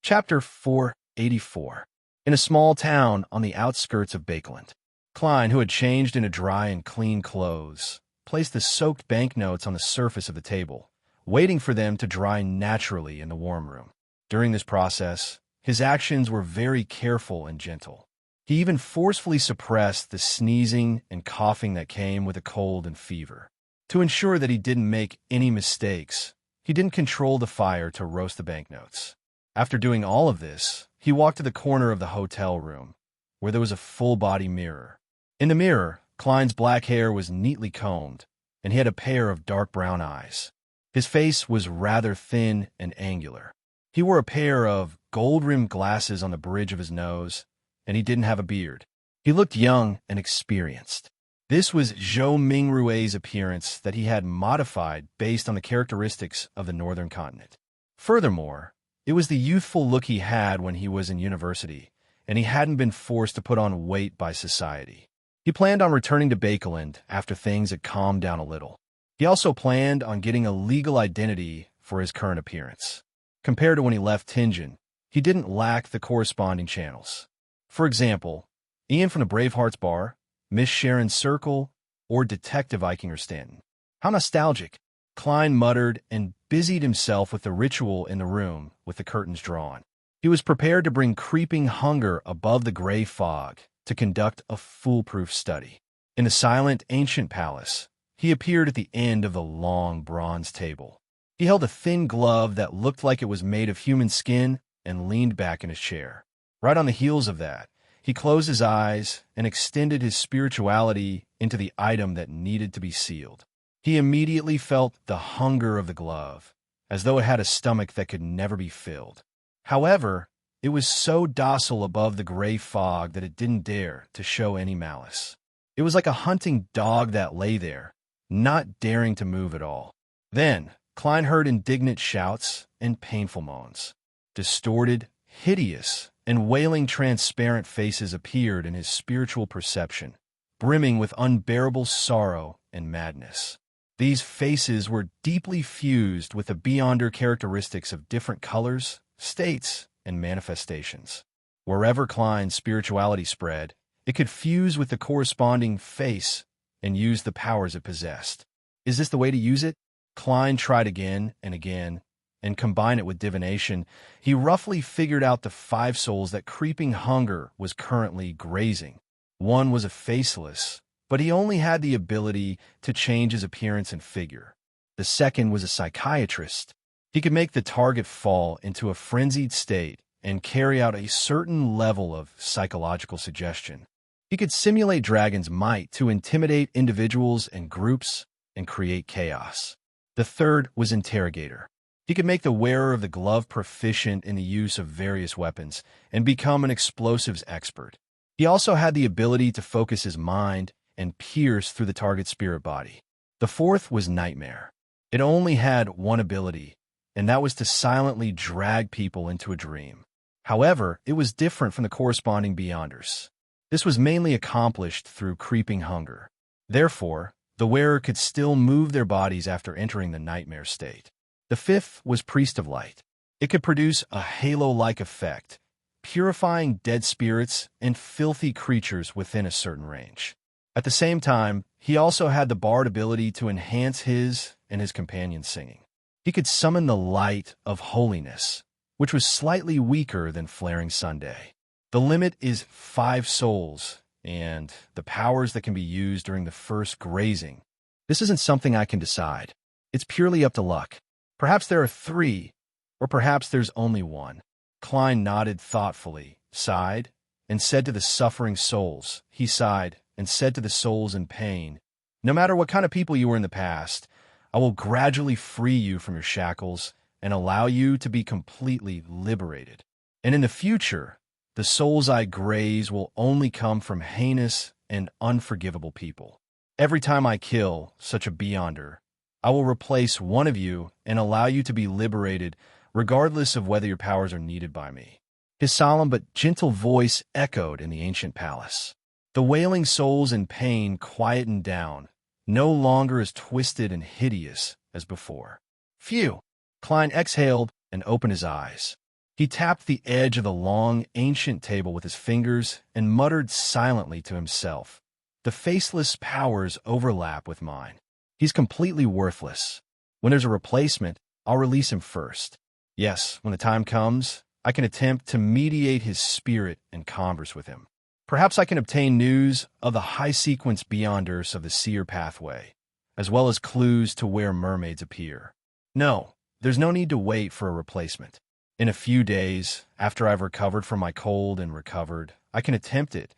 Chapter 484. In a small town on the outskirts of Bakeland, Klein, who had changed into dry and clean clothes, placed the soaked banknotes on the surface of the table, waiting for them to dry naturally in the warm room. During this process, his actions were very careful and gentle. He even forcefully suppressed the sneezing and coughing that came with a cold and fever. To ensure that he didn't make any mistakes, he didn't control the fire to roast the banknotes. After doing all of this, he walked to the corner of the hotel room, where there was a full-body mirror. In the mirror, Klein's black hair was neatly combed, and he had a pair of dark brown eyes. His face was rather thin and angular. He wore a pair of gold-rimmed glasses on the bridge of his nose, and he didn't have a beard. He looked young and experienced. This was Zhou Mingrui's appearance that he had modified based on the characteristics of the northern continent. Furthermore, it was the youthful look he had when he was in university, and he hadn't been forced to put on weight by society. He planned on returning to Bakeland after things had calmed down a little. He also planned on getting a legal identity for his current appearance. Compared to when he left Tingen, he didn't lack the corresponding channels. For example, Ian from the Bravehearts Bar, Miss Sharon's Circle, or Detective Eichinger Stanton. How nostalgic! Klein muttered and busied himself with the ritual in the room with the curtains drawn. He was prepared to bring creeping hunger above the gray fog to conduct a foolproof study. In the silent, ancient palace, he appeared at the end of the long bronze table. He held a thin glove that looked like it was made of human skin and leaned back in his chair. Right on the heels of that, he closed his eyes and extended his spirituality into the item that needed to be sealed. He immediately felt the hunger of the glove, as though it had a stomach that could never be filled. However, it was so docile above the gray fog that it didn't dare to show any malice. It was like a hunting dog that lay there, not daring to move at all. Then, Klein heard indignant shouts and painful moans. Distorted, hideous, and wailing transparent faces appeared in his spiritual perception, brimming with unbearable sorrow and madness. These faces were deeply fused with the beyonder characteristics of different colors, states, and manifestations. Wherever Klein's spirituality spread, it could fuse with the corresponding face and use the powers it possessed. Is this the way to use it? Klein tried again and again, and combine it with divination. He roughly figured out the 5 souls that creeping hunger was currently grazing. One was a faceless, but he only had the ability to change his appearance and figure. The second was a psychiatrist. He could make the target fall into a frenzied state and carry out a certain level of psychological suggestion. He could simulate Dragon's might to intimidate individuals and groups and create chaos. The third was interrogator. He could make the wearer of the glove proficient in the use of various weapons and become an explosives expert. He also had the ability to focus his mind and pierce through the target's spirit body. The fourth was nightmare. It only had one ability, and that was to silently drag people into a dream. However, it was different from the corresponding beyonders. This was mainly accomplished through creeping hunger. Therefore, the wearer could still move their bodies after entering the nightmare state. The fifth was priest of light. It could produce a halo-like effect, purifying dead spirits and filthy creatures within a certain range. At the same time, he also had the bard ability to enhance his and his companion's singing. He could summon the light of holiness, which was slightly weaker than flaring Sunday. The limit is 5 souls, and the powers that can be used during the first grazing. This isn't something I can decide. It's purely up to luck. Perhaps there are 3, or perhaps there's only 1. Klein nodded thoughtfully, sighed, and said to the suffering souls. He sighed and said to the souls in pain, "No matter what kind of people you were in the past, I will gradually free you from your shackles and allow you to be completely liberated. And in the future, the souls I graze will only come from heinous and unforgivable people. Every time I kill such a beyonder, I will replace one of you and allow you to be liberated regardless of whether your powers are needed by me." His solemn but gentle voice echoed in the ancient palace. The wailing souls in pain quietened down, no longer as twisted and hideous as before. Phew! Klein exhaled and opened his eyes. He tapped the edge of the long, ancient table with his fingers and muttered silently to himself. The faceless powers overlap with mine. He's completely worthless. When there's a replacement, I'll release him first. Yes, when the time comes, I can attempt to mediate his spirit and converse with him. Perhaps I can obtain news of the high-sequence beyonders of the seer pathway, as well as clues to where mermaids appear. No, there's no need to wait for a replacement. In a few days, after I've recovered from my cold and recovered, I can attempt it.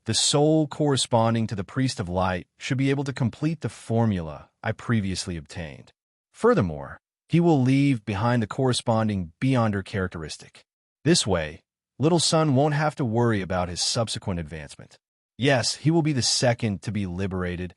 The soul corresponding to the Priest of Light should be able to complete the formula I previously obtained. Furthermore, he will leave behind the corresponding Beyonder characteristic. This way, Little Sun won't have to worry about his subsequent advancement. Yes, he will be the second to be liberated.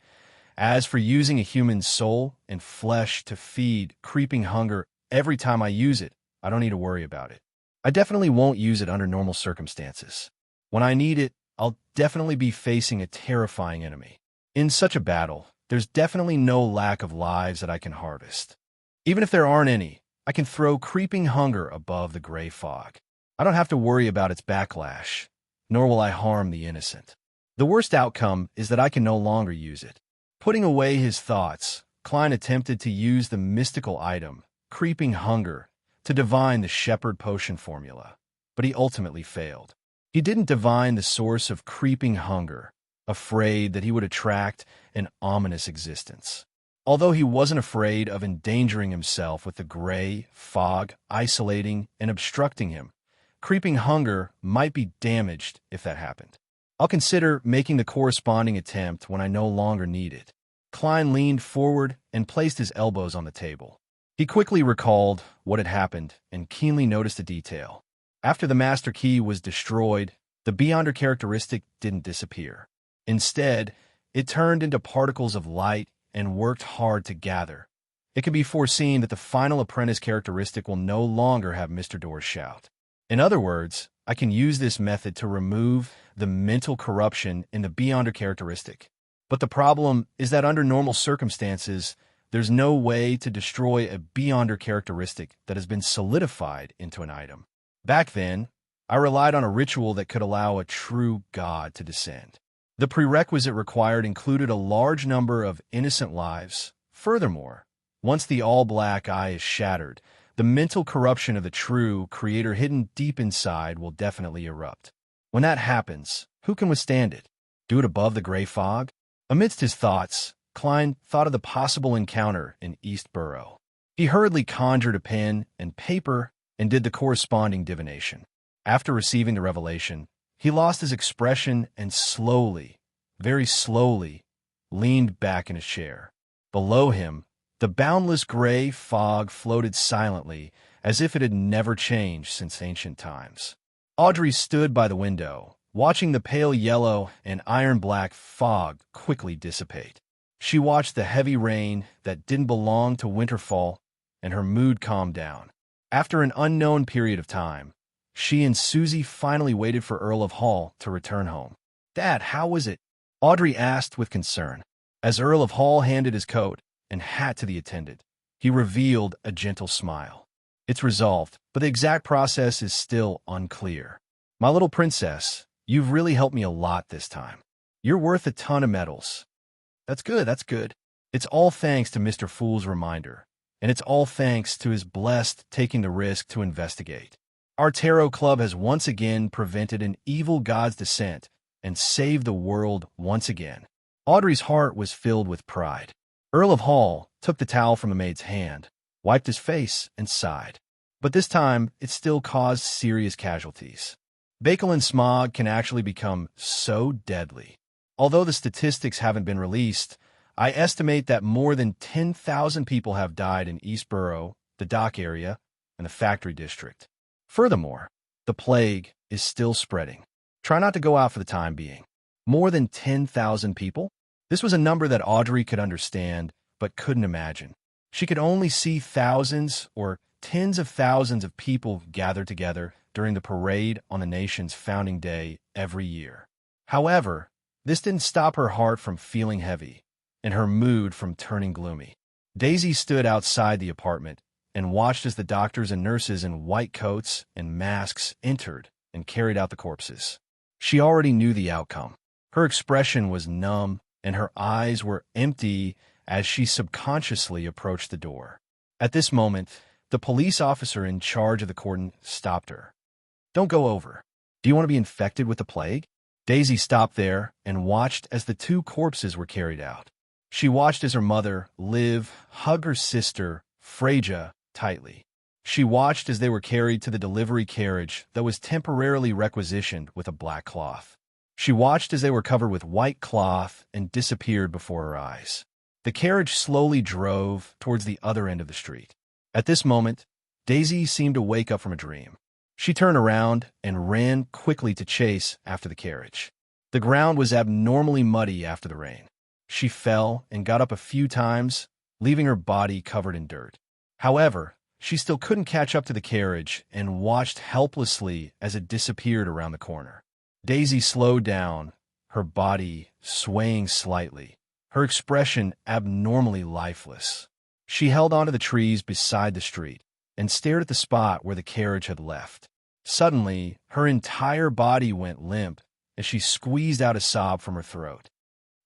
As for using a human soul and flesh to feed creeping hunger every time I use it, I don't need to worry about it. I definitely won't use it under normal circumstances. When I need it, I'll definitely be facing a terrifying enemy. In such a battle, there's definitely no lack of lives that I can harvest. Even if there aren't any, I can throw creeping hunger above the gray fog. I don't have to worry about its backlash, nor will I harm the innocent. The worst outcome is that I can no longer use it. Putting away his thoughts, Klein attempted to use the mystical item, creeping hunger, to divine the shepherd potion formula, but he ultimately failed. He didn't divine the source of creeping hunger, afraid that he would attract an ominous existence. Although he wasn't afraid of endangering himself with the gray fog isolating and obstructing him, creeping hunger might be damaged if that happened. I'll consider making the corresponding attempt when I no longer need it. Klein leaned forward and placed his elbows on the table. He quickly recalled what had happened and keenly noticed a detail. After the master key was destroyed, the Beyonder characteristic didn't disappear. Instead, it turned into particles of light and worked hard to gather. It can be foreseen that the final apprentice characteristic will no longer have Mr. Door's shout. In other words, I can use this method to remove the mental corruption in the Beyonder characteristic. But the problem is that under normal circumstances, there's no way to destroy a Beyonder characteristic that has been solidified into an item. Back then, I relied on a ritual that could allow a true god to descend. The prerequisite required included a large number of innocent lives. Furthermore, once the all-black eye is shattered, the mental corruption of the true creator hidden deep inside will definitely erupt. When that happens, who can withstand it? Do it above the gray fog? Amidst his thoughts, Klein thought of the possible encounter in East Borough. He hurriedly conjured a pen and paper and did the corresponding divination. After receiving the revelation, he lost his expression and slowly, very slowly, leaned back in his chair. Below him, the boundless gray fog floated silently as if it had never changed since ancient times. Audrey stood by the window, watching the pale yellow and iron-black fog quickly dissipate. She watched the heavy rain that didn't belong to winterfall, and her mood calmed down. After an unknown period of time, she and Susie finally waited for Earl of Hall to return home. "Dad, how was it?" Audrey asked with concern. As Earl of Hall handed his coat and hat to the attendant, he revealed a gentle smile. "It's resolved, but the exact process is still unclear. My little princess, you've really helped me a lot this time. You're worth a ton of medals." That's good, that's good. It's all thanks to Mr. Fool's reminder, and it's all thanks to his blessed taking the risk to investigate. Our tarot club has once again prevented an evil god's descent and saved the world once again. Audrey's heart was filled with pride. Earl of Hall took the towel from the maid's hand, wiped his face, and sighed. But this time, it still caused serious casualties. Bakelin smog can actually become so deadly. Although the statistics haven't been released, I estimate that more than 10,000 people have died in East Borough, the dock area, and the factory district. Furthermore, the plague is still spreading. Try not to go out for the time being. More than 10,000 people? This was a number that Audrey could understand, but couldn't imagine. She could only see thousands or tens of thousands of people gathered together during the parade on the nation's founding day every year. However, this didn't stop her heart from feeling heavy and her mood from turning gloomy. Daisy stood outside the apartment and watched as the doctors and nurses in white coats and masks entered and carried out the corpses. She already knew the outcome. Her expression was numb, and her eyes were empty as she subconsciously approached the door. At this moment, the police officer in charge of the cordon stopped her. "Don't go over. Do you want to be infected with the plague?" Daisy stopped there and watched as the two corpses were carried out. She watched as her mother, Liv, hugged her sister, Freja, tightly. She watched as they were carried to the delivery carriage that was temporarily requisitioned with a black cloth. She watched as they were covered with white cloth and disappeared before her eyes. The carriage slowly drove towards the other end of the street. At this moment, Daisy seemed to wake up from a dream. She turned around and ran quickly to chase after the carriage. The ground was abnormally muddy after the rain. She fell and got up a few times, leaving her body covered in dirt. However, she still couldn't catch up to the carriage and watched helplessly as it disappeared around the corner. Daisy slowed down, her body swaying slightly, her expression abnormally lifeless. She held onto the trees beside the street and stared at the spot where the carriage had left. Suddenly, her entire body went limp as she squeezed out a sob from her throat.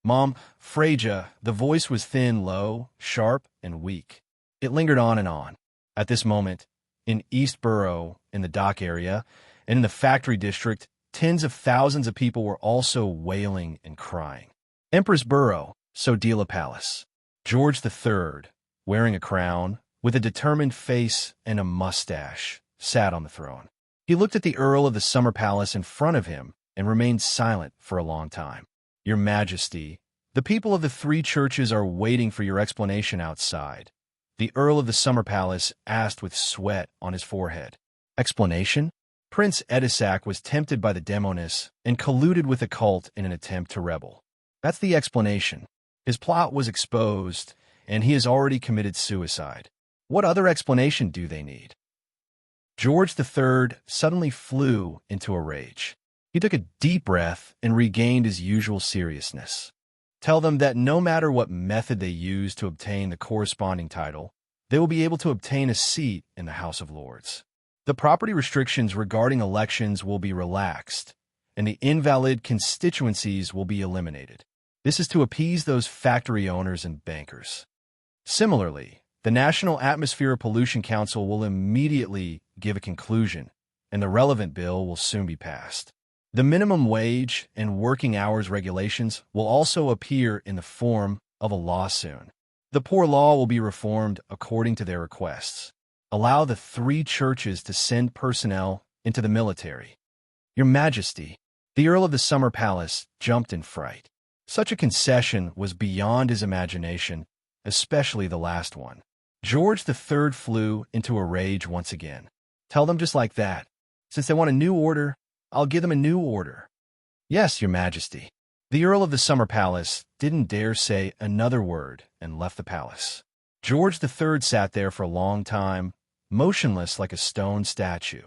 "Mom, Freja," the voice was thin, low, sharp, and weak. It lingered on and on. At this moment, in East Borough, in the dock area, and in the factory district, tens of thousands of people were also wailing and crying. Empress Borough, Sodila Palace. George III, wearing a crown, with a determined face and a mustache, sat on the throne. He looked at the Earl of the Summer Palace in front of him and remained silent for a long time. "Your Majesty, the people of the three churches are waiting for your explanation outside," the Earl of the Summer Palace asked with sweat on his forehead. "Explanation?" Prince Edisac was tempted by the demonists and colluded with the cult in an attempt to rebel. That's the explanation. His plot was exposed, and he has already committed suicide. What other explanation do they need? George III suddenly flew into a rage. He took a deep breath and regained his usual seriousness. "Tell them that no matter what method they use to obtain the corresponding title, they will be able to obtain a seat in the House of Lords. The property restrictions regarding elections will be relaxed, and the invalid constituencies will be eliminated. This is to appease those factory owners and bankers. Similarly, the National Atmosphere Pollution Council will immediately give a conclusion, and the relevant bill will soon be passed. The minimum wage and working hours regulations will also appear in the form of a law soon. The poor law will be reformed according to their requests. Allow the three churches to send personnel into the military." "Your Majesty," the Earl of the Summer Palace jumped in fright. Such a concession was beyond his imagination, especially the last one. George III flew into a rage once again. "Tell them just like that. Since they want a new order, I'll give them a new order." "Yes, Your Majesty." The Earl of the Summer Palace didn't dare say another word and left the palace. George III sat there for a long time, motionless like a stone statue.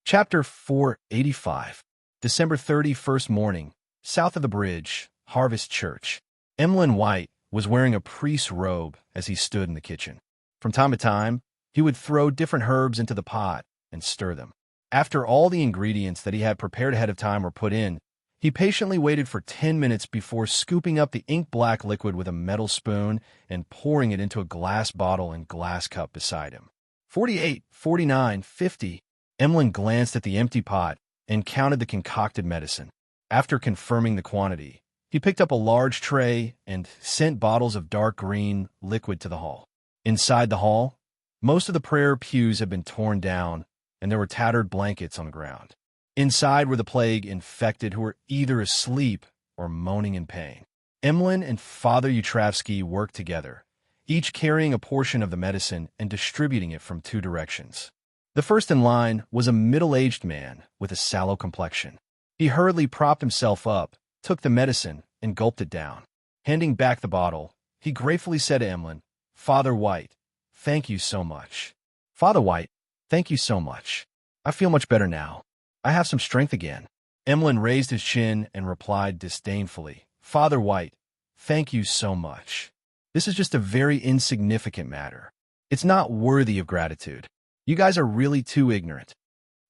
Chapter 485. December 31st morning, south of the bridge, Harvest Church. Emlyn White was wearing a priest's robe as he stood in the kitchen. From time to time, he would throw different herbs into the pot and stir them. After all the ingredients that he had prepared ahead of time were put in, he patiently waited for 10 minutes before scooping up the ink-black liquid with a metal spoon and pouring it into a glass bottle and glass cup beside him. 48, 49, 50. Emlyn glanced at the empty pot and counted the concocted medicine. After confirming the quantity, he picked up a large tray and sent bottles of dark green liquid to the hall. Inside the hall, most of the prayer pews had been torn down, and there were tattered blankets on the ground. Inside were the plague-infected who were either asleep or moaning in pain. Emlyn and Father Utravsky worked together, each carrying a portion of the medicine and distributing it from two directions. The first in line was a middle-aged man with a sallow complexion. He hurriedly propped himself up, took the medicine, and gulped it down. Handing back the bottle, he gratefully said to Emlyn, "Father White, thank you so much." "Father White, thank you so much. I feel much better now. I have some strength again." Emlyn raised his chin and replied disdainfully, "Father White, thank you so much. This is just a very insignificant matter. It's not worthy of gratitude. You guys are really too ignorant.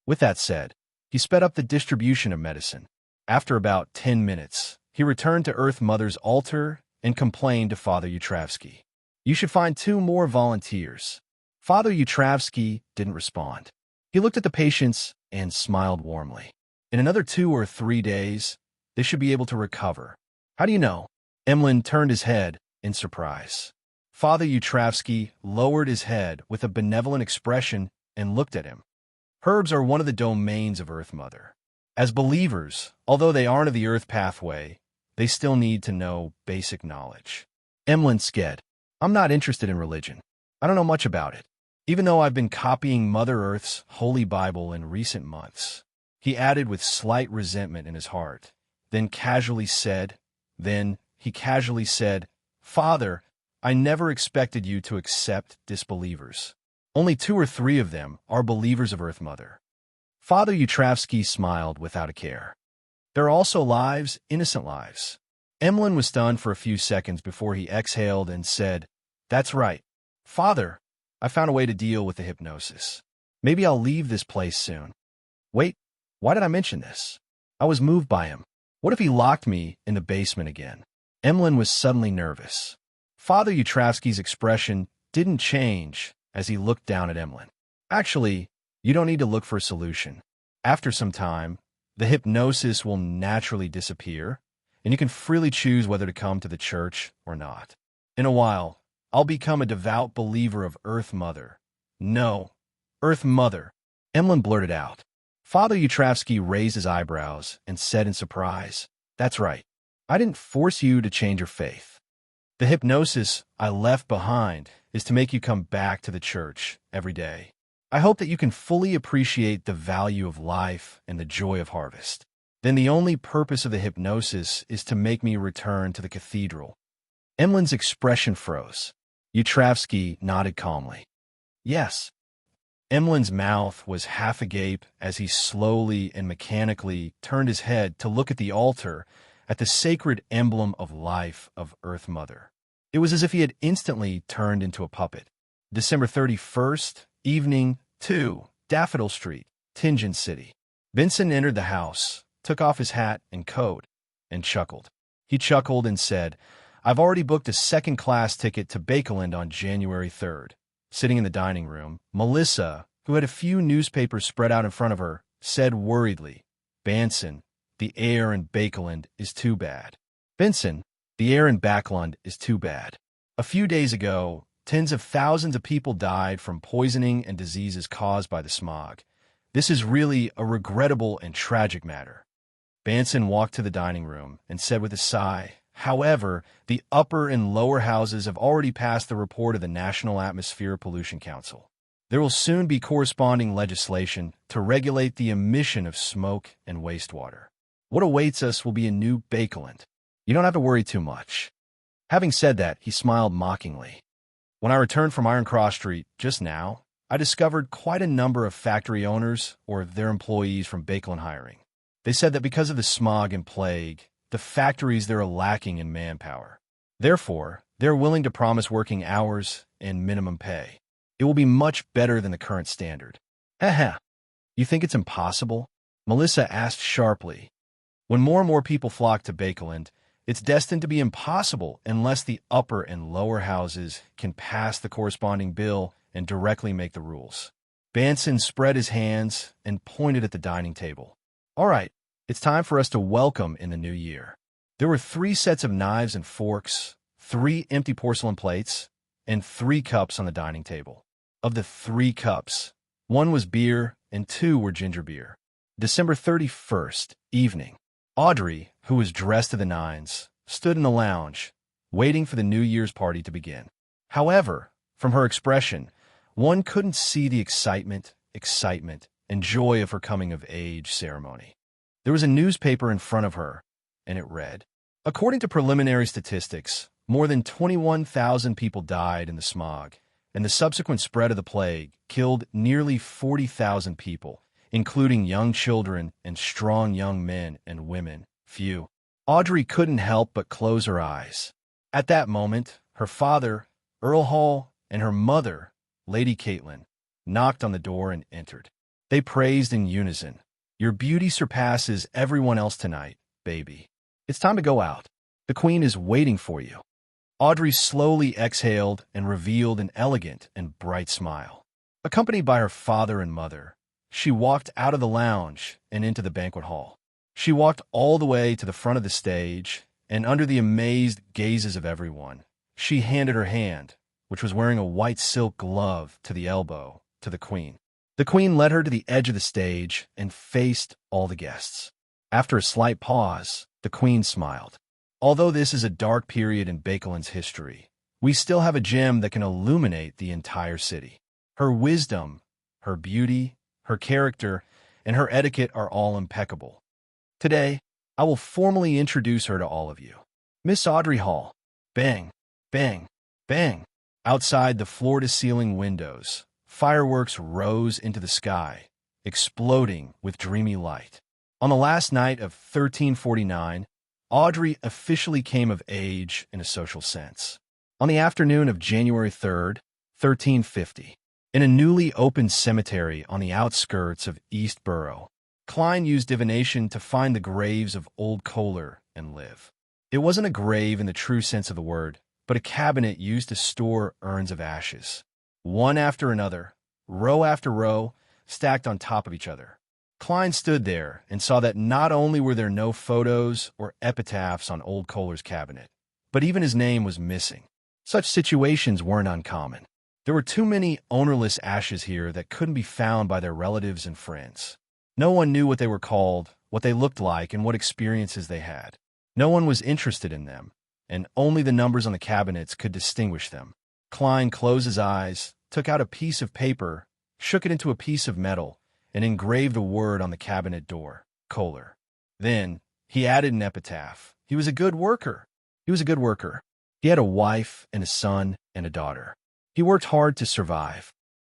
With that said, he sped up the distribution of medicine. After about 10 minutes, he returned to Earth Mother's altar and complained to Father Yutravsky. You should find 2 more volunteers. Father Yutravsky didn't respond. He looked at the patients and smiled warmly. In another 2 or 3 days, they should be able to recover. How do you know? Emlyn turned his head in surprise. Father Yutravsky lowered his head with a benevolent expression and looked at him. Herbs are one of the domains of Earth Mother. As believers, although they aren't of the Earth pathway, they still need to know basic knowledge. Emlyn sked. I'm not interested in religion. I don't know much about it, even though I've been copying Mother Earth's Holy Bible in recent months. He added with slight resentment in his heart. Then he casually said, Father, I never expected you to accept disbelievers. Only 2 or 3 of them are believers of Earth Mother. Father Yutravsky smiled without a care. There are also lives, innocent lives. Emlyn was stunned for a few seconds before he exhaled and said, That's right. Father, I found a way to deal with the hypnosis. Maybe I'll leave this place soon. Wait, why did I mention this? I was moved by him. What if he locked me in the basement again? Emlyn was suddenly nervous. Father Yutravsky's expression didn't change as he looked down at Emlyn. Actually, you don't need to look for a solution. After some time, the hypnosis will naturally disappear, and you can freely choose whether to come to the church or not. In a while, I'll become a devout believer of Earth Mother. No, Earth Mother, Emlyn blurted out. Father Yutravsky raised his eyebrows and said in surprise, That's right. I didn't force you to change your faith. The hypnosis I left behind is to make you come back to the church every day. I hope that you can fully appreciate the value of life and the joy of harvest. Then the only purpose of the hypnosis is to make me return to the cathedral. Emlyn's expression froze. Yutravsky nodded calmly. Yes. Emlyn's mouth was half agape as he slowly and mechanically turned his head to look at the altar, at the sacred emblem of life of Earth Mother. It was as if he had instantly turned into a puppet. December 31st, evening 2, Daffodil Street, Tingen City. Vincent entered the house, took off his hat and coat, and chuckled. He chuckled and said, I've already booked a second-class ticket to Bakeland on January 3rd. Sitting in the dining room, Melissa, who had a few newspapers spread out in front of her, said worriedly, Banson, the air in Bakeland is too bad. Benson, the air in Bakeland is too bad. A few days ago, tens of thousands of people died from poisoning and diseases caused by the smog. This is really a regrettable and tragic matter. Banson walked to the dining room and said with a sigh, However, the upper and lower houses have already passed the report of the National Atmosphere Pollution Council. There will soon be corresponding legislation to regulate the emission of smoke and wastewater. What awaits us will be a new Bakeland. You don't have to worry too much. Having said that, he smiled mockingly. When I returned from Iron Cross Street just now, I discovered quite a number of factory owners or their employees from Bakeland hiring. They said that because of the smog and plague, the factories there are lacking in manpower. Therefore, they're willing to promise working hours and minimum pay. It will be much better than the current standard. Heh. You think it's impossible? Melissa asked sharply. When more and more people flock to Bakeland, it's destined to be impossible unless the upper and lower houses can pass the corresponding bill and directly make the rules. Banson spread his hands and pointed at the dining table. All right, it's time for us to welcome in the new year. There were 3 sets of knives and forks, 3 empty porcelain plates, and 3 cups on the dining table. Of the 3 cups, 1 was beer and 2 were ginger beer. December 31st, evening. Audrey, who was dressed to the nines, stood in the lounge, waiting for the New Year's party to begin. However, from her expression, one couldn't see the excitement, and joy of her coming-of-age ceremony. There was a newspaper in front of her, and it read, According to preliminary statistics, more than 21,000 people died in the smog, and the subsequent spread of the plague killed nearly 40,000 people, including young children and strong young men and women. Few. Audrey couldn't help but close her eyes. At that moment, her father, Earl Hall, and her mother, Lady Caitlin, knocked on the door and entered. They praised in unison. "Your beauty surpasses everyone else tonight, baby. It's time to go out. The queen is waiting for you." Audrey slowly exhaled and revealed an elegant and bright smile. Accompanied by her father and mother, she walked out of the lounge and into the banquet hall. She walked all the way to the front of the stage, and under the amazed gazes of everyone, she handed her hand, which was wearing a white silk glove to the elbow, to the queen. The queen led her to the edge of the stage and faced all the guests. After a slight pause, the queen smiled. "Although this is a dark period in Bakeland's history, we still have a gem that can illuminate the entire city. Her wisdom, her beauty, her character, and her etiquette are all impeccable. Today, I will formally introduce her to all of you. Miss Audrey Hall." Bang, bang, bang. Outside the floor-to-ceiling windows, fireworks rose into the sky, exploding with dreamy light. On the last night of 1349, Audrey officially came of age in a social sense. On the afternoon of January 3rd, 1350, in a newly opened cemetery on the outskirts of East Borough, Klein used divination to find the graves of old Kohler and Liv. It wasn't a grave in the true sense of the word, but a cabinet used to store urns of ashes, one after another, row after row, stacked on top of each other. Klein stood there and saw that not only were there no photos or epitaphs on old Kohler's cabinet, but even his name was missing. Such situations weren't uncommon. There were too many ownerless ashes here that couldn't be found by their relatives and friends. No one knew what they were called, what they looked like, and what experiences they had. No one was interested in them, and only the numbers on the cabinets could distinguish them. Klein closed his eyes, took out a piece of paper, shook it into a piece of metal, and engraved a word on the cabinet door, Kohler. Then, he added an epitaph. He was a good worker. He was a good worker. He had a wife and a son and a daughter. He worked hard to survive.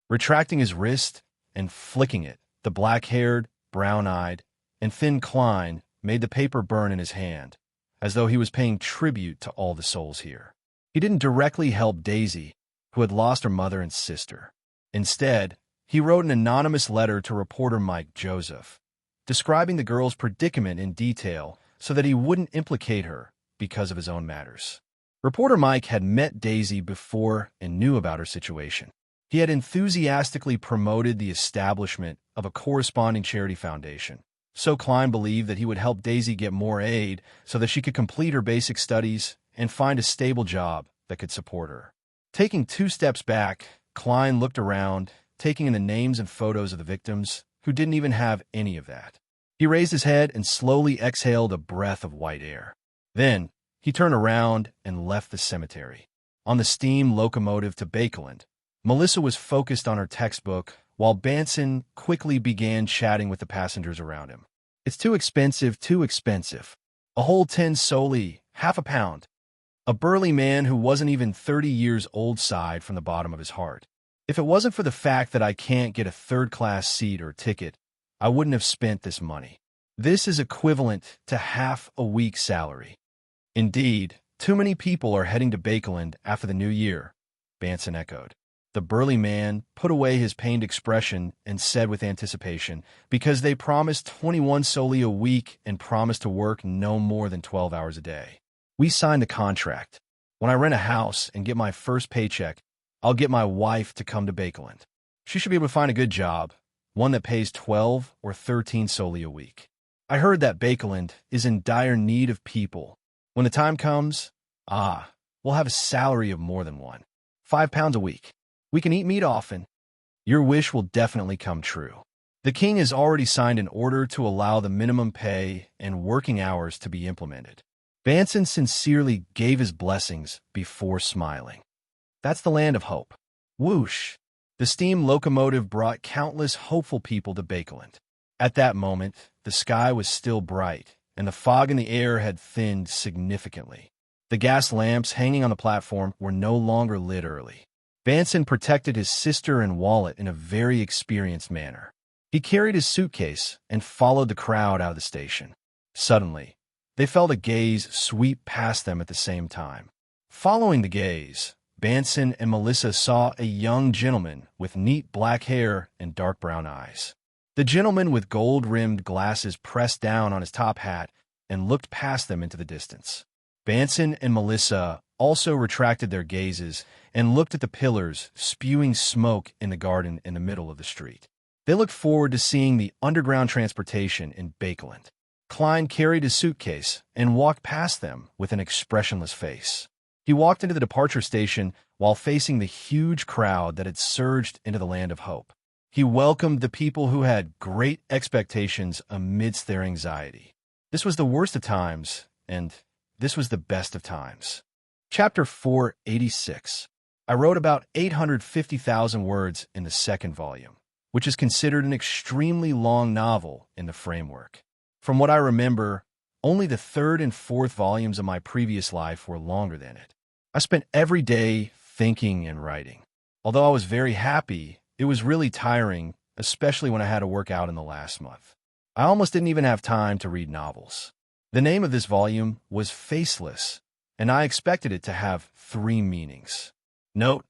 Retracting his wrist and flicking it, the black-haired, brown-eyed, and thin Klein made the paper burn in his hand, as though he was paying tribute to all the souls here. He didn't directly help Daisy, who had lost her mother and sister. Instead, he wrote an anonymous letter to reporter Mike Joseph, describing the girl's predicament in detail so that he wouldn't implicate her because of his own matters. Reporter Mike had met Daisy before and knew about her situation. He had enthusiastically promoted the establishment of a corresponding charity foundation, so Klein believed that he would help Daisy get more aid so that she could complete her basic studies and find a stable job that could support her. Taking 2 steps back, Klein looked around, taking in the names and photos of the victims who didn't even have any of that. He raised his head and slowly exhaled a breath of white air. Then, he turned around and left the cemetery. On the steam locomotive to Bakeland, Melissa was focused on her textbook while Banson quickly began chatting with the passengers around him. "It's too expensive, too expensive. A whole 10 soli, half a pound." A burly man who wasn't even 30 years old sighed from the bottom of his heart. "If it wasn't for the fact that I can't get a third-class seat or ticket, I wouldn't have spent this money. This is equivalent to half a week's salary." "Indeed, too many people are heading to Bakeland after the new year," Banson echoed. The burly man put away his pained expression and said with anticipation, "Because they promised 21 soli a week and promised to work no more than 12 hours a day. We signed the contract. When I rent a house and get my first paycheck, I'll get my wife to come to Bakeland. She should be able to find a good job, one that pays 12 or 13 soli a week. I heard that Bakeland is in dire need of people. When the time comes, we'll have a salary of more than one. 5 pounds a week. We can eat meat often. Your wish will definitely come true. The king has already signed an order to allow the minimum pay and working hours to be implemented." Banson sincerely gave his blessings before smiling. That's the land of hope. Whoosh! The steam locomotive brought countless hopeful people to Bakeland. At that moment, the sky was still bright, and the fog in the air had thinned significantly. The gas lamps hanging on the platform were no longer lit early. Banson protected his sister and wallet in a very experienced manner. He carried his suitcase and followed the crowd out of the station. Suddenly, they felt a gaze sweep past them at the same time. Following the gaze, Banson and Melissa saw a young gentleman with neat black hair and dark brown eyes. The gentleman with gold-rimmed glasses pressed down on his top hat and looked past them into the distance. Banson and Melissa also retracted their gazes and looked at the pillars spewing smoke in the garden in the middle of the street. They looked forward to seeing the underground transportation in Bakeland. Klein carried his suitcase and walked past them with an expressionless face. He walked into the departure station while facing the huge crowd that had surged into the land of hope. He welcomed the people who had great expectations amidst their anxiety. This was the worst of times, and this was the best of times. Chapter 486. I wrote about 850,000 words in the second volume, which is considered an extremely long novel in the framework. From what I remember, only the third and fourth volumes of my previous life were longer than it. I spent every day thinking and writing. Although I was very happy, it was really tiring, especially when I had to work out in the last month. I almost didn't even have time to read novels. The name of this volume was Faceless, and I expected it to have 3 meanings. Note,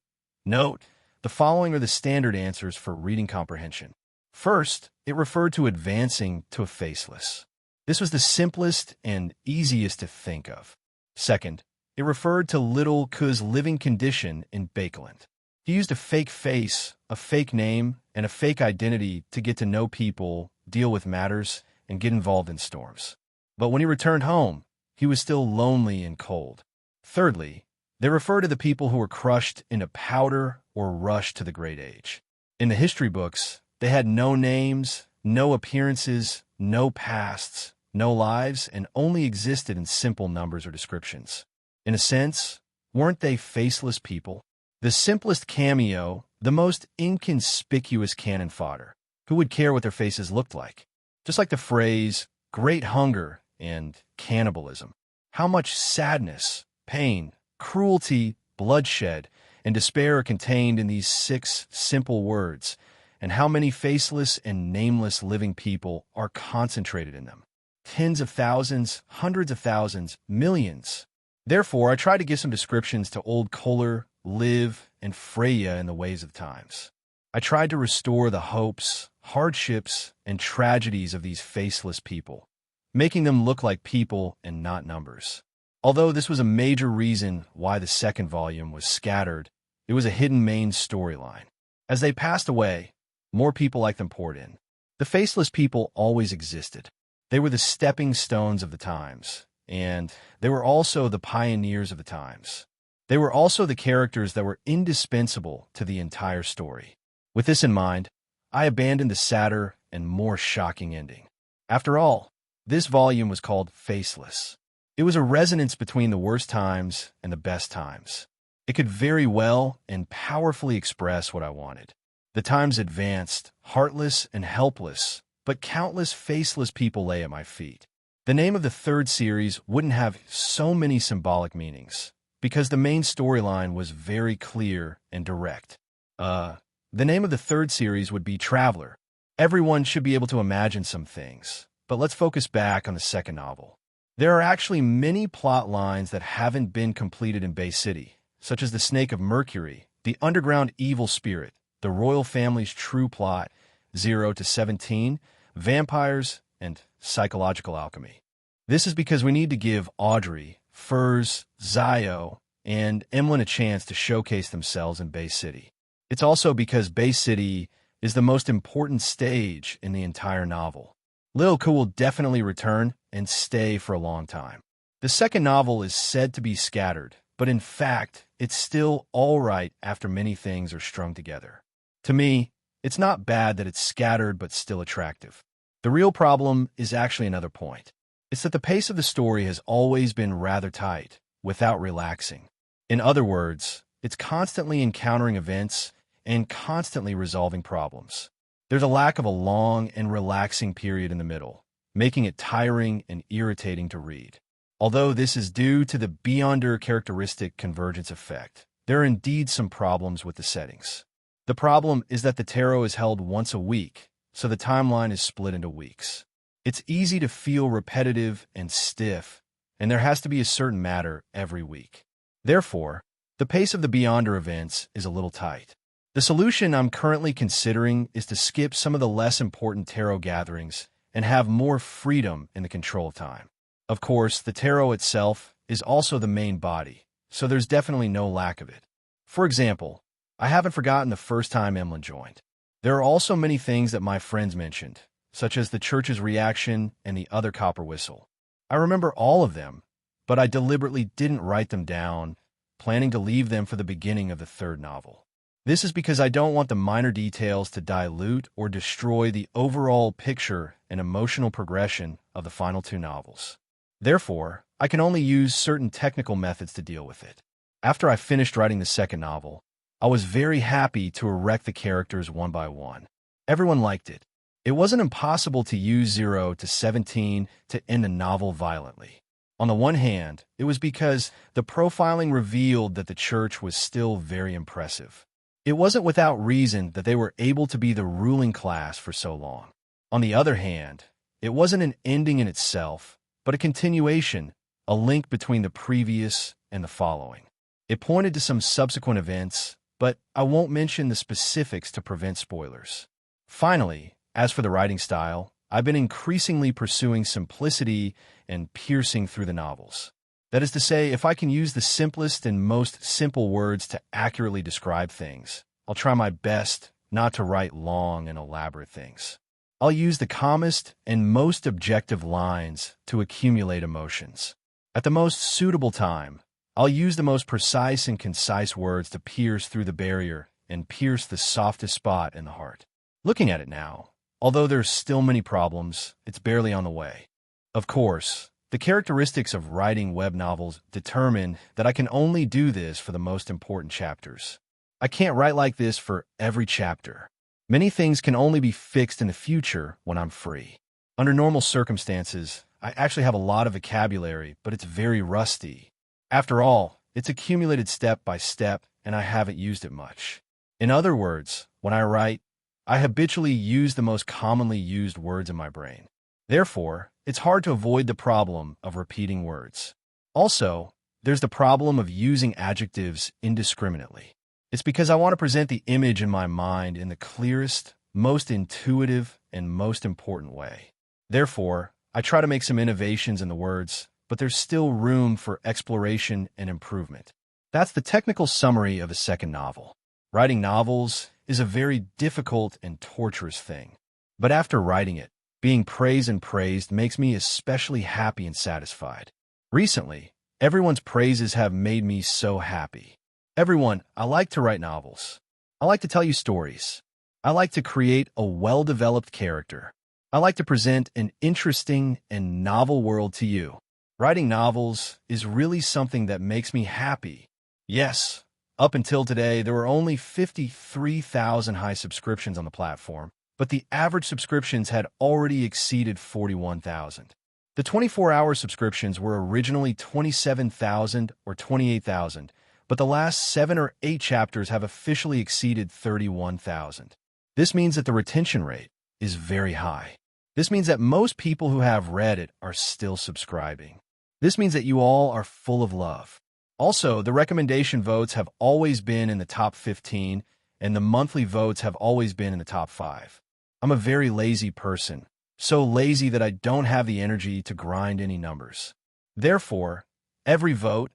the following are the standard answers for reading comprehension. First, it referred to advancing to a faceless. This was the simplest and easiest to think of. Second, it referred to Little Ku's living condition in Bakeland. He used a fake face, a fake name, and a fake identity to get to know people, deal with matters, and get involved in storms. But when he returned home, he was still lonely and cold. Thirdly, they refer to the people who were crushed into powder or rushed to the great age. In the history books, they had no names, no appearances, no pasts, no lives, and only existed in simple numbers or descriptions. In a sense, weren't they faceless people? The simplest cameo, the most inconspicuous cannon fodder. Who would care what their faces looked like? Just like the phrase, great hunger and cannibalism. How much sadness, pain, cruelty, bloodshed, and despair are contained in these 6 simple words, and how many faceless and nameless living people are concentrated in them. Tens of thousands, hundreds of thousands, millions. Therefore, I try to give some descriptions to old Kohler, Liv, and Freya in the ways of the times. I tried to restore the hopes, hardships, and tragedies of these faceless people, making them look like people and not numbers. Although this was a major reason why the second volume was scattered, it was a hidden main storyline. As they passed away, more people like them poured in. The faceless people always existed. They were the stepping stones of the times, and they were also the pioneers of the times. They were also the characters that were indispensable to the entire story. With this in mind, I abandoned the sadder and more shocking ending. After all, this volume was called Faceless. It was a resonance between the worst times and the best times. It could very well and powerfully express what I wanted. The times advanced, heartless and helpless, but countless faceless people lay at my feet. The name of the third series wouldn't have so many symbolic meanings, because the main storyline was very clear and direct. The name of the third series would be Traveler. Everyone should be able to imagine some things, but let's focus back on the second novel. There are actually many plot lines that haven't been completed in Bay City, such as the Snake of Mercury, the underground evil spirit, the royal family's true plot, 0 to 17, vampires, and psychological alchemy. This is because we need to give Audrey, Furs, Zio, and Emlyn a chance to showcase themselves in Bay City. It's also because Bay City is the most important stage in the entire novel. Lil Ku will definitely return and stay for a long time. The second novel is said to be scattered, but in fact, it's still all right after many things are strung together. To me, it's not bad that it's scattered but still attractive. The real problem is actually another point. It's that the pace of the story has always been rather tight, without relaxing. In other words, it's constantly encountering events and constantly resolving problems. There's a lack of a long and relaxing period in the middle, making it tiring and irritating to read. Although this is due to the beyonder characteristic convergence effect, there are indeed some problems with the settings. The problem is that the tarot is held once a week, so the timeline is split into weeks. It's easy to feel repetitive and stiff, and there has to be a certain matter every week. Therefore, The pace of the Beyonder events is a little tight. The solution I'm currently considering is to skip some of the less important tarot gatherings and have more freedom in the control of time. Of course, the tarot itself is also the main body, so there's definitely no lack of it. For example, I haven't forgotten the first time Emlyn joined. There are also many things that my friends mentioned, such as the church's reaction and the other copper whistle. I remember all of them, but I deliberately didn't write them down, planning to leave them for the beginning of the third novel. This is because I don't want the minor details to dilute or destroy the overall picture and emotional progression of the final two novels. Therefore, I can only use certain technical methods to deal with it. After I finished writing the second novel, I was very happy to erect the characters one by one. Everyone liked it. It wasn't impossible to use 0 to 17 to end the novel violently. On the one hand, it was because the profiling revealed that the church was still very impressive. It wasn't without reason that they were able to be the ruling class for so long. On the other hand, it wasn't an ending in itself, but a continuation, a link between the previous and the following. It pointed to some subsequent events, but I won't mention the specifics to prevent spoilers. Finally, as for the writing style, I've been increasingly pursuing simplicity and piercing through the novels. That is to say, if I can use the simplest and most simple words to accurately describe things, I'll try my best not to write long and elaborate things. I'll use the calmest and most objective lines to accumulate emotions. At the most suitable time, I'll use the most precise and concise words to pierce through the barrier and pierce the softest spot in the heart. Looking at it now, although there's still many problems, it's barely on the way. Of course, the characteristics of writing web novels determine that I can only do this for the most important chapters. I can't write like this for every chapter. Many things can only be fixed in the future when I'm free. Under normal circumstances, I actually have a lot of vocabulary, but it's very rusty. After all, it's accumulated step by step, and I haven't used it much. In other words, when I write, I habitually use the most commonly used words in my brain. Therefore, it's hard to avoid the problem of repeating words. Also, there's the problem of using adjectives indiscriminately. It's because I want to present the image in my mind in the clearest, most intuitive, and most important way. Therefore, I try to make some innovations in the words, but there's still room for exploration and improvement. That's the technical summary of a second novel. Writing novels is a very difficult and torturous thing. But after writing it, being praised and praised makes me especially happy and satisfied. Recently, everyone's praises have made me so happy. Everyone, I like to write novels. I like to tell you stories. I like to create a well-developed character. I like to present an interesting and novel world to you. Writing novels is really something that makes me happy. Yes, up until today, there were only 53,000 high subscriptions on the platform, but the average subscriptions had already exceeded 41,000. The 24-hour subscriptions were originally 27,000 or 28,000, but the last 7 or 8 chapters have officially exceeded 31,000. This means that the retention rate is very high. This means that most people who have read it are still subscribing. This means that you all are full of love. Also, the recommendation votes have always been in the top 15, and the monthly votes have always been in the top 5. I'm a very lazy person, so lazy that I don't have the energy to grind any numbers. Therefore, every vote,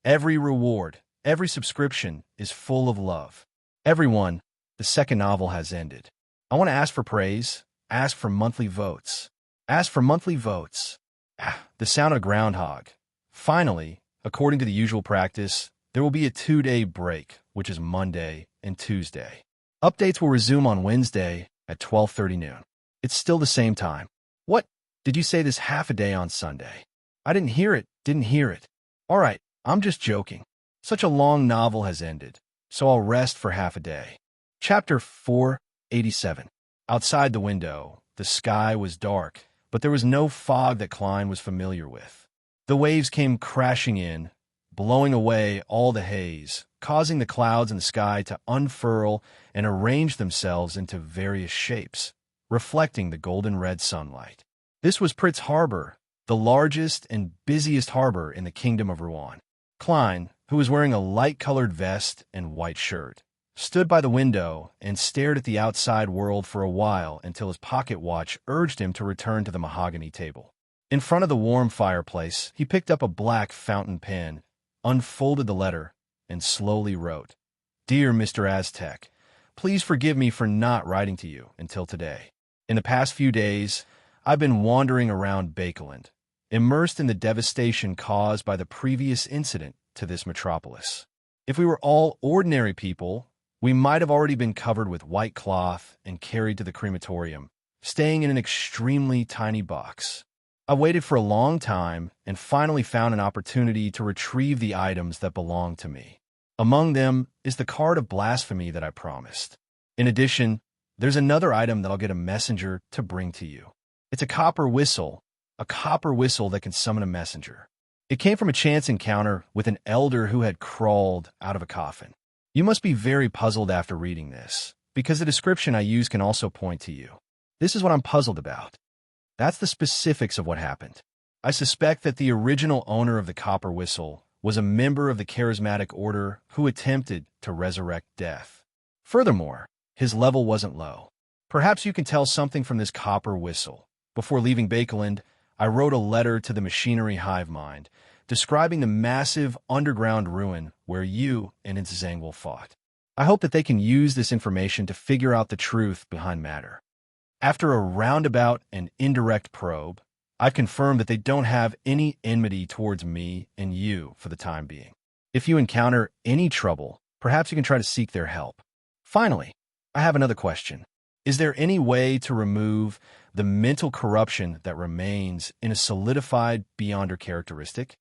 every reward, every subscription is full of love. Everyone, the second novel has ended. I want to ask for praise, ask for monthly votes. Ask for monthly votes. The sound of groundhog. Finally, according to the usual practice, there will be a 2-day break, which is Monday and Tuesday. Updates will resume on Wednesday at 12:30 noon. It's still the same time. What? Did you say this half a day on Sunday? I didn't hear it. All right, I'm just joking. Such a long novel has ended, so I'll rest for half a day. Chapter 487. Outside the window, the sky was dark, but there was no fog that Klein was familiar with. The waves came crashing in, blowing away all the haze, causing the clouds in the sky to unfurl and arrange themselves into various shapes, reflecting the golden-red sunlight. This was Pritz Harbor, the largest and busiest harbor in the Kingdom of Rouen. Klein, who was wearing a light-colored vest and white shirt, stood by the window and stared at the outside world for a while until his pocket watch urged him to return to the mahogany table. In front of the warm fireplace, he picked up a black fountain pen, unfolded the letter, and slowly wrote, "Dear Mr. Aztec, please forgive me for not writing to you until today. In the past few days, I've been wandering around Bakeland, immersed in the devastation caused by the previous incident to this metropolis. If we were all ordinary people, we might have already been covered with white cloth and carried to the crematorium, staying in an extremely tiny box. I waited for a long time and finally found an opportunity to retrieve the items that belong to me. Among them is the card of blasphemy that I promised. In addition, there's another item that I'll get a messenger to bring to you. It's a copper whistle that can summon a messenger. It came from a chance encounter with an elder who had crawled out of a coffin. You must be very puzzled after reading this, because the description I use can also point to you. This is what I'm puzzled about. That's the specifics of what happened. I suspect that the original owner of the copper whistle was a member of the charismatic order who attempted to resurrect death. Furthermore, his level wasn't low. Perhaps you can tell something from this copper whistle. Before leaving Bakeland, I wrote a letter to the machinery hive mind, describing the massive underground ruin where you and Zangwil fought. I hope that they can use this information to figure out the truth behind matter. After a roundabout and indirect probe, I've confirmed that they don't have any enmity towards me and you for the time being. If you encounter any trouble, perhaps you can try to seek their help. Finally, I have another question. Is there any way to remove the mental corruption that remains in a solidified Beyonder characteristic?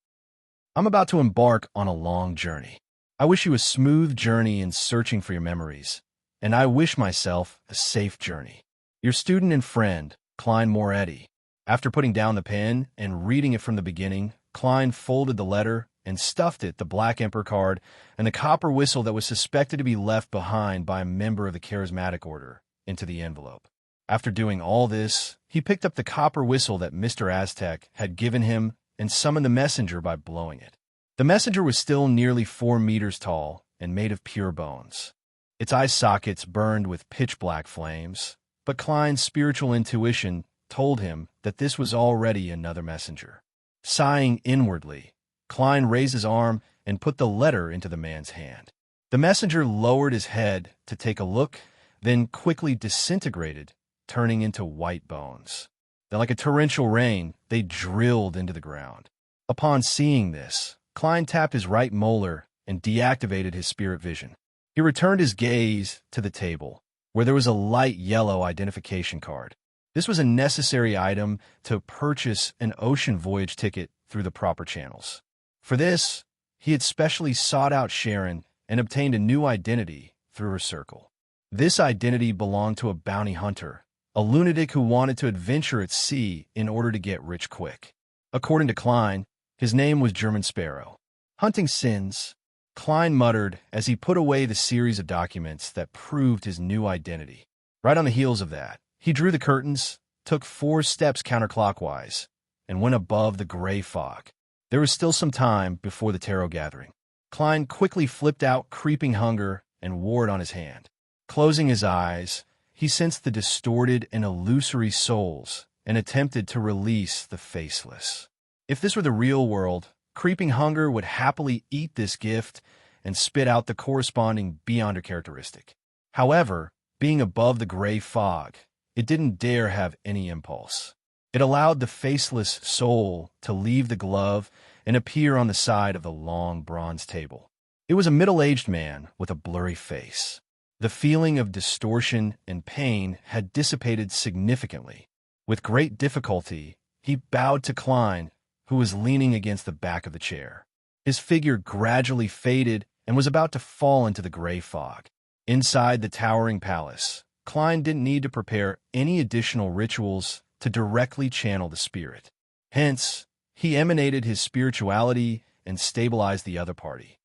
I'm about to embark on a long journey. I wish you a smooth journey in searching for your memories, and I wish myself a safe journey. Your student and friend, Klein Moretti. After putting down the pen and reading it from the beginning, Klein folded the letter and stuffed it, the Black Emperor card, and the copper whistle that was suspected to be left behind by a member of the charismatic order, into the envelope. After doing all this, he picked up the copper whistle that Mr. Aztec had given him and summoned the messenger by blowing it. The messenger was still nearly 4 meters tall and made of pure bones. Its eye sockets burned with pitch-black flames, but Klein's spiritual intuition told him that this was already another messenger. Sighing inwardly, Klein raised his arm and put the letter into the man's hand. The messenger lowered his head to take a look, then quickly disintegrated, turning into white bones. Then, like a torrential rain, they drilled into the ground. Upon seeing this, Klein tapped his right molar and deactivated his spirit vision. He returned his gaze to the table, where there was a light yellow identification card. This was a necessary item to purchase an ocean voyage ticket through the proper channels. For this, he had specially sought out Sharon and obtained a new identity through her circle. This identity belonged to a bounty hunter, a lunatic who wanted to adventure at sea in order to get rich quick. According to Klein, his name was German Sparrow. Hunting sins, Klein muttered as he put away the series of documents that proved his new identity. Right on the heels of that, he drew the curtains, took 4 steps counterclockwise, and went above the gray fog. There was still some time before the tarot gathering. Klein quickly flipped out creeping hunger and wore it on his hand. Closing his eyes, he sensed the distorted and illusory souls and attempted to release the faceless. If this were the real world, creeping hunger would happily eat this gift and spit out the corresponding Beyonder characteristic. However, being above the gray fog, it didn't dare have any impulse. It allowed the faceless soul to leave the glove and appear on the side of the long bronze table. It was a middle-aged man with a blurry face. The feeling of distortion and pain had dissipated significantly. With great difficulty, he bowed to Klein, who was leaning against the back of the chair. His figure gradually faded and was about to fall into the gray fog. Inside the towering palace, Klein didn't need to prepare any additional rituals to directly channel the spirit. Hence, he emanated his spirituality and stabilized the other party.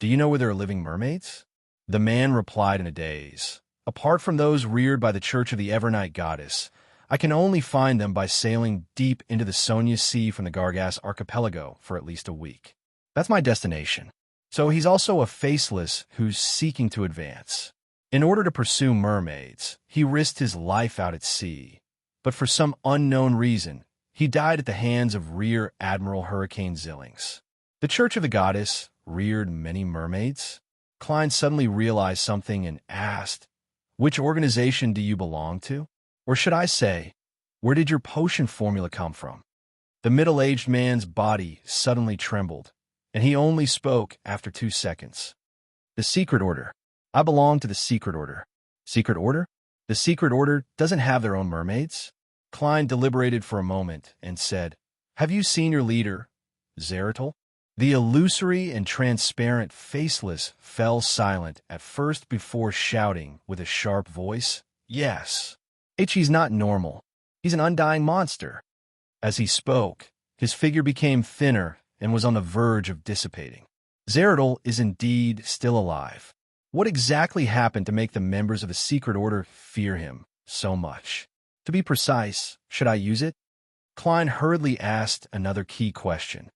"Do you know where there are living mermaids?" The man replied in a daze. "Apart from those reared by the Church of the Evernight Goddess, I can only find them by sailing deep into the Sonia Sea from the Gargas archipelago for at least a week. That's my destination." So he's also a faceless who's seeking to advance. In order to pursue mermaids, he risked his life out at sea. But for some unknown reason, he died at the hands of Rear Admiral Hurricane Zillings. The Church of the Goddess reared many mermaids. Klein suddenly realized something and asked, "Which organization do you belong to? Or should I say, where did your potion formula come from?" The middle-aged man's body suddenly trembled, and he only spoke after 2 seconds. "The Secret Order. I belong to the Secret Order." "Secret Order? The Secret Order doesn't have their own mermaids?" Klein deliberated for a moment and said, "Have you seen your leader, Zeratul?" The illusory and transparent faceless fell silent at first before shouting with a sharp voice, "Yes. He's not normal. He's an undying monster." As he spoke, his figure became thinner and was on the verge of dissipating. "Zeratul is indeed still alive. What exactly happened to make the members of the Secret Order fear him so much? To be precise, should I use it?" Klein hurriedly asked another key question.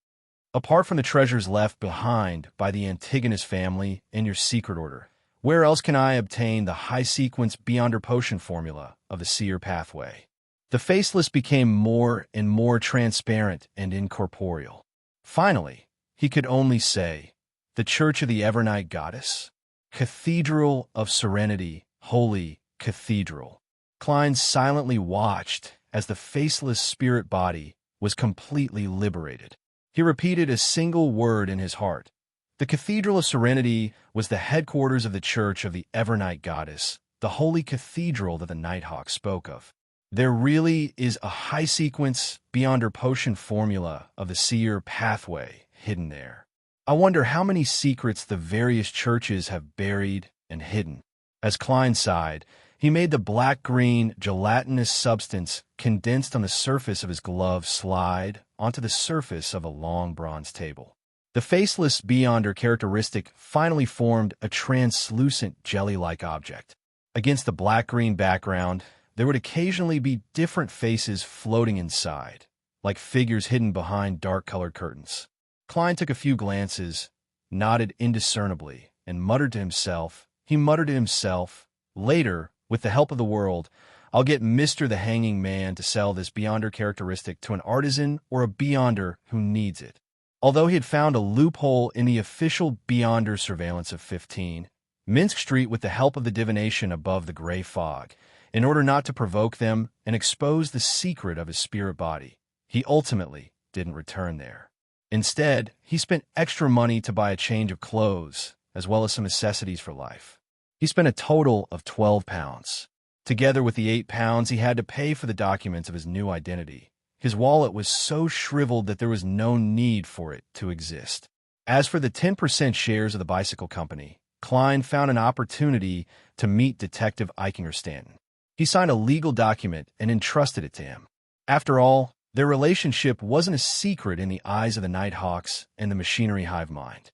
"Apart from the treasures left behind by the Antigonus family and your Secret Order, where else can I obtain the high-sequence Beyonder potion formula of the Seer pathway?" The faceless became more and more transparent and incorporeal. Finally, he could only say, "The Church of the Evernight Goddess? Cathedral of Serenity, Holy Cathedral." Klein silently watched as the faceless spirit body was completely liberated. He repeated a single word in his heart. The Cathedral of Serenity was the headquarters of the Church of the Evernight Goddess, the holy cathedral that the Nighthawk spoke of. There really is a high-sequence Beyonder potion formula of the Seer pathway hidden there. I wonder how many secrets the various churches have buried and hidden. As Klein sighed, he made the black-green, gelatinous substance condensed on the surface of his glove slide onto the surface of a long bronze table. The faceless Beyonder characteristic finally formed a translucent jelly-like object. Against the black-green background, there would occasionally be different faces floating inside, like figures hidden behind dark-colored curtains. Klein took a few glances, nodded indiscernibly, and muttered to himself. "Later, with the help of the world, I'll get Mr. the Hanging Man to sell this Beyonder characteristic to an artisan or a Beyonder who needs it." Although he had found a loophole in the official Beyonder surveillance of 15, Minsk Street with the help of the divination above the gray fog, in order not to provoke them and expose the secret of his spirit body, he ultimately didn't return there. Instead, he spent extra money to buy a change of clothes, as well as some necessities for life. He spent a total of £12. Together with the £8 he had to pay for the documents of his new identity, his wallet was so shriveled that there was no need for it to exist. As for the 10% shares of the bicycle company, Klein found an opportunity to meet Detective Eichinger Stanton. He signed a legal document and entrusted it to him. After all, their relationship wasn't a secret in the eyes of the Nighthawks and the machinery hive mind.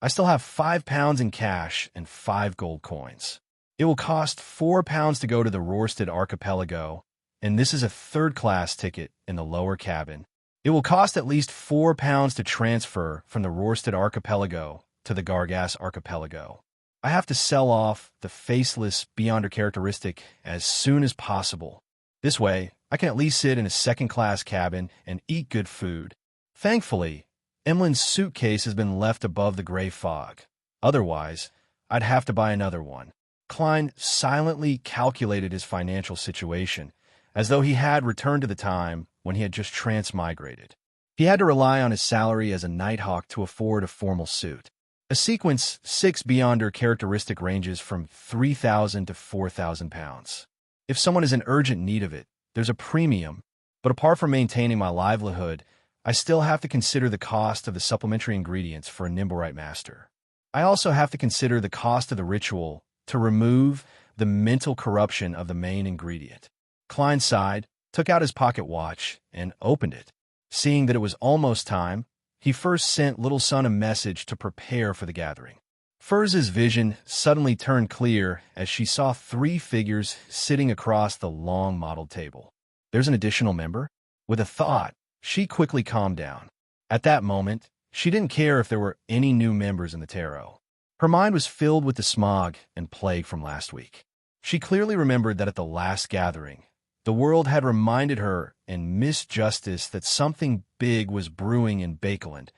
"I still have £5 in cash and 5 gold coins. It will cost £4 to go to the Rorstad Archipelago, and this is a third-class ticket in the lower cabin. It will cost at least £4 to transfer from the Rorstad Archipelago to the Gargas Archipelago. I have to sell off the faceless Beyonder characteristic as soon as possible. This way, I can at least sit in a second-class cabin and eat good food. Thankfully, Emlyn's suitcase has been left above the gray fog. Otherwise, I'd have to buy another one." Klein silently calculated his financial situation, as though he had returned to the time when he had just transmigrated. He had to rely on his salary as a Nighthawk to afford a formal suit. A Sequence 6 Beyonder characteristic ranges from £3,000 to £4,000. If someone is in urgent need of it, there's a premium, but apart from maintaining my livelihood, I still have to consider the cost of the supplementary ingredients for a Nimblewright Master. I also have to consider the cost of the ritual to remove the mental corruption of the main ingredient. Klein sighed, took out his pocket watch, and opened it. Seeing that it was almost time, he first sent Little Son a message to prepare for the gathering. Furz's vision suddenly turned clear as she saw 3 figures sitting across the long modeled table. There's an additional member? With a thought, she quickly calmed down. At that moment, She didn't care if there were any new members in the tarot. Her mind was filled with the smog and plague from last week. She clearly remembered that at the last gathering, the world had reminded her and Miss Justice that something big was brewing in Bakeland,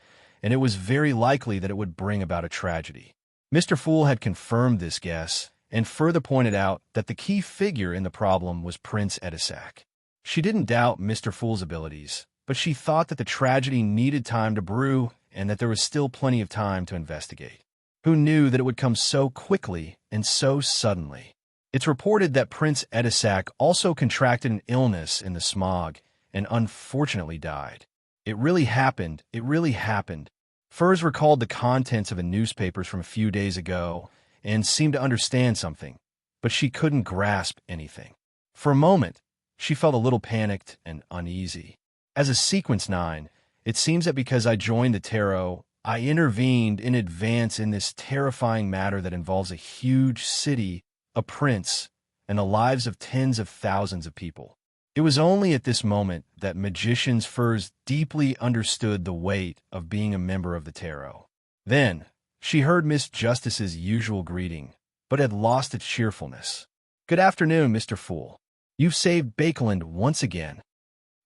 and it was very likely that it would bring about a tragedy. Mr. Fool had confirmed this guess, and further pointed out that the key figure in the problem was Prince Edisac. She didn't doubt Mr. Fool's abilities, but she thought that the tragedy needed time to brew and that there was still plenty of time to investigate. Who knew that it would come so quickly and so suddenly? It's reported that Prince Edisac also contracted an illness in the smog and unfortunately died. It really happened. It really happened. Furs recalled the contents of the newspapers from a few days ago and seemed to understand something, but she couldn't grasp anything. For a moment, she felt a little panicked and uneasy. As a Sequence 9, it seems that because I joined the tarot, I intervened in advance in this terrifying matter that involves a huge city, a prince, and the lives of tens of thousands of people. It was only at this moment that Magician's Furs deeply understood the weight of being a member of the tarot. Then, she heard Miss Justice's usual greeting, but had lost its cheerfulness. "Good afternoon, Mr. Fool. You've saved Bakeland once again."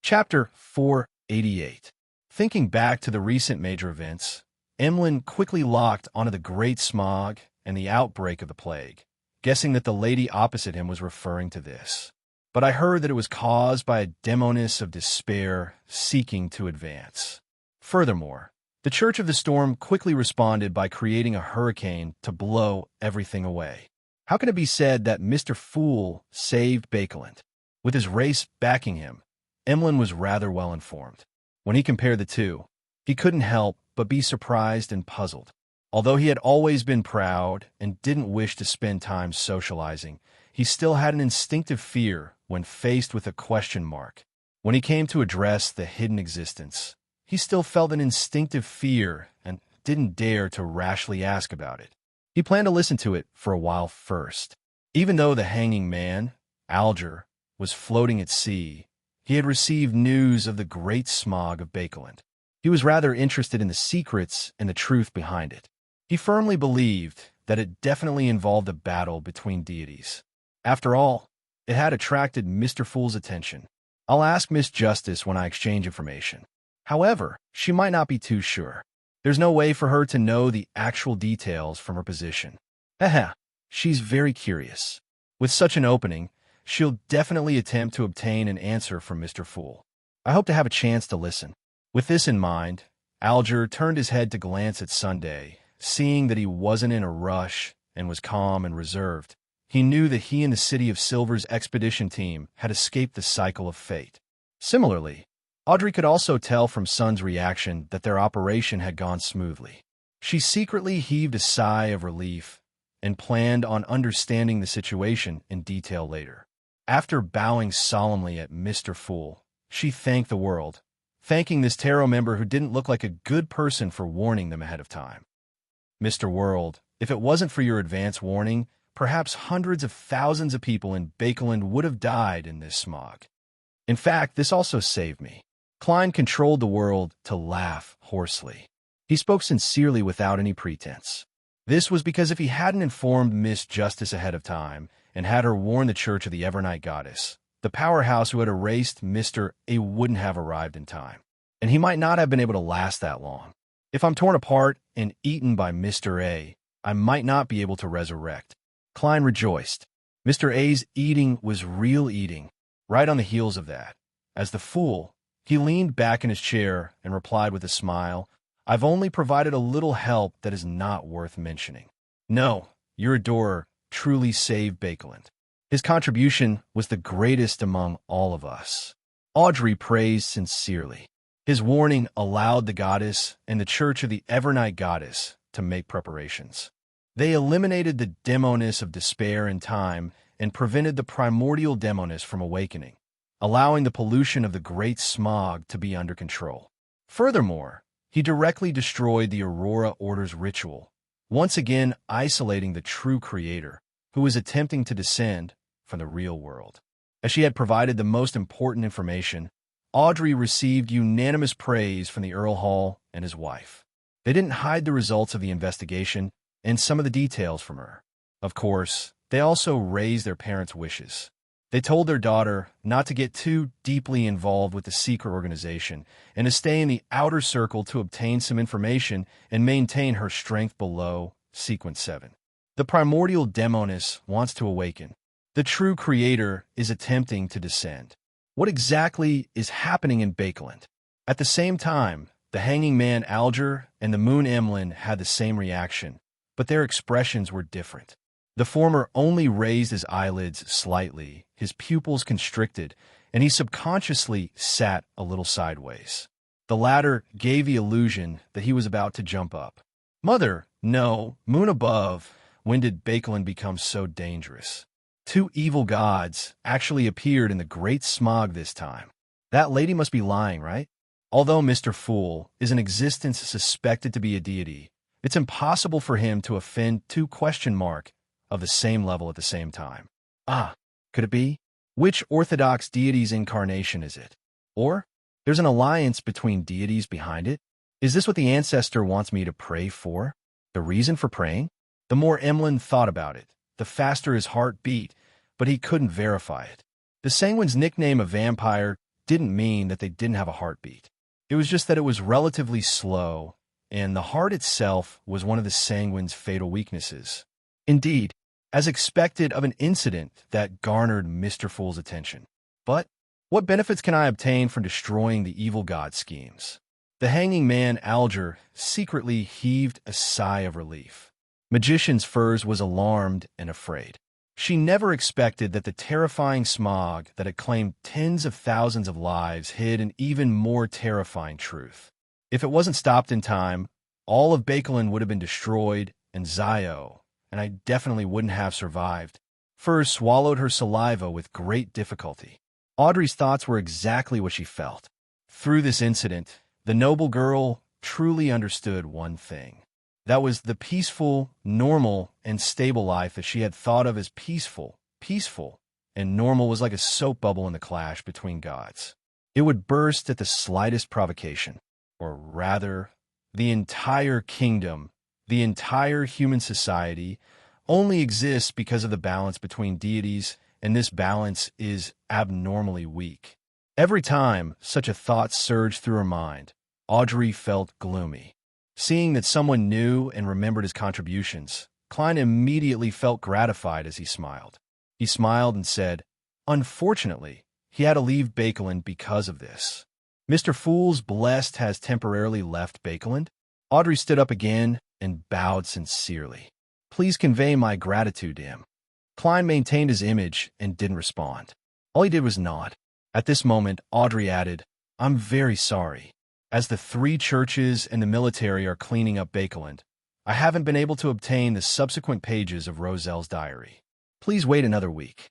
Chapter 488. Thinking back to the recent major events, Emlyn quickly locked onto the Great Smog and the outbreak of the plague, guessing that the lady opposite him was referring to this. But I heard that it was caused by a demoness of despair seeking to advance. Furthermore, the Church of the Storm quickly responded by creating a hurricane to blow everything away. How can it be said that Mr. Fool saved Bakeland? With his race backing him, Emlyn was rather well informed. When he compared the two, he couldn't help but be surprised and puzzled. Although he had always been proud and didn't wish to spend time socializing, he still had an instinctive fear when faced with a question mark. When he came to address the hidden existence, he still felt an instinctive fear and didn't dare to rashly ask about it. He planned to listen to it for a while first. Even though the hanging man, Alger, was floating at sea, he had received news of the Great Smog of Bakeland. He was rather interested in the secrets and the truth behind it. He firmly believed that it definitely involved a battle between deities. After all, it had attracted Mr. Fool's attention. I'll ask Miss Justice when I exchange information. However, she might not be too sure. There's no way for her to know the actual details from her position. She's very curious. With such an opening, she'll definitely attempt to obtain an answer from Mr. Fool. I hope to have a chance to listen. With this in mind, Alger turned his head to glance at Sunday. Seeing that he wasn't in a rush and was calm and reserved, he knew that he and the City of Silver's expedition team had escaped the cycle of fate. Similarly, Audrey could also tell from Sun's reaction that their operation had gone smoothly. She secretly heaved a sigh of relief and planned on understanding the situation in detail later. After bowing solemnly at Mr. Fool, she thanked the world, thanking this tarot member who didn't look like a good person for warning them ahead of time. Mr. World, if it wasn't for your advance warning, perhaps hundreds of thousands of people in Bakeland would have died in this smog. In fact, this also saved me. Klein controlled the world to laugh hoarsely. He spoke sincerely without any pretense. This was because if he hadn't informed Miss Justice ahead of time and had her warn the Church of the Evernight Goddess, the powerhouse who had erased Mr. A wouldn't have arrived in time, and he might not have been able to last that long. If I'm torn apart and eaten by Mr. A, I might not be able to resurrect. Klein rejoiced. Mr. A's eating was real eating. Right on the heels of that, as the Fool, he leaned back in his chair and replied with a smile, "I've only provided a little help that is not worth mentioning. No, your adorer truly saved Bakeland. His contribution was the greatest among all of us." Audrey praised sincerely. His warning allowed the goddess and the Church of the Evernight Goddess to make preparations. They eliminated the demoness of despair in time and prevented the primordial demoness from awakening, allowing the pollution of the Great Smog to be under control. Furthermore, he directly destroyed the Aurora Order's ritual, once again isolating the true creator, who was attempting to descend from the real world. As she had provided the most important information, Audrey received unanimous praise from the Earl Hall and his wife. They didn't hide the results of the investigation and some of the details from her. Of course, they also raised their parents' wishes. They told their daughter not to get too deeply involved with the secret organization and to stay in the outer circle to obtain some information and maintain her strength below Sequence 7. The primordial demoness wants to awaken. The true creator is attempting to descend. What exactly is happening in Bakeland? At the same time, the hanging man Alger and the moon Emlyn had the same reaction, but their expressions were different. The former only raised his eyelids slightly, his pupils constricted, and he subconsciously sat a little sideways. The latter gave the illusion that he was about to jump up. "Mother, no, moon above. When did Bakeland become so dangerous? Two evil gods actually appeared in the great smog this time. That lady must be lying, right? Although Mr. Fool is an existence suspected to be a deity, it's impossible for him to offend two question mark of the same level at the same time. Ah, could it be? Which orthodox deity's incarnation is it? Or there's an alliance between deities behind it? Is this what the ancestor wants me to pray for? The reason for praying?" The more Emlyn thought about it, the faster his heart beat, but he couldn't verify it. The Sanguine's nickname of vampire didn't mean that they didn't have a heartbeat. It was just that it was relatively slow, and the heart itself was one of the Sanguine's fatal weaknesses. Indeed, as expected of an incident that garnered Mr. Fool's attention. But what benefits can I obtain from destroying the evil god schemes? The hanging man Alger secretly heaved a sigh of relief. Magician's Furs was alarmed and afraid. She never expected that the terrifying smog that had claimed tens of thousands of lives hid an even more terrifying truth. If it wasn't stopped in time, all of Bakeland would have been destroyed, and Zio, and I definitely wouldn't have survived. Furs swallowed her saliva with great difficulty. Audrey's thoughts were exactly what she felt. Through this incident, the noble girl truly understood one thing. That was the peaceful, normal, and stable life that she had thought of as peaceful, and normal was like a soap bubble in the clash between gods. It would burst at the slightest provocation, or rather, the entire kingdom, the entire human society, only exists because of the balance between deities, and this balance is abnormally weak. Every time such a thought surged through her mind, Audrey felt gloomy. Seeing that someone knew and remembered his contributions, Klein immediately felt gratified as he smiled. He smiled and said, "Unfortunately, he had to leave Bakeland because of this. Mr. Fool's blessed has temporarily left Bakeland." Audrey stood up again and bowed sincerely. "Please convey my gratitude to him." Klein maintained his image and didn't respond. All he did was nod. At this moment, Audrey added, "I'm very sorry. As the 3 churches and the military are cleaning up Bakeland, I haven't been able to obtain the subsequent pages of Roselle's diary. Please wait another week."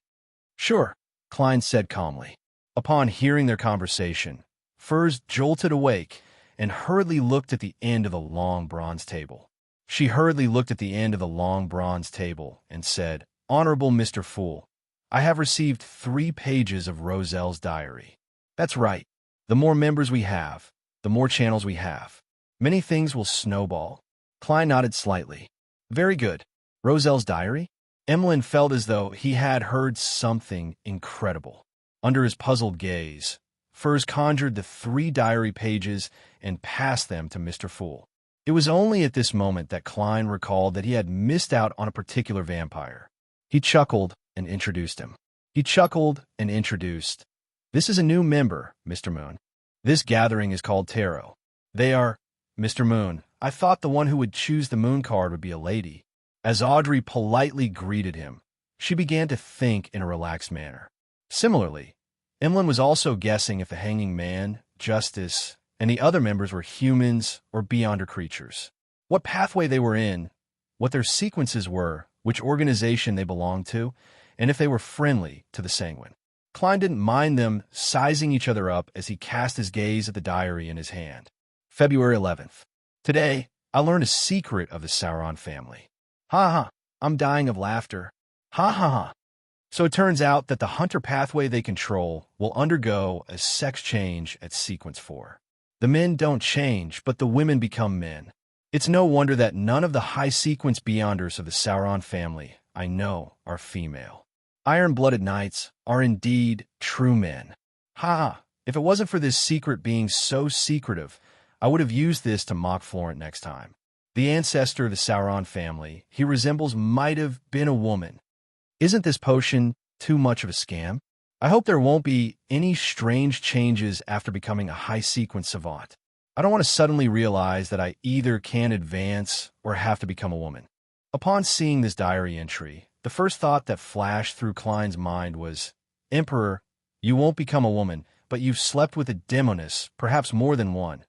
"Sure," Klein said calmly. Upon hearing their conversation, Furs jolted awake and hurriedly looked at the end of the long bronze table. She hurriedly looked at the end of the long bronze table and said, "Honorable Mr. Fool, I have received 3 pages of Roselle's diary." "That's right. The more members we have, the more channels we have. Many things will snowball." Klein nodded slightly. "Very good. Roselle's diary?" Emlyn felt as though he had heard something incredible. Under his puzzled gaze, Furs conjured the 3 diary pages and passed them to Mr. Fool. It was only at this moment that Klein recalled that he had missed out on a particular vampire. He chuckled and introduced him. "This is a new member, Mr. Moon. This gathering is called Tarot. They are—" "Mr. Moon, I thought the one who would choose the moon card would be a lady." As Audrey politely greeted him, she began to think in a relaxed manner. Similarly, Emlyn was also guessing if the hanging man, Justice, and the other members were humans or beyonder creatures. What pathway they were in, what their sequences were, which organization they belonged to, and if they were friendly to the Sanguine. Klein didn't mind them sizing each other up as he cast his gaze at the diary in his hand. February 11th. Today, I learned a secret of the Sauron family. Ha ha, I'm dying of laughter. Ha ha ha. So it turns out that the hunter pathway they control will undergo a sex change at sequence 4. The men don't change, but the women become men. It's no wonder that none of the high-sequence Beyonders of the Sauron family I know are female. Iron-blooded knights are indeed true men. Ha! If it wasn't for this secret being so secretive, I would have used this to mock Florent next time. The ancestor of the Sauron family he resembles might have been a woman. Isn't this potion too much of a scam? I hope there won't be any strange changes after becoming a high-sequence savant. I don't want to suddenly realize that I either can't advance or have to become a woman. Upon seeing this diary entry, the first thought that flashed through Klein's mind was, Emperor, you won't become a woman, but you've slept with a demoness, perhaps more than one.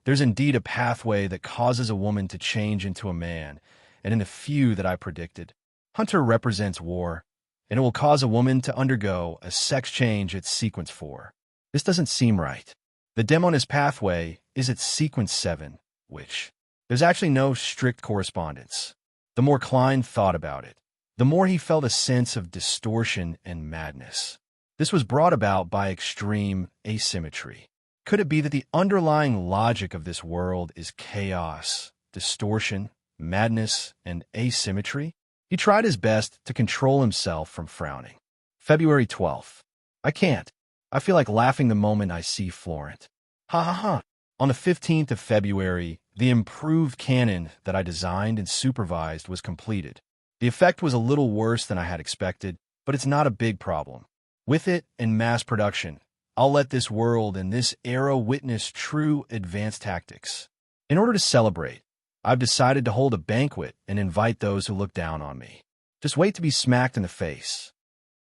There's indeed a pathway that causes a woman to change into a man, and in the few that I predicted, Hunter represents war, and it will cause a woman to undergo a sex change at sequence 4. This doesn't seem right. The demoness pathway is at sequence 7, which there's actually no strict correspondence. The more Klein thought about it, the more he felt a sense of distortion and madness. This was brought about by extreme asymmetry. Could it be that the underlying logic of this world is chaos, distortion, madness, and asymmetry? He tried his best to control himself from frowning. February 12th. I can't. I feel like laughing the moment I see Florent. Ha ha ha. On the 15th of February, the improved cannon that I designed and supervised was completed. The effect was a little worse than I had expected, but it's not a big problem. With it and mass production, I'll let this world and this era witness true advanced tactics. In order to celebrate, I've decided to hold a banquet and invite those who look down on me. Just wait to be smacked in the face.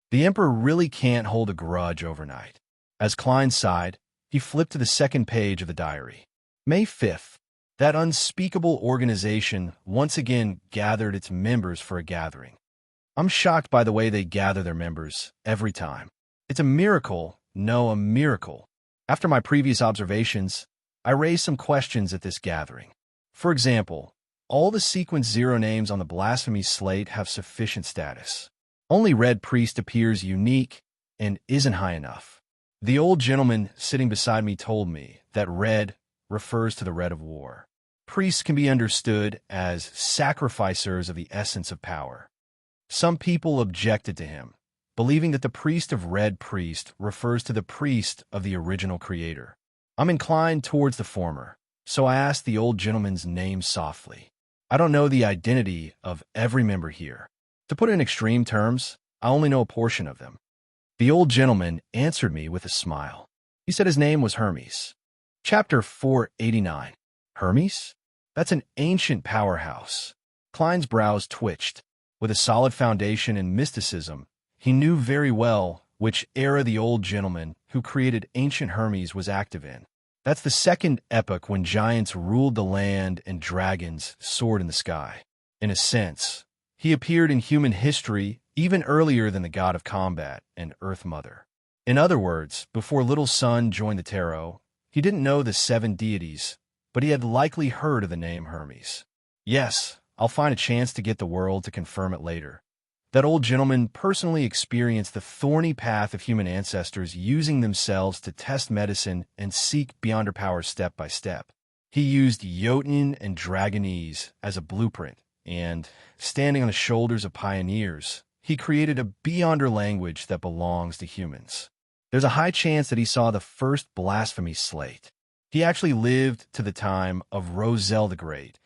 The Emperor really can't hold a grudge overnight. As Klein sighed, he flipped to the second page of the diary. May 5th. That unspeakable organization once again gathered its members for a gathering. I'm shocked by the way they gather their members every time. It's a miracle, a miracle. After my previous observations, I raised some questions at this gathering. For example, all the sequence 0 names on the blasphemy slate have sufficient status. Only Red Priest appears unique and isn't high enough. The old gentleman sitting beside me told me that red refers to the red of war. Priests can be understood as sacrificers of the essence of power. Some people objected to him, believing that the priest of Red Priest refers to the priest of the original creator. I'm inclined towards the former, so I asked the old gentleman's name softly. I don't know the identity of every member here. To put it in extreme terms, I only know a portion of them. The old gentleman answered me with a smile. He said his name was Hermes. Chapter 489. Hermes? That's an ancient powerhouse. Klein's brows twitched. With a solid foundation in mysticism, he knew very well which era the old gentleman who created ancient Hermes was active in. That's the second epoch when giants ruled the land and dragons soared in the sky. In a sense, he appeared in human history even earlier than the god of combat and Earth Mother. In other words, before Little Sun joined the tarot, he didn't know the 7 deities, but he had likely heard of the name Hermes. Yes, I'll find a chance to get the world to confirm it later. That old gentleman personally experienced the thorny path of human ancestors using themselves to test medicine and seek beyonder power step by step. He used Jotun and Dragonese as a blueprint, and, standing on the shoulders of pioneers, he created a beyonder language that belongs to humans. There's a high chance that he saw the first blasphemy slate. He actually lived to the time of Roselle the Great,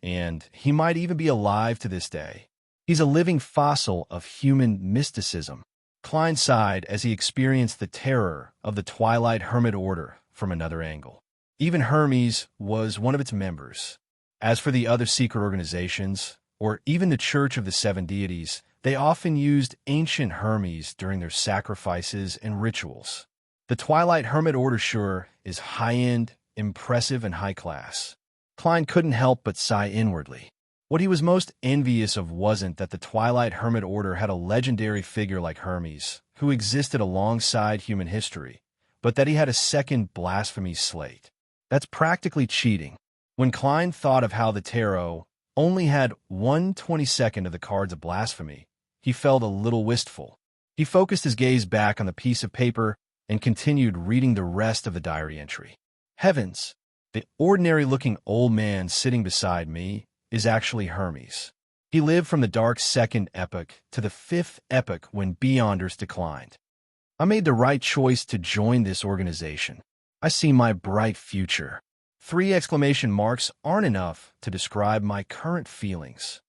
and he might even be alive to this day. He's a living fossil of human mysticism. Klein sighed as he experienced the terror of the Twilight Hermit Order from another angle. Even Hermes was one of its members. As for the other secret organizations, or even the Church of the 7 Deities, they often used ancient Hermes during their sacrifices and rituals. The Twilight Hermit Order sure is high-end, impressive, and high-class. Klein couldn't help but sigh inwardly. What he was most envious of wasn't that the Twilight Hermit Order had a legendary figure like Hermes, who existed alongside human history, but that he had a second blasphemy slate. That's practically cheating. When Klein thought of how the tarot only had 1/22 of the cards of blasphemy, he felt a little wistful. He focused his gaze back on the piece of paper and continued reading the rest of the diary entry. Heavens! The ordinary-looking old man sitting beside me is actually Hermes. He lived from the dark second epoch to the fifth epoch when Beyonders declined. I made the right choice to join this organization. I see my bright future. 3 exclamation marks aren't enough to describe my current feelings.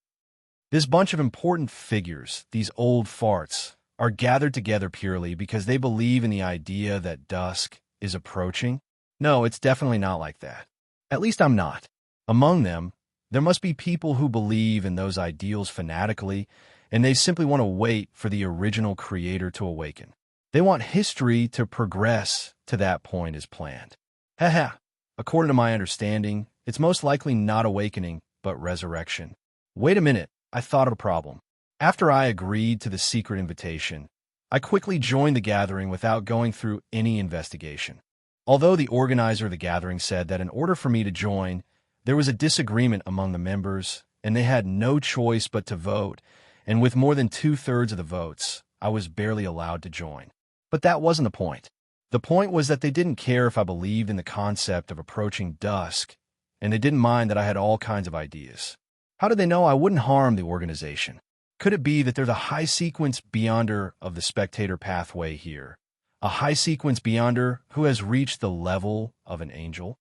This bunch of important figures, these old farts, are gathered together purely because they believe in the idea that dusk is approaching. No, it's definitely not like that. At least I'm not. Among them, there must be people who believe in those ideals fanatically, and they simply want to wait for the original creator to awaken. They want history to progress to that point as planned. Haha. According to my understanding, it's most likely not awakening, but resurrection. Wait a minute, I thought of a problem. After I agreed to the secret invitation, I quickly joined the gathering without going through any investigation. Although the organizer of the gathering said that in order for me to join, there was a disagreement among the members, and they had no choice but to vote, and with more than 2/3 of the votes, I was barely allowed to join. But that wasn't the point. The point was that they didn't care if I believed in the concept of approaching dusk, and they didn't mind that I had all kinds of ideas. How did they know I wouldn't harm the organization? Could it be that there's a high-sequence beyonder of the spectator pathway here? A high-sequence beyonder who has reached the level of an angel?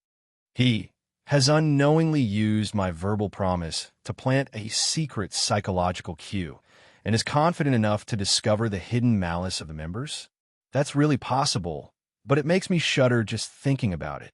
He has unknowingly used my verbal promise to plant a secret psychological cue and is confident enough to discover the hidden malice of the members? That's really possible, but it makes me shudder just thinking about it.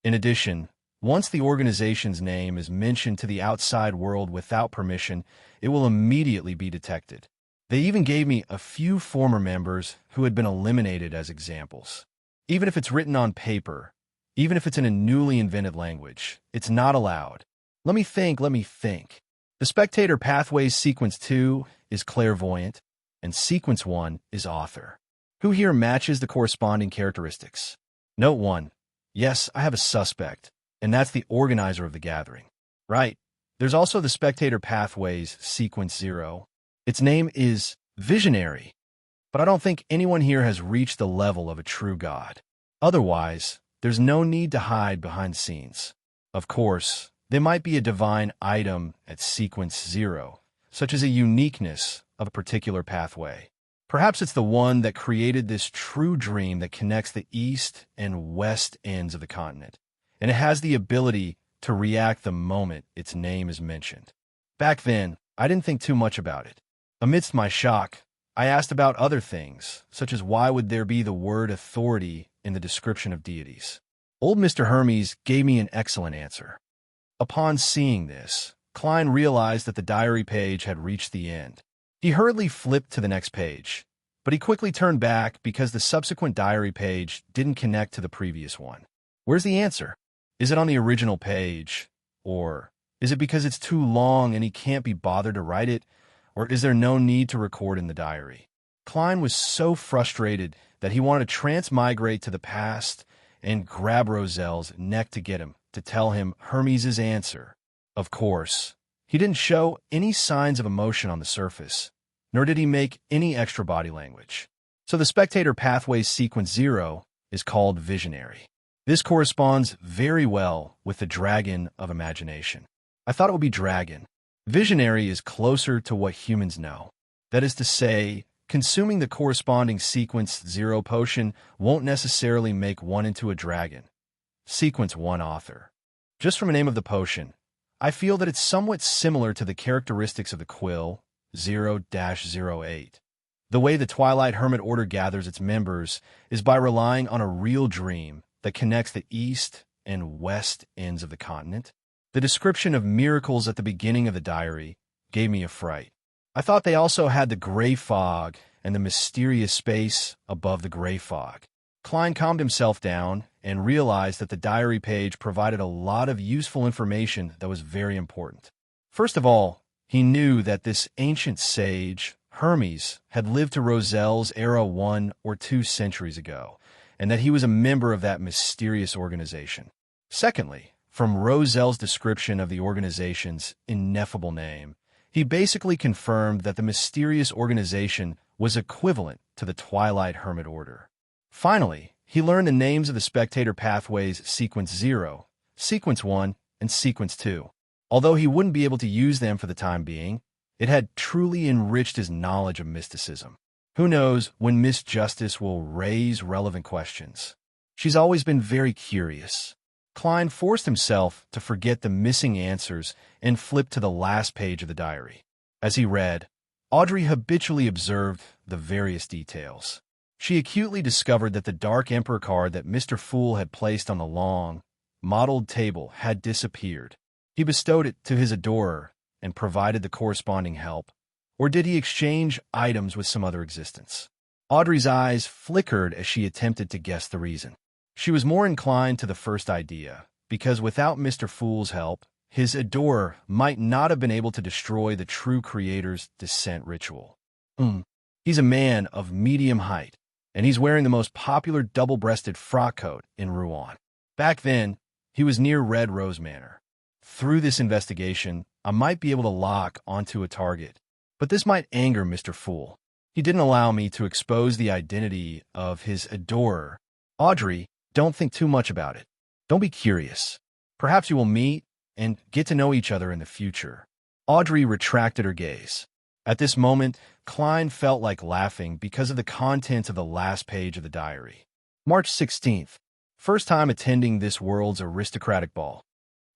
In addition, once the organization's name is mentioned to the outside world without permission, it will immediately be detected. They even gave me a few former members who had been eliminated as examples. Even if it's written on paper, even if it's in a newly invented language, it's not allowed. Let me think. The spectator pathway's sequence 2 is clairvoyant, and sequence 1 is author. Who here matches the corresponding characteristics? Note 1. Yes, I have a suspect, and that's the organizer of the gathering. Right. There's also the spectator pathway's sequence 0. Its name is Visionary, but I don't think anyone here has reached the level of a true god. Otherwise, there's no need to hide behind scenes. Of course, there might be a divine item at sequence 0, such as a uniqueness of a particular pathway. Perhaps it's the one that created this true dream that connects the east and west ends of the continent, and it has the ability to react the moment its name is mentioned. Back then, I didn't think too much about it. Amidst my shock, I asked about other things, such as why would there be the word authority in the description of deities. Old Mr. Hermes gave me an excellent answer. Upon seeing this, Klein realized that the diary page had reached the end. He hurriedly flipped to the next page, but he quickly turned back because the subsequent diary page didn't connect to the previous one. Where's the answer? Is it on the original page? Or is it because it's too long and he can't be bothered to write it? Or is there no need to record in the diary? Klein was so frustrated that he wanted to transmigrate to the past and grab Roselle's neck to get him, to tell him Hermes' answer. Of course, he didn't show any signs of emotion on the surface, nor did he make any extra body language. So the spectator pathway sequence 0 is called Visionary. This corresponds very well with the dragon of imagination. I thought it would be dragon. Visionary is closer to what humans know. That is to say, consuming the corresponding sequence 0 potion won't necessarily make one into a dragon. Sequence 1 author. Just from the name of the potion, I feel that it's somewhat similar to the characteristics of the quill 0-08. The way the Twilight Hermit Order gathers its members is by relying on a real dream that connects the east and west ends of the continent. The description of miracles at the beginning of the diary gave me a fright. I thought they also had the gray fog and the mysterious space above the gray fog. Klein calmed himself down and realized that the diary page provided a lot of useful information that was very important. First of all, he knew that this ancient sage, Hermes, had lived to Roselle's era 1 or 2 centuries ago, and that he was a member of that mysterious organization. Secondly, from Roselle's description of the organization's ineffable name, he basically confirmed that the mysterious organization was equivalent to the Twilight Hermit Order. Finally, he learned the names of the spectator pathways sequence 0, Sequence 1 and Sequence 2. Although he wouldn't be able to use them for the time being, it had truly enriched his knowledge of mysticism. Who knows when Miss Justice will raise relevant questions? She's always been very curious. Klein forced himself to forget the missing answers and flipped to the last page of the diary. As he read, Audrey habitually observed the various details. She acutely discovered that the Dark Emperor card that Mr. Fool had placed on the long, modeled table had disappeared. He bestowed it to his adorer and provided the corresponding help, or did he exchange items with some other existence? Audrey's eyes flickered as she attempted to guess the reason. She was more inclined to the first idea, because without Mr. Fool's help, his adorer might not have been able to destroy the true creator's descent ritual. He's a man of medium height, and he's wearing the most popular double-breasted frock coat in Rouen. Back then, he was near Red Rose Manor. Through this investigation, I might be able to lock onto a target, but this might anger Mr. Fool. He didn't allow me to expose the identity of his adorer. Audrey, don't think too much about it. Don't be curious. Perhaps you will meet and get to know each other in the future. Audrey retracted her gaze. At this moment, Klein felt like laughing because of the contents of the last page of the diary. March 16th. First time attending this world's aristocratic ball.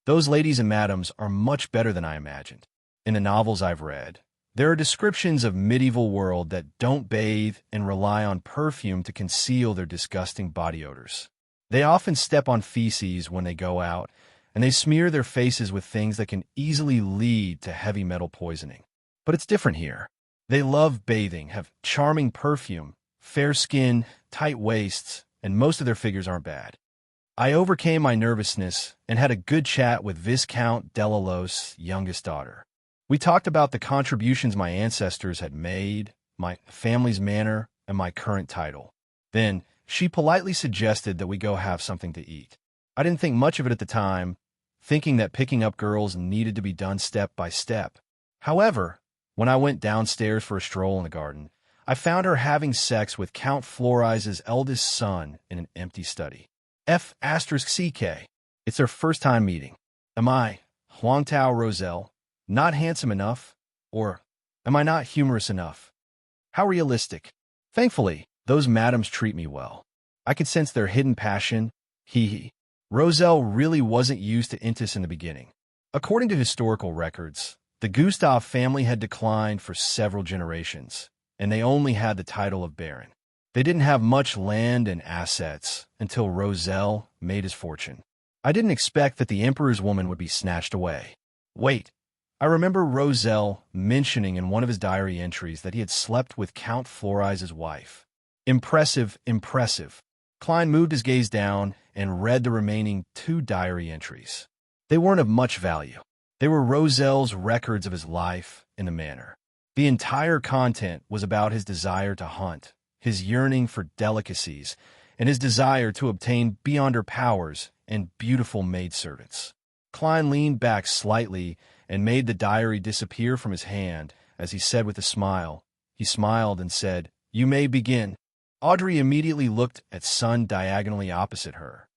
Those ladies and madams are much better than I imagined. In the novels I've read, there are descriptions of medieval world that don't bathe and rely on perfume to conceal their disgusting body odors. They often step on feces when they go out, and they smear their faces with things that can easily lead to heavy metal poisoning. But it's different here. They love bathing, have charming perfume, fair skin, tight waists, and most of their figures aren't bad. I overcame my nervousness and had a good chat with Viscount Delalos' youngest daughter. We talked about the contributions my ancestors had made, my family's manor, and my current title. Then, she politely suggested that we go have something to eat. I didn't think much of it at the time, thinking that picking up girls needed to be done step by step. However, when I went downstairs for a stroll in the garden, I found her having sex with Count Florize's eldest son in an empty study. F***CK. It's their first time meeting. Am I, Huang Tao Roselle, not handsome enough? Or am I not humorous enough? How realistic. Thankfully, those madams treat me well. I could sense their hidden passion. Hee. Roselle really wasn't used to Intis in the beginning. According to historical records, the Gustav family had declined for several generations, and they only had the title of Baron. They didn't have much land and assets until Roselle made his fortune. I didn't expect that the Emperor's woman would be snatched away. Wait, I remember Roselle mentioning in one of his diary entries that he had slept with Count Florize's wife. Impressive, impressive. Klein moved his gaze down and read the remaining 2 diary entries. They weren't of much value. They were Roselle's records of his life in the manor. The entire content was about his desire to hunt, his yearning for delicacies, and his desire to obtain beyond her powers and beautiful maidservants. Klein leaned back slightly and made the diary disappear from his hand as he said with a smile. He smiled and said, "You may begin." Audrey immediately looked at Sun diagonally opposite her.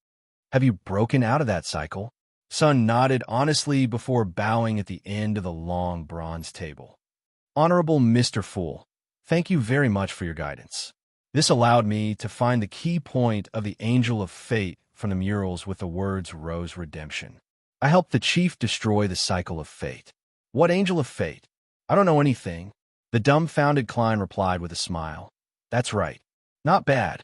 "Have you broken out of that cycle?" Sun nodded honestly before bowing at the end of the long bronze table. "Honorable Mr. Fool, thank you very much for your guidance. This allowed me to find the key point of the Angel of Fate from the murals with the words Rose Redemption. I helped the chief destroy the cycle of fate." "What Angel of Fate? I don't know anything," the dumbfounded Klein replied with a smile. "That's right. Not bad."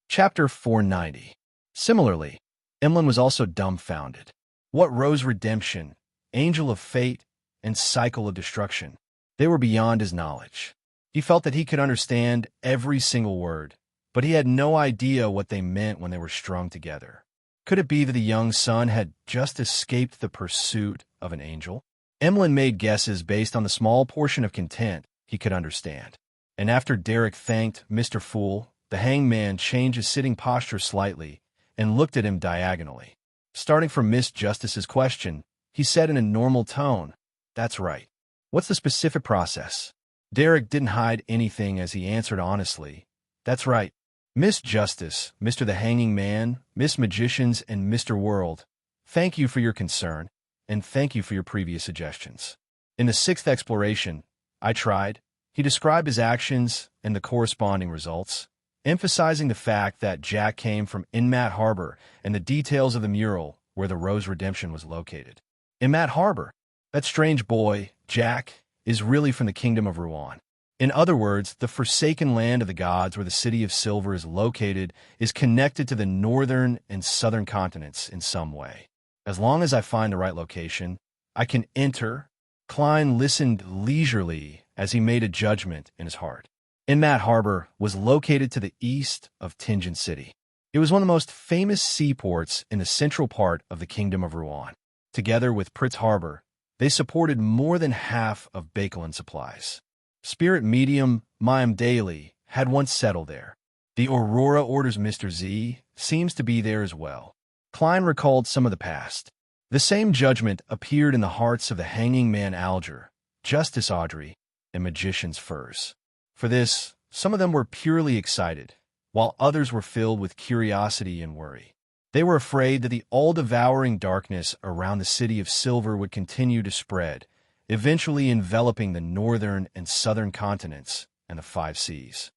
Chapter 490. Similarly, Emlyn was also dumbfounded. What Rose Redemption, Angel of Fate, and Cycle of Destruction? They were beyond his knowledge. He felt that he could understand every single word, but he had no idea what they meant when they were strung together. Could it be that the young son had just escaped the pursuit of an angel? Emlyn made guesses based on the small portion of content he could understand. And after Derek thanked Mr. Fool, the hangman changed his sitting posture slightly and looked at him diagonally. Starting from Miss Justice's question, he said in a normal tone, "That's right. What's the specific process?" Derek didn't hide anything as he answered honestly, "That's right. Miss Justice, Mr. the Hanging Man, Miss Magicians, and Mr. World. Thank you for your concern, and thank you for your previous suggestions. In the sixth exploration, I tried. He described his actions and the corresponding results, emphasizing the fact that Jack came from Inmat Harbor and the details of the mural where the Rose Redemption was located. Inmat Harbor, that strange boy, Jack, is really from the kingdom of Rouen. In other words, the forsaken land of the gods where the city of Silver is located is connected to the northern and southern continents in some way. As long as I find the right location, I can enter. Klein listened leisurely as he made a judgment in his heart. Inmat Harbor was located to the east of Tingen City. It was one of the most famous seaports in the central part of the Kingdom of Rouen. Together with Pritz Harbor, they supported more than half of Bakelin supplies. Spirit medium Mayim Daly had once settled there. The Aurora Order's Mr. Z seems to be there as well. Klein recalled some of the past. The same judgment appeared in the hearts of the Hanging Man Alger, Justice Audrey, and Magician's Furs. For this, some of them were purely excited, while others were filled with curiosity and worry. They were afraid that the all-devouring darkness around the city of Silver would continue to spread, eventually enveloping the northern and southern continents and the 5 seas.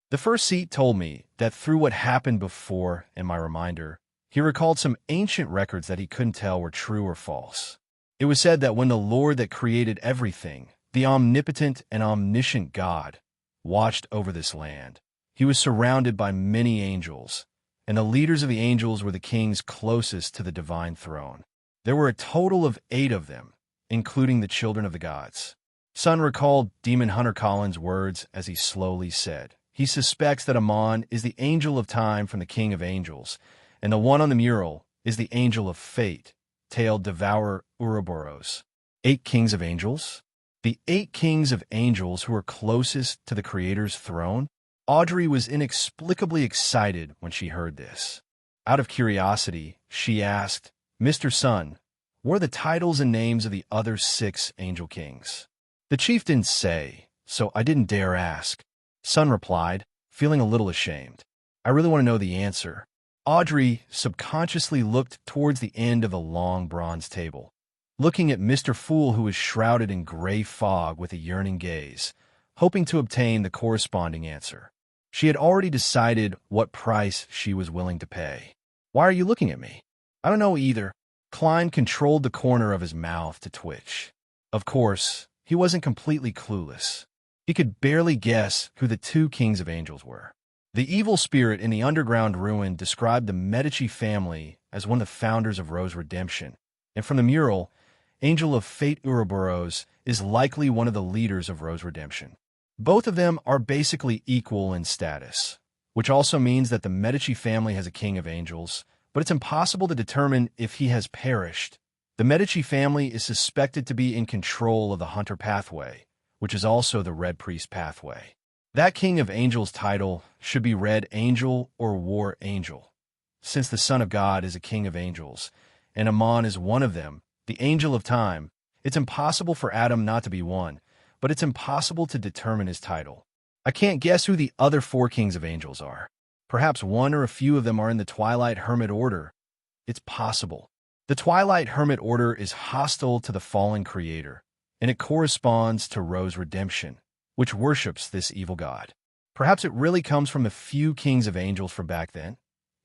The first seat told me that through what happened before and my reminder, he recalled some ancient records that he couldn't tell were true or false. It was said that when the Lord that created everything, the omnipotent and omniscient God, watched over this land, he was surrounded by many angels, and the leaders of the angels were the kings closest to the divine throne. There were a total of 8 of them, including the children of the gods. Sun recalled Demon Hunter Collins' words as he slowly said, he suspects that Amon is the angel of time from the king of angels, and the one on the mural is the angel of fate, tailed Devourer Ouroboros. 8 kings of angels? The 8 kings of angels who were closest to the Creator's throne? Audrey was inexplicably excited when she heard this. Out of curiosity, she asked, Mr. Sun, what are the titles and names of the other 6 angel kings? The chief didn't say, so I didn't dare ask. Sun replied, feeling a little ashamed. I really want to know the answer. Audrey subconsciously looked towards the end of the long bronze table, looking at Mr. Fool, who was shrouded in gray fog with a yearning gaze, hoping to obtain the corresponding answer. She had already decided what price she was willing to pay. Why are you looking at me? I don't know either. Klein controlled the corner of his mouth to twitch. Of course, he wasn't completely clueless. He could barely guess who the 2 kings of angels were. The evil spirit in the underground ruin described the Medici family as one of the founders of Rose Redemption, and from the mural, Angel of Fate Ouroboros is likely one of the leaders of Rose Redemption. Both of them are basically equal in status, which also means that the Medici family has a king of angels, but it's impossible to determine if he has perished. The Medici family is suspected to be in control of the Hunter pathway, which is also the Red Priest pathway. That king of angels title should be Red Angel or War Angel. Since the Son of God is a king of angels, and Amon is one of them, the angel of time, it's impossible for Adam not to be one, but it's impossible to determine his title. I can't guess who the other 4 kings of angels are. Perhaps one or a few of them are in the Twilight Hermit Order. It's possible. The Twilight Hermit Order is hostile to the fallen creator, and it corresponds to Rose Redemption, which worships this evil god. Perhaps it really comes from the few kings of angels from back then.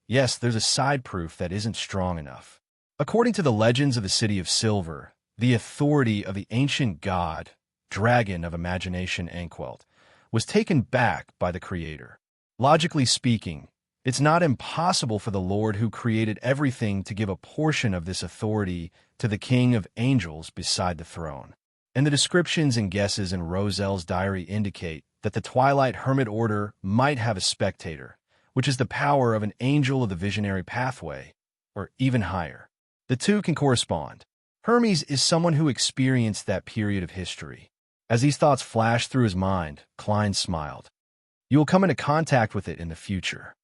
Yes, there's a side proof that isn't strong enough. According to the legends of the City of Silver, the authority of the ancient god, Dragon of Imagination Enquelt, was taken back by the Creator. Logically speaking, it's not impossible for the Lord who created everything to give a portion of this authority to the King of Angels beside the throne. And the descriptions and guesses in Roselle's diary indicate that the Twilight Hermit Order might have a spectator, which is the power of an angel of the visionary pathway, or even higher. The 2 can correspond. Hermes is someone who experienced that period of history. As these thoughts flashed through his mind, Klein smiled. You will come into contact with it in the future.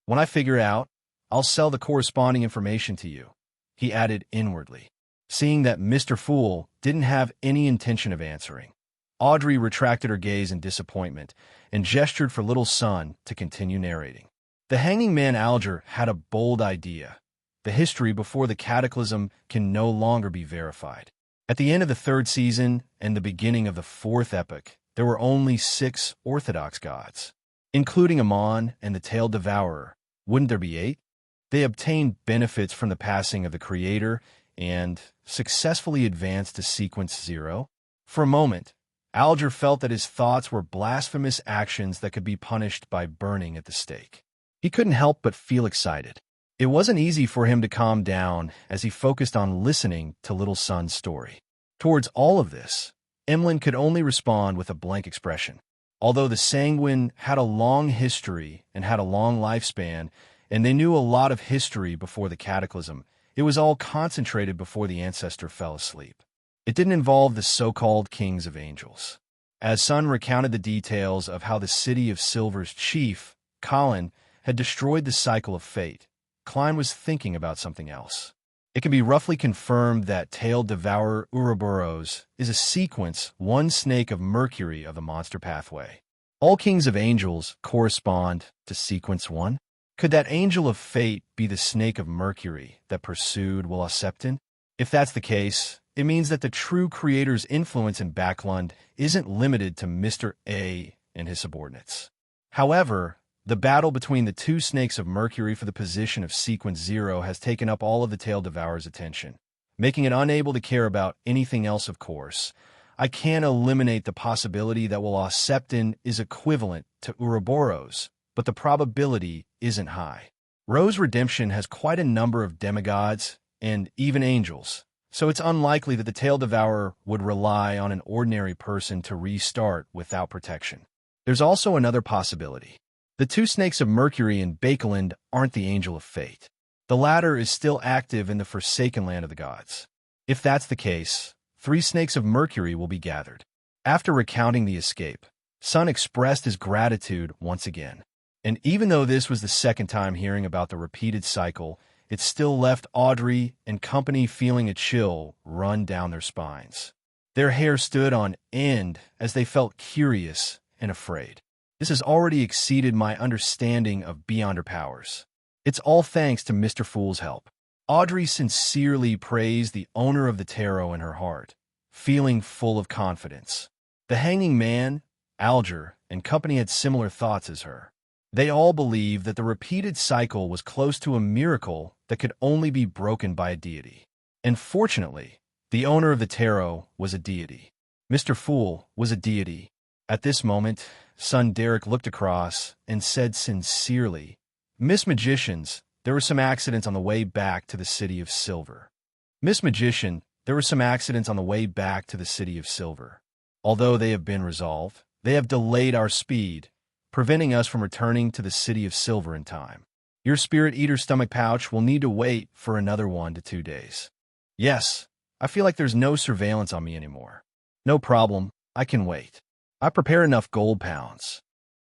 When I figure it out, I'll sell the corresponding information to you, he added inwardly. Seeing that Mr. Fool didn't have any intention of answering, Audrey retracted her gaze in disappointment and gestured for Little Sun to continue narrating. The Hanging Man Alger had a bold idea. The history before the cataclysm can no longer be verified. At the end of the third season and the beginning of the fourth epoch, there were only 6 orthodox gods, including Amon and the Tailed Devourer. Wouldn't there be 8? They obtained benefits from the passing of the Creator and successfully advanced to Sequence 0. For a moment, Alger felt that his thoughts were blasphemous actions that could be punished by burning at the stake. He couldn't help but feel excited. It wasn't easy for him to calm down as he focused on listening to Little Sun's story. Towards all of this, Emlyn could only respond with a blank expression. Although the Sanguine had a long history and had a long lifespan, and they knew a lot of history before the cataclysm, it was all concentrated before the ancestor fell asleep. It didn't involve the so-called kings of angels. As Sun recounted the details of how the City of Silver's chief, Colin, had destroyed the cycle of fate, Klein was thinking about something else. It can be roughly confirmed that Tailed Devourer Ouroboros is a sequence, one snake of Mercury of the monster pathway. All kings of angels correspond to sequence 1. Could that angel of fate be the snake of Mercury that pursued Septon? If that's the case, it means that the true creator's influence in Backlund isn't limited to Mr. A and his subordinates. However, the battle between the 2 snakes of Mercury for the position of Sequence 0 has taken up all of the Tailed Devourer's attention, making it unable to care about anything else, of course. I can't eliminate the possibility that Septon is equivalent to Ouroboros, but the probability isn't high. Rose Redemption has quite a number of demigods and even angels, so it's unlikely that the Tailed Devourer would rely on an ordinary person to restart without protection. There's also another possibility. The 2 snakes of Mercury in Bakeland aren't the Angel of Fate. The latter is still active in the Forsaken Land of the Gods. If that's the case, 3 snakes of Mercury will be gathered. After recounting the escape, Sun expressed his gratitude once again. And even though this was the second time hearing about the repeated cycle, it still left Audrey and company feeling a chill run down their spines. Their hair stood on end as they felt curious and afraid. This has already exceeded my understanding of Beyonder powers. It's all thanks to Mr. Fool's help. Audrey sincerely praised the owner of the tarot in her heart, feeling full of confidence. The Hanging Man, Alger, and company had similar thoughts as her. They all believed that the repeated cycle was close to a miracle that could only be broken by a deity. And fortunately, the owner of the tarot was a deity. Mr. Fool was a deity. At this moment, son Derek looked across and said sincerely, "Miss Magicians, there were some accidents on the way back to the City of Silver." Miss Magician, there were some accidents on the way back to the City of Silver. Although they have been resolved, they have delayed our speed, preventing us from returning to the City of Silver in time. Your Spirit Eater stomach pouch will need to wait for another 1 to 2 days. Yes, I feel like there's no surveillance on me anymore. No problem, I can wait. I prepare enough gold pounds.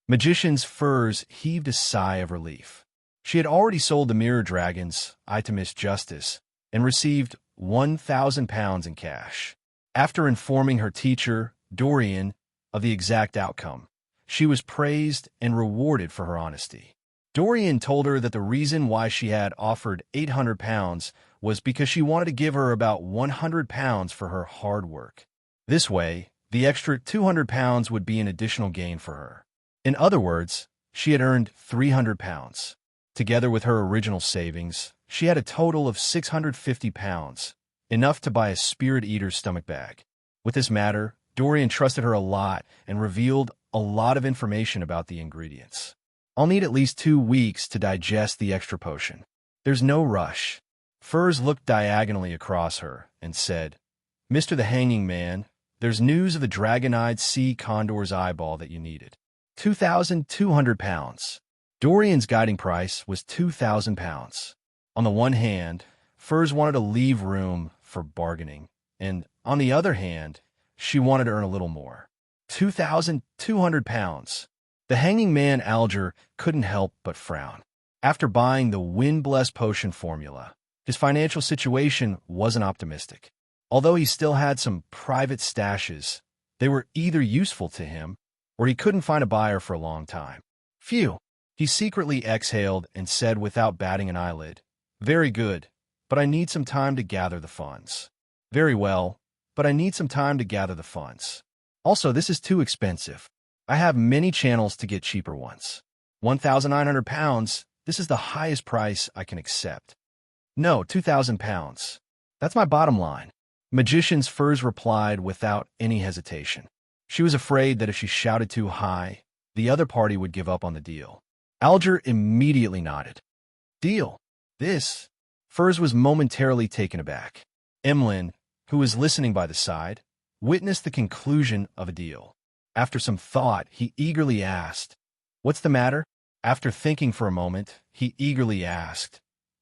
Magician's furs heaved a sigh of relief. She had already sold the mirror dragon's eye to Miss Justice and received 1,000 pounds in cash. After informing her teacher, Dorian, of the exact outcome, she was praised and rewarded for her honesty. Dorian told her that the reason why she had offered 800 pounds was because she wanted to give her about 100 pounds for her hard work. This way, the extra 200 pounds would be an additional gain for her. In other words, she had earned 300 pounds. Together with her original savings, she had a total of 650 pounds, enough to buy a Spirit Eater's stomach bag. With this matter, Dorian trusted her a lot and revealed a lot of information about the ingredients. I'll need at least 2 weeks to digest the extra potion. There's no rush. Furs looked diagonally across her and said, "Mr. the Hanging Man, there's news of the dragon-eyed sea condor's eyeball that you needed. 2,200 pounds. Dorian's guiding price was 2,000 pounds. On the one hand, Furs wanted to leave room for bargaining, and on the other hand, she wanted to earn a little more. 2,200 pounds. The Hanging Man Alger couldn't help but frown. After buying the Wind-Blessed Potion formula, his financial situation wasn't optimistic. Although he still had some private stashes, they were either useful to him, or he couldn't find a buyer for a long time. Phew! He secretly exhaled and said without batting an eyelid, Very good, but I need some time to gather the funds. Very well, but I need some time to gather the funds. Also, this is too expensive. I have many channels to get cheaper ones. 1,900 pounds, this is the highest price I can accept. No, 2,000 pounds. That's my bottom line. Magician's Furs replied without any hesitation. She was afraid that if she shouted too high, the other party would give up on the deal. Alger immediately nodded. Deal. This. Furs was momentarily taken aback. Emlyn, who was listening by the side, witnessed the conclusion of a deal. After some thought, he eagerly asked, "What's the matter?" After thinking for a moment, he eagerly asked,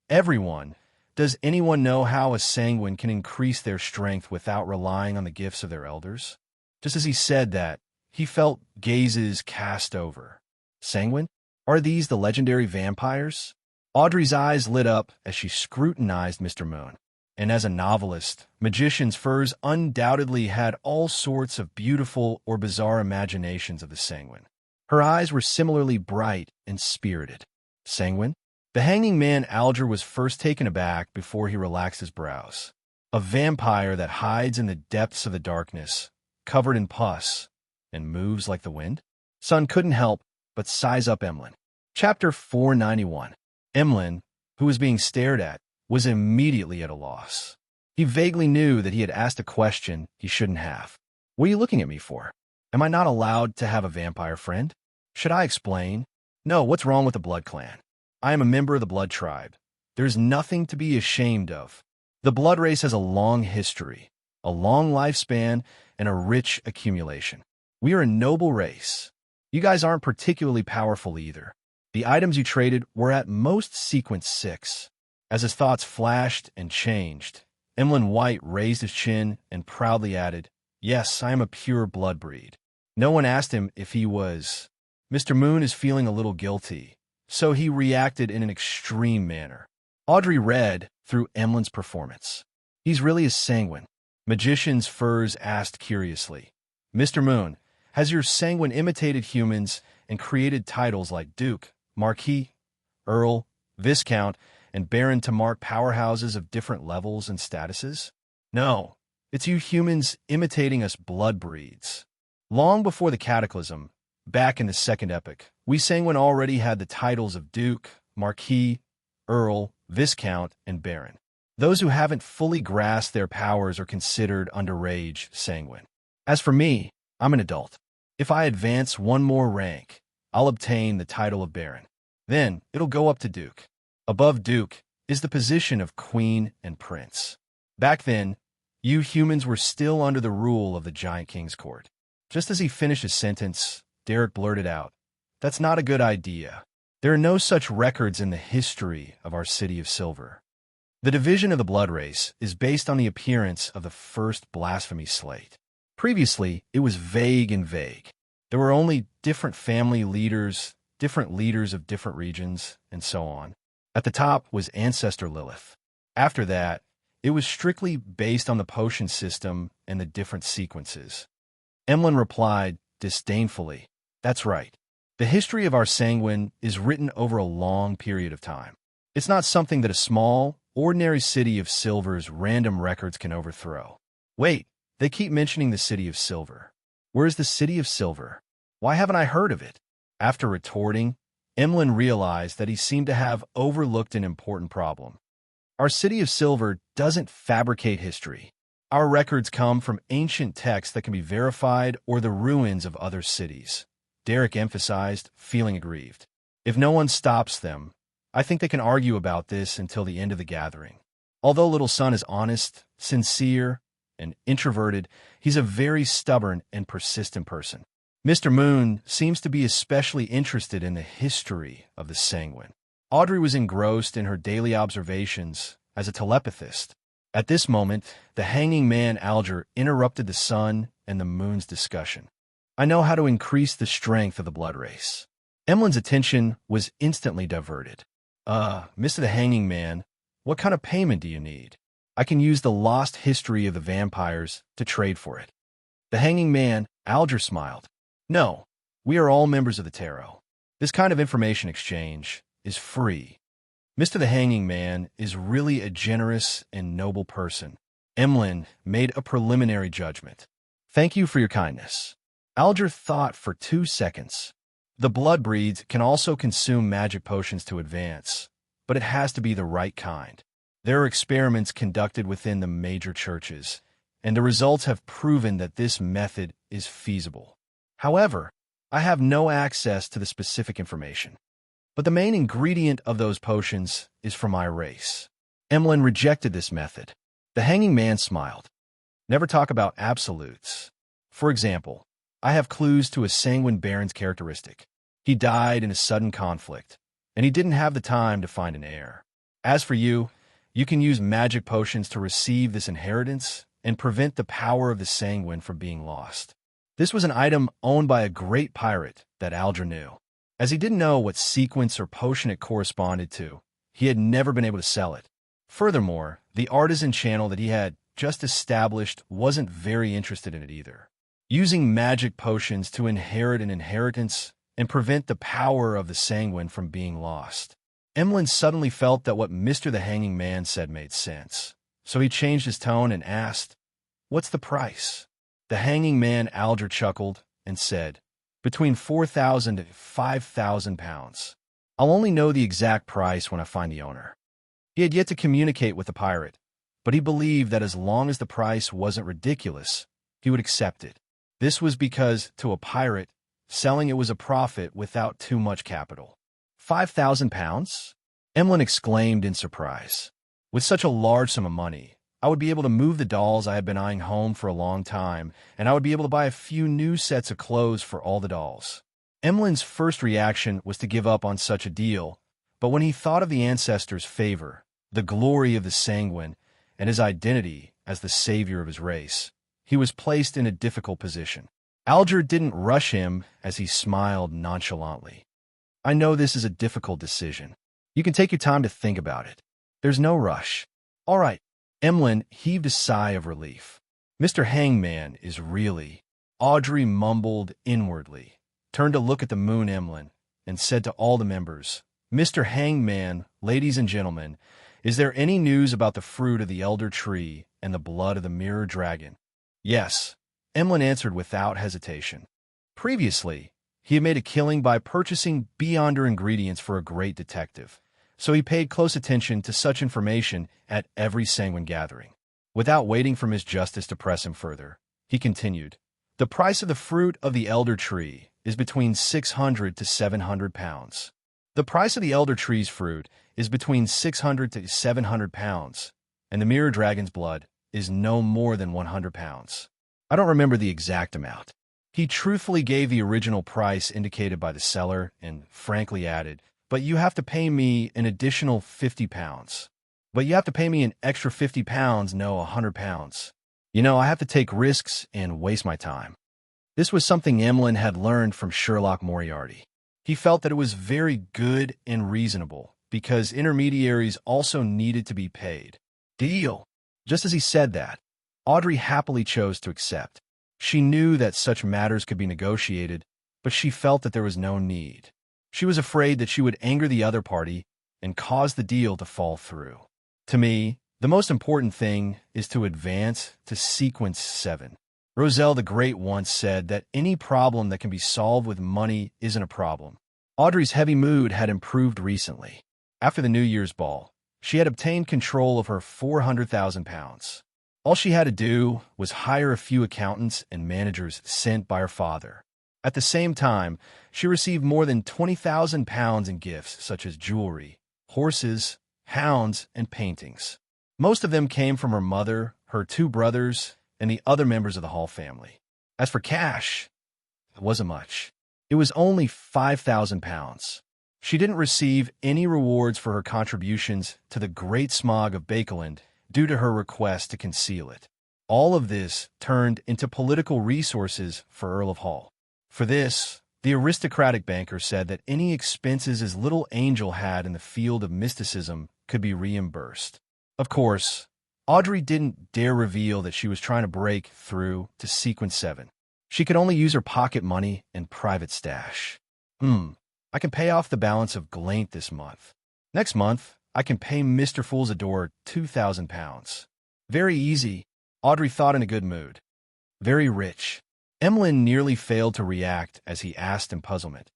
"Everyone, does anyone know how a sanguine can increase their strength without relying on the gifts of their elders?" Just as he said that, he felt gazes cast over. Sanguine? Are these the legendary vampires? Audrey's eyes lit up as she scrutinized Mr. Moon. And as a novelist, Magician's Furs undoubtedly had all sorts of beautiful or bizarre imaginations of the sanguine. Her eyes were similarly bright and spirited. Sanguine? The hanging man Alger was first taken aback before he relaxed his brows. A vampire that hides in the depths of the darkness, covered in pus, and moves like the wind? Sun couldn't help but size up Emlyn. Chapter 491. Emlyn, who was being stared at, was immediately at a loss. He vaguely knew that he had asked a question he shouldn't have. What are you looking at me for? Am I not allowed to have a vampire friend? Should I explain? No, what's wrong with the Blood Clan? I am a member of the Blood Tribe. There's nothing to be ashamed of. The Blood race has a long history, a long lifespan, and a rich accumulation. We are a noble race. You guys aren't particularly powerful either. The items you traded were at most sequence 6. As his thoughts flashed and changed, Emlyn White raised his chin and proudly added, "Yes, I am a pure blood breed." No one asked him if he was. Mr. Moon is feeling a little guilty, so he reacted in an extreme manner. Audrey read through Emlyn's performance. He's really a sanguine. Magician's Furs asked curiously, "Mr. Moon, has your sanguine imitated humans and created titles like Duke, Marquis, Earl, Viscount, and Baron to mark powerhouses of different levels and statuses?" No, it's you humans imitating us blood breeds. Long before the Cataclysm, back in the Second Epoch, we sanguine already had the titles of Duke, Marquis, Earl, Viscount, and Baron. Those who haven't fully grasped their powers are considered underage sanguine. As for me, I'm an adult. If I advance one more rank, I'll obtain the title of Baron. Then it'll go up to Duke. Above Duke is the position of Queen and Prince. Back then, you humans were still under the rule of the Giant King's court. Just as he finished his sentence, Derek blurted out, "That's not a good idea. There are no such records in the history of our City of Silver. The division of the blood race is based on the appearance of the first blasphemy slate. Previously, it was vague and vague. There were only different family leaders, different leaders of different regions, and so on. At the top was Ancestor Lilith. After that, it was strictly based on the potion system and the different sequences." Emlyn replied disdainfully, "That's right. The history of our sanguine is written over a long period of time. It's not something that a small, ordinary City of Silver's random records can overthrow." Wait, they keep mentioning the City of Silver. Where is the City of Silver? Why haven't I heard of it? After retorting, Emlyn realized that he seemed to have overlooked an important problem. Our City of Silver doesn't fabricate history. Our records come from ancient texts that can be verified or the ruins of other cities. Derek emphasized, feeling aggrieved. If no one stops them, I think they can argue about this until the end of the gathering. Although Little Sun is honest, sincere, and introverted, he's a very stubborn and persistent person. Mr. Moon seems to be especially interested in the history of the sanguine. Audrey was engrossed in her daily observations as a telepathist. At this moment, the hanging man Alger interrupted the sun and the moon's discussion. "I know how to increase the strength of the blood race." Emlyn's attention was instantly diverted. Mr. the Hanging Man, what kind of payment do you need? I can use the lost history of the vampires to trade for it." The hanging man, Alger, smiled. "No, we are all members of the Tarot. This kind of information exchange is free." Mr. the Hanging Man is really a generous and noble person. Emlyn made a preliminary judgment. Thank you for your kindness. Alger thought for 2 seconds. The blood-breeds can also consume magic potions to advance, but it has to be the right kind. There are experiments conducted within the major churches, and the results have proven that this method is feasible. However, I have no access to the specific information. But the main ingredient of those potions is from my race. Emlyn rejected this method. The Hanging Man smiled. Never talk about absolutes. For example, I have clues to a sanguine baron's characteristic. He died in a sudden conflict, and he didn't have the time to find an heir. As for you, you can use magic potions to receive this inheritance and prevent the power of the sanguine from being lost. This was an item owned by a great pirate that Alger knew. As he didn't know what sequence or potion it corresponded to, he had never been able to sell it. Furthermore, the artisan channel that he had just established wasn't very interested in it either. Using magic potions to inherit an inheritance and prevent the power of the sanguine from being lost. Emlyn suddenly felt that what Mr. the Hanging Man said made sense. So he changed his tone and asked, "What's the price?" The Hanging Man Alger chuckled and said, "Between 4,000 to 5,000 pounds. I'll only know the exact price when I find the owner." He had yet to communicate with the pirate, but he believed that as long as the price wasn't ridiculous, he would accept it. This was because, to a pirate, selling it was a profit without too much capital. 5,000 pounds? Emlyn exclaimed in surprise. With such a large sum of money, I would be able to move the dolls I had been eyeing home for a long time, and I would be able to buy a few new sets of clothes for all the dolls. Emlyn's first reaction was to give up on such a deal, but when he thought of the ancestors' favor, the glory of the sanguine, and his identity as the savior of his race, he was placed in a difficult position. Alger didn't rush him as he smiled nonchalantly. "I know this is a difficult decision. You can take your time to think about it. There's no rush." "All right." Emlyn heaved a sigh of relief. "Mr. Hangman is really—" Audrey mumbled inwardly, turned to look at the moon Emlyn, and said to all the members, "Mr. Hangman, ladies and gentlemen, is there any news about the fruit of the elder tree and the blood of the mirror dragon?" "Yes," Emlyn answered without hesitation. Previously, he had made a killing by purchasing beyonder ingredients for a great detective, so he paid close attention to such information at every sanguine gathering. Without waiting for Miss Justice to press him further, he continued, "The price of the fruit of the elder tree is between 600 to 700 pounds. The price of the elder tree's fruit is between 600 to 700 pounds, and the mirror dragon's blood is no more than 100 pounds. I don't remember the exact amount." He truthfully gave the original price indicated by the seller and frankly added, "But you have to pay me an additional 50 pounds. But you have to pay me an extra 50 pounds, no, 100 pounds. You know, I have to take risks and waste my time." This was something Emlyn had learned from Sherlock Moriarty. He felt that it was very good and reasonable, because intermediaries also needed to be paid. "Deal." Just as he said that, Audrey happily chose to accept. She knew that such matters could be negotiated, but she felt that there was no need. She was afraid that she would anger the other party and cause the deal to fall through. "To me, the most important thing is to advance to sequence 7. Roselle the Great once said that any problem that can be solved with money isn't a problem. Audrey's heavy mood had improved recently. After the New Year's ball, she had obtained control of her 400,000 pounds. All she had to do was hire a few accountants and managers sent by her father. At the same time, she received more than 20,000 pounds in gifts such as jewelry, horses, hounds, and paintings. Most of them came from her mother, her 2 brothers, and the other members of the Hall family. As for cash, it wasn't much. It was only 5,000 pounds. She didn't receive any rewards for her contributions to the Great Smog of Bakeland due to her request to conceal it. All of this turned into political resources for Earl of Hall. For this, the aristocratic banker said that any expenses his little angel had in the field of mysticism could be reimbursed. Of course, Audrey didn't dare reveal that she was trying to break through to sequence 7. She could only use her pocket money and private stash. I can pay off the balance of Glaint this month. Next month, I can pay Mr. Fool's Adorer 2,000 pounds. Very easy, Audrey thought in a good mood. Very rich. Emlyn nearly failed to react as he asked in puzzlement.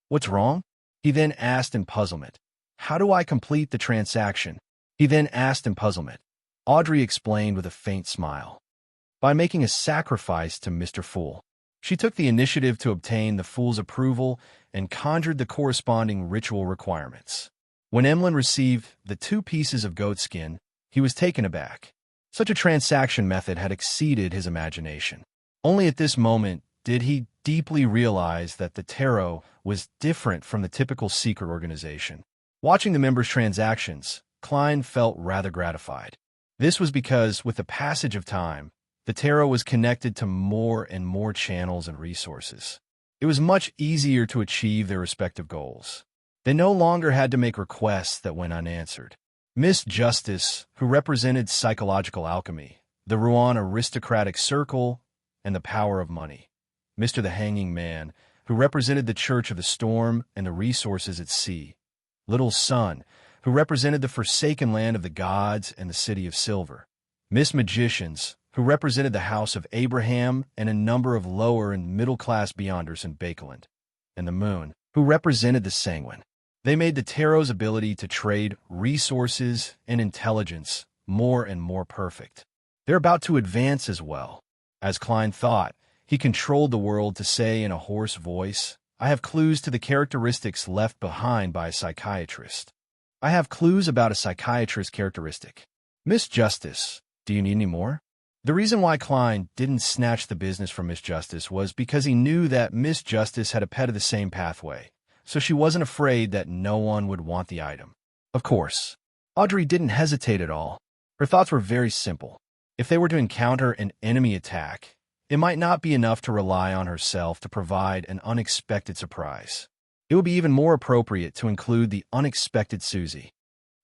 What's wrong? He then asked in puzzlement. How do I complete the transaction? He then asked in puzzlement. Audrey explained with a faint smile. By making a sacrifice to Mr. Fool. She took the initiative to obtain the Fool's approval and conjured the corresponding ritual requirements. When Emlyn received the 2 pieces of goat skin, he was taken aback. Such a transaction method had exceeded his imagination. Only at this moment did he deeply realize that the tarot was different from the typical secret organization. Watching the members' transactions, Klein felt rather gratified. This was because, with the passage of time, the tarot was connected to more and more channels and resources. It was much easier to achieve their respective goals. They no longer had to make requests that went unanswered. Miss Justice, who represented psychological alchemy, the Rouen aristocratic circle, and the power of money. Mr. the Hanging Man, who represented the Church of the Storm and the resources at sea. Little Sun, who represented the forsaken land of the gods and the city of silver. Miss Magicians, who represented the House of Abraham and a number of lower and middle-class beyonders in Bakeland. And the Moon, who represented the sanguine. They made the tarot's ability to trade resources and intelligence more and more perfect. They're about to advance as well. As Klein thought, he controlled the world to say in a hoarse voice, I have clues to the characteristics left behind by a psychiatrist. I have clues about a psychiatrist's characteristic. Miss Justice, do you need any more? The reason why Klein didn't snatch the business from Miss Justice was because he knew that Miss Justice had a pet of the same pathway, so she wasn't afraid that no one would want the item. Of course, Audrey didn't hesitate at all. Her thoughts were very simple. If they were to encounter an enemy attack, it might not be enough to rely on herself to provide an unexpected surprise. It would be even more appropriate to include the unexpected Susie.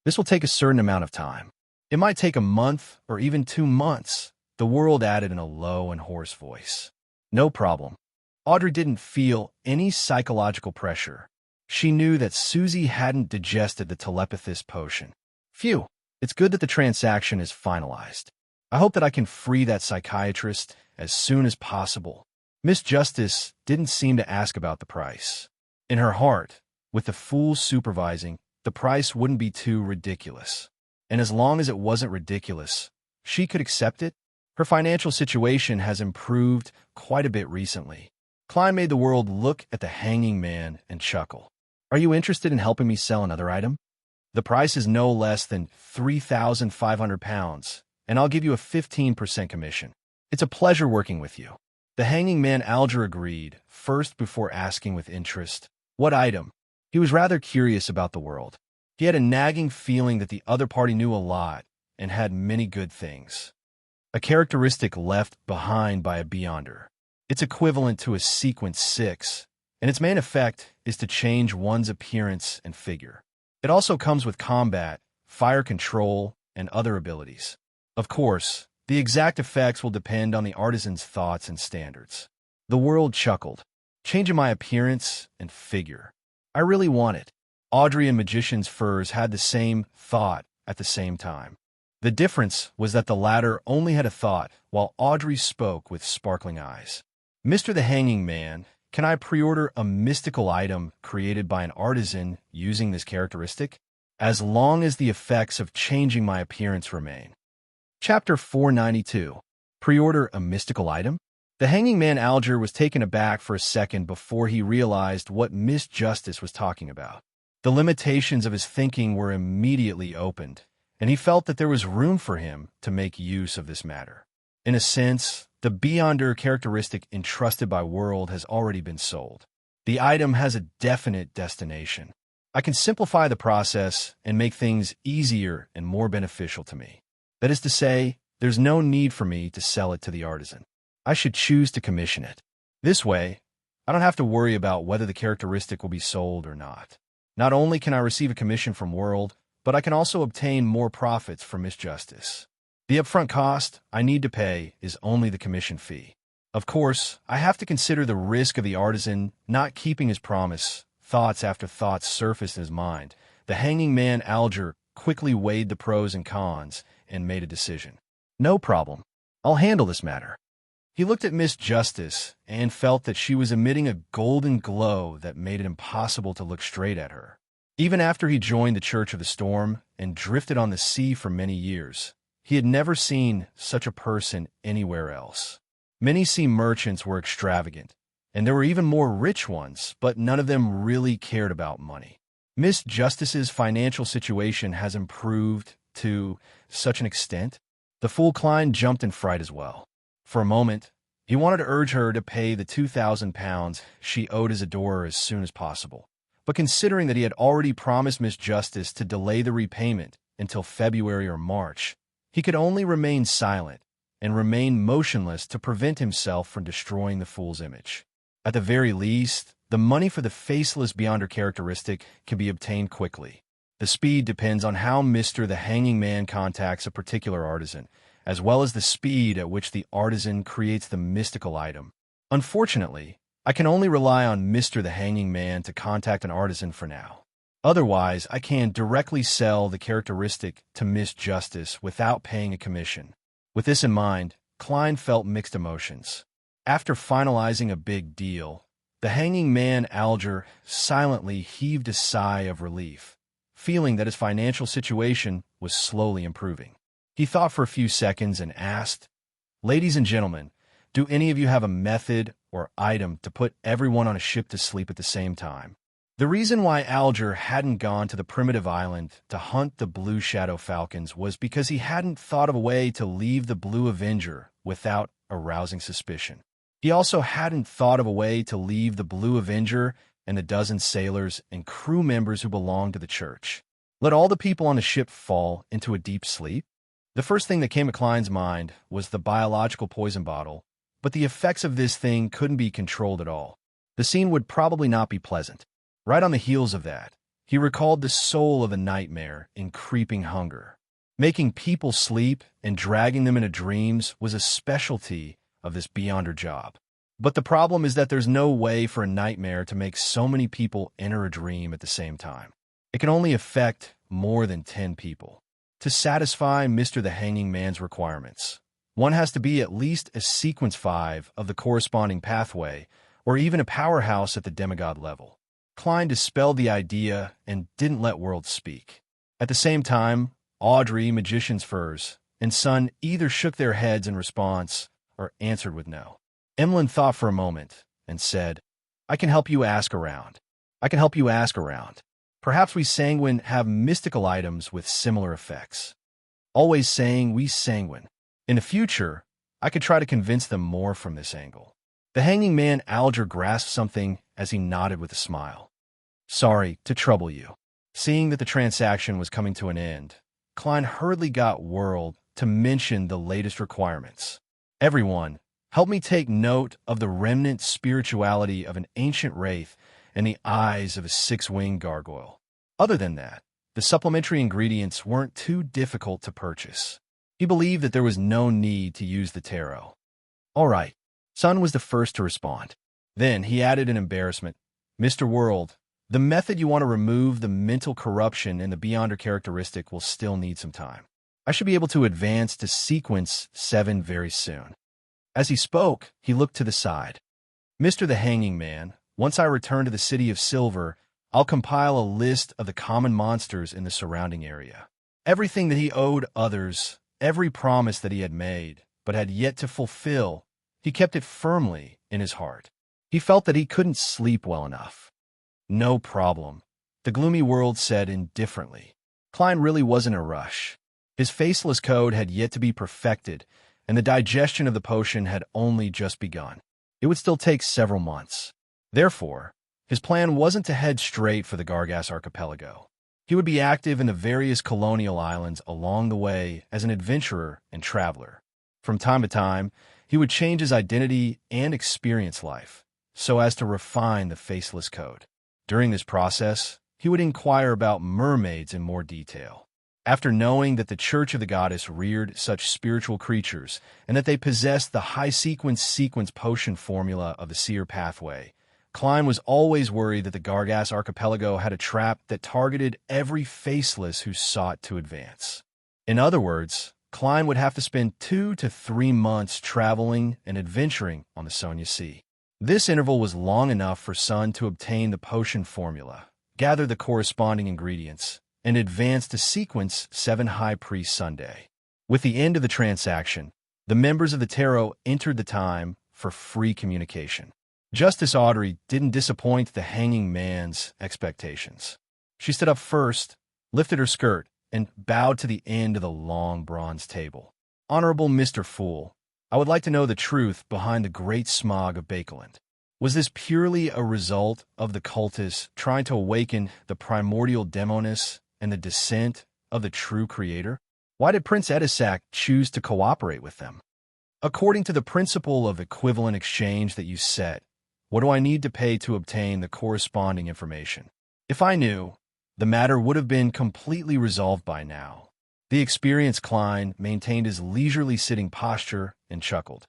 This will take a certain amount of time. It might take a month or even 2 months, the world added in a low and hoarse voice. No problem. Audrey didn't feel any psychological pressure. She knew that Susie hadn't digested the telepathist potion. Phew, it's good that the transaction is finalized. I hope that I can free that psychiatrist as soon as possible. Miss Justice didn't seem to ask about the price. In her heart, with the Fool supervising, the price wouldn't be too ridiculous. And as long as it wasn't ridiculous, she could accept it. Her financial situation has improved quite a bit recently. Klein made the world look at the Hanging Man and chuckle. Are you interested in helping me sell another item? The price is no less than 3,500 pounds, and I'll give you a 15% commission. It's a pleasure working with you. The Hanging Man Alger agreed, first before asking with interest, what item? He was rather curious about the world. He had a nagging feeling that the other party knew a lot and had many good things. A characteristic left behind by a Beyonder. It's equivalent to a Sequence 6, and its main effect is to change one's appearance and figure. It also comes with combat, fire control, and other abilities. Of course, the exact effects will depend on the artisan's thoughts and standards. The world chuckled, changing my appearance and figure. I really want it. Audrey and Magician's Furs had the same thought at the same time. The difference was that the latter only had a thought, while Audrey spoke with sparkling eyes. Mr. the Hanging Man, can I pre-order a mystical item created by an artisan using this characteristic? As long as the effects of changing my appearance remain. Chapter 492. Pre-order a mystical item? The Hanging Man Alger was taken aback for a second before he realized what Miss Justice was talking about. The limitations of his thinking were immediately opened, and he felt that there was room for him to make use of this matter. In a sense, the Beyonder characteristic entrusted by World has already been sold. The item has a definite destination. I can simplify the process and make things easier and more beneficial to me. That is to say, there's no need for me to sell it to the artisan. I should choose to commission it. This way, I don't have to worry about whether the characteristic will be sold or not. Not only can I receive a commission from World, but I can also obtain more profits from Miss Justice. The upfront cost I need to pay is only the commission fee. Of course, I have to consider the risk of the artisan not keeping his promise. Thoughts after thoughts surfaced in his mind. The Hanging Man Alger quickly weighed the pros and cons and made a decision. No problem. I'll handle this matter. He looked at Miss Justice and felt that she was emitting a golden glow that made it impossible to look straight at her. Even after he joined the Church of the Storm and drifted on the sea for many years, he had never seen such a person anywhere else. Many sea merchants were extravagant, and there were even more rich ones, but none of them really cared about money. Miss Justice's financial situation has improved to such an extent. The fool Klein jumped in fright as well. For a moment, he wanted to urge her to pay the 2,000 pounds she owed his adorer as soon as possible. But considering that he had already promised Miss Justice to delay the repayment until February or March, he could only remain silent and remain motionless to prevent himself from destroying the fool's image. At the very least, the money for the faceless beyonder characteristic can be obtained quickly. The speed depends on how Mr. the Hanging Man contacts a particular artisan, as well as the speed at which the artisan creates the mystical item. Unfortunately, I can only rely on Mr. the Hanging Man to contact an artisan for now. Otherwise, I can directly sell the characteristic to Miss Justice without paying a commission. With this in mind, Klein felt mixed emotions. After finalizing a big deal, the Hanging Man Alger silently heaved a sigh of relief, feeling that his financial situation was slowly improving. He thought for a few seconds and asked, "Ladies and gentlemen, do any of you have a method or item to put everyone on a ship to sleep at the same time?" The reason why Alger hadn't gone to the primitive island to hunt the Blue Shadow Falcons was because he hadn't thought of a way to leave the Blue Avenger without arousing suspicion. He also hadn't thought of a way to leave the Blue Avenger and the dozen sailors and crew members who belonged to the church. Let all the people on the ship fall into a deep sleep? The first thing that came to Klein's mind was the biological poison bottle, but the effects of this thing couldn't be controlled at all. The scene would probably not be pleasant. Right on the heels of that, he recalled the soul of the nightmare in creeping hunger. Making people sleep and dragging them into dreams was a specialty of this beyonder job. But the problem is that there's no way for a nightmare to make so many people enter a dream at the same time. It can only affect more than 10 people. To satisfy Mr. the Hanging Man's requirements, one has to be at least a sequence 5 of the corresponding pathway, or even a powerhouse at the demigod level. Klein dispelled the idea and didn't let words speak. At the same time, Audrey, Magician's Furs, and Son either shook their heads in response or answered with no. Emlyn thought for a moment and said, "I can help you ask around. I can help you ask around. Perhaps we sanguine have mystical items with similar effects." Always saying we sanguine. In the future, I could try to convince them more from this angle. The Hanging Man Alger grasped something as he nodded with a smile. "Sorry to trouble you." Seeing that the transaction was coming to an end, Klein hurriedly got Whirled to mention the latest requirements. "Everyone, help me take note of the remnant spirituality of an ancient wraith and the eyes of a 6-winged gargoyle. Other than that, the supplementary ingredients weren't too difficult to purchase." He believed that there was no need to use the tarot. "All right." Sun was the first to respond. Then he added in embarrassment, "Mr. World, the method you want to remove the mental corruption in the Beyonder characteristic will still need some time. I should be able to advance to sequence 7 very soon." As he spoke, he looked to the side. "Mr. the Hanging Man, once I return to the City of Silver, I'll compile a list of the common monsters in the surrounding area. Everything that he owed others, every promise that he had made, but had yet to fulfill, he kept it firmly in his heart. He felt that he couldn't sleep well enough." "No problem," the gloomy world said indifferently. Klein really wasn't in a rush. His faceless code had yet to be perfected, and the digestion of the potion had only just begun. It would still take several months. Therefore, his plan wasn't to head straight for the Gargas archipelago. He would be active in the various colonial islands along the way as an adventurer and traveler. From time to time, he would change his identity and experience life, so as to refine the faceless code. During this process, he would inquire about mermaids in more detail. After knowing that the Church of the Goddess reared such spiritual creatures and that they possessed the high sequence potion formula of the seer pathway, Klein was always worried that the Gargas archipelago had a trap that targeted every faceless who sought to advance. In other words, Klein would have to spend 2 to 3 months traveling and adventuring on the Sonia Sea. This interval was long enough for Sun to obtain the potion formula, gather the corresponding ingredients, and advance to sequence 7 High Priest Sunday. With the end of the transaction, the members of the Tarot entered the time for free communication. Justice Audrey didn't disappoint the hanging man's expectations. She stood up first, lifted her skirt, and bowed to the end of the long bronze table. Honorable Mr. Fool, I would like to know the truth behind the great smog of Bakeland. Was this purely a result of the cultists trying to awaken the primordial demoness and the descent of the true creator? Why did Prince Edisac choose to cooperate with them? According to the principle of equivalent exchange that you set, what do I need to pay to obtain the corresponding information? If I knew, the matter would have been completely resolved by now. The experienced Klein maintained his leisurely sitting posture and chuckled.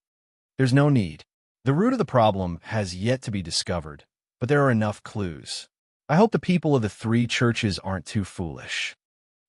There's no need. The root of the problem has yet to be discovered, but there are enough clues. I hope the people of the 3 churches aren't too foolish.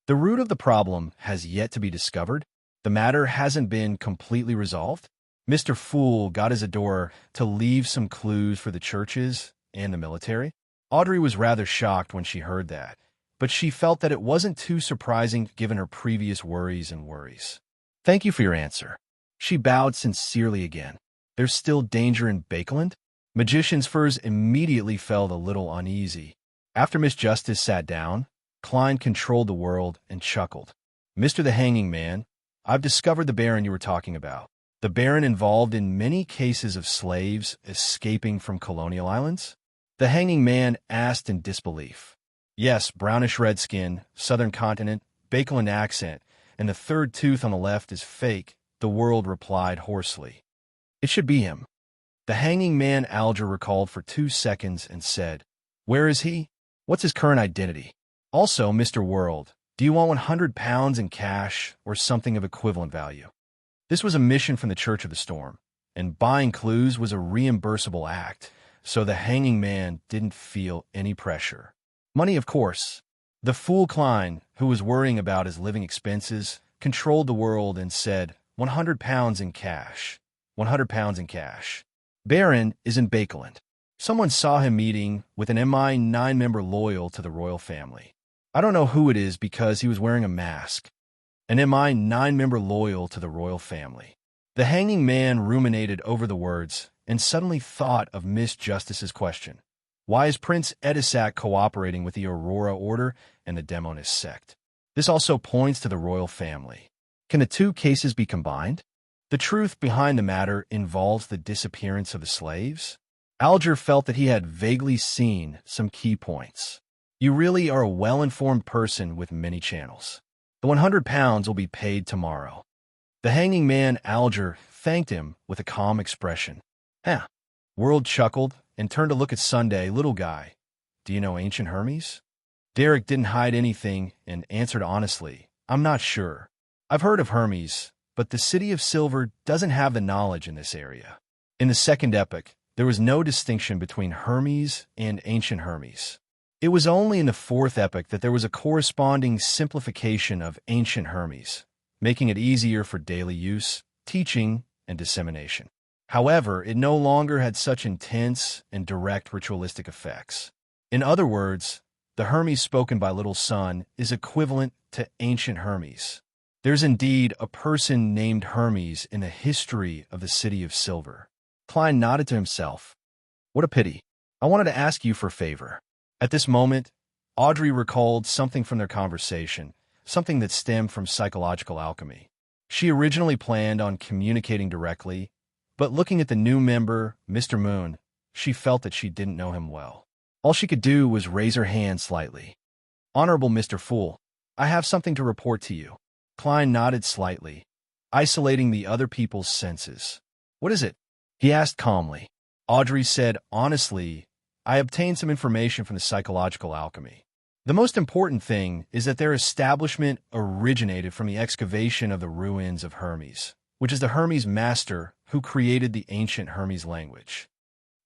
The root of the problem has yet to be discovered. The matter hasn't been completely resolved. Mr. Fool got his adorer to leave some clues for the churches and the military. Audrey was rather shocked when she heard that, but she felt that it wasn't too surprising given her previous worries. Thank you for your answer. She bowed sincerely again. There's still danger in Bakeland? Magician's Furs immediately felt a little uneasy. After Miss Justice sat down, Klein controlled the world and chuckled. Mr. the Hanging Man, I've discovered the Baron you were talking about. The Baron involved in many cases of slaves escaping from colonial islands? The Hanging Man asked in disbelief. Yes, brownish red skin, southern continent, Bakeland accent, and the 3rd tooth on the left is fake, the world replied hoarsely. It should be him. The Hanging Man Alger recalled for 2 seconds and said, Where is he? What's his current identity? Also, Mr. World, do you want £100 in cash or something of equivalent value? This was a mission from the Church of the Storm, and buying clues was a reimbursable act, so the Hanging Man didn't feel any pressure. Money, of course. The fool Klein, who was worrying about his living expenses, controlled the world and said, £100 in cash. £100 in cash. Baron is in Bakeland. Someone saw him meeting with an MI9 member loyal to the royal family. I don't know who it is because he was wearing a mask. An MI9 member loyal to the royal family. The Hanging Man ruminated over the words and suddenly thought of Miss Justice's question. Why is Prince Edisac cooperating with the Aurora Order and the Demonist sect? This also points to the royal family. Can the 2 cases be combined? The truth behind the matter involves the disappearance of the slaves. Alger felt that he had vaguely seen some key points. You really are a well-informed person with many channels. The £100 will be paid tomorrow. The Hanging Man Alger thanked him with a calm expression. World chuckled and turned to look at Sunday. Little guy, do you know Ancient Hermes? Derek didn't hide anything and answered honestly, I'm not sure. I've heard of Hermes, but the City of Silver doesn't have the knowledge in this area. In the second epoch, there was no distinction between Hermes and Ancient Hermes. It was only in the 4th epoch that there was a corresponding simplification of Ancient Hermes, making it easier for daily use, teaching, and dissemination. However, it no longer had such intense and direct ritualistic effects. In other words, the Hermes spoken by Little Sun is equivalent to Ancient Hermes. There's indeed a person named Hermes in the history of the City of Silver. Klein nodded to himself. What a pity. I wanted to ask you for a favor. At this moment, Audrey recalled something from their conversation, something that stemmed from psychological alchemy. She originally planned on communicating directly, but looking at the new member, Mr. Moon, she felt that she didn't know him well. All she could do was raise her hand slightly. Honorable Mr. Fool, I have something to report to you. Klein nodded slightly, isolating the other people's senses. What is it? He asked calmly. Audrey said, honestly, I obtained some information from the psychological alchemy. The most important thing is that their establishment originated from the excavation of the ruins of Hermes, which is the Hermes master who created the ancient Hermes language.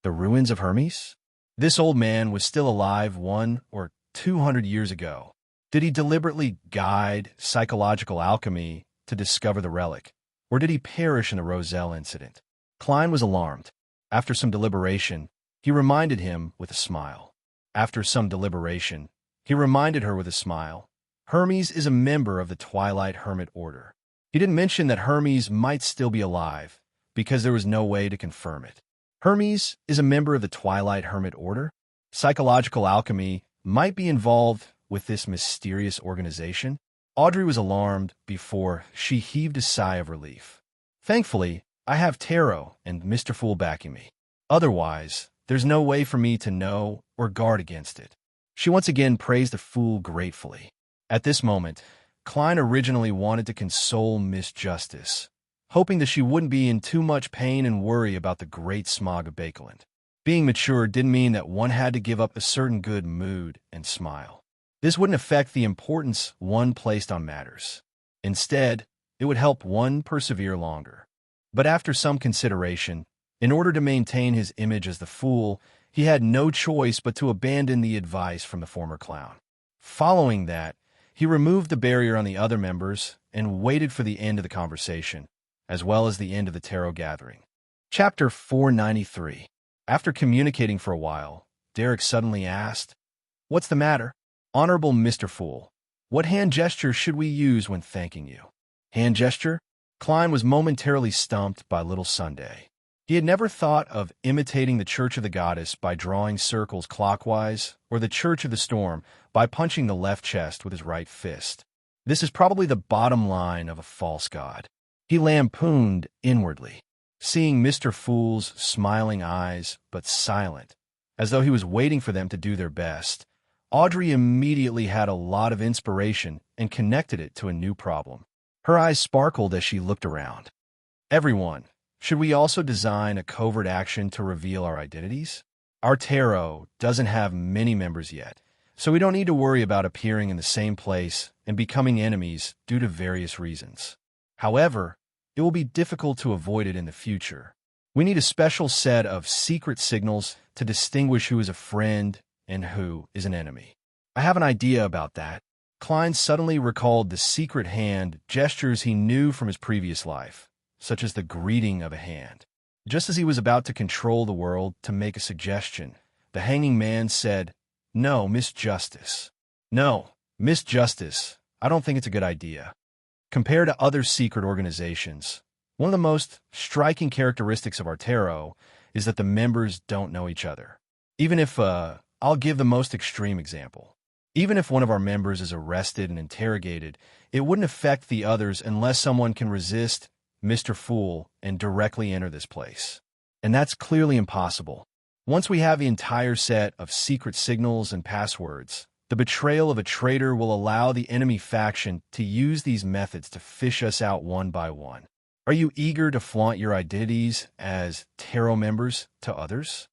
The ruins of Hermes? This old man was still alive 100 or 200 years ago. Did he deliberately guide psychological alchemy to discover the relic, or did he perish in the Roselle incident? Klein was alarmed. After some deliberation, he reminded him with a smile. After some deliberation, he reminded her with a smile. Hermes is a member of the Twilight Hermit Order. He didn't mention that Hermes might still be alive, because there was no way to confirm it. Hermes is a member of the Twilight Hermit Order? Psychological alchemy might be involved with this mysterious organization? Audrey was alarmed before she heaved a sigh of relief. Thankfully, I have Tarot and Mr. Fool backing me. Otherwise, there's no way for me to know or guard against it. She once again praised the Fool gratefully. At this moment, Klein originally wanted to console Miss Justice, hoping that she wouldn't be in too much pain and worry about the great smog of Bakeland. Being mature didn't mean that one had to give up a certain good mood and smile. This wouldn't affect the importance one placed on matters. Instead, it would help one persevere longer. But after some consideration, in order to maintain his image as the Fool, he had no choice but to abandon the advice from the former clown. Following that, he removed the barrier on the other members and waited for the end of the conversation, as well as the end of the tarot gathering. Chapter 493. After communicating for a while, Derek suddenly asked, "What's the matter?" "Honorable Mr. Fool, what hand gesture should we use when thanking you?" Hand gesture? Klein was momentarily stumped by Little Sunday. He had never thought of imitating the Church of the Goddess by drawing circles clockwise, or the Church of the Storm by punching the left chest with his right fist. This is probably the bottom line of a false god. He lampooned inwardly, seeing Mr. Fool's smiling eyes, but silent, as though he was waiting for them to do their best. Audrey immediately had a lot of inspiration and connected it to a new problem. Her eyes sparkled as she looked around. "Everyone, should we also design a covert action to reveal our identities? Our tarot doesn't have many members yet, so we don't need to worry about appearing in the same place and becoming enemies due to various reasons. However, it will be difficult to avoid it in the future. We need a special set of secret signals to distinguish who is a friend and who is an enemy." "I have an idea about that." Klein suddenly recalled the secret hand gestures he knew from his previous life, such as the greeting of a hand. Just as he was about to control the world to make a suggestion, the hanging man said, "No, Miss Justice. No, Miss Justice, I don't think it's a good idea." Compared to other secret organizations, one of the most striking characteristics of our tarot is that the members don't know each other. I'll give the most extreme example. Even if one of our members is arrested and interrogated, it wouldn't affect the others unless someone can resist Mr. Fool and directly enter this place. And that's clearly impossible. Once we have the entire set of secret signals and passwords, the betrayal of a traitor will allow the enemy faction to use these methods to fish us out one by one. Are you eager to flaunt your identities as tarot members to others?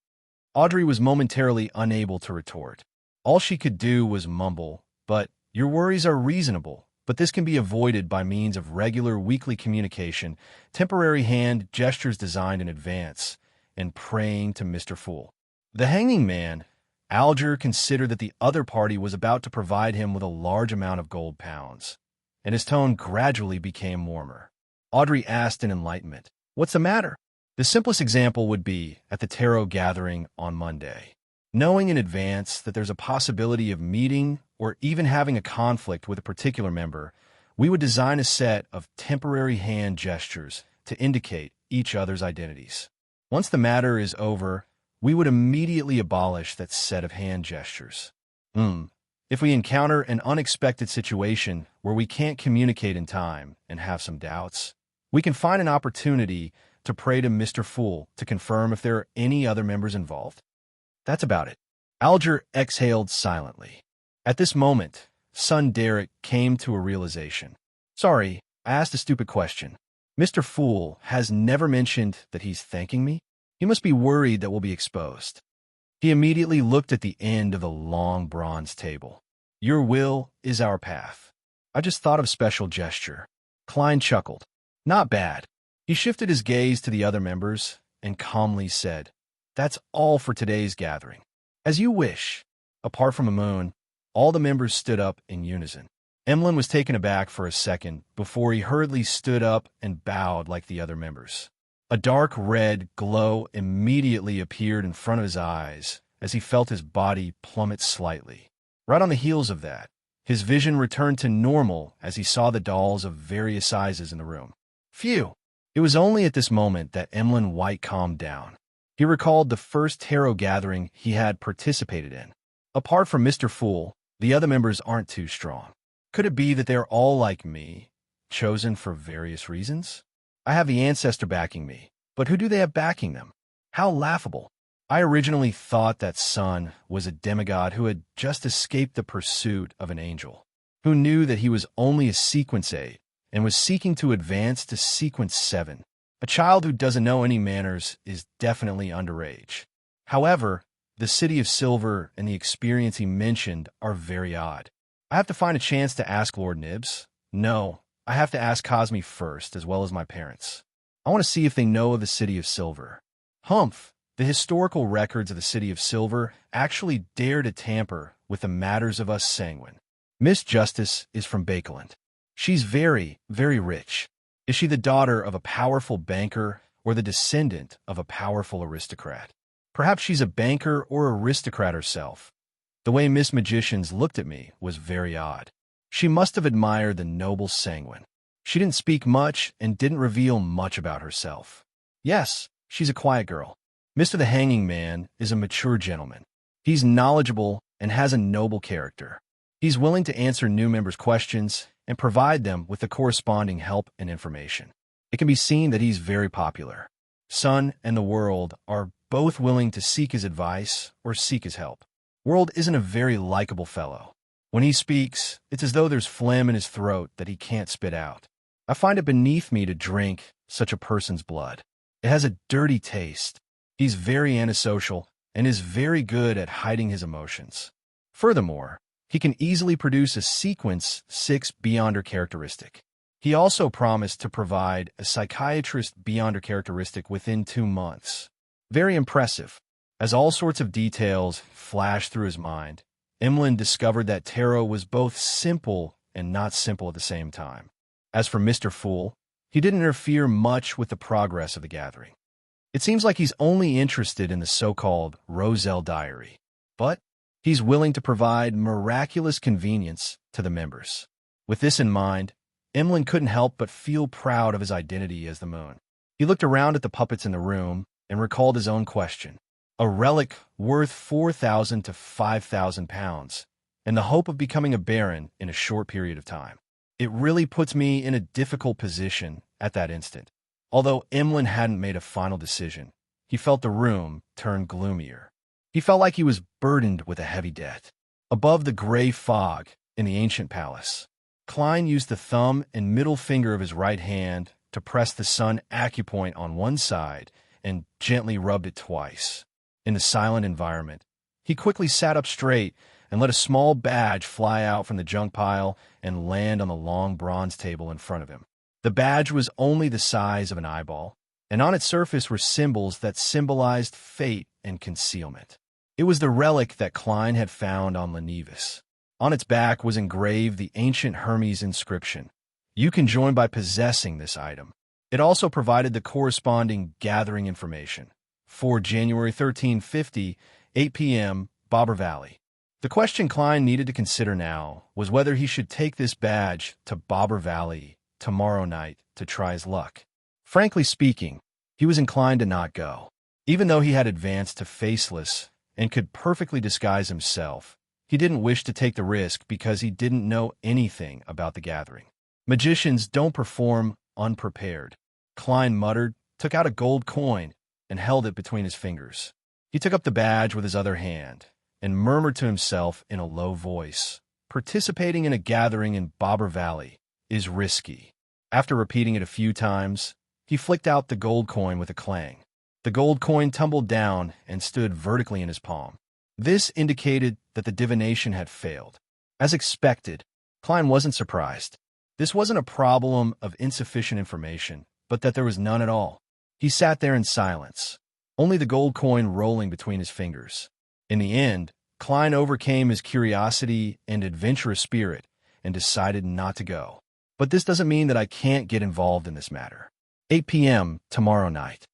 Audrey was momentarily unable to retort. All she could do was mumble, "But your worries are reasonable, but this can be avoided by means of regular weekly communication, temporary hand gestures designed in advance, and praying to Mr. Fool." The hanging man, Alger, considered that the other party was about to provide him with a large amount of gold pounds, and his tone gradually became warmer. Audrey asked in enlightenment, "What's the matter?" The simplest example would be at the tarot gathering on Monday. Knowing in advance that there's a possibility of meeting or even having a conflict with a particular member, we would design a set of temporary hand gestures to indicate each other's identities. Once the matter is over, we would immediately abolish that set of hand gestures. If we encounter an unexpected situation where we can't communicate in time and have some doubts, we can find an opportunity to pray to Mr. Fool to confirm if there are any other members involved. That's about it. Alger exhaled silently. At this moment, son Derek came to a realization. "Sorry, I asked a stupid question. Mr. Fool has never mentioned that he's thanking me? He must be worried that we'll be exposed." He immediately looked at the end of the long bronze table. "Your will is our path. I just thought of special gesture." Klein chuckled. "Not bad." He shifted his gaze to the other members and calmly said, "That's all for today's gathering. As you wish. Apart from the moon, all the members stood up in unison. Emlyn was taken aback for a second before he hurriedly stood up and bowed like the other members. A dark red glow immediately appeared in front of his eyes as he felt his body plummet slightly. Right on the heels of that, his vision returned to normal as he saw the dolls of various sizes in the room. Phew! It was only at this moment that Emlyn White calmed down. He recalled the first tarot gathering he had participated in. Apart from Mr. Fool, the other members aren't too strong. Could it be that they're all like me, chosen for various reasons? I have the ancestor backing me, but who do they have backing them? How laughable. I originally thought that Sun was a demigod who had just escaped the pursuit of an angel, who knew that he was only a sequence 8 and was seeking to advance to sequence 7. A child who doesn't know any manners is definitely underage. However, the City of Silver and the experience he mentioned are very odd. I have to find a chance to ask Lord Nibs. No, I have to ask Cosme first, as well as my parents. I want to see if they know of the City of Silver. Humph! The historical records of the City of Silver actually dare to tamper with the matters of us sanguine. Miss Justice is from Bakeland. She's very, very rich. Is she the daughter of a powerful banker or the descendant of a powerful aristocrat? Perhaps she's a banker or aristocrat herself. The way Miss Magicians looked at me was very odd. She must have admired the noble sanguine. She didn't speak much and didn't reveal much about herself. Yes, she's a quiet girl. Mr. the Hanging Man is a mature gentleman. He's knowledgeable and has a noble character. He's willing to answer new members' questions and provide them with the corresponding help and information. It can be seen that he's very popular. Sun and the World are both willing to seek his advice or seek his help. World isn't a very likable fellow. When he speaks, it's as though there's phlegm in his throat that he can't spit out. I find it beneath me to drink such a person's blood. It has a dirty taste. He's very antisocial and is very good at hiding his emotions. Furthermore, he can easily produce a sequence 6 Beyonder characteristic. He also promised to provide a psychiatrist Beyonder characteristic within 2 months. Very impressive. As all sorts of details flashed through his mind, Emlyn discovered that tarot was both simple and not simple at the same time. As for Mr. Fool, he didn't interfere much with the progress of the gathering. It seems like he's only interested in the so-called Roselle Diary, but he's willing to provide miraculous convenience to the members. With this in mind, Emlyn couldn't help but feel proud of his identity as the moon. He looked around at the puppets in the room and recalled his own question. A relic worth 4,000 to 5,000 pounds, and the hope of becoming a baron in a short period of time. It really puts me in a difficult position at that instant. Although Emlyn hadn't made a final decision, he felt the room turn gloomier. He felt like he was burdened with a heavy debt. Above the gray fog in the ancient palace, Klein used the thumb and middle finger of his right hand to press the sun acupoint on one side and gently rubbed it twice. In the silent environment, he quickly sat up straight and let a small badge fly out from the junk pile and land on the long bronze table in front of him. The badge was only the size of an eyeball, and on its surface were symbols that symbolized fate and concealment. It was the relic that Klein had found on Lenevis. On its back was engraved the ancient Hermes inscription. You can join by possessing this item. It also provided the corresponding gathering information. For January 1350, 8 p.m., Bobber Valley. The question Klein needed to consider now was whether he should take this badge to Bobber Valley tomorrow night to try his luck. Frankly speaking, he was inclined to not go. Even though he had advanced to Faceless and could perfectly disguise himself, he didn't wish to take the risk because he didn't know anything about the gathering. Magicians don't perform unprepared. Klein muttered, took out a gold coin, and held it between his fingers. He took up the badge with his other hand and murmured to himself in a low voice, participating in a gathering in Bobber Valley is risky. After repeating it a few times, he flicked out the gold coin with a clang. The gold coin tumbled down and stood vertically in his palm. This indicated that the divination had failed. As expected, Klein wasn't surprised. This wasn't a problem of insufficient information, but that there was none at all. He sat there in silence, only the gold coin rolling between his fingers. In the end, Klein overcame his curiosity and adventurous spirit and decided not to go. But this doesn't mean that I can't get involved in this matter. 8 p.m. tomorrow night.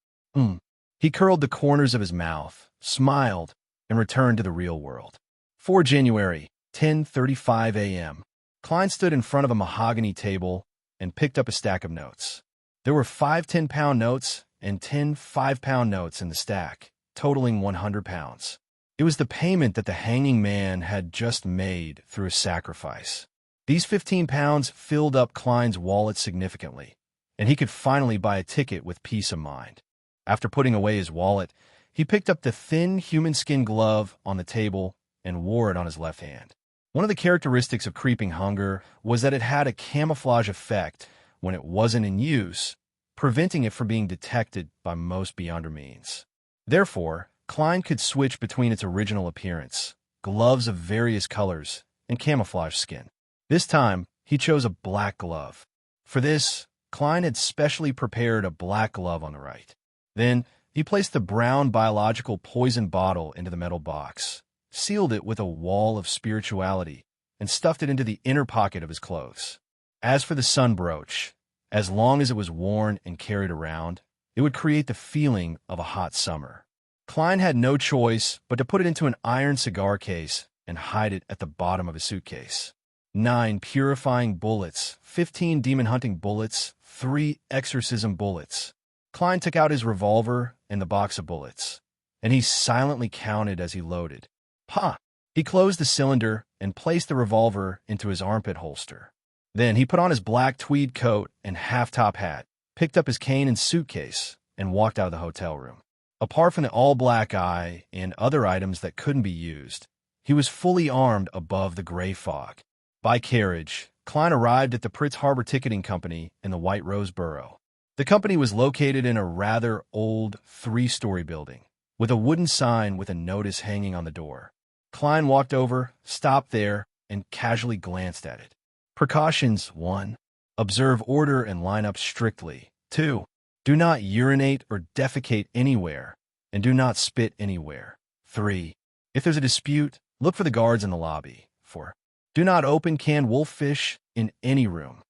He curled the corners of his mouth, smiled, and returned to the real world. 4 January, 10:35 a.m. Klein stood in front of a mahogany table and picked up a stack of notes. There were 5 10-pound notes and 10 5-pound notes in the stack, totaling 100 pounds. It was the payment that the hanging man had just made through a sacrifice. These 15 pounds filled up Klein's wallet significantly, and he could finally buy a ticket with peace of mind. After putting away his wallet, he picked up the thin human skin glove on the table and wore it on his left hand. One of the characteristics of creeping hunger was that it had a camouflage effect when it wasn't in use, preventing it from being detected by most beyonder means. Therefore, Klein could switch between its original appearance, gloves of various colors, and camouflage skin. This time, he chose a black glove. For this, Klein had specially prepared a black glove on the right. Then, he placed the brown biological poison bottle into the metal box, sealed it with a wall of spirituality, and stuffed it into the inner pocket of his clothes. As for the sun brooch, as long as it was worn and carried around, it would create the feeling of a hot summer. Klein had no choice but to put it into an iron cigar case and hide it at the bottom of his suitcase. 9 purifying bullets, 15 demon hunting bullets, 3 exorcism bullets. Klein took out his revolver and the box of bullets, and he silently counted as he loaded. Ha! He closed the cylinder and placed the revolver into his armpit holster. Then he put on his black tweed coat and half-top hat, picked up his cane and suitcase, and walked out of the hotel room. Apart from the all-black eye and other items that couldn't be used, he was fully armed above the gray fog. By carriage, Klein arrived at the Pritz Harbor Ticketing Company in the White Rose Borough. The company was located in a rather old 3-story building, with a wooden sign with a notice hanging on the door. Klein walked over, stopped there, and casually glanced at it. Precautions: 1. Observe order and line up strictly. 2. Do not urinate or defecate anywhere, and do not spit anywhere. 3. If there's a dispute, look for the guards in the lobby. 4. Do not open canned wolffish in any room.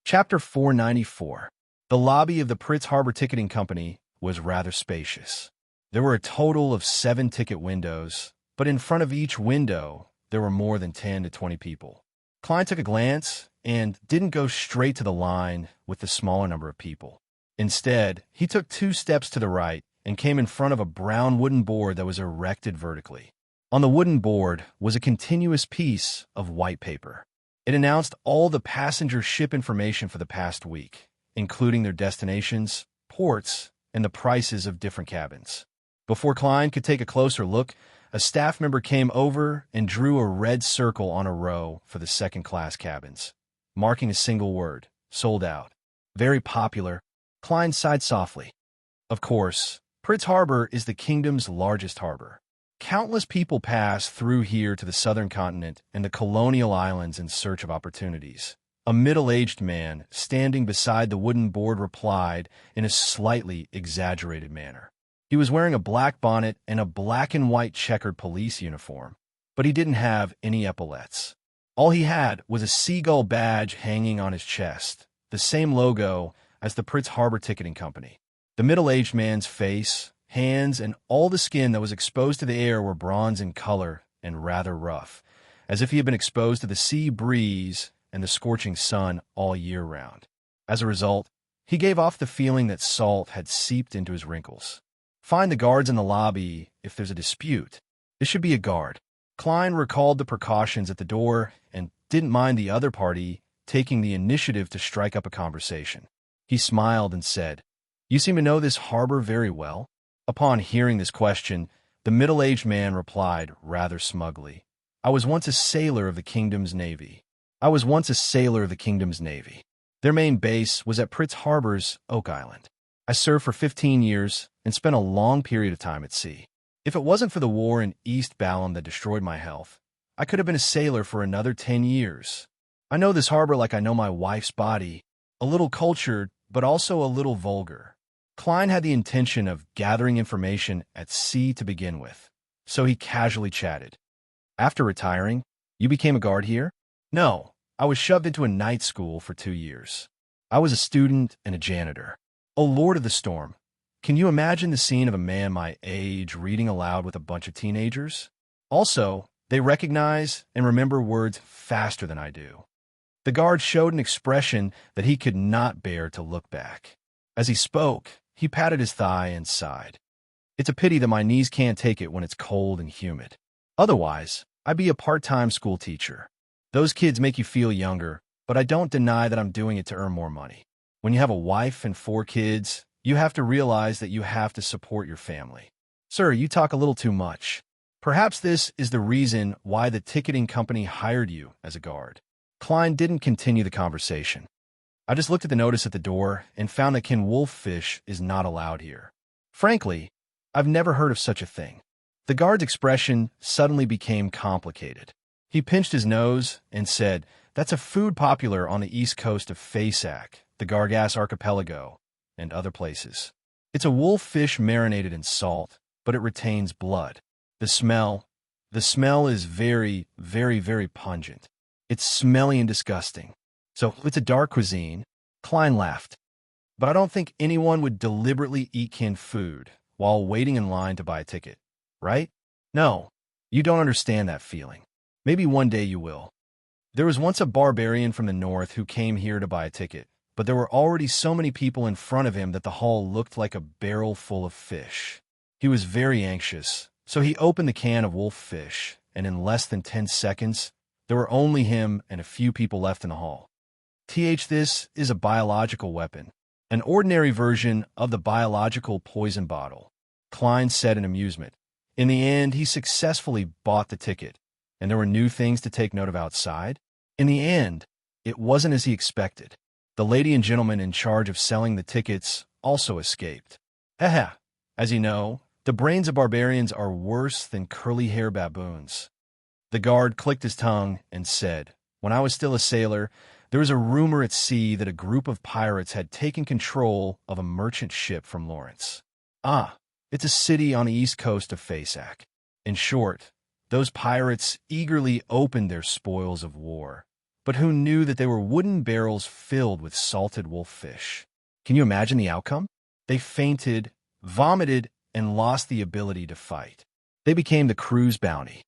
Chapter 494. The lobby of the Pritz Harbor Ticketing Company was rather spacious. There were a total of 7 ticket windows, but in front of each window, there were more than 10 to 20 people. Klein took a glance and didn't go straight to the line with the smaller number of people. Instead, he took 2 steps to the right and came in front of a brown wooden board that was erected vertically. On the wooden board was a continuous piece of white paper. It announced all the passenger ship information for the past week, including their destinations, ports, and the prices of different cabins. Before Klein could take a closer look, a staff member came over and drew a red circle on a row for the second-class cabins, marking a single word: sold out. Very popular. Klein sighed softly. Of course, Pritz Harbor is the kingdom's largest harbor. Countless people pass through here to the southern continent and the colonial islands in search of opportunities. A middle-aged man standing beside the wooden board replied in a slightly exaggerated manner. He was wearing a black bonnet and a black and white checkered police uniform, but he didn't have any epaulets. All he had was a seagull badge hanging on his chest, the same logo as the Pritz Harbor Ticketing Company. The middle-aged man's face, hands, and all the skin that was exposed to the air were bronze in color and rather rough, as if he had been exposed to the sea breeze and the scorching sun all year round. As a result, he gave off the feeling that salt had seeped into his wrinkles. Find the guards in the lobby if there's a dispute. This should be a guard. Klein recalled the precautions at the door and didn't mind the other party taking the initiative to strike up a conversation. He smiled and said, "You seem to know this harbor very well." Upon hearing this question, the middle-aged man replied rather smugly, "I was once a sailor of the kingdom's navy. Their main base was at Pritz Harbor's Oak Island. I served for 15 years and spent a long period of time at sea. If it wasn't for the war in East Ballam that destroyed my health, I could have been a sailor for another 10 years. I know this harbor like I know my wife's body, a little cultured, but also a little vulgar." Klein had the intention of gathering information at sea to begin with, so he casually chatted. After retiring, you became a guard here? No, I was shoved into a night school for 2 years. I was a student and a janitor. Oh, Lord of the Storm. Can you imagine the scene of a man my age reading aloud with a bunch of teenagers? Also, they recognize and remember words faster than I do. The guard showed an expression that he could not bear to look back. As he spoke, he patted his thigh and sighed. It's a pity that my knees can't take it when it's cold and humid. Otherwise, I'd be a part-time school teacher. Those kids make you feel younger, but I don't deny that I'm doing it to earn more money. When you have a wife and 4 kids, you have to realize that you have to support your family. Sir, you talk a little too much. Perhaps this is the reason why the ticketing company hired you as a guard. Klein didn't continue the conversation. I just looked at the notice at the door and found that wolffish is not allowed here. Frankly, I've never heard of such a thing. The guard's expression suddenly became complicated. He pinched his nose and said, "That's a food popular on the east coast of Fasak, the Gargas Archipelago, and other places. It's a wolffish marinated in salt, but it retains blood. The smell is very, very, very pungent. It's smelly and disgusting. So it's a dark cuisine." Klein laughed. "But I don't think anyone would deliberately eat canned food while waiting in line to buy a ticket, right? No, you don't understand that feeling. Maybe one day you will. There was once a barbarian from the north who came here to buy a ticket, but there were already so many people in front of him that the hall looked like a barrel full of fish. He was very anxious, so he opened the can of wolffish, and in less than 10 seconds, there were only him and a few people left in the hall. This is a biological weapon, an ordinary version of the biological poison bottle," Klein said in amusement. In the end, he successfully bought the ticket, and there were new things to take note of outside. In the end, it wasn't as he expected. The lady and gentleman in charge of selling the tickets also escaped. As you know, the brains of barbarians are worse than curly-haired baboons. The guard clicked his tongue and said, "When I was still a sailor, there was a rumor at sea that a group of pirates had taken control of a merchant ship from Lawrence. It's a city on the east coast of Fasak. In short, those pirates eagerly opened their spoils of war. But who knew that they were wooden barrels filled with salted wolffish? Can you imagine the outcome? They fainted, vomited, and lost the ability to fight. They became the crew's bounty."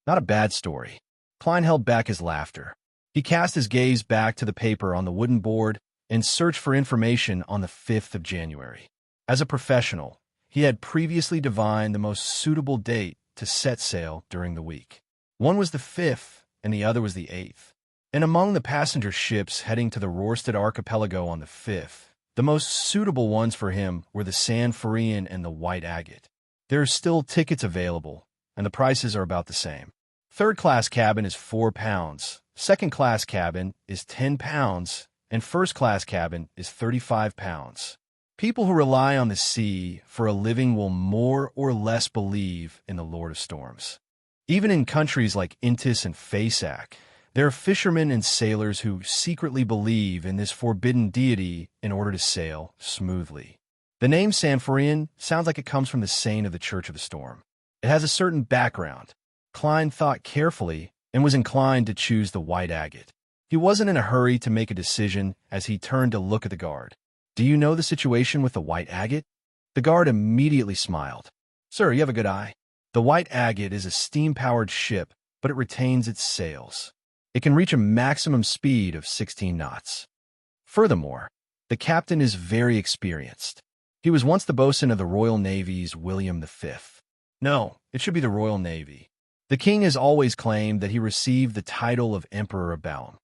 Not a bad story. Klein held back his laughter. He cast his gaze back to the paper on the wooden board and searched for information on the 5th of January. As a professional, he had previously divined the most suitable date to set sail during the week. One was the 5th, and the other was the 8th. And among the passenger ships heading to the Rorsted Archipelago on the 5th, the most suitable ones for him were the Serene and the White Agate. There are still tickets available, and the prices are about the same. Third-class cabin is £4, second-class cabin is £10, and first-class cabin is £35. People who rely on the sea for a living will more or less believe in the Lord of Storms. Even in countries like Intis and Fasak, there are fishermen and sailors who secretly believe in this forbidden deity in order to sail smoothly. The name Sanforian sounds like it comes from the saint of the Church of the Storm. It has a certain background. Klein thought carefully and was inclined to choose the White Agate. He wasn't in a hurry to make a decision as he turned to look at the guard. "Do you know the situation with the White Agate?" The guard immediately smiled. "Sir, you have a good eye. The White Agate is a steam-powered ship, but it retains its sails. It can reach a maximum speed of 16 knots. Furthermore, the captain is very experienced. He was once the boatswain of the Royal Navy's William V. No, it should be the Royal Navy. The king has always claimed that he received the title of Emperor of Balam.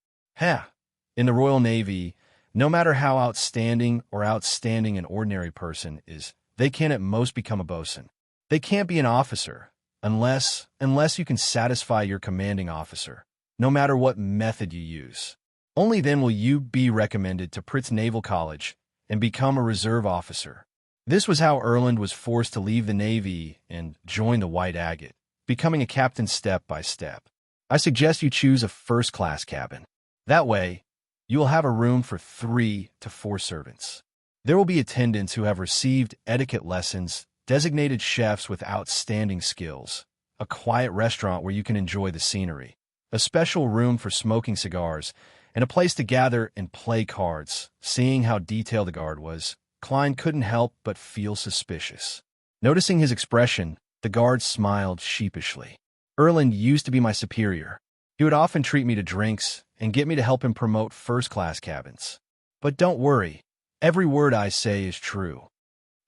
In the Royal Navy, no matter how outstanding an ordinary person is, they can at most become a boatswain. They can't be an officer unless you can satisfy your commanding officer, no matter what method you use. Only then will you be recommended to Pritz Naval College and become a reserve officer. This was how Erland was forced to leave the Navy and join the White Agate, becoming a captain step by step. I suggest you choose a first-class cabin. That way, you will have a room for 3 to 4 servants. There will be attendants who have received etiquette lessons, designated chefs with outstanding skills, a quiet restaurant where you can enjoy the scenery, a special room for smoking cigars, and a place to gather and play cards. Seeing how detailed the guard was, Klein couldn't help but feel suspicious. Noticing his expression, the guard smiled sheepishly. Erland used to be my superior. He would often treat me to drinks and get me to help him promote first-class cabins. But don't worry, every word I say is true.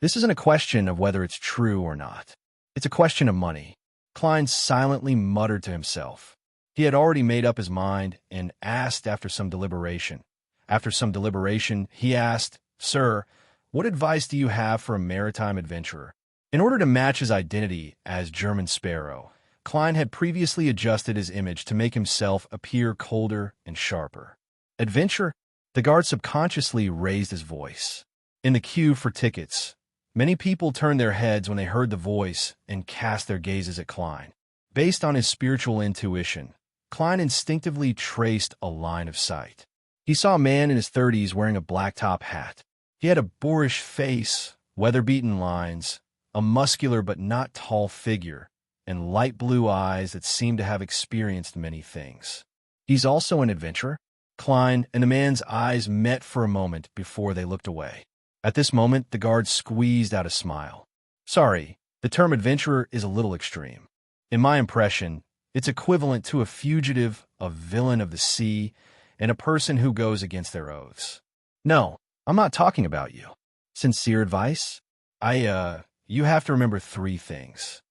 This isn't a question of whether it's true or not. It's a question of money. Klein silently muttered to himself. He had already made up his mind and asked after some deliberation. After some deliberation, he asked, "Sir, what advice do you have for a maritime adventurer?" In order to match his identity as German Sparrow, Klein had previously adjusted his image to make himself appear colder and sharper. Adventure? The guard subconsciously raised his voice. In the queue for tickets, many people turned their heads when they heard the voice and cast their gazes at Klein. Based on his spiritual intuition, Klein instinctively traced a line of sight. He saw a man in his 30s wearing a black top hat. He had a boorish face, weather-beaten lines, a muscular but not tall figure, and light blue eyes that seemed to have experienced many things. He's also an adventurer? Klein and the man's eyes met for a moment before they looked away. At this moment, the guard squeezed out a smile. Sorry, the term adventurer is a little extreme. In my impression, it's equivalent to a fugitive, a villain of the sea, and a person who goes against their oaths. No, I'm not talking about you. Sincere advice? You have to remember 3 things.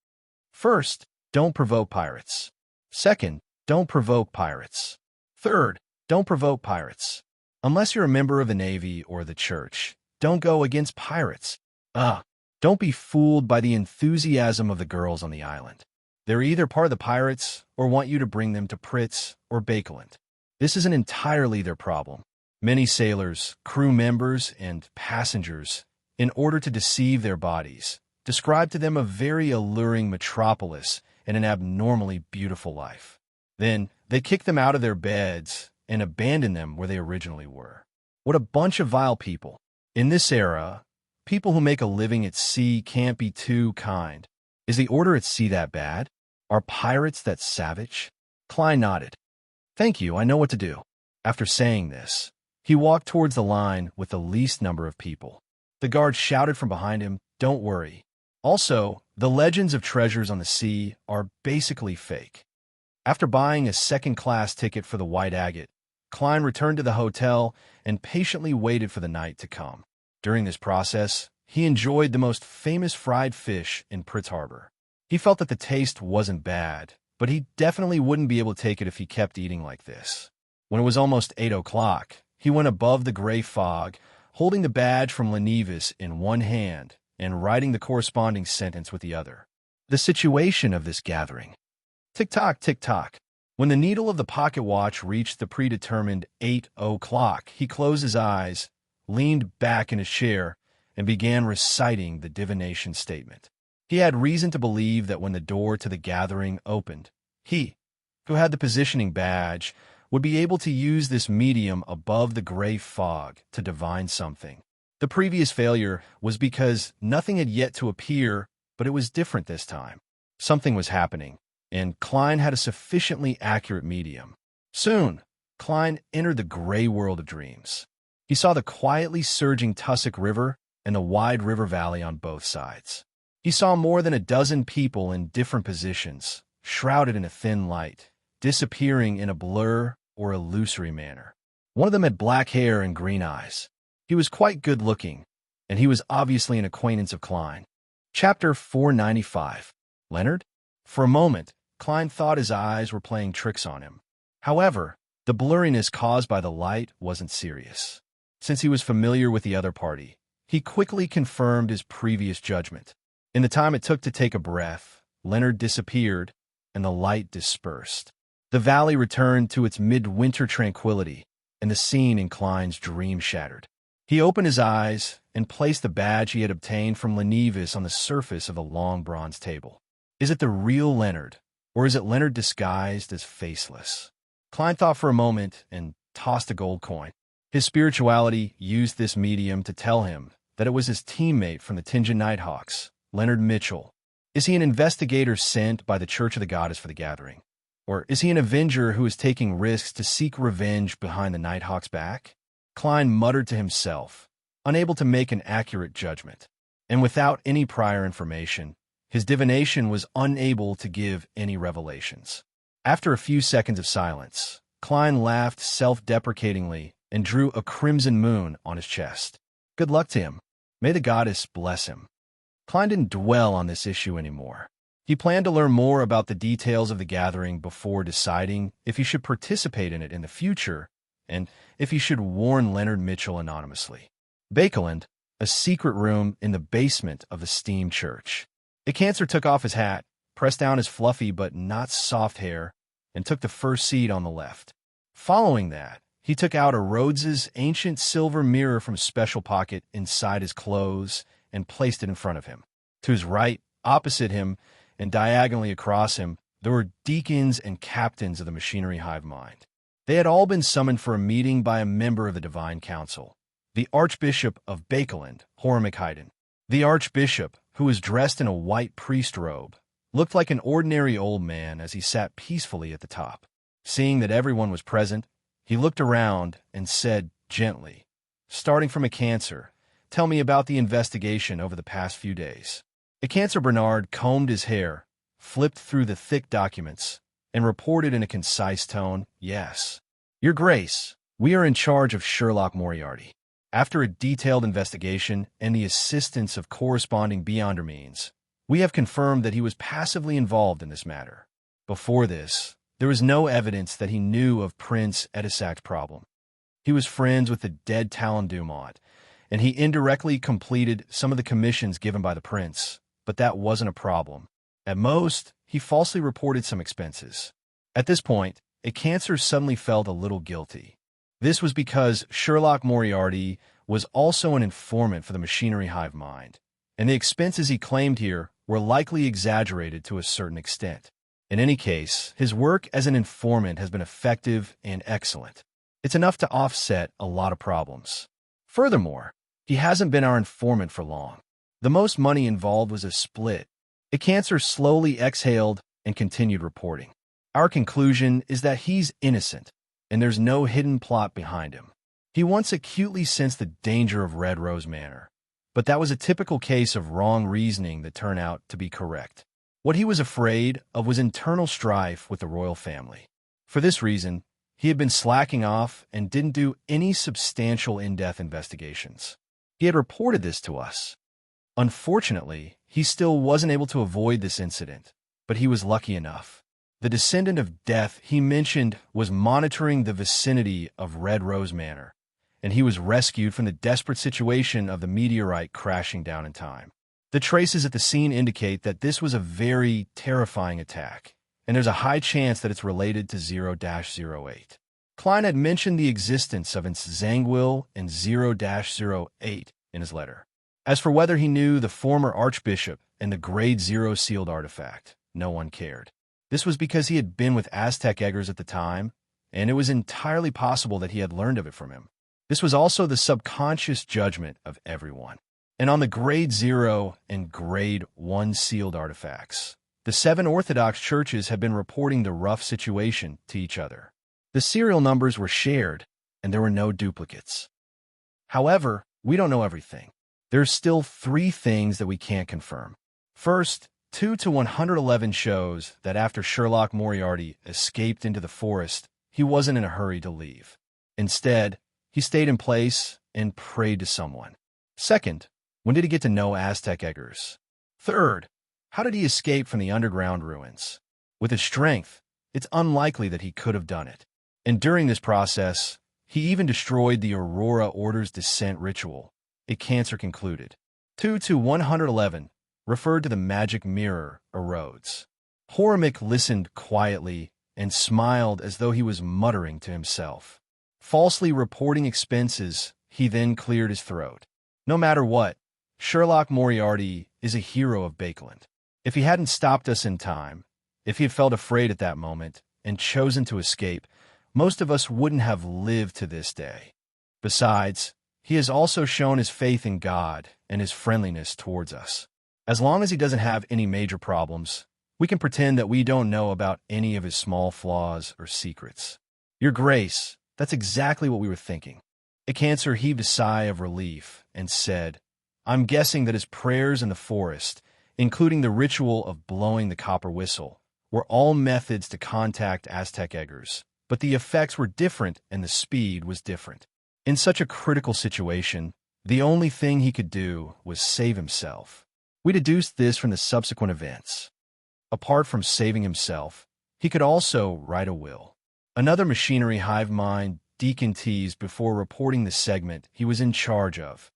First, don't provoke pirates. Second, don't provoke pirates. Third, don't provoke pirates. Unless you're a member of the Navy or the church, don't go against pirates. Don't be fooled by the enthusiasm of the girls on the island. They're either part of the pirates or want you to bring them to Pritz or Bakeland. This isn't entirely their problem. Many sailors, crew members, and passengers, in order to deceive their bodies, describe to them a very alluring metropolis and an abnormally beautiful life. Then they kick them out of their beds and abandon them where they originally were. What a bunch of vile people. In this era, people who make a living at sea can't be too kind. Is the order at sea that bad? Are pirates that savage? Klein nodded. Thank you, I know what to do. After saying this, he walked towards the line with the least number of people. The guard shouted from behind him, "Don't worry." Also, the legends of treasures on the sea are basically fake. After buying a second-class ticket for the White Agate, Klein returned to the hotel and patiently waited for the night to come. During this process, he enjoyed the most famous fried fish in Pritz Harbor. He felt that the taste wasn't bad, but he definitely wouldn't be able to take it if he kept eating like this. When it was almost 8 o'clock, he went above the gray fog, holding the badge from Lenevis in one hand and writing the corresponding sentence with the other. The situation of this gathering. Tick-tock, tick-tock. When the needle of the pocket watch reached the predetermined 8 o'clock, he closed his eyes, leaned back in his chair, and began reciting the divination statement. He had reason to believe that when the door to the gathering opened, he, who had the positioning badge, would be able to use this medium above the gray fog to divine something. The previous failure was because nothing had yet to appear, but it was different this time. Something was happening, and Klein had a sufficiently accurate medium. Soon, Klein entered the gray world of dreams. He saw the quietly surging Tussock River and the wide river valley on both sides. He saw more than a dozen people in different positions, shrouded in a thin light, disappearing in a blur or illusory manner. One of them had black hair and green eyes. He was quite good-looking, and he was obviously an acquaintance of Klein. Chapter 495. Leonard? For a moment, Klein thought his eyes were playing tricks on him. However, the blurriness caused by the light wasn't serious. Since he was familiar with the other party, he quickly confirmed his previous judgment. In the time it took to take a breath, Leonard disappeared, and the light dispersed. The valley returned to its midwinter tranquility, and the scene in Klein's dream shattered. He opened his eyes and placed the badge he had obtained from Lenevis on the surface of a long bronze table. Is it the real Leonard, or is it Leonard disguised as faceless? Klein thought for a moment and tossed a gold coin. His spirituality used this medium to tell him that it was his teammate from the Tingen Nighthawks, Leonard Mitchell, Is he an investigator sent by the Church of the Goddess for the gathering? Or is he an avenger who is taking risks to seek revenge behind the Nighthawk's back? Klein muttered to himself, unable to make an accurate judgment. And without any prior information, his divination was unable to give any revelations. After a few seconds of silence, Klein laughed self-deprecatingly and drew a crimson moon on his chest. Good luck to him. May the goddess bless him. Klein didn't dwell on this issue anymore. He planned to learn more about the details of the gathering before deciding if he should participate in it in the future and if he should warn Leonard Mitchell anonymously. Bakeland, a secret room in the basement of the steam church. A cancer took off his hat, pressed down his fluffy but not soft hair, and took the first seat on the left. Following that, he took out a Rhodes's ancient silver mirror from a special pocket inside his clothes and placed it in front of him. To his right, opposite him, and diagonally across him, there were deacons and captains of the machinery hive mind. They had all been summoned for a meeting by a member of the Divine Council, the Archbishop of Bakeland, Horamic Haydn. The Archbishop, who was dressed in a white priest robe, looked like an ordinary old man as he sat peacefully at the top. Seeing that everyone was present, he looked around and said gently, "Starting from a cancer, tell me about the investigation over the past few days." A cancer Bernard combed his hair, flipped through the thick documents, and reported in a concise tone, "Yes. Your Grace, we are in charge of Sherlock Moriarty. After a detailed investigation and the assistance of corresponding beyonder means, we have confirmed that he was passively involved in this matter. Before this, there was no evidence that he knew of Prince Edisac's problem. He was friends with the dead Talon Dumont, and he indirectly completed some of the commissions given by the prince, but that wasn't a problem. At most, he falsely reported some expenses. At this point, a cancer suddenly felt a little guilty. This was because Sherlock Moriarty was also an informant for the machinery hive mind, and the expenses he claimed here were likely exaggerated to a certain extent. In any case, his work as an informant has been effective and excellent. It's enough to offset a lot of problems. Furthermore, he hasn't been our informant for long. The most money involved was a split. A cancer slowly exhaled and continued reporting. Our conclusion is that he's innocent, and there's no hidden plot behind him. He once acutely sensed the danger of Red Rose Manor, but that was a typical case of wrong reasoning that turned out to be correct. What he was afraid of was internal strife with the royal family. For this reason, he had been slacking off and didn't do any substantial in-depth investigations. He had reported this to us. Unfortunately, he still wasn't able to avoid this incident, but he was lucky enough. The descendant of death he mentioned was monitoring the vicinity of Red Rose Manor, and he was rescued from the desperate situation of the meteorite crashing down in time. The traces at the scene indicate that this was a very terrifying attack, and there's a high chance that it's related to 0-08. Klein had mentioned the existence of Zanguil and 0-08 in his letter. As for whether he knew the former archbishop and the Grade 0 sealed artifact, no one cared. This was because he had been with Aztec Eggers at the time, and it was entirely possible that he had learned of it from him. This was also the subconscious judgment of everyone. And on the Grade 0 and Grade 1 sealed artifacts, the 7 Orthodox churches had been reporting the rough situation to each other. The serial numbers were shared, and there were no duplicates. However, we don't know everything. There's still 3 things that we can't confirm. First, 2-111 shows that after Sherlock Moriarty escaped into the forest, he wasn't in a hurry to leave. Instead, he stayed in place and prayed to someone. Second, when did he get to know Aztec Eggers? Third, how did he escape from the underground ruins? With his strength, it's unlikely that he could have done it. And during this process, he even destroyed the Aurora Order's descent ritual. A cancer concluded. 2-111 referred to the magic mirror or Rhodes. Horamic listened quietly and smiled as though he was muttering to himself. Falsely reporting expenses, he then cleared his throat. No matter what, Sherlock Moriarty is a hero of Bakeland. If he hadn't stopped us in time, if he had felt afraid at that moment and chosen to escape, most of us wouldn't have lived to this day. Besides, he has also shown his faith in God and his friendliness towards us. As long as he doesn't have any major problems, we can pretend that we don't know about any of his small flaws or secrets. Your Grace, that's exactly what we were thinking. A Cancer heaved a sigh of relief and said, I'm guessing that his prayers in the forest, including the ritual of blowing the copper whistle, were all methods to contact Aztec eggers, but the effects were different and the speed was different. In such a critical situation, the only thing he could do was save himself. We deduced this from the subsequent events. Apart from saving himself, he could also write a will. Another machinery hive mind Deacon teased before reporting the segment he was in charge of.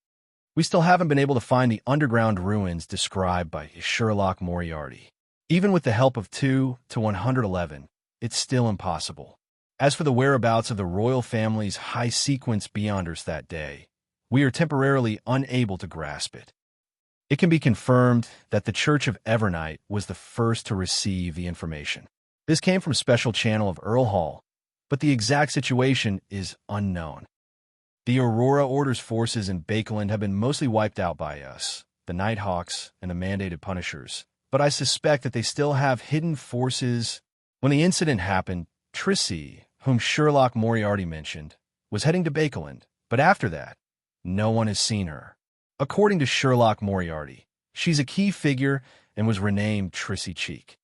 We still haven't been able to find the underground ruins described by Sherlock Moriarty. Even with the help of 2 to 111, it's still impossible. As for the whereabouts of the royal family's high-sequence beyonders that day, we are temporarily unable to grasp it. It can be confirmed that the Church of Evernight was the first to receive the information. This came from a special channel of Earl Hall, but the exact situation is unknown. The Aurora Order's forces in Bakeland have been mostly wiped out by us, the Nighthawks and the mandated Punishers, but I suspect that they still have hidden forces. When the incident happened, Trissy, whom Sherlock Moriarty mentioned, was heading to Bakeland, but after that, no one has seen her. According to Sherlock Moriarty, she's a key figure and was renamed Trissy Cheek.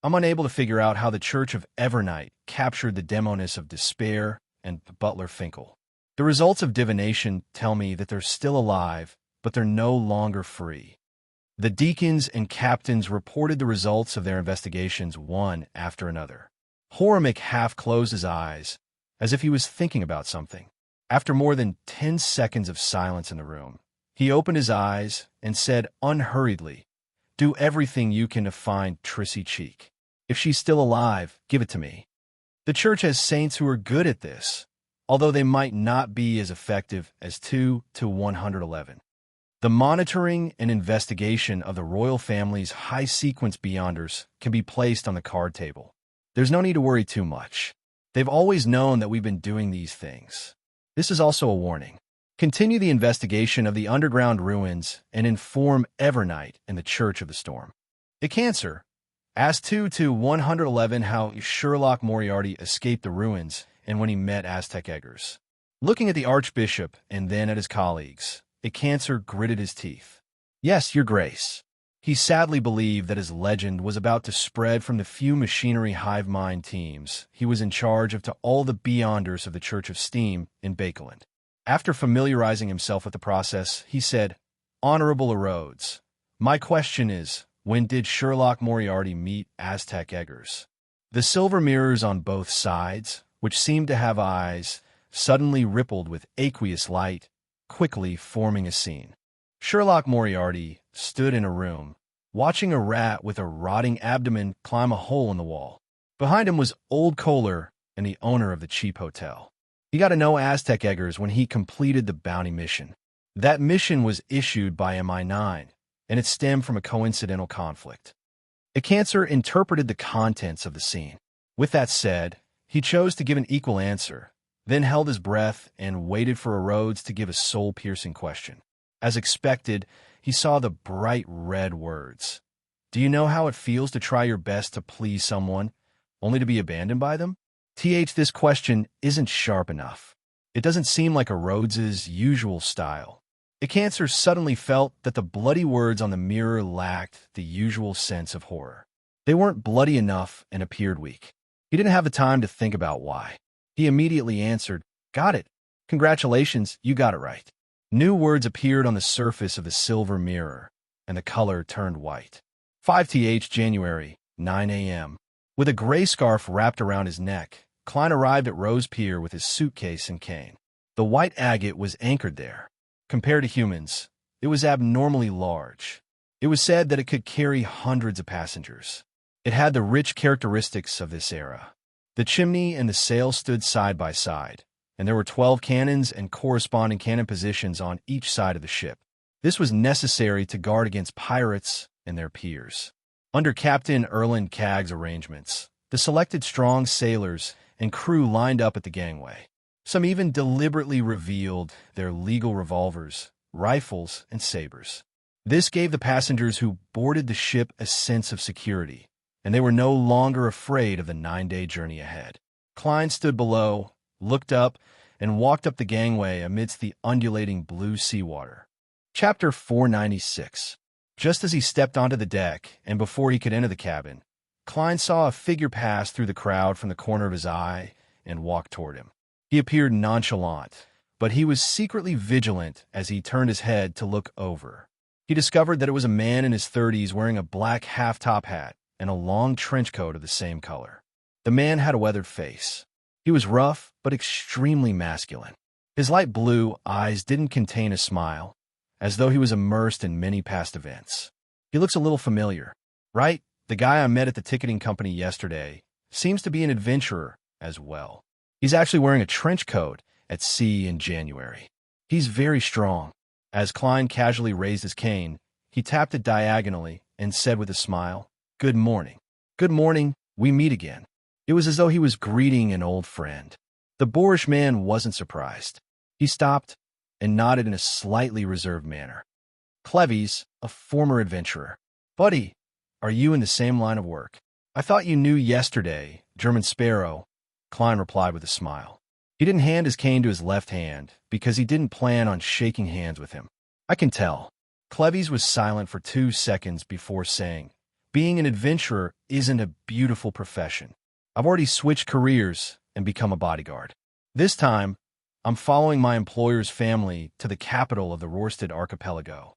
I'm unable to figure out how the Church of Evernight captured the Demoness of Despair and Butler Finkel. The results of divination tell me that they're still alive, but they're no longer free. The deacons and captains reported the results of their investigations one after another. Horamick half closed his eyes, as if he was thinking about something. After more than 10 seconds of silence in the room, he opened his eyes and said unhurriedly, "Do everything you can to find Trissy Cheek. If she's still alive, give it to me." The church has saints who are good at this, although they might not be as effective as 2 to 111. The monitoring and investigation of the royal family's high-sequence beyonders can be placed on the card table. There's no need to worry too much. They've always known that we've been doing these things. This is also a warning. Continue the investigation of the underground ruins and inform Evernight and the Church of the Storm. The Cancer asked 2 to 111 how Sherlock Moriarty escaped the ruins and when he met Aztec eggers. Looking at the Archbishop and then at his colleagues, a Cancer gritted his teeth. Yes, Your Grace. He sadly believed that his legend was about to spread from the few machinery hive mind teams he was in charge of to all the beyonders of the Church of Steam in Bakeland. After familiarizing himself with the process, he said, "Honorable Rhodes, my question is, when did Sherlock Moriarty meet Aztec eggers?" The silver mirrors on both sides, which seemed to have eyes, suddenly rippled with aqueous light, quickly forming a scene. Sherlock Moriarty stood in a room, watching a rat with a rotting abdomen climb a hole in the wall. Behind him was Old Kohler and the owner of the cheap hotel. He got to know Aztec eggers when he completed the bounty mission. That mission was issued by MI9, and it stemmed from a coincidental conflict. A Cancer interpreted the contents of the scene. With that said, he chose to give an equal answer, then held his breath and waited for a Rhodes to give a soul-piercing question. As expected, he saw the bright red words. "Do you know how it feels to try your best to please someone, only to be abandoned by them?" This question isn't sharp enough. It doesn't seem like a Rhodes's usual style. A Cancer suddenly felt that the bloody words on the mirror lacked the usual sense of horror. They weren't bloody enough and appeared weak. He didn't have the time to think about why. He immediately answered, "Got it. Congratulations, you got it right." New words appeared on the surface of the silver mirror, and the color turned white. 5th January, 9 a.m. With a gray scarf wrapped around his neck, Klein arrived at Rose Pier with his suitcase and cane. The white agate was anchored there. Compared to humans, it was abnormally large. It was said that it could carry hundreds of passengers. It had the rich characteristics of this era. The chimney and the sail stood side by side, and there were 12 cannons and corresponding cannon positions on each side of the ship. This was necessary to guard against pirates and their peers. Under Captain Erland Cagg's arrangements, the selected strong sailors and crew lined up at the gangway. Some even deliberately revealed their legal revolvers, rifles, and sabers. This gave the passengers who boarded the ship a sense of security, and they were no longer afraid of the 9-day journey ahead. Klein stood below, looked up, and walked up the gangway amidst the undulating blue seawater. Chapter 496. Just as he stepped onto the deck, and before he could enter the cabin, Klein saw a figure pass through the crowd from the corner of his eye and walk toward him. He appeared nonchalant, but he was secretly vigilant as he turned his head to look over. He discovered that it was a man in his 30s wearing a black half-top hat and a long trench coat of the same color. The man had a weathered face. He was rough, but extremely masculine. His light blue eyes didn't contain a smile, as though he was immersed in many past events. He looks a little familiar, right? The guy I met at the ticketing company yesterday seems to be an adventurer as well. He's actually wearing a trench coat at sea in January. He's very strong. As Klein casually raised his cane, he tapped it diagonally and said with a smile, "Good morning." "Good morning, we meet again." It was as though he was greeting an old friend. The boorish man wasn't surprised. He stopped and nodded in a slightly reserved manner. "Cleves, a former adventurer. Buddy, are you in the same line of work?" "I thought you knew yesterday, German Sparrow," Klein replied with a smile. He didn't hand his cane to his left hand because he didn't plan on shaking hands with him. "I can tell." Cleves was silent for 2 seconds before saying, "Being an adventurer isn't a beautiful profession. I've already switched careers and become a bodyguard. This time, I'm following my employer's family to the capital of the Rorstad archipelago."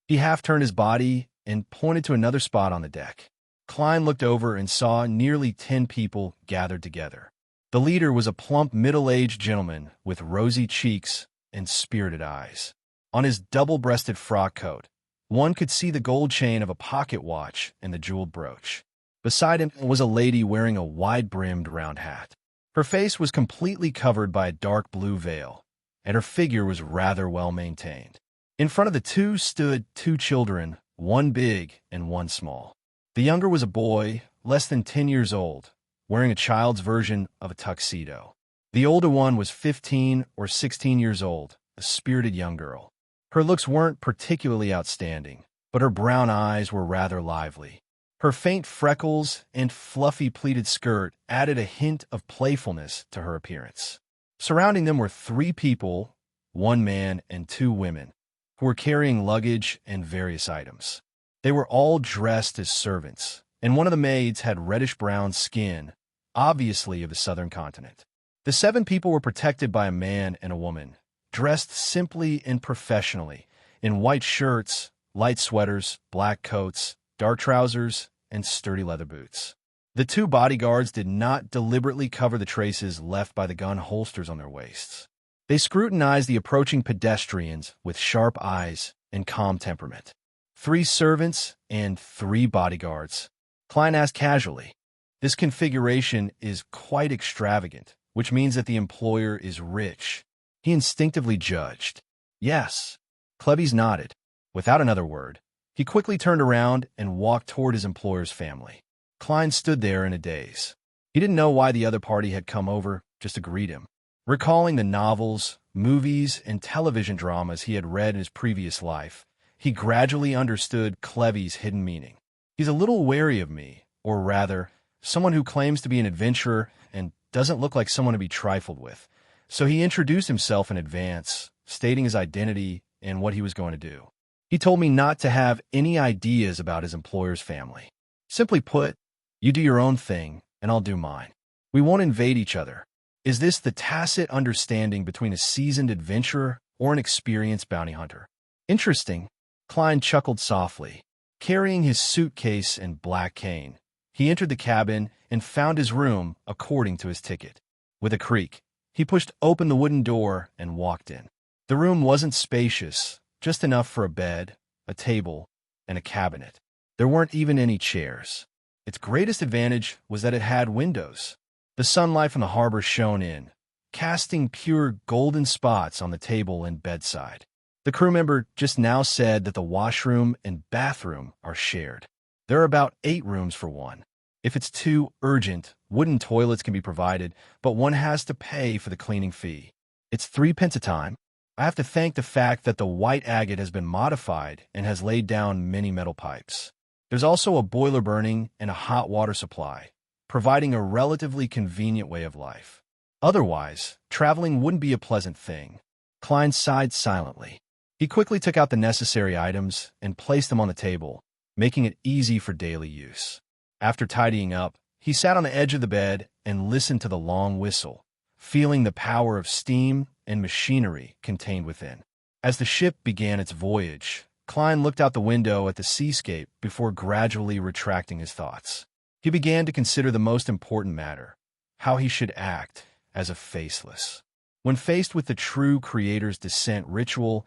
He half-turned his body and pointed to another spot on the deck. Klein looked over and saw nearly 10 people gathered together. The leader was a plump, middle-aged gentleman with rosy cheeks and spirited eyes. On his double-breasted frock coat, one could see the gold chain of a pocket watch and the jeweled brooch. Beside him was a lady wearing a wide-brimmed round hat. Her face was completely covered by a dark blue veil, and her figure was rather well-maintained. In front of the two stood 2 children, one big and one small. The younger was a boy, less than 10 years old, wearing a child's version of a tuxedo. The older one was 15 or 16 years old, a spirited young girl. Her looks weren't particularly outstanding, but her brown eyes were rather lively. Her faint freckles and fluffy pleated skirt added a hint of playfulness to her appearance. Surrounding them were 3 people, 1 man and 2 women, who were carrying luggage and various items. They were all dressed as servants, and one of the maids had reddish-brown skin, obviously of the southern continent. The 7 people were protected by a man and a woman, dressed simply and professionally, in white shirts, light sweaters, black coats, dark trousers, and sturdy leather boots. The 2 bodyguards did not deliberately cover the traces left by the gun holsters on their waists. They scrutinized the approaching pedestrians with sharp eyes and calm temperament. 3 servants and 3 bodyguards. Klein asked casually, "This configuration is quite extravagant, which means that the employer is rich." He instinctively judged. "Yes." Cleves nodded. Without another word, he quickly turned around and walked toward his employer's family. Klein stood there in a daze. He didn't know why the other party had come over just to greet him. Recalling the novels, movies, and television dramas he had read in his previous life, he gradually understood Cleves' hidden meaning. "He's a little wary of me, or rather, someone who claims to be an adventurer and doesn't look like someone to be trifled with. So he introduced himself in advance, stating his identity and what he was going to do. He told me not to have any ideas about his employer's family. Simply put, you do your own thing, and I'll do mine. We won't invade each other." Is this the tacit understanding between a seasoned adventurer or an experienced bounty hunter? Interesting. Klein chuckled softly. Carrying his suitcase and black cane, he entered the cabin and found his room according to his ticket. With a creak, he pushed open the wooden door and walked in. The room wasn't spacious, just enough for a bed, a table, and a cabinet. There weren't even any chairs. Its greatest advantage was that it had windows. The sunlight from the harbor shone in, casting pure golden spots on the table and bedside. The crew member just now said that the washroom and bathroom are shared. There are about 8 rooms for one. If it's too urgent, wooden toilets can be provided, but one has to pay for the cleaning fee. It's 3 pence a time. I have to thank the fact that the white agate has been modified and has laid down many metal pipes. There's also a boiler burning and a hot water supply, providing a relatively convenient way of life. Otherwise, traveling wouldn't be a pleasant thing. Klein sighed silently. He quickly took out the necessary items and placed them on the table, making it easy for daily use. After tidying up, he sat on the edge of the bed and listened to the long whistle, feeling the power of steam and machinery contained within. As the ship began its voyage, Klein looked out the window at the seascape before gradually retracting his thoughts. He began to consider the most important matter, how he should act as a faceless. When faced with the true creator's descent ritual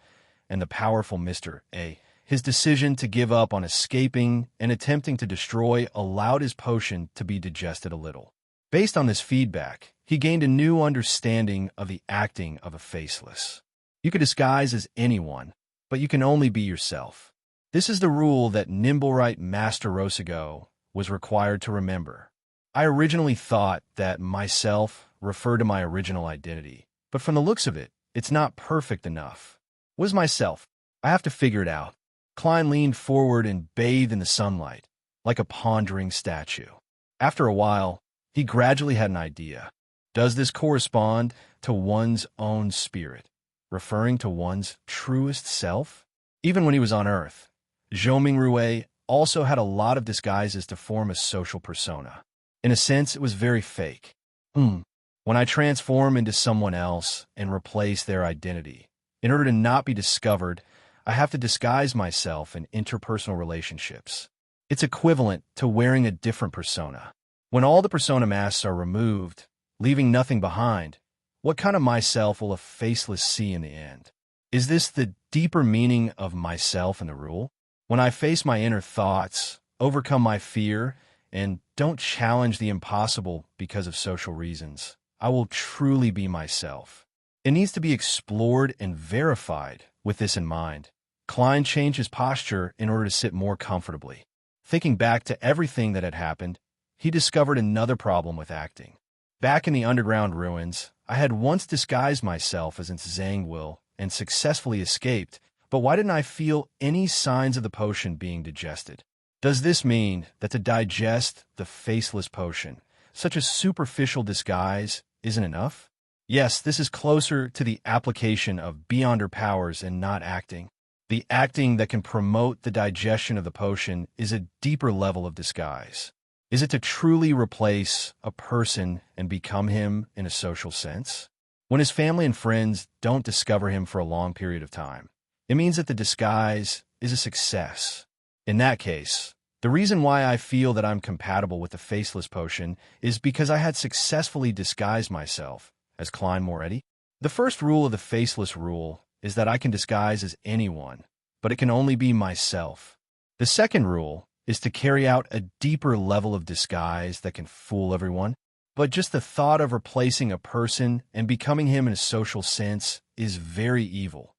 and the powerful Mr. A, his decision to give up on escaping and attempting to destroy allowed his potion to be digested a little. Based on this feedback, he gained a new understanding of the acting of a faceless. You could disguise as anyone, but you can only be yourself. This is the rule that Nimblewright Master Rosago was required to remember. I originally thought that myself referred to my original identity, but from the looks of it, it's not perfect enough. What is myself? I have to figure it out. Klein leaned forward and bathed in the sunlight, like a pondering statue. After a while, he gradually had an idea. Does this correspond to one's own spirit, referring to one's truest self? Even when he was on Earth, Zhoming Rue also had a lot of disguises to form a social persona. In a sense, it was very fake. When I transform into someone else and replace their identity, in order to not be discovered, I have to disguise myself in interpersonal relationships. It's equivalent to wearing a different persona. When all the persona masks are removed, leaving nothing behind, what kind of myself will a faceless see in the end? Is this the deeper meaning of myself in the rule? When I face my inner thoughts, overcome my fear, and don't challenge the impossible because of social reasons, I will truly be myself. It needs to be explored and verified with this in mind. Klein changed his posture in order to sit more comfortably. Thinking back to everything that had happened, he discovered another problem with acting. Back in the underground ruins, I had once disguised myself as Zangwill and successfully escaped, but why didn't I feel any signs of the potion being digested? Does this mean that to digest the faceless potion, such a superficial disguise isn't enough? Yes, this is closer to the application of beyonder powers and not acting. The acting that can promote the digestion of the potion is a deeper level of disguise. Is it to truly replace a person and become him in a social sense? When his family and friends don't discover him for a long period of time, it means that the disguise is a success. In that case, the reason why I feel that I'm compatible with the faceless potion is because I had successfully disguised myself as Klein Moretti. The first rule of the faceless rule is that I can disguise as anyone, but it can only be myself. The second rule is to carry out a deeper level of disguise that can fool everyone, but just the thought of replacing a person and becoming him in a social sense is very evil.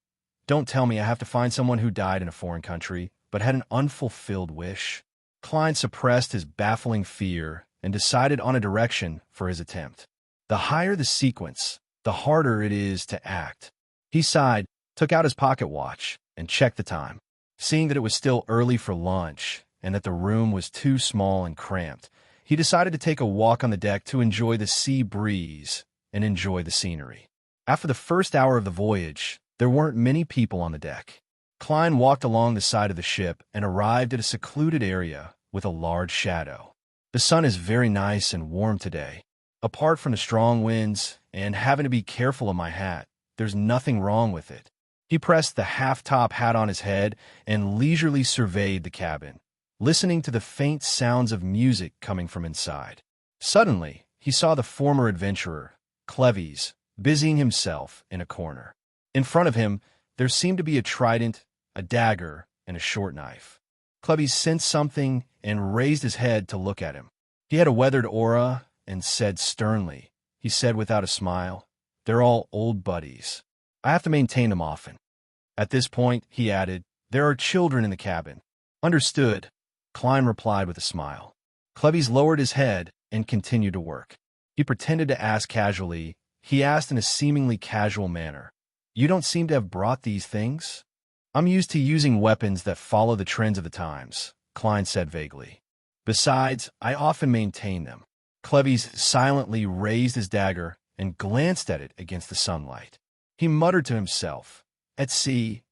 Don't tell me I have to find someone who died in a foreign country, but had an unfulfilled wish. Klein suppressed his baffling fear and decided on a direction for his attempt. The higher the sequence, the harder it is to act. He sighed, took out his pocket watch, and checked the time. Seeing that it was still early for lunch and that the room was too small and cramped, he decided to take a walk on the deck to enjoy the sea breeze and enjoy the scenery. After the first hour of the voyage, there weren't many people on the deck. Klein walked along the side of the ship and arrived at a secluded area with a large shadow. The sun is very nice and warm today. Apart from the strong winds and having to be careful of my hat, there's nothing wrong with it. He pressed the half-top hat on his head and leisurely surveyed the cabin, listening to the faint sounds of music coming from inside. Suddenly, he saw the former adventurer, Cleves, busying himself in a corner. In front of him, there seemed to be a trident, a dagger, and a short knife. Cleves sensed something and raised his head to look at him. He had a weathered aura and said sternly, he said without a smile, "They're all old buddies. I have to maintain them often." At this point, he added, "There are children in the cabin." "Understood," Klein replied with a smile. Cleves lowered his head and continued to work. He pretended to ask casually. He asked in a seemingly casual manner, You don't seem to have brought these things? I'm used to using weapons that follow the trends of the times, Klein said vaguely. Besides, I often maintain them. Cleves silently raised his dagger and glanced at it against the sunlight. He muttered to himself, "At sea,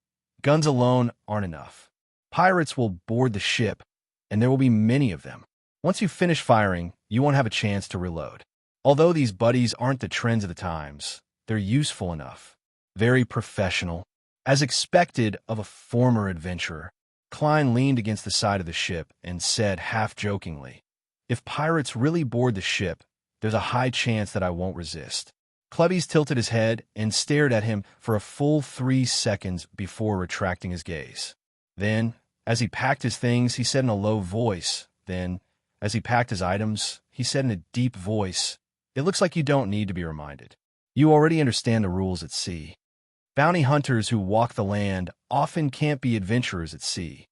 guns alone aren't enough. Pirates will board the ship, and there will be many of them. Once you finish firing, you won't have a chance to reload. Although these buddies aren't the trends of the times, they're useful enough. Very professional." As expected of a former adventurer, Klein leaned against the side of the ship and said half-jokingly, "If pirates really board the ship, there's a high chance that I won't resist." Cleves tilted his head and stared at him for a full 3 seconds before retracting his gaze. Then, as he packed his things, he said in a low voice. Then, as he packed his items, he said in a deep voice, "It looks like you don't need to be reminded. You already understand the rules at sea. Bounty hunters who walk the land often can't be adventurers at sea."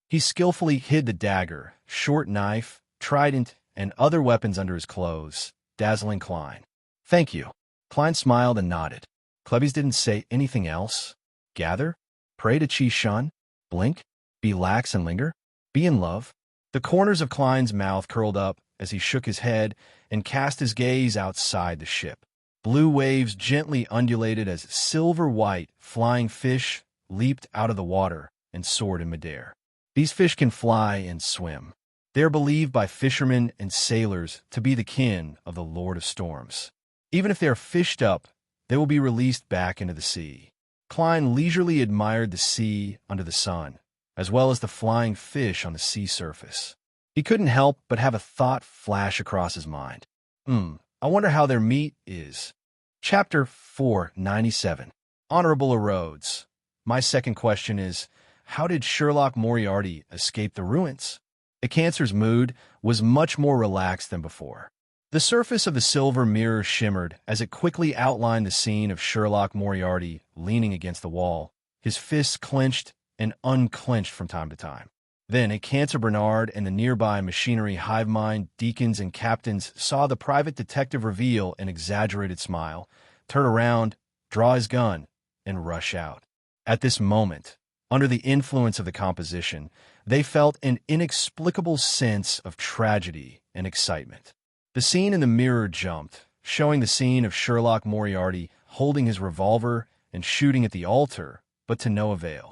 He skillfully hid the dagger, short knife, trident, and other weapons under his clothes, dazzling Klein. "Thank you." Klein smiled and nodded. Cleves didn't say anything else. Gather? Pray to Chi Shun? Blink? Be lax and linger? Be in love? The corners of Klein's mouth curled up as he shook his head and cast his gaze outside the ship. Blue waves gently undulated as silver-white flying fish leaped out of the water and soared in midair. These fish can fly and swim. They are believed by fishermen and sailors to be the kin of the Lord of Storms. Even if they are fished up, they will be released back into the sea. Klein leisurely admired the sea under the sun, as well as the flying fish on the sea surface. He couldn't help but have a thought flash across his mind. I wonder how their meat is. Chapter 497. Honorable Erodes. My second question is, how did Sherlock Moriarty escape the ruins? The Cancer's mood was much more relaxed than before. The surface of the silver mirror shimmered as it quickly outlined the scene of Sherlock Moriarty leaning against the wall, his fists clenched and unclenched from time to time. Then a Cancer Bernard and the nearby machinery hive mind deacons and captains saw the private detective reveal an exaggerated smile, turn around, draw his gun, and rush out. At this moment, under the influence of the composition, they felt an inexplicable sense of tragedy and excitement. The scene in the mirror jumped, showing the scene of Sherlock Moriarty holding his revolver and shooting at the altar, but to no avail.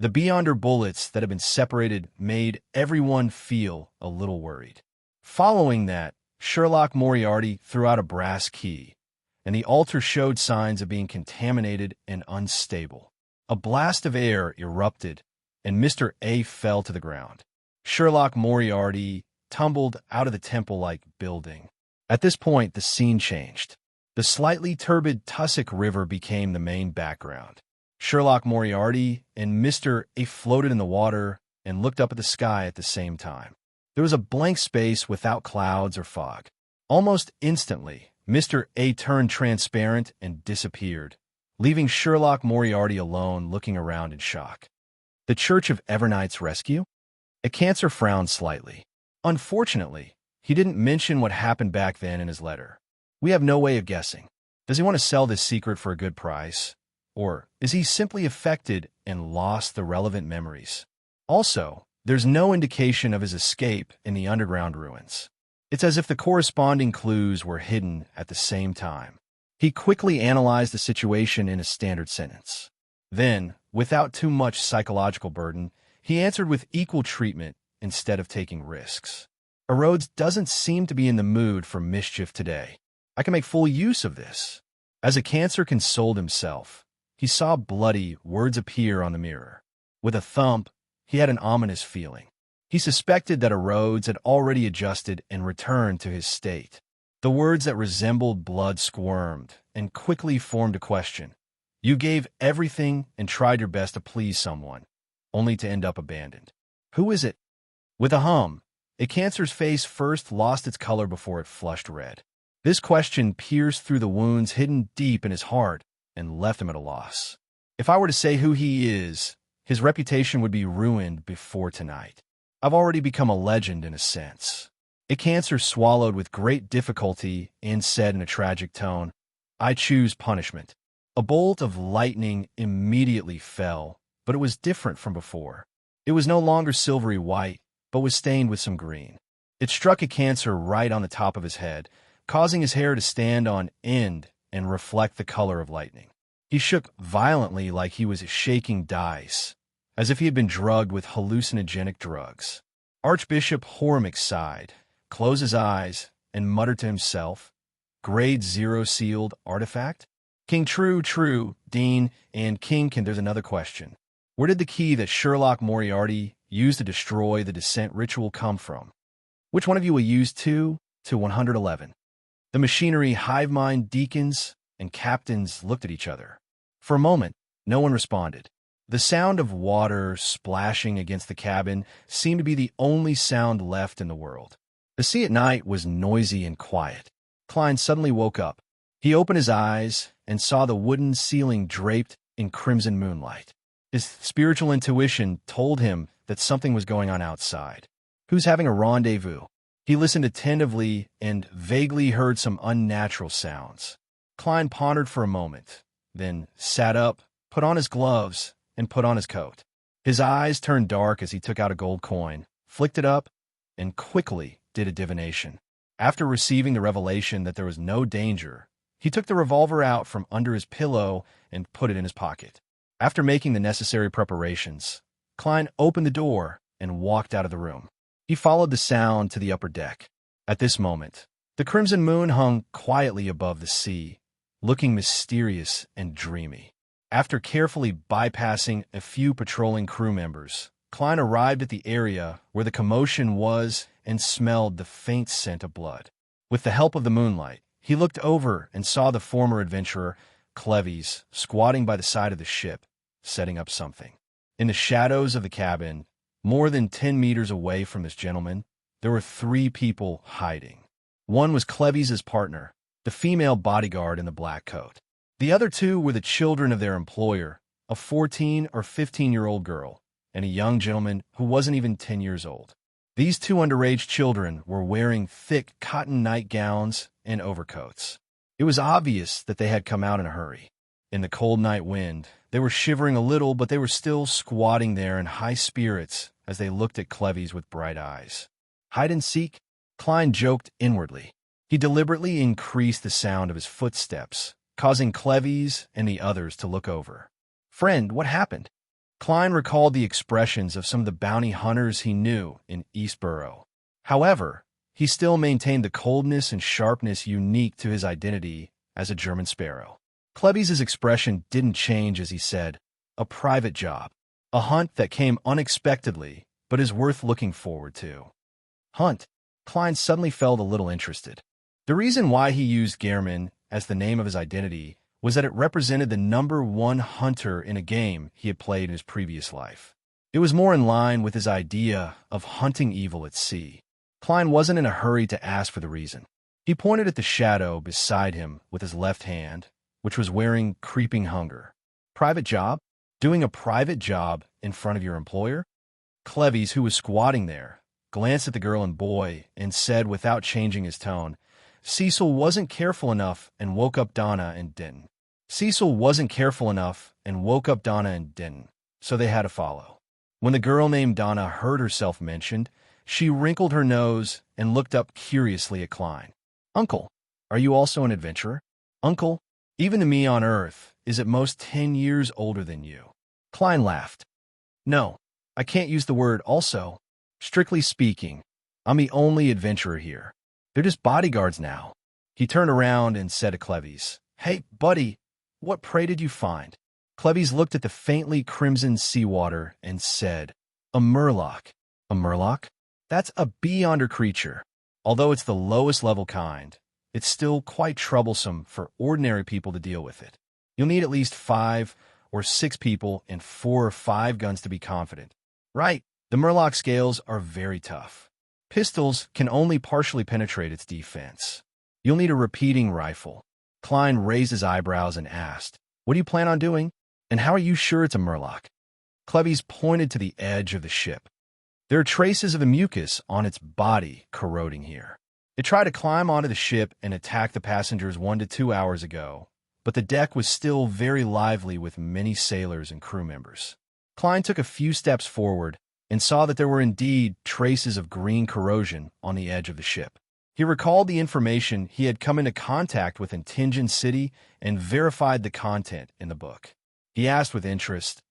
The Beyonder bullets that had been separated made everyone feel a little worried. Following that, Sherlock Moriarty threw out a brass key, and the altar showed signs of being contaminated and unstable. A blast of air erupted, and Mr. A fell to the ground. Sherlock Moriarty tumbled out of the temple-like building. At this point, the scene changed. The slightly turbid Tussock River became the main background. Sherlock Moriarty and Mr. A floated in the water and looked up at the sky at the same time. There was a blank space without clouds or fog. Almost instantly, Mr. A turned transparent and disappeared, leaving Sherlock Moriarty alone looking around in shock. The Church of Evernight's rescue? A Cancer frowned slightly. Unfortunately, he didn't mention what happened back then in his letter. We have no way of guessing. Does he want to sell this secret for a good price? Or is he simply affected and lost the relevant memories? Also, there's no indication of his escape in the underground ruins. It's as if the corresponding clues were hidden at the same time. He quickly analyzed the situation in a standard sentence. Then, without too much psychological burden, he answered with equal treatment instead of taking risks. Erodes doesn't seem to be in the mood for mischief today. I can make full use of this. As a Cancer consoled himself, he saw bloody words appear on the mirror. With a thump, he had an ominous feeling. He suspected that Erodes had already adjusted and returned to his state. The words that resembled blood squirmed and quickly formed a question. You gave everything and tried your best to please someone, only to end up abandoned. Who is it? With a hum, a Cancer's face first lost its color before it flushed red. This question pierced through the wounds hidden deep in his heart and left him at a loss. If I were to say who he is, his reputation would be ruined before tonight. I've already become a legend in a sense. A Cancer swallowed with great difficulty and said in a tragic tone, I choose punishment. A bolt of lightning immediately fell, but it was different from before. It was no longer silvery white, but was stained with some green. It struck a Cancer right on the top of his head, causing his hair to stand on end and reflect the color of lightning. He shook violently like he was shaking dice, as if he had been drugged with hallucinogenic drugs. Archbishop Hormick sighed, closed his eyes, and muttered to himself, "Grade 0 sealed artifact? King True, Dean, and there's another question. Where did the key that Sherlock Moriarty used to destroy the descent ritual come from? Which one of you will use 2 to 111? The machinery hive mind deacons and captains looked at each other. For a moment, no one responded. The sound of water splashing against the cabin seemed to be the only sound left in the world. The sea at night was noisy and quiet. Klein suddenly woke up. He opened his eyes and saw the wooden ceiling draped in crimson moonlight. His spiritual intuition told him that something was going on outside. Who's having a rendezvous? He listened attentively and vaguely heard some unnatural sounds. Klein pondered for a moment, then sat up, put on his gloves, and put on his coat. His eyes turned dark as he took out a gold coin, flicked it up, and quickly did a divination. After receiving the revelation that there was no danger, he took the revolver out from under his pillow and put it in his pocket. After making the necessary preparations, Klein opened the door and walked out of the room. He followed the sound to the upper deck. At this moment, the crimson moon hung quietly above the sea, looking mysterious and dreamy. After carefully bypassing a few patrolling crew members, Klein arrived at the area where the commotion was and smelled the faint scent of blood. With the help of the moonlight, he looked over and saw the former adventurer, Cleves, squatting by the side of the ship, setting up something. In the shadows of the cabin, more than 10 meters away from this gentleman, there were 3 people hiding. One was Cleves' partner, the female bodyguard in the black coat. The other 2 were the children of their employer, a 14 or 15-year-old girl, and a young gentleman who wasn't even 10 years old. These 2 underage children were wearing thick cotton nightgowns and overcoats. It was obvious that they had come out in a hurry. In the cold night wind, they were shivering a little, but they were still squatting there in high spirits as they looked at Cleves with bright eyes. Hide and seek? Klein joked inwardly. He deliberately increased the sound of his footsteps, causing Cleves and the others to look over. "Friend, what happened?" Klein recalled the expressions of some of the bounty hunters he knew in Eastborough. However, he still maintained the coldness and sharpness unique to his identity as a German sparrow. Cleves' expression didn't change as he said, "A private job. A hunt that came unexpectedly, but is worth looking forward to." Hunt? Klein suddenly felt a little interested. The reason why he used Gehrman as the name of his identity was that it represented the #1 hunter in a game he had played in his previous life. It was more in line with his idea of hunting evil at sea. Klein wasn't in a hurry to ask for the reason. He pointed at the shadow beside him with his left hand, which was wearing creeping hunger. "Private job? Doing a private job in front of your employer?" Cleves, who was squatting there, glanced at the girl and boy and said without changing his tone, "Cecil wasn't careful enough and woke up Donna and didn't. Cecil wasn't careful enough and woke up Donna and didn't, so they had to follow." When the girl named Donna heard herself mentioned, she wrinkled her nose and looked up curiously at Klein. "Uncle, are you also an adventurer?" "Uncle, even to me on Earth, is at most 10 years older than you." Klein laughed. "No, I can't use the word also. Strictly speaking, I'm the only adventurer here. They're just bodyguards now." He turned around and said to Cleves, "Hey, buddy, what prey did you find?" Cleves looked at the faintly crimson seawater and said, "A murloc." "A murloc? That's a beyonder creature. Although it's the lowest level kind, it's still quite troublesome for ordinary people to deal with it. You'll need at least 5 or 6 people and 4 or 5 guns to be confident." "Right, the murloc scales are very tough. Pistols can only partially penetrate its defense. You'll need a repeating rifle." Klein raised his eyebrows and asked, "What do you plan on doing? And how are you sure it's a murloc?" Cleves pointed to the edge of the ship. "There are traces of the mucus on its body corroding here. It tried to climb onto the ship and attack the passengers 1 to 2 hours ago, but the deck was still very lively with many sailors and crew members. Klein took a few steps forward and saw that there were indeed traces of green corrosion on the edge of the ship. He recalled the information he had come into contact with in Tinjin City and verified the content in the book. He asked with interest,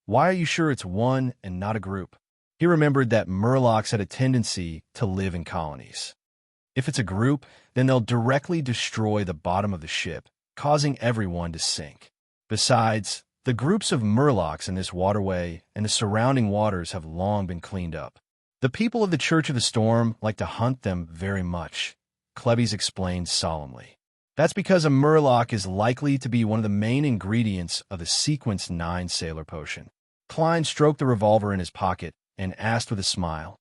"Why are you sure it's one and not a group?" He remembered that murlocs had a tendency to live in colonies. If it's a group, then they'll directly destroy the bottom of the ship, causing everyone to sink. Besides, the groups of murlocs in this waterway and the surrounding waters have long been cleaned up. The people of the Church of the Storm like to hunt them very much, Klebbies explained solemnly. That's because a murloc is likely to be one of the main ingredients of the Sequence 9 sailor potion. Klein stroked the revolver in his pocket and asked with a smile,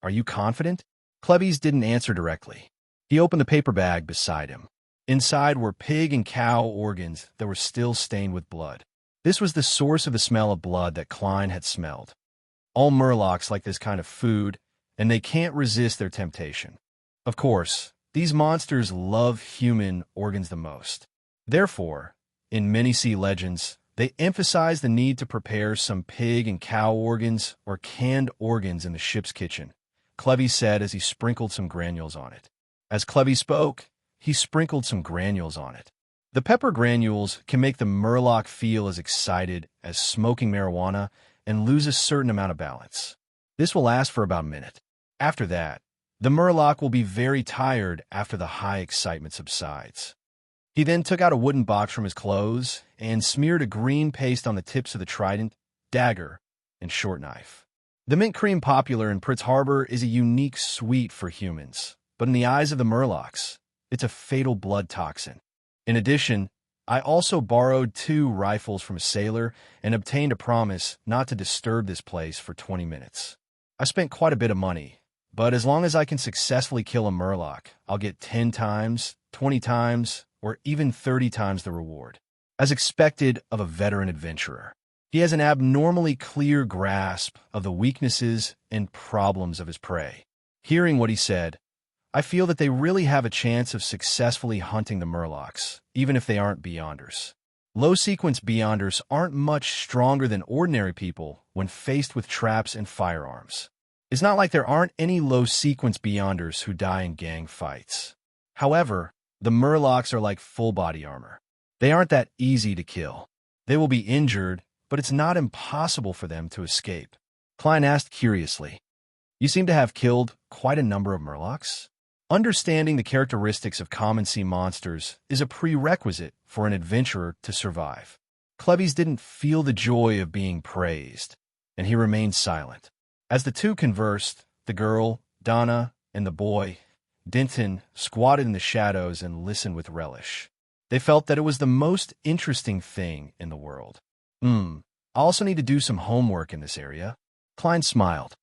"Are you confident?" Klebbies didn't answer directly. He opened the paper bag beside him. Inside were pig and cow organs that were still stained with blood. This was the source of the smell of blood that Klein had smelled. All murlocs like this kind of food, and they can't resist their temptation. Of course, these monsters love human organs the most. Therefore, in many sea legends, they emphasize the need to prepare some pig and cow organs or canned organs in the ship's kitchen, Klebbies said as he sprinkled some granules on it. As Klebbies spoke, he sprinkled some granules on it. The pepper granules can make the murloc feel as excited as smoking marijuana and lose a certain amount of balance. This will last for about a minute. After that, the murloc will be very tired after the high excitement subsides. He then took out a wooden box from his clothes and smeared a green paste on the tips of the trident, dagger, and short knife. The mint cream popular in Pritz Harbor is a unique sweet for humans, but in the eyes of the murlocs, it's a fatal blood toxin. In addition, I also borrowed 2 rifles from a sailor and obtained a promise not to disturb this place for 20 minutes. I spent quite a bit of money, but as long as I can successfully kill a murloc, I'll get 10 times, 20 times, or even 30 times the reward. As expected of a veteran adventurer, he has an abnormally clear grasp of the weaknesses and problems of his prey. Hearing what he said, I feel that they really have a chance of successfully hunting the murlocs, even if they aren't beyonders. Low-sequence beyonders aren't much stronger than ordinary people when faced with traps and firearms. It's not like there aren't any low-sequence beyonders who die in gang fights. However, the murlocs are like full-body armor. They aren't that easy to kill. They will be injured, but it's not impossible for them to escape. Klein asked curiously, "You seem to have killed quite a number of murlocs?" Understanding the characteristics of common sea monsters is a prerequisite for an adventurer to survive. Klebbies didn't feel the joy of being praised, and he remained silent. As the two conversed, the girl, Donna, and the boy, Denton, squatted in the shadows and listened with relish. They felt that it was the most interesting thing in the world. I also need to do some homework in this area. Klein smiled.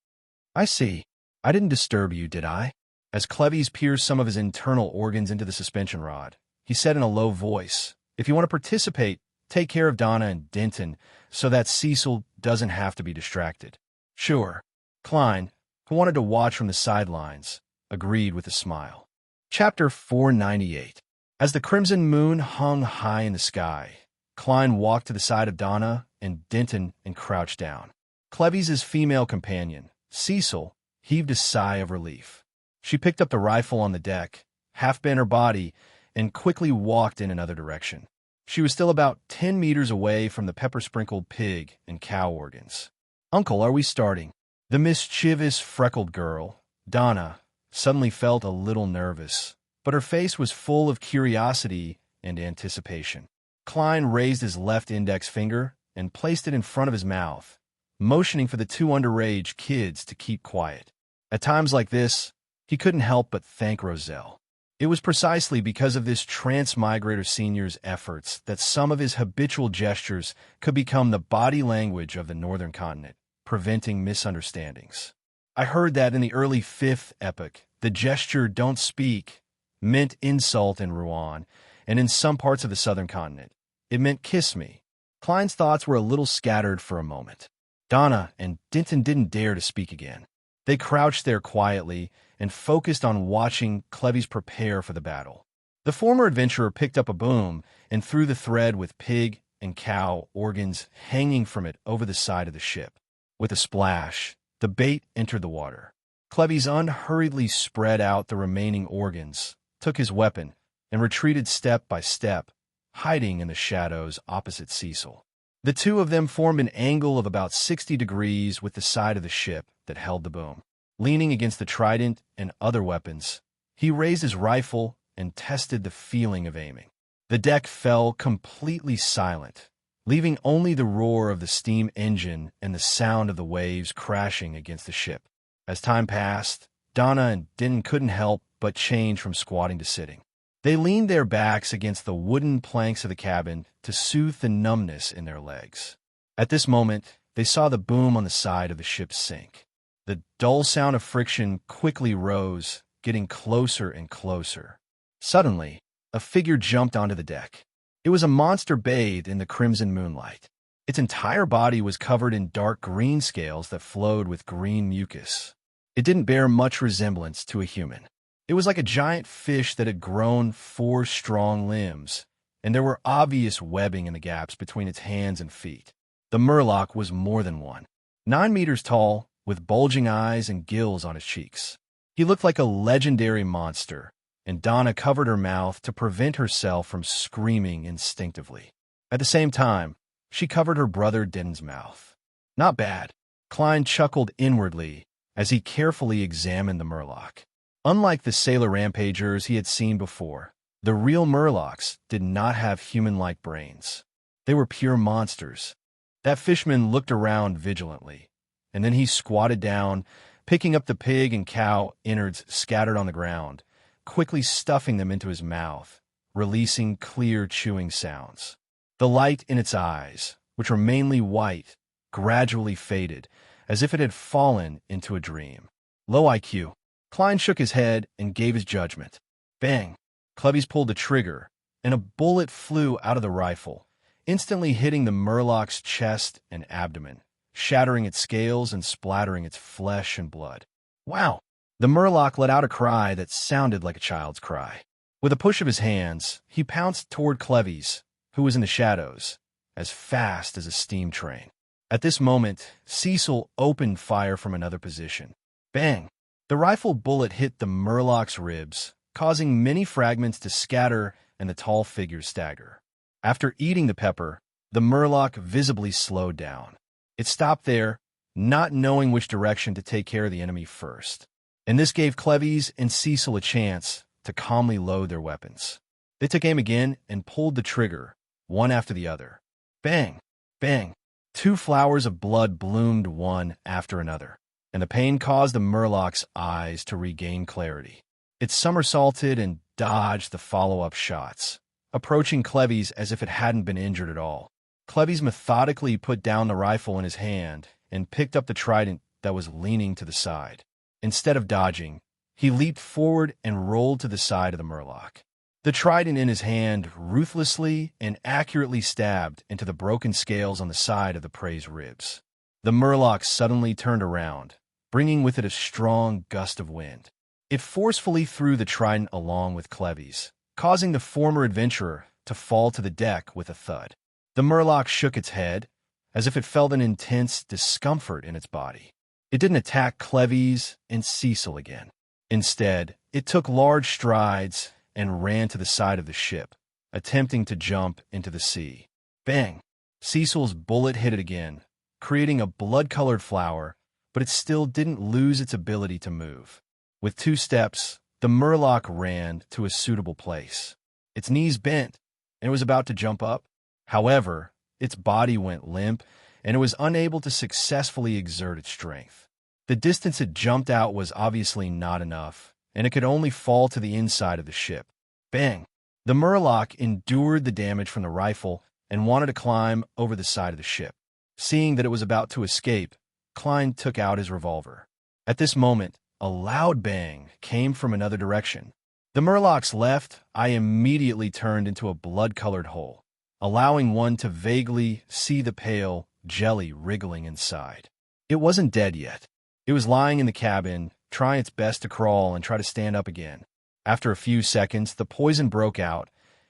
"I see. I didn't disturb you, did I?" As Klebbies pierced some of his internal organs into the suspension rod, he said in a low voice, "If you want to participate, take care of Donna and Denton so that Cecil doesn't have to be distracted." "Sure." Klein, who wanted to watch from the sidelines, agreed with a smile. Chapter 498. As the crimson moon hung high in the sky, Klein walked to the side of Donna and Denton and crouched down. Klebbies' female companion, Cecil, heaved a sigh of relief. She picked up the rifle on the deck, half bent her body, and quickly walked in another direction. She was still about 10 meters away from the pepper-sprinkled pig and cow organs. "Uncle, are we starting?" The mischievous, freckled girl, Donna, suddenly felt a little nervous, but her face was full of curiosity and anticipation. Klein raised his left index finger and placed it in front of his mouth, motioning for the 2 underage kids to keep quiet. At times like this, he couldn't help but thank Roselle. It was precisely because of this Transmigrator Senior's efforts that some of his habitual gestures could become the body language of the Northern Continent, preventing misunderstandings. I heard that in the early 5th epoch, the gesture "don't speak" meant insult in Rouen, and in some parts of the Southern Continent, it meant "kiss me." Klein's thoughts were a little scattered for a moment. Donna and Denton didn't dare to speak again. They crouched there quietly and focused on watching Klebbies prepare for the battle. The former adventurer picked up a boom and threw the thread with pig and cow organs hanging from it over the side of the ship. With a splash, the bait entered the water. Cleves unhurriedly spread out the remaining organs, took his weapon, and retreated step by step, hiding in the shadows opposite Cecil. The two of them formed an angle of about 60 degrees with the side of the ship that held the boom. Leaning against the trident and other weapons, he raised his rifle and tested the feeling of aiming. The deck fell completely silent, leaving only the roar of the steam engine and the sound of the waves crashing against the ship. As time passed, Donna and Denton couldn't help but change from squatting to sitting. They leaned their backs against the wooden planks of the cabin to soothe the numbness in their legs. At this moment, they saw the boom on the side of the ship sink. The dull sound of friction quickly rose, getting closer and closer. Suddenly, a figure jumped onto the deck. It was a monster bathed in the crimson moonlight. Its entire body was covered in dark green scales that flowed with green mucus. It didn't bear much resemblance to a human. It was like a giant fish that had grown 4 strong limbs, and there were obvious webbing in the gaps between its hands and feet. The Murloc was more than one. 9 meters tall, with bulging eyes and gills on his cheeks. He looked like a legendary monster, and Donna covered her mouth to prevent herself from screaming instinctively. At the same time, she covered her brother Denton's mouth. Not bad. Klein chuckled inwardly as he carefully examined the Murloc. Unlike the sailor rampagers he had seen before, the real Murlocs did not have human-like brains. They were pure monsters. That fishman looked around vigilantly, and then he squatted down, picking up the pig and cow innards scattered on the ground, quickly stuffing them into his mouth, releasing clear chewing sounds. The light in its eyes, which were mainly white, gradually faded, as if it had fallen into a dream. Low IQ. Klein shook his head and gave his judgment. Bang! Cleves pulled the trigger, and a bullet flew out of the rifle, instantly hitting the Murloc's chest and abdomen, shattering its scales and splattering its flesh and blood. Wow! The Murloc let out a cry that sounded like a child's cry. With a push of his hands, he pounced toward Cleves, who was in the shadows, as fast as a steam train. At this moment, Cecil opened fire from another position. Bang! The rifle bullet hit the Murloc's ribs, causing many fragments to scatter and the tall figure stagger. After eating the pepper, the Murloc visibly slowed down. It stopped there, not knowing which direction to take care of the enemy first. And this gave Cleves and Cecil a chance to calmly load their weapons. They took aim again and pulled the trigger, one after the other. Bang! Bang! 2 flowers of blood bloomed one after another, and the pain caused the Murloc's eyes to regain clarity. It somersaulted and dodged the follow-up shots, approaching Cleves as if it hadn't been injured at all. Cleves methodically put down the rifle in his hand and picked up the trident that was leaning to the side. Instead of dodging, he leaped forward and rolled to the side of the Murloc. The trident in his hand ruthlessly and accurately stabbed into the broken scales on the side of the prey's ribs. The Murloc suddenly turned around, bringing with it a strong gust of wind. It forcefully threw the trident along with Cleves, causing the former adventurer to fall to the deck with a thud. The Murloc shook its head, as if it felt an intense discomfort in its body. It didn't attack Cleves and Cecil again. Instead, it took large strides and ran to the side of the ship, attempting to jump into the sea. Bang! Cecil's bullet hit it again, creating a blood-colored flower, but it still didn't lose its ability to move. With 2 steps, the Murloc ran to a suitable place. Its knees bent, and it was about to jump up. However, its body went limp, and it was unable to successfully exert its strength. The distance it jumped out was obviously not enough, and it could only fall to the inside of the ship. Bang! The Murloc endured the damage from the rifle and wanted to climb over the side of the ship. Seeing that it was about to escape, Klein took out his revolver. At this moment, a loud bang came from another direction. The Murloc's left eye immediately turned into a blood-colored hole, allowing one to vaguely see the pale jelly wriggling inside. It wasn't dead yet. It was lying in the cabin, trying its best to crawl and try to stand up again. After a few seconds, the poison broke out,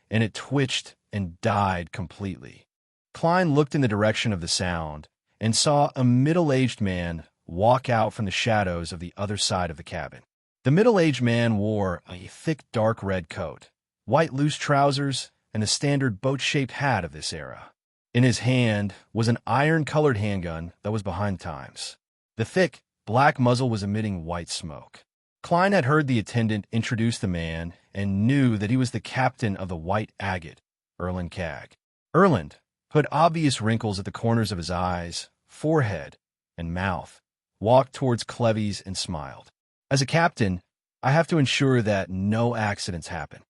and it twitched and died completely. Klein looked in the direction of the sound and saw a middle-aged man walk out from the shadows of the other side of the cabin. The middle-aged man wore a thick dark red coat, white loose trousers, and the standard boat-shaped hat of this era. In his hand was an iron-colored handgun that was behind times. The thick, black muzzle was emitting white smoke. Klein had heard the attendant introduce the man and knew that he was the captain of the White Agate, Erland Cag. Erland, who had obvious wrinkles at the corners of his eyes, forehead, and mouth, walked towards Cleves and smiled. As a captain, I have to ensure that no accidents happen.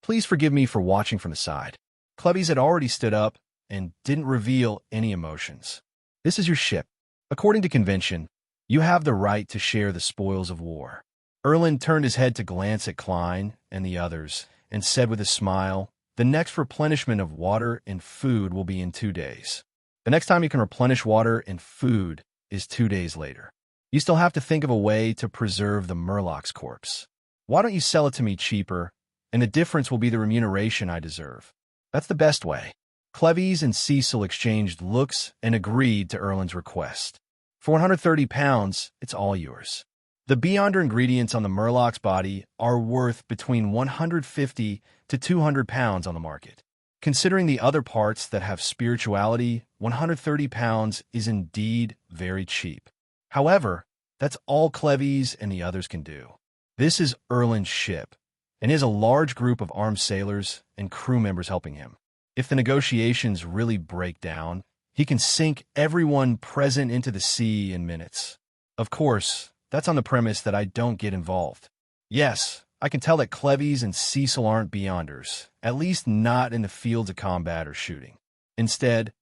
Please forgive me for watching from the side. Cleves had already stood up and didn't reveal any emotions. This is your ship. According to convention, you have the right to share the spoils of war. Erland turned his head to glance at Klein and the others and said with a smile, the next replenishment of water and food will be in 2 days. The next time you can replenish water and food is 2 days later. You still have to think of a way to preserve the Murloc's corpse. Why don't you sell it to me cheaper, and the difference will be the remuneration I deserve? That's the best way. Cleves and Cecil exchanged looks and agreed to Erland's request. For 130 pounds, it's all yours. The Beyonder ingredients on the Murloc's body are worth between 150 to 200 pounds on the market. Considering the other parts that have spirituality, 130 pounds is indeed very cheap. However, that's all Cleves and the others can do. This is Erland's ship, and he has a large group of armed sailors and crew members helping him. If the negotiations really break down, he can sink everyone present into the sea in minutes. Of course, that's on the premise that I don't get involved. Yes, I can tell that Cleves and Cecil aren't Beyonders, at least not in the fields of combat or shooting. Instead,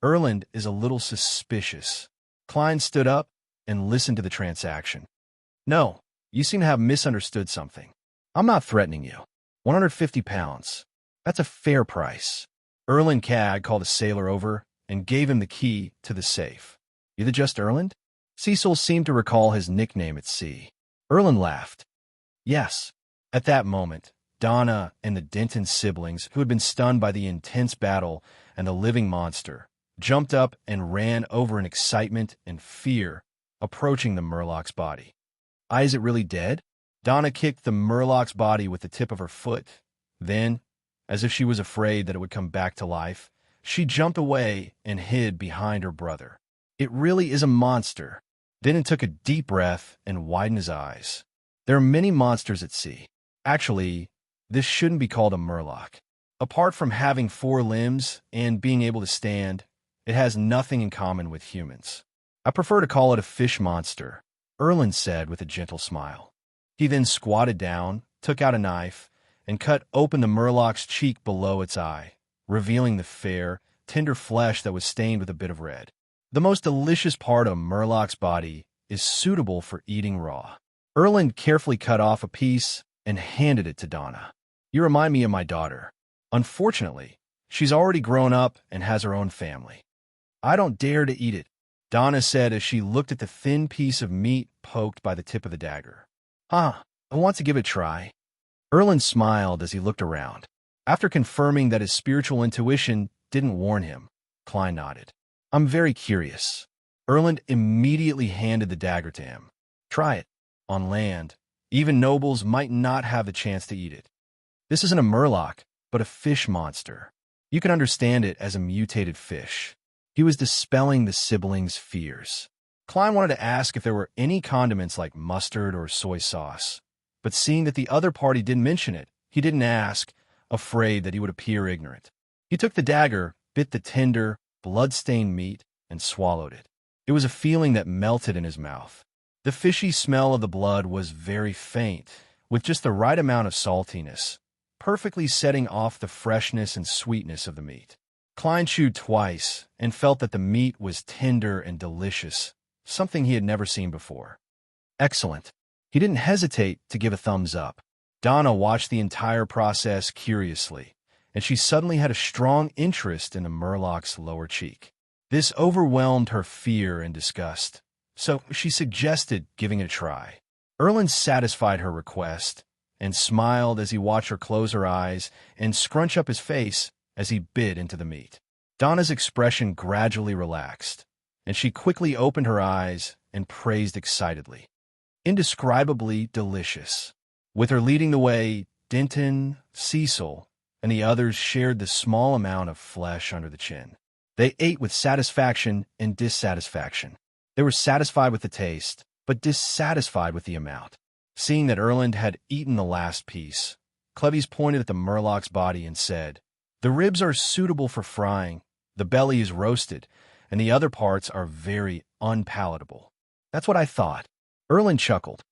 Erland is a little suspicious. Klein stood up and listened to the transaction. No, you seem to have misunderstood something. I'm not threatening you. 150 pounds. That's a fair price. Erland Cag called a sailor over and gave him the key to the safe. You the just Erland? Cecil seemed to recall his nickname at sea. Erland laughed. Yes. At that moment, Donna and the Denton siblings, who had been stunned by the intense battle and the living monster, jumped up and ran over in excitement and fear, approaching the Murloc's body. Is it really dead? Donna kicked the Murloc's body with the tip of her foot. Then, as if she was afraid that it would come back to life, she jumped away and hid behind her brother. It really is a monster. Denton took a deep breath and widened his eyes. There are many monsters at sea. Actually, this shouldn't be called a Murloc. Apart from having 4 limbs and being able to stand, it has nothing in common with humans. I prefer to call it a fish monster, Erland said with a gentle smile. He then squatted down, took out a knife, and cut open the Murloc's cheek below its eye, revealing the fair, tender flesh that was stained with a bit of red. The most delicious part of Murloc's body is suitable for eating raw. Erland carefully cut off a piece and handed it to Donna. You remind me of my daughter. Unfortunately, she's already grown up and has her own family. I don't dare to eat it, Donna said as she looked at the thin piece of meat poked by the tip of the dagger. I want to give it a try. Erland smiled as he looked around. After confirming that his spiritual intuition didn't warn him, Klein nodded. I'm very curious. Erland immediately handed the dagger to him. Try it. On land, even nobles might not have the chance to eat it. This isn't a Murloc, but a fish monster. You can understand it as a mutated fish. He was dispelling the siblings' fears. Klein wanted to ask if there were any condiments like mustard or soy sauce, but seeing that the other party didn't mention it, he didn't ask, afraid that he would appear ignorant. He took the dagger, bit the tender, blood-stained meat, and swallowed it. It was a feeling that melted in his mouth. The fishy smell of the blood was very faint, with just the right amount of saltiness, perfectly setting off the freshness and sweetness of the meat. Klein chewed twice and felt that the meat was tender and delicious, something he had never seen before. Excellent. He didn't hesitate to give a thumbs up. Donna watched the entire process curiously, and she suddenly had a strong interest in the Murloc's lower cheek. This overwhelmed her fear and disgust, so she suggested giving it a try. Erland satisfied her request and smiled as he watched her close her eyes and scrunch up his face as he bit into the meat. Donna's expression gradually relaxed, and she quickly opened her eyes and praised excitedly. Indescribably delicious. With her leading the way, Denton, Cecil, and the others shared the small amount of flesh under the chin. They ate with satisfaction and dissatisfaction. They were satisfied with the taste, but dissatisfied with the amount. Seeing that Erland had eaten the last piece, Cleves pointed at the Murloc's body and said, "The ribs are suitable for frying, the belly is roasted, and the other parts are very unpalatable." "That's what I thought." Erland chuckled.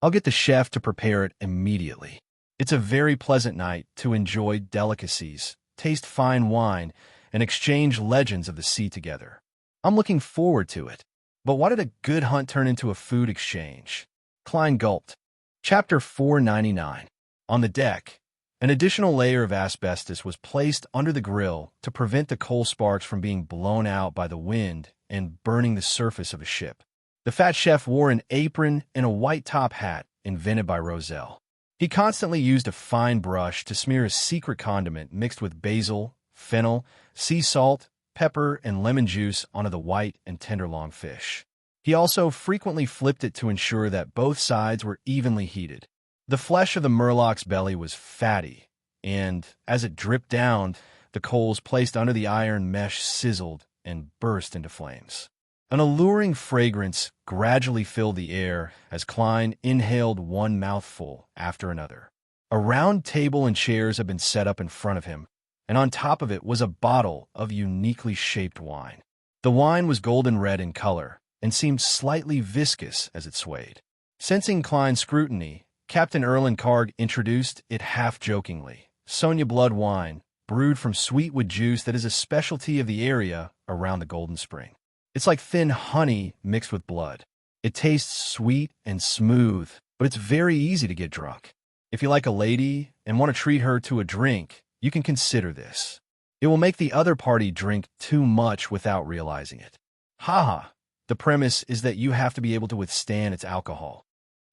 "I'll get the chef to prepare it immediately. It's a very pleasant night to enjoy delicacies, taste fine wine, and exchange legends of the sea together. I'm looking forward to it." But why did a good hunt turn into a food exchange? Klein gulped. Chapter 499. On the deck, an additional layer of asbestos was placed under the grill to prevent the coal sparks from being blown out by the wind and burning the surface of a ship. The fat chef wore an apron and a white top hat invented by Roselle. He constantly used a fine brush to smear a secret condiment mixed with basil, fennel, sea salt, pepper, and lemon juice onto the white and tenderloin fish. He also frequently flipped it to ensure that both sides were evenly heated. The flesh of the Murloc's belly was fatty, and as it dripped down, the coals placed under the iron mesh sizzled and burst into flames. An alluring fragrance gradually filled the air as Klein inhaled one mouthful after another. A round table and chairs had been set up in front of him, and on top of it was a bottle of uniquely shaped wine. The wine was golden red in color and seemed slightly viscous as it swayed. Sensing Klein's scrutiny, Captain Erland Karg introduced it half-jokingly. Sonia blood wine, brewed from sweetwood juice that is a specialty of the area around the Golden Spring. It's like thin honey mixed with blood. It tastes sweet and smooth, but it's very easy to get drunk. If you like a lady and want to treat her to a drink, you can consider this. It will make the other party drink too much without realizing it. Haha, the premise is that you have to be able to withstand its alcohol.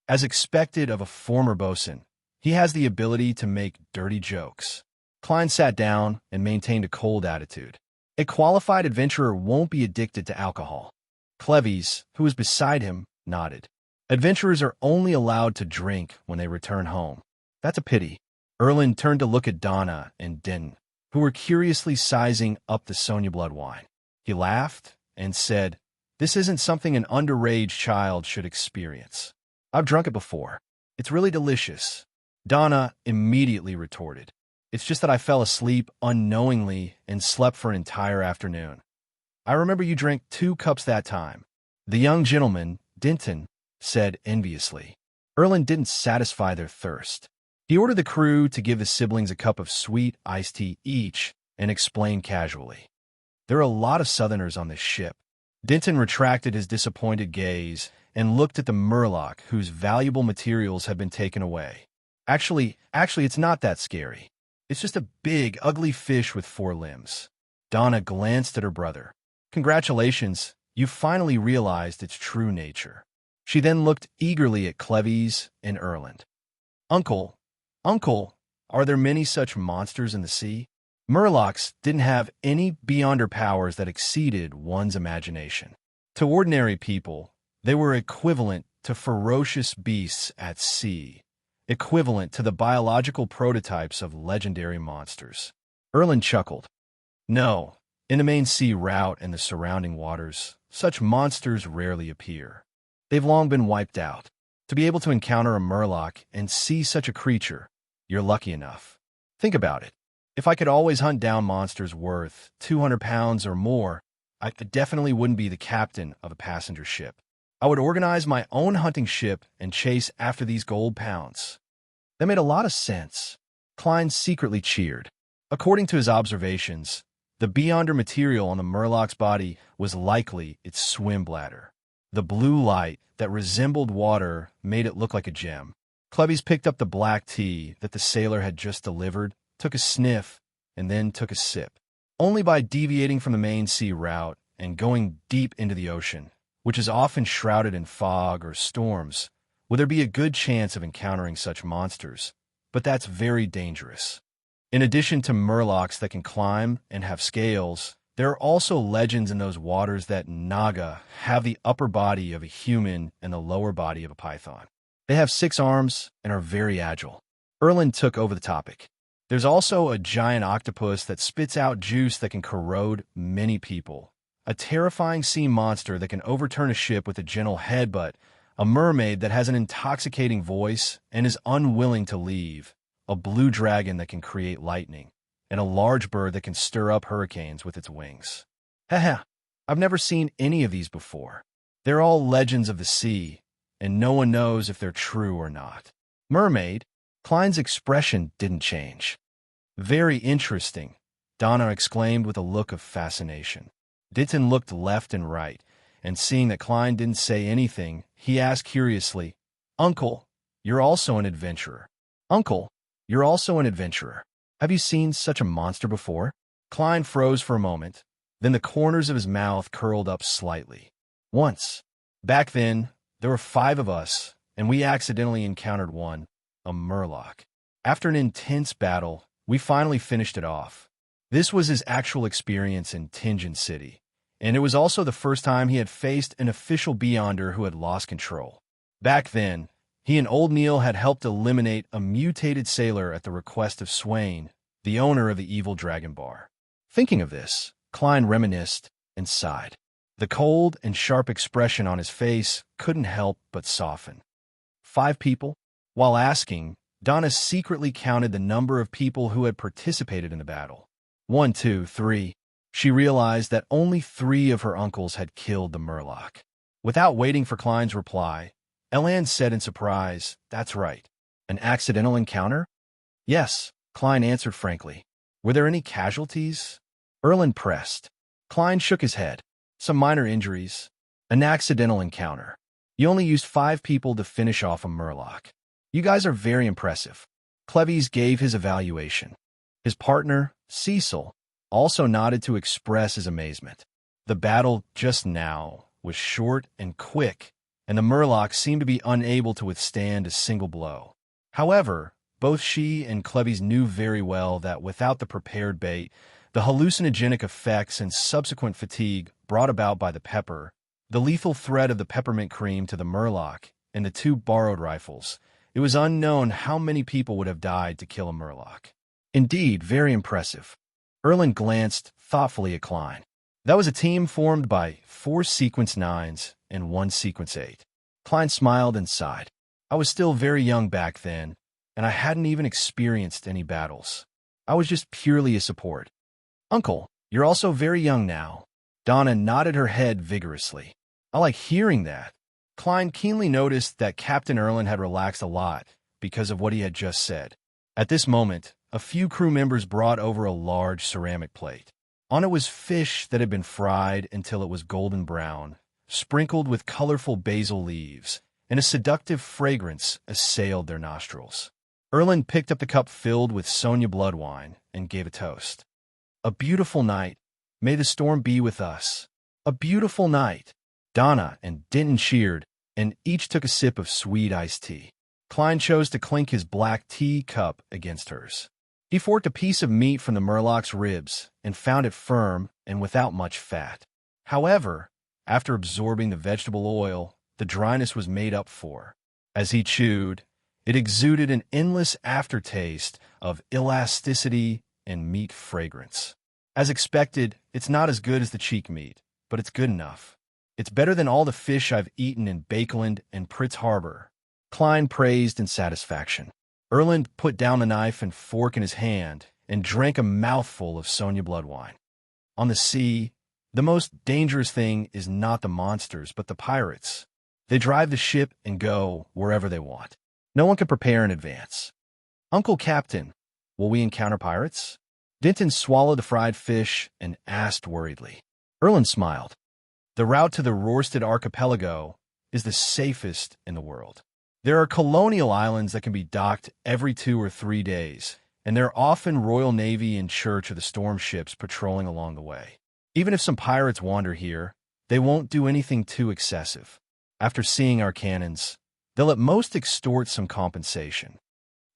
As expected of a former bosun, he has the ability to make dirty jokes. Klein sat down and maintained a cold attitude. A qualified adventurer won't be addicted to alcohol. Cleves, who was beside him, nodded. Adventurers are only allowed to drink when they return home. That's a pity. Erland turned to look at Donna and Denton, who were curiously sizing up the Sonia blood wine. He laughed and said, "This isn't something an underage child should experience. I've drunk it before. It's really delicious." Donna immediately retorted, "It's just that I fell asleep unknowingly and slept for an entire afternoon. I remember you drank 2 cups that time." The young gentleman, Denton, said enviously. Erland didn't satisfy their thirst. He ordered the crew to give the siblings a cup of sweet iced tea each and explained casually, "There are a lot of Southerners on this ship." Denton retracted his disappointed gaze and looked at the Murloc, whose valuable materials had been taken away. Actually, it's not that scary. It's just a big, ugly fish with 4 limbs." Donna glanced at her brother. "Congratulations, you finally realized its true nature." She then looked eagerly at Cleves and Erland. Uncle, are there many such monsters in the sea?" Murlocs didn't have any beyonder powers that exceeded one's imagination. To ordinary people, they were equivalent to ferocious beasts at sea, equivalent to the biological prototypes of legendary monsters. Erland chuckled. "No, in the main sea route and the surrounding waters, such monsters rarely appear. They've long been wiped out. To be able to encounter a Murloc and see such a creature, you're lucky enough. Think about it. If I could always hunt down monsters worth 200 pounds or more, I definitely wouldn't be the captain of a passenger ship. I would organize my own hunting ship and chase after these gold pounds." That made a lot of sense. Klein secretly cheered. According to his observations, the beyonder material on the Murloc's body was likely its swim bladder. The blue light that resembled water made it look like a gem. Cleves picked up the black tea that the sailor had just delivered, took a sniff, and then took a sip. Only by deviating from the main sea route and going deep into the ocean, which is often shrouded in fog or storms, Will there be a good chance of encountering such monsters? But that's very dangerous. In addition to murlocs that can climb and have scales, there are also legends in those waters that Naga have the upper body of a human and the lower body of a python. They have 6 arms and are very agile. Erland took over the topic. There's also a giant octopus that spits out juice that can corrode many people, a terrifying sea monster that can overturn a ship with a gentle headbutt, a mermaid that has an intoxicating voice and is unwilling to leave, a blue dragon that can create lightning, and a large bird that can stir up hurricanes with its wings. Haha, I've never seen any of these before. They're all legends of the sea, and no one knows if they're true or not. Mermaid? Klein's expression didn't change. Very interesting, Donna exclaimed with a look of fascination. Ditton looked left and right, and seeing that Klein didn't say anything, he asked curiously, Uncle, you're also an adventurer. Uncle, you're also an adventurer. Have you seen such a monster before? Klein froze for a moment, then the corners of his mouth curled up slightly. Once. Back then, there were 5 of us, and we accidentally encountered one, a murloc. After an intense battle, we finally finished it off. This was his actual experience in Tingen City, and it was also the first time he had faced an official Beyonder who had lost control. Back then, he and Old Neil had helped eliminate a mutated sailor at the request of Swain, the owner of the evil dragon bar. Thinking of this, Klein reminisced and sighed. The cold and sharp expression on his face couldn't help but soften. 5 people? While asking, Donna secretly counted the number of people who had participated in the battle. 1, 2, 3. She realized that only 3 of her uncles had killed the murloc. Without waiting for Klein's reply, Elan said in surprise, That's right. An accidental encounter? Yes, Klein answered frankly. Were there any casualties? Erland pressed. Klein shook his head. Some minor injuries. An accidental encounter. You only used 5 people to finish off a murloc. You guys are very impressive. Cleves gave his evaluation. His partner, Cecil, also nodded to express his amazement. The battle just now was short and quick, and the murlocs seemed to be unable to withstand a single blow. However, both she and Cleves knew very well that without the prepared bait, the hallucinogenic effects and subsequent fatigue brought about by the pepper, the lethal threat of the peppermint cream to the murloc, and the 2 borrowed rifles, it was unknown how many people would have died to kill a murloc. Indeed, very impressive. Erland glanced thoughtfully at Klein. That was a team formed by 4 sequence 9s and 1 sequence 8. Klein smiled and sighed. I was still very young back then, and I hadn't even experienced any battles. I was just purely a support. Uncle, you're also very young now. Donna nodded her head vigorously. I like hearing that. Klein keenly noticed that Captain Erland had relaxed a lot because of what he had just said. At this moment, a few crew members brought over a large ceramic plate. On it was fish that had been fried until it was golden brown, sprinkled with colorful basil leaves, and a seductive fragrance assailed their nostrils. Erland picked up the cup filled with Sonia blood wine and gave a toast. A beautiful night. May the storm be with us. A beautiful night. Donna and Denton cheered, and each took a sip of sweet iced tea. Klein chose to clink his black tea cup against hers. He forked a piece of meat from the murloc's ribs and found it firm and without much fat. However, after absorbing the vegetable oil, the dryness was made up for. As he chewed, it exuded an endless aftertaste of elasticity and meat fragrance. As expected, it's not as good as the cheek meat, but it's good enough. It's better than all the fish I've eaten in Bakeland and Pritz Harbor. Klein praised in satisfaction. Erland put down the knife and fork in his hand and drank a mouthful of Sonia blood wine. On the sea, the most dangerous thing is not the monsters, but the pirates. They drive the ship and go wherever they want. No one can prepare in advance. Uncle Captain, will we encounter pirates? Denton swallowed the fried fish and asked worriedly. Erland smiled. The route to the Rorsted Archipelago is the safest in the world. There are colonial islands that can be docked every 2 or 3 days, and there are often Royal Navy and Church of the Storm ships patrolling along the way. Even if some pirates wander here, they won't do anything too excessive. After seeing our cannons, They'll at most extort some compensation.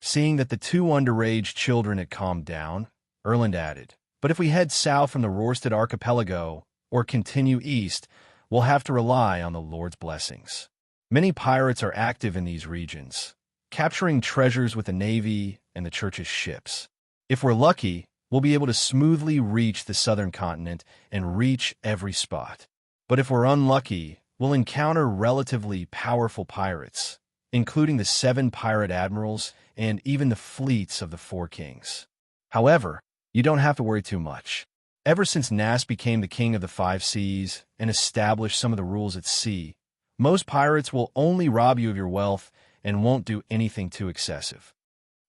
Seeing that the two underage children had calmed down, Erland added, "But if we head south from the Rorstad archipelago or continue east, we'll have to rely on the Lord's blessings. Many pirates are active in these regions, capturing treasures with the Navy and the Church's ships. If we're lucky, we'll be able to smoothly reach the southern continent and reach every spot. But if we're unlucky, we'll encounter relatively powerful pirates, including the 7 pirate admirals and even the fleets of the 4 kings. However, you don't have to worry too much. Ever since Nas became the king of the 5 seas and established some of the rules at sea, most pirates will only rob you of your wealth and won't do anything too excessive.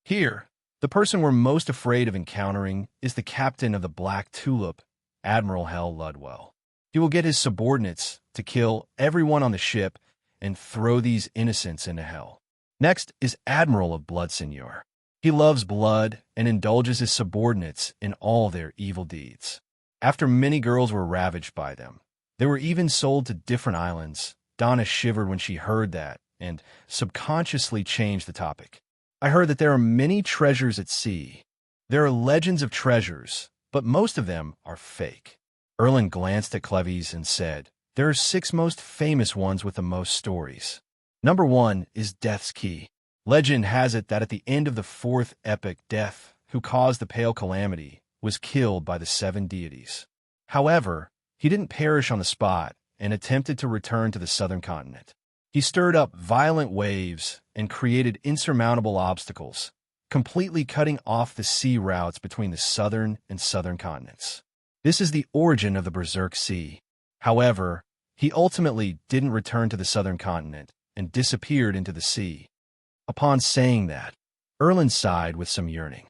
Here, the person we're most afraid of encountering is the captain of the Black Tulip, Admiral Hell Ludwell. He will get his subordinates to kill everyone on the ship and throw these innocents into hell. Next is Admiral of Blood Seigneur. He loves blood and indulges his subordinates in all their evil deeds. After many girls were ravaged by them, they were even sold to different islands. Donna shivered when she heard that and subconsciously changed the topic. I heard that there are many treasures at sea. There are legends of treasures, but most of them are fake. Erland glanced at Cleves and said, "There are 6 most famous ones with the most stories. Number 1 is Death's Key. Legend has it that at the end of the 4th epic, Death, who caused the Pale Calamity, was killed by the 7 deities. However, he didn't perish on the spot and attempted to return to the southern continent. He stirred up violent waves and created insurmountable obstacles, completely cutting off the sea routes between the southern and southern continents. This is the origin of the Berserk Sea. However, he ultimately didn't return to the southern continent and disappeared into the sea." Upon saying that, Erland sighed with some yearning.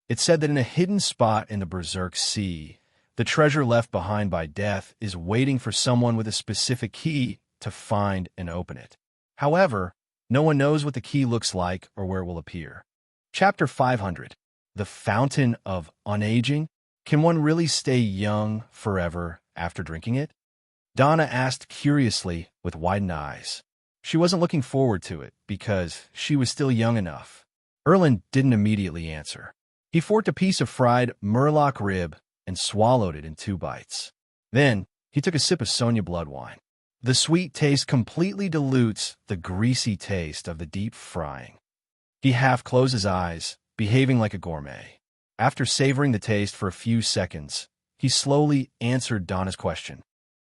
It said that in a hidden spot in the Berserk Sea, the treasure left behind by Death is waiting for someone with a specific key to find and open it. However, no one knows what the key looks like or where it will appear. Chapter 500. The Fountain of Unaging. Can one really stay young forever after drinking it? Donna asked curiously with widened eyes. She wasn't looking forward to it because she was still young enough. Erland didn't immediately answer. He forked a piece of fried murloc rib and swallowed it in 2 bites. Then, he took a sip of Sonia blood wine. The sweet taste completely dilutes the greasy taste of the deep frying. He half closed his eyes, behaving like a gourmet. After savoring the taste for a few seconds, he slowly answered Donna's question.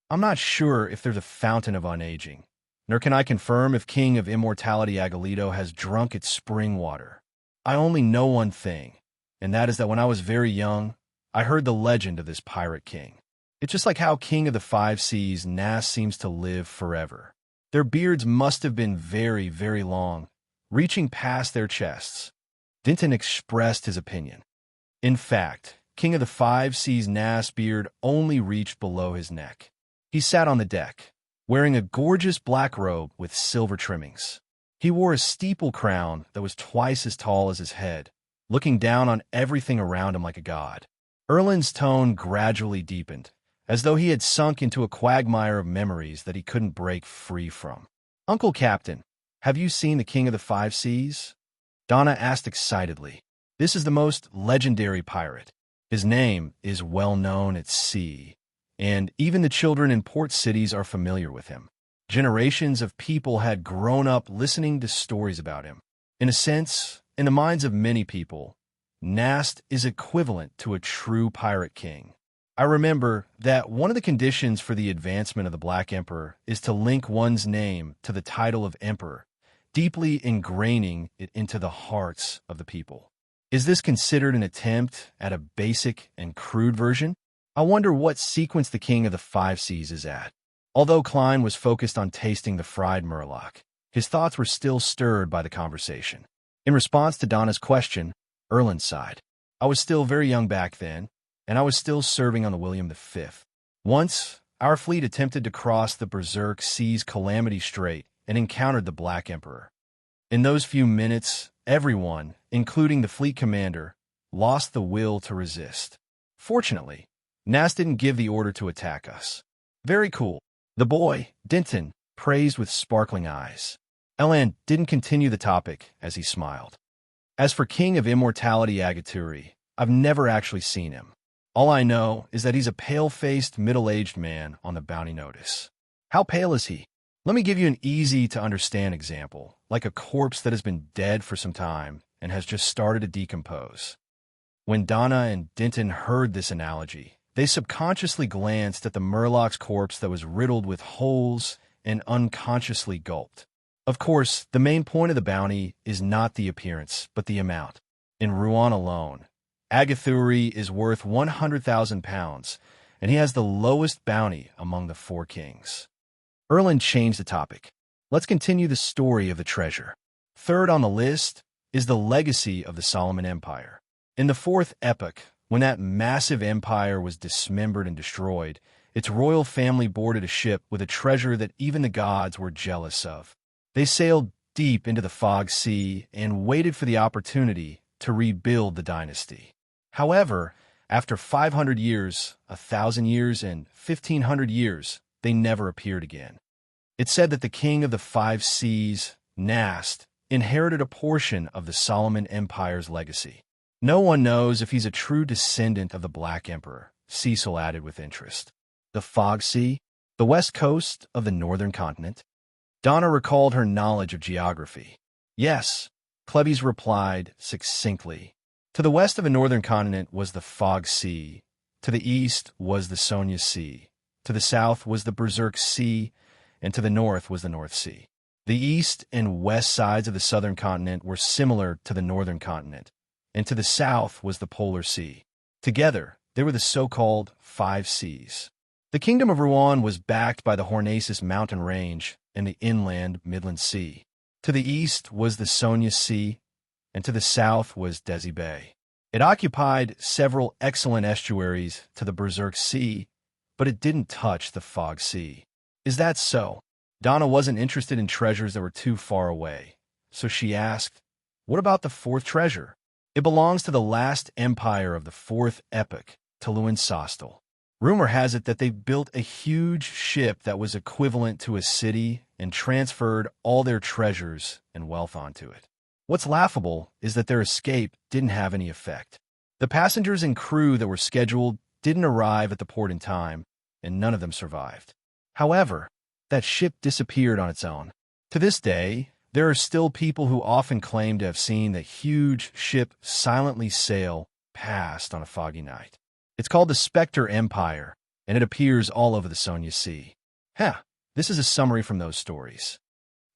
"I'm not sure if there's a fountain of unaging, nor can I confirm if King of Immortality Agalito has drunk its spring water. I only know one thing, and that is that when I was very young, I heard the legend of this pirate king. It's just like how King of the 5 Seas Nas seems to live forever. Their beards must have been very, very long, reaching past their chests." Dinton expressed his opinion. In fact, King of the 5 Seas Nas' beard only reached below his neck. He sat on the deck, wearing a gorgeous black robe with silver trimmings. He wore a steeple crown that was twice as tall as his head, looking down on everything around him like a god. Erland's tone gradually deepened, as though he had sunk into a quagmire of memories that he couldn't break free from. "Uncle Captain, have you seen the King of the 5 Seas?" Donna asked excitedly. "This is the most legendary pirate. His name is well known at sea, and even the children in port cities are familiar with him. Generations of people had grown up listening to stories about him. In a sense, in the minds of many people, Nast is equivalent to a true pirate king. I remember that one of the conditions for the advancement of the Black Emperor is to link one's name to the title of emperor, deeply ingraining it into the hearts of the people. Is this considered an attempt at a basic and crude version? I wonder what sequence the King of the 5 Seas is at." Although Klein was focused on tasting the fried murloc, his thoughts were still stirred by the conversation. In response to Donna's question, Erland sighed. "I was still very young back then, and I was still serving on the William V. Once, our fleet attempted to cross the Berserk Sea's Calamity Strait and encountered the Black Emperor. In those few minutes, everyone, including the fleet commander, lost the will to resist. Fortunately, Nas didn't give the order to attack us." "Very cool," the boy, Dinton, praised with sparkling eyes. Elan didn't continue the topic as he smiled. As for King of Immortality Agaturi, I've never actually seen him. All I know is that he's a pale-faced, middle-aged man on the bounty notice. How pale is he? Let me give you an easy-to-understand example, like a corpse that has been dead for some time and has just started to decompose. When Donna and Denton heard this analogy, they subconsciously glanced at the Murloc's corpse that was riddled with holes and unconsciously gulped. Of course, the main point of the bounty is not the appearance, but the amount. In Ruan alone, Agathuri is worth 100,000 pounds, and he has the lowest bounty among the four kings. Erland changed the topic. Let's continue the story of the treasure. Third on the list is the legacy of the Solomon Empire. In the fourth epoch, when that massive empire was dismembered and destroyed, its royal family boarded a ship with a treasure that even the gods were jealous of. They sailed deep into the Fog Sea and waited for the opportunity to rebuild the dynasty. However, after 500 years, 1,000 years, and 1,500 years, they never appeared again. It's said that the king of the five seas, Nast, inherited a portion of the Solomon Empire's legacy. No one knows if he's a true descendant of the Black Emperor, Cecil added with interest. The Fog Sea, the west coast of the northern continent? Donna recalled her knowledge of geography. Yes, Klebes replied succinctly. To the west of the northern continent was the Fog Sea. To the east was the Sonia Sea. To the south was the Berserk Sea, and to the north was the North Sea. The east and west sides of the southern continent were similar to the northern continent, and to the south was the Polar Sea. Together, they were the so-called Five Seas. The Kingdom of Ruan was backed by the Hornacis mountain range and the inland Midland Sea. To the east was the Sonia Sea, and to the south was Desi Bay. It occupied several excellent estuaries to the Berserk Sea, but it didn't touch the Fog Sea. Is that so? Donna wasn't interested in treasures that were too far away, so she asked, what about the fourth treasure? It belongs to the last empire of the fourth epoch, Tuluan Sostal. Rumor has it that they built a huge ship that was equivalent to a city and transferred all their treasures and wealth onto it. What's laughable is that their escape didn't have any effect. The passengers and crew that were scheduled didn't arrive at the port in time, and none of them survived. However, that ship disappeared on its own. To this day, there are still people who often claim to have seen the huge ship silently sail past on a foggy night. It's called the Spectre Empire, and it appears all over the Sonia Sea. This is a summary from those stories.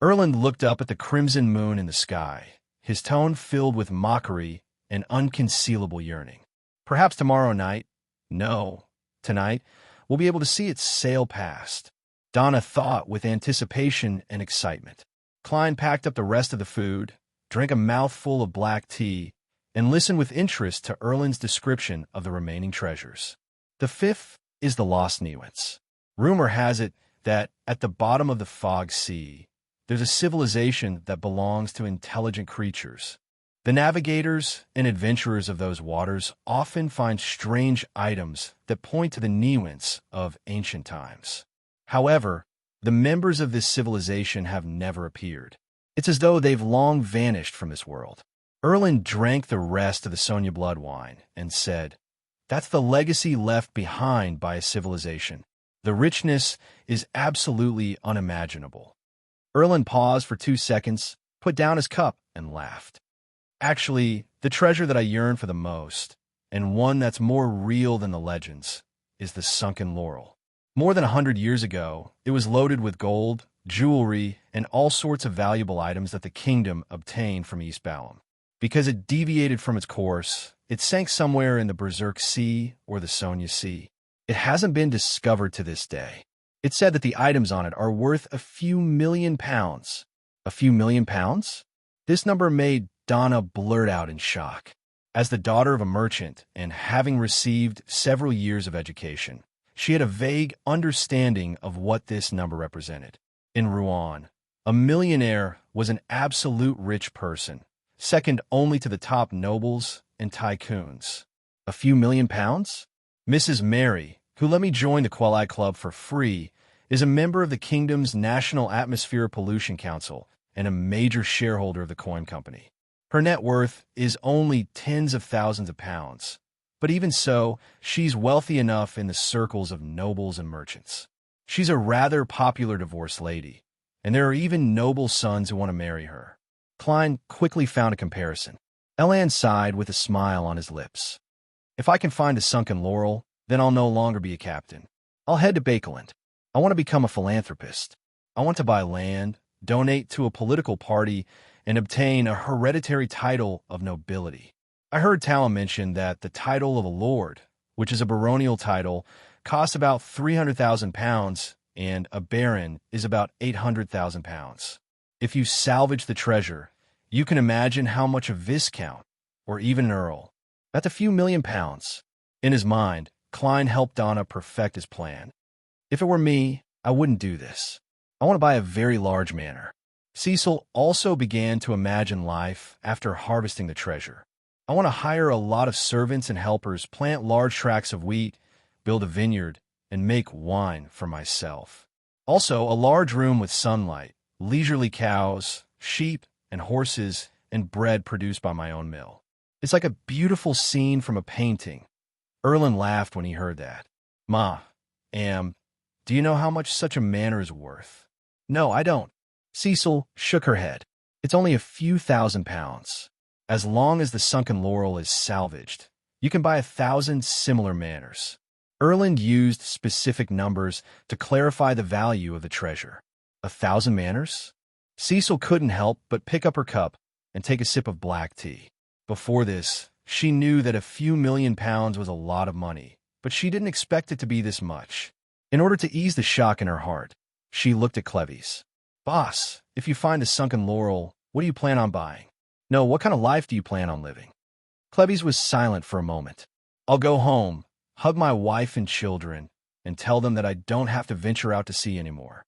Erland looked up at the crimson moon in the sky, his tone filled with mockery and unconcealable yearning. Perhaps tomorrow night, no, tonight, we'll be able to see it sail past. Donna thought with anticipation and excitement. Klein packed up the rest of the food, drank a mouthful of black tea, and listened with interest to Erland's description of the remaining treasures. The fifth is the Lost Newents. Rumor has it that at the bottom of the Fog Sea, there's a civilization that belongs to intelligent creatures. The navigators and adventurers of those waters often find strange items that point to the Newents of ancient times. However, the members of this civilization have never appeared. It's as though they've long vanished from this world. Erland drank the rest of the Sonia blood wine and said, that's the legacy left behind by a civilization. The richness is absolutely unimaginable. Erland paused for 2 seconds, put down his cup, and laughed. Actually, the treasure that I yearn for the most, and one that's more real than the legends, is the Sunken Laurel. More than 100 years ago, it was loaded with gold, jewelry, and all sorts of valuable items that the kingdom obtained from East Balam. Because it deviated from its course, it sank somewhere in the Berserk Sea or the Sonia Sea. It hasn't been discovered to this day. It's said that the items on it are worth a few million pounds. A few million pounds? This number made Donna blurt out in shock. As the daughter of a merchant and having received several years of education, she had a vague understanding of what this number represented. In Ruan, a millionaire was an absolute rich person, second only to the top nobles and tycoons. A few million pounds? Mrs. Mary, who let me join the Quelai Club for free, is a member of the kingdom's National Atmosphere Pollution Council and a major shareholder of the coin company. Her net worth is only tens of thousands of pounds, but even so, she's wealthy enough in the circles of nobles and merchants. She's a rather popular divorced lady, and there are even noble sons who want to marry her. Klein quickly found a comparison. Elan sighed with a smile on his lips. If I can find a sunken laurel, then I'll no longer be a captain. I'll head to Bakeland. I want to become a philanthropist. I want to buy land, donate to a political party, and obtain a hereditary title of nobility. I heard Talon mention that the title of a lord, which is a baronial title, costs about 300,000 pounds, and a baron is about 800,000 pounds. If you salvage the treasure, you can imagine how much a viscount, or even an earl. That's a few million pounds. In his mind, Klein helped Donna perfect his plan. If it were me, I wouldn't do this. I want to buy a very large manor. Cecil also began to imagine life after harvesting the treasure. I want to hire a lot of servants and helpers, plant large tracts of wheat, build a vineyard, and make wine for myself. Also, a large room with sunlight, leisurely cows, sheep, and horses, and bread produced by my own mill. It's like a beautiful scene from a painting. Erland laughed when he heard that. Ma, do you know how much such a manor is worth? No, I don't. Cecil shook her head. It's only a few thousand pounds. As long as the sunken laurel is salvaged, you can buy 1,000 similar manors. Erland used specific numbers to clarify the value of the treasure. 1,000 manors? Cecil couldn't help but pick up her cup and take a sip of black tea. Before this, she knew that a few million pounds was a lot of money, but she didn't expect it to be this much. In order to ease the shock in her heart, she looked at Cleves. Boss, if you find a sunken laurel, what do you plan on buying? No, what kind of life do you plan on living? Cleves was silent for a moment. I'll go home, hug my wife and children, and tell them that I don't have to venture out to sea anymore.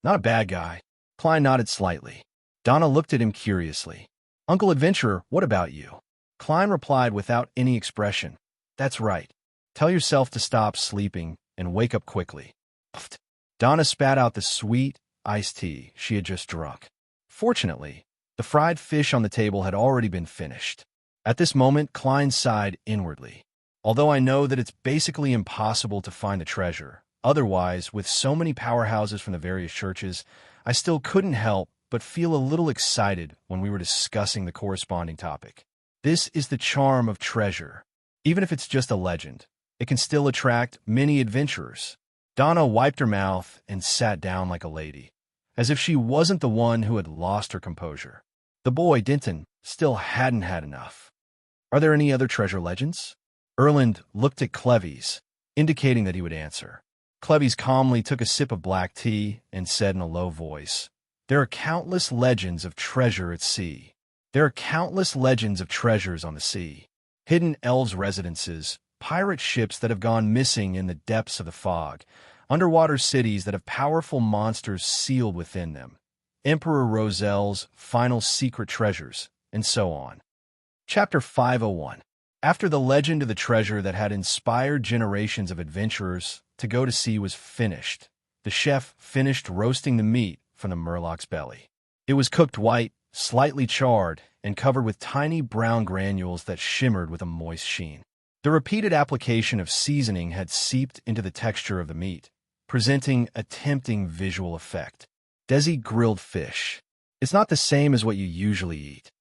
Not a bad guy. Klein nodded slightly. Donna looked at him curiously. Uncle Adventurer, what about you? Klein replied without any expression. That's right. Tell yourself to stop sleeping and wake up quickly. Donna spat out the sweet iced tea she had just drunk. Fortunately, the fried fish on the table had already been finished. At this moment, Klein sighed inwardly. Although I know that it's basically impossible to find the treasure, otherwise, with so many powerhouses from the various churches, I still couldn't help but feel a little excited when we were discussing the corresponding topic. This is the charm of treasure. Even if it's just a legend, it can still attract many adventurers. Donna wiped her mouth and sat down like a lady, as if she wasn't the one who had lost her composure. The boy, Denton, still hadn't had enough. Are there any other treasure legends? Erland looked at Cleves, indicating that he would answer. Cleves calmly took a sip of black tea and said in a low voice, There are countless legends of treasure at sea. There are countless legends of treasures on the sea. Hidden elves' residences, pirate ships that have gone missing in the depths of the fog, underwater cities that have powerful monsters sealed within them, Emperor Roselle's final secret treasures, and so on. Chapter 501. After the legend of the treasure that had inspired generations of adventurers to go to sea was finished, the chef finished roasting the meat from the murloc's belly. It was cooked white, slightly charred, and covered with tiny brown granules that shimmered with a moist sheen. The repeated application of seasoning had seeped into the texture of the meat, presenting a tempting visual effect. Desi grilled fish. It's not the same as what you usually eat.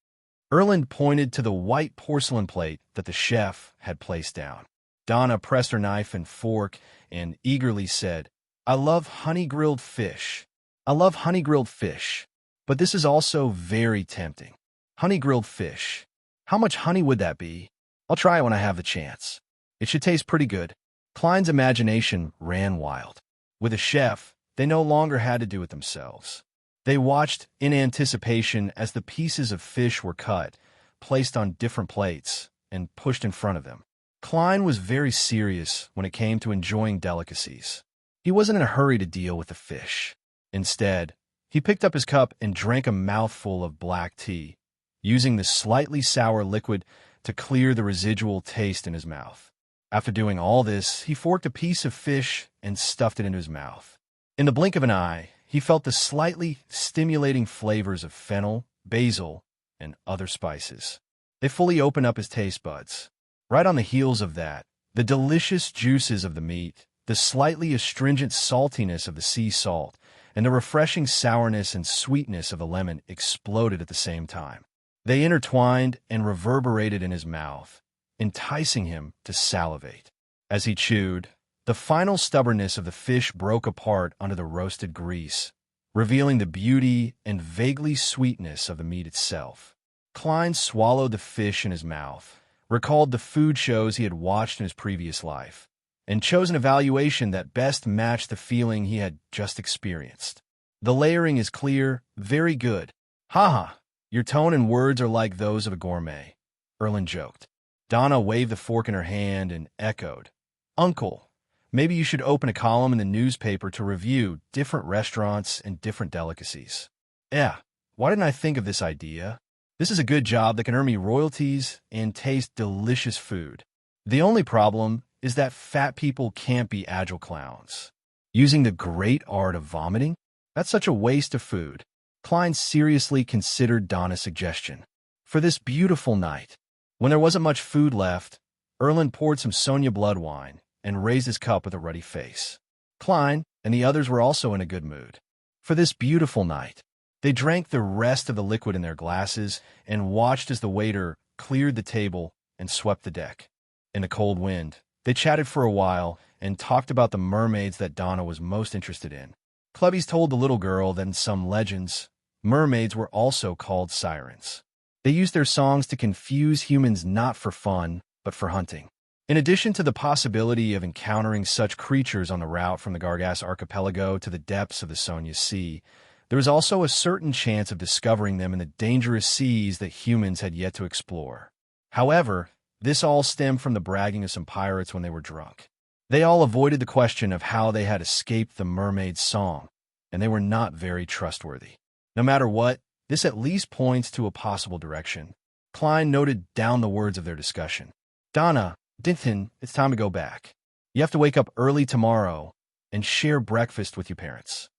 Erland pointed to the white porcelain plate that the chef had placed down. Donna pressed her knife and fork and eagerly said, I love honey-grilled fish. I love honey-grilled fish. But this is also very tempting. Honey-grilled fish. How much honey would that be? I'll try it when I have the chance. It should taste pretty good. Klein's imagination ran wild. With a chef, they no longer had to do it themselves. They watched in anticipation as the pieces of fish were cut, placed on different plates, and pushed in front of them. Klein was very serious when it came to enjoying delicacies. He wasn't in a hurry to deal with the fish. Instead, he picked up his cup and drank a mouthful of black tea, using the slightly sour liquid to clear the residual taste in his mouth. After doing all this, he forked a piece of fish and stuffed it into his mouth. In the blink of an eye, he felt the slightly stimulating flavors of fennel, basil, and other spices. They fully opened up his taste buds. Right on the heels of that, the delicious juices of the meat, the slightly astringent saltiness of the sea salt, and the refreshing sourness and sweetness of the lemon exploded at the same time. They intertwined and reverberated in his mouth, enticing him to salivate. As he chewed, the final stubbornness of the fish broke apart under the roasted grease, revealing the beauty and vaguely sweetness of the meat itself. Klein swallowed the fish in his mouth, recalled the food shows he had watched in his previous life, and chose an evaluation that best matched the feeling he had just experienced. The layering is clear, very good. Haha, your tone and words are like those of a gourmet, Erland joked. Donna waved the fork in her hand and echoed, Uncle, maybe you should open a column in the newspaper to review different restaurants and different delicacies. Yeah, why didn't I think of this idea? This is a good job that can earn me royalties and taste delicious food. The only problem is that fat people can't be agile clowns. Using the great art of vomiting? That's such a waste of food. Klein seriously considered Donna's suggestion. For this beautiful night, when there wasn't much food left, Erland poured some Sonia blood wine and raised his cup with a ruddy face. Klein and the others were also in a good mood. For this beautiful night, they drank the rest of the liquid in their glasses and watched as the waiter cleared the table and swept the deck. In the cold wind, they chatted for a while and talked about the mermaids that Donna was most interested in. Clubbies told the little girl that in some legends, mermaids were also called sirens. They used their songs to confuse humans not for fun, but for hunting. In addition to the possibility of encountering such creatures on the route from the Gargas archipelago to the depths of the Sonia Sea, there was also a certain chance of discovering them in the dangerous seas that humans had yet to explore. However, this all stemmed from the bragging of some pirates when they were drunk. They all avoided the question of how they had escaped the mermaid's song, and they were not very trustworthy. No matter what, this at least points to a possible direction. Klein noted down the words of their discussion. Donna, Dinton, it's time to go back. You have to wake up early tomorrow and share breakfast with your parents.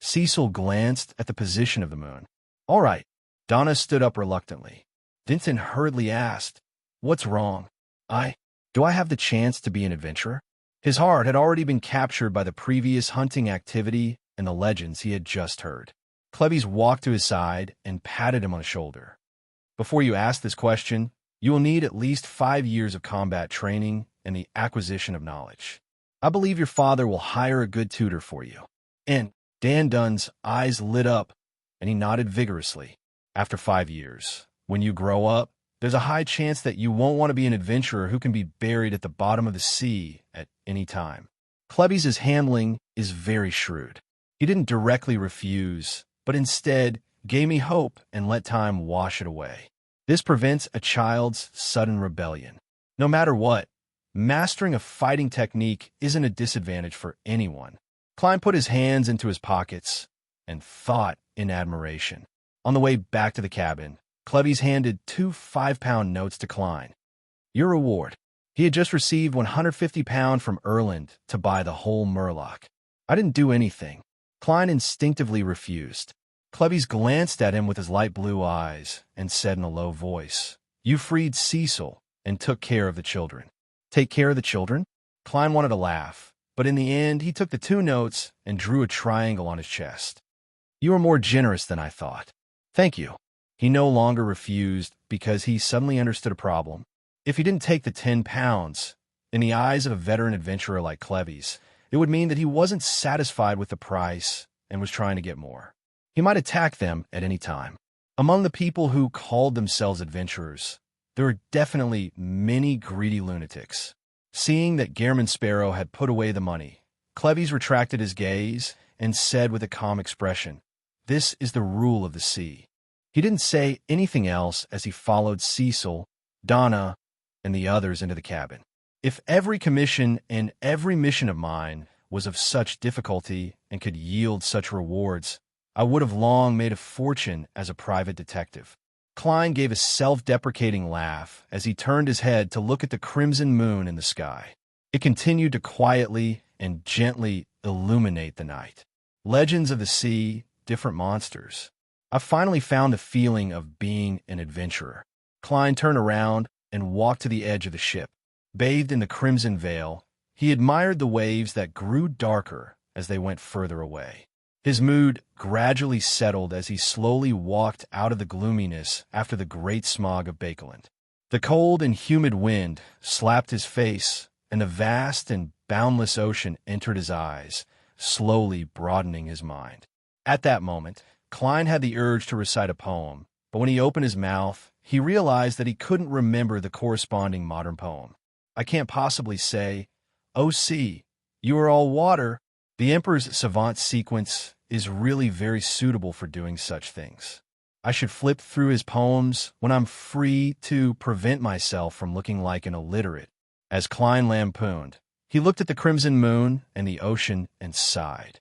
Cecil glanced at the position of the moon. All right. Donna stood up reluctantly. Dinton hurriedly asked, What's wrong? Do I have the chance to be an adventurer? His heart had already been captured by the previous hunting activity and the legends he had just heard. Klebbies walked to his side and patted him on the shoulder. Before you ask this question, you will need at least 5 years of combat training and the acquisition of knowledge. I believe your father will hire a good tutor for you. And Dan Dunn's eyes lit up, and he nodded vigorously. After 5 years, when you grow up, there's a high chance that you won't want to be an adventurer who can be buried at the bottom of the sea at any time. Klebbies' handling is very shrewd. He didn't directly refuse, but instead gave me hope and let time wash it away. This prevents a child's sudden rebellion. No matter what, mastering a fighting technique isn't a disadvantage for anyone. Klein put his hands into his pockets and thought in admiration. On the way back to the cabin, Klebbies handed 2 5-pound notes to Klein. Your reward. He had just received £150 from Erland to buy the whole Murloc. I didn't do anything. Klein instinctively refused. Klebbies glanced at him with his light blue eyes and said in a low voice, You freed Cecil and took care of the children. Take care of the children? Klein wanted to laugh, but in the end he took the 2 notes and drew a triangle on his chest. You are more generous than I thought. Thank you. He no longer refused because he suddenly understood a problem. If he didn't take the £10, in the eyes of a veteran adventurer like Klebbies, it would mean that he wasn't satisfied with the price and was trying to get more. He might attack them at any time. Among the people who called themselves adventurers, there were definitely many greedy lunatics. Seeing that Gehrman Sparrow had put away the money, Klebbies retracted his gaze and said with a calm expression, This is the rule of the sea. He didn't say anything else as he followed Cecil, Donna, and the others into the cabin. If every commission and every mission of mine was of such difficulty and could yield such rewards, I would have long made a fortune as a private detective. Klein gave a self-deprecating laugh as he turned his head to look at the crimson moon in the sky. It continued to quietly and gently illuminate the night. Legends of the sea, different monsters. I finally found the feeling of being an adventurer. Klein turned around and walked to the edge of the ship. Bathed in the crimson veil, he admired the waves that grew darker as they went further away. His mood gradually settled as he slowly walked out of the gloominess after the great smog of Bakeland. The cold and humid wind slapped his face, and the vast and boundless ocean entered his eyes, slowly broadening his mind. At that moment, Klein had the urge to recite a poem, but when he opened his mouth, he realized that he couldn't remember the corresponding modern poem. I can't possibly say, "Oh sea, you are all water." The Emperor's Savant sequence is really very suitable for doing such things. I should flip through his poems when I'm free to prevent myself from looking like an illiterate. As Klein lampooned, he looked at the crimson moon and the ocean and sighed.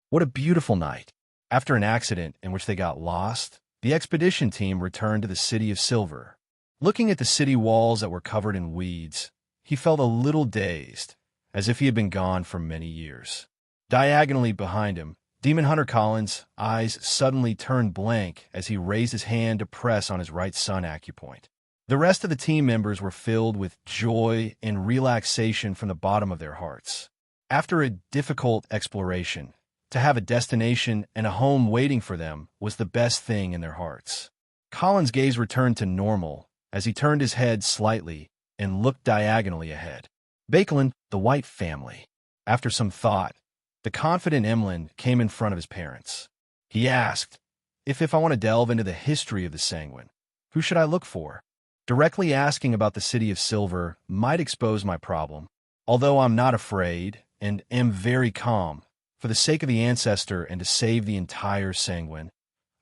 What a beautiful night. After an accident in which they got lost, the expedition team returned to the City of Silver. Looking at the city walls that were covered in weeds, he felt a little dazed, as if he had been gone for many years. Diagonally behind him, Demon Hunter Collins' eyes suddenly turned blank as he raised his hand to press on his right sun acupoint. The rest of the team members were filled with joy and relaxation from the bottom of their hearts. After a difficult exploration, to have a destination and a home waiting for them was the best thing in their hearts. Collins' gaze returned to normal as he turned his head slightly and looked diagonally ahead. Bakeland, the White family. After some thought, the confident Emlyn came in front of his parents. He asked, if I want to delve into the history of the Sanguine, who should I look for? Directly asking about the City of Silver might expose my problem, although I'm not afraid and am very calm. For the sake of the ancestor and to save the entire Sanguine,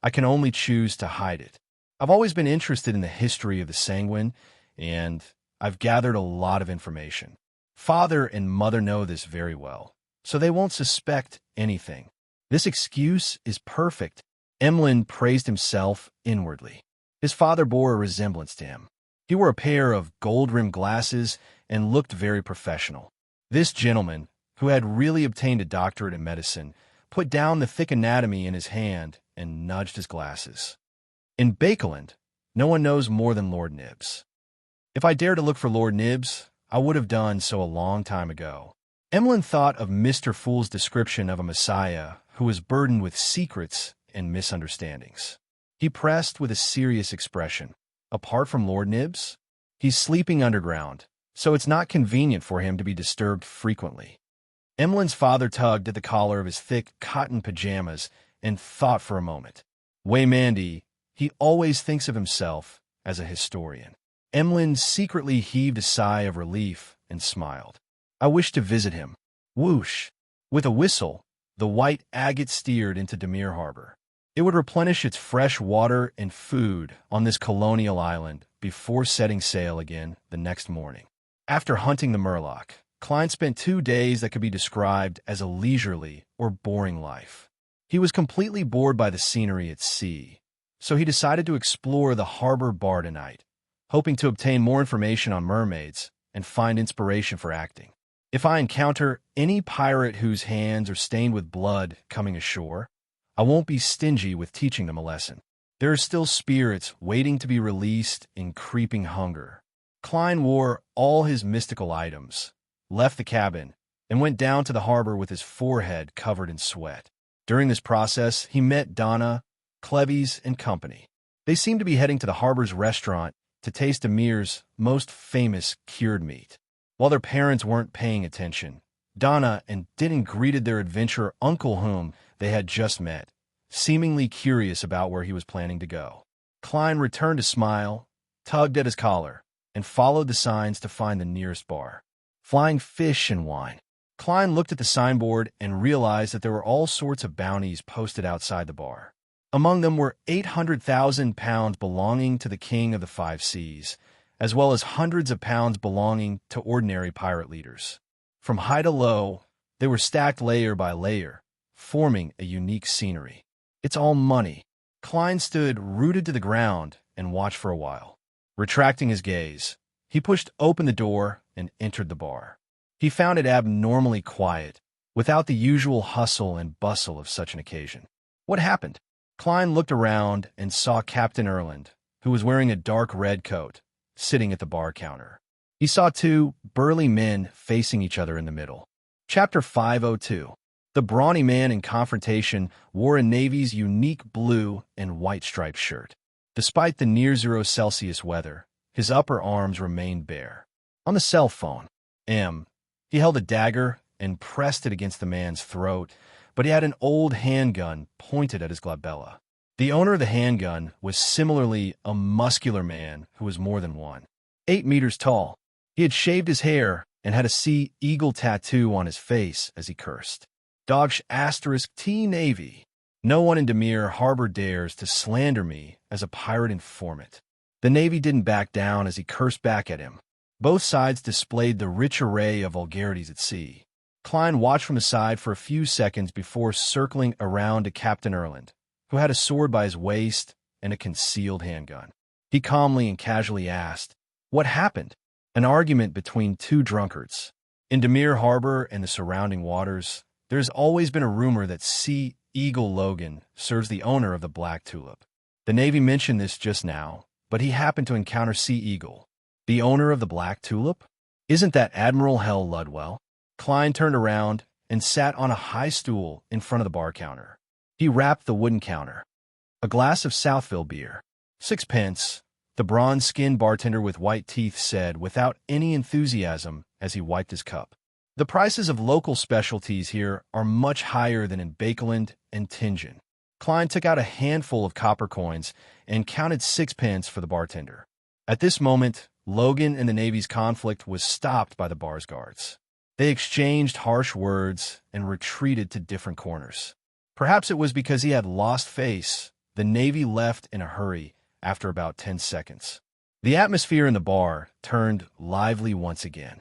I can only choose to hide it. I've always been interested in the history of the Sanguine, and I've gathered a lot of information. Father and mother know this very well, so they won't suspect anything. This excuse is perfect. Emlyn praised himself inwardly. His father bore a resemblance to him. He wore a pair of gold-rimmed glasses and looked very professional. This gentleman, who had really obtained a doctorate in medicine, put down the thick anatomy in his hand and nudged his glasses. In Bakeland, no one knows more than Lord Nibs. If I dared to look for Lord Nibs, I would have done so a long time ago. Emlyn thought of Mr. Fool's description of a messiah who was burdened with secrets and misunderstandings. He pressed with a serious expression. Apart from Lord Nibs, he's sleeping underground, so it's not convenient for him to be disturbed frequently. Emlyn's father tugged at the collar of his thick cotton pajamas and thought for a moment. Mandy, he always thinks of himself as a historian. Emlyn secretly heaved a sigh of relief and smiled. I wish to visit him. Whoosh! With a whistle, the white agate steered into Demir Harbor. It would replenish its fresh water and food on this colonial island before setting sail again the next morning. After hunting the Murloc, Klein spent 2 days that could be described as a leisurely or boring life. He was completely bored by the scenery at sea, so he decided to explore the harbor bar tonight, hoping to obtain more information on mermaids and find inspiration for acting. If I encounter any pirate whose hands are stained with blood coming ashore, I won't be stingy with teaching them a lesson. There are still spirits waiting to be released in creeping hunger. Klein wore all his mystical items, left the cabin, and went down to the harbor with his forehead covered in sweat. During this process, he met Donna, Klebbies, and company. They seemed to be heading to the harbor's restaurant to taste Demir's most famous cured meat. While their parents weren't paying attention, Donna and Din greeted their adventurer uncle whom they had just met, seemingly curious about where he was planning to go. Klein returned a smile, tugged at his collar, and followed the signs to find the nearest bar. Flying fish and wine. Klein looked at the signboard and realized that there were all sorts of bounties posted outside the bar. Among them were 800,000 pounds belonging to the King of the Five Seas, as well as hundreds of pounds belonging to ordinary pirate leaders. From high to low, they were stacked layer by layer, forming a unique scenery. It's all money. Klein stood rooted to the ground and watched for a while. Retracting his gaze, he pushed open the door and entered the bar. He found it abnormally quiet, without the usual hustle and bustle of such an occasion. What happened? Klein looked around and saw Captain Erland, who was wearing a dark red coat, sitting at the bar counter. He saw two burly men facing each other in the middle. Chapter 502. The brawny man in confrontation wore a Navy's unique blue and white striped shirt. Despite the near 0 Celsius weather, his upper arms remained bare. On the cell phone, he held a dagger and pressed it against the man's throat, but he had an old handgun pointed at his glabella. The owner of the handgun was similarly a muscular man who was more than 8 meters tall. He had shaved his hair and had a sea eagle tattoo on his face as he cursed. Dogsh *T Navy. No one in Demir Harbor dares to slander me as a pirate informant. The Navy didn't back down as he cursed back at him. Both sides displayed the rich array of vulgarities at sea. Klein watched from the side for a few seconds before circling around to Captain Erland, who had a sword by his waist and a concealed handgun. He calmly and casually asked, "What happened?" An argument between two drunkards. In Demir Harbor and the surrounding waters, there's always been a rumor that Sea Eagle Logan serves the owner of the Black Tulip. The Navy mentioned this just now, but he happened to encounter Sea Eagle. The owner of the Black Tulip? Isn't that Admiral Hell Ludwell? Klein turned around and sat on a high stool in front of the bar counter. He rapped the wooden counter. "A glass of Southville beer. 6 pence, the bronze-skinned bartender with white teeth said without any enthusiasm as he wiped his cup. The prices of local specialties here are much higher than in Bakeland and Tingen. Klein took out a handful of copper coins and counted 6 pence for the bartender. At this moment, Logan and the Navy's conflict was stopped by the bar's guards. They exchanged harsh words and retreated to different corners. Perhaps it was because he had lost face. The Navy left in a hurry after about 10 seconds. The atmosphere in the bar turned lively once again.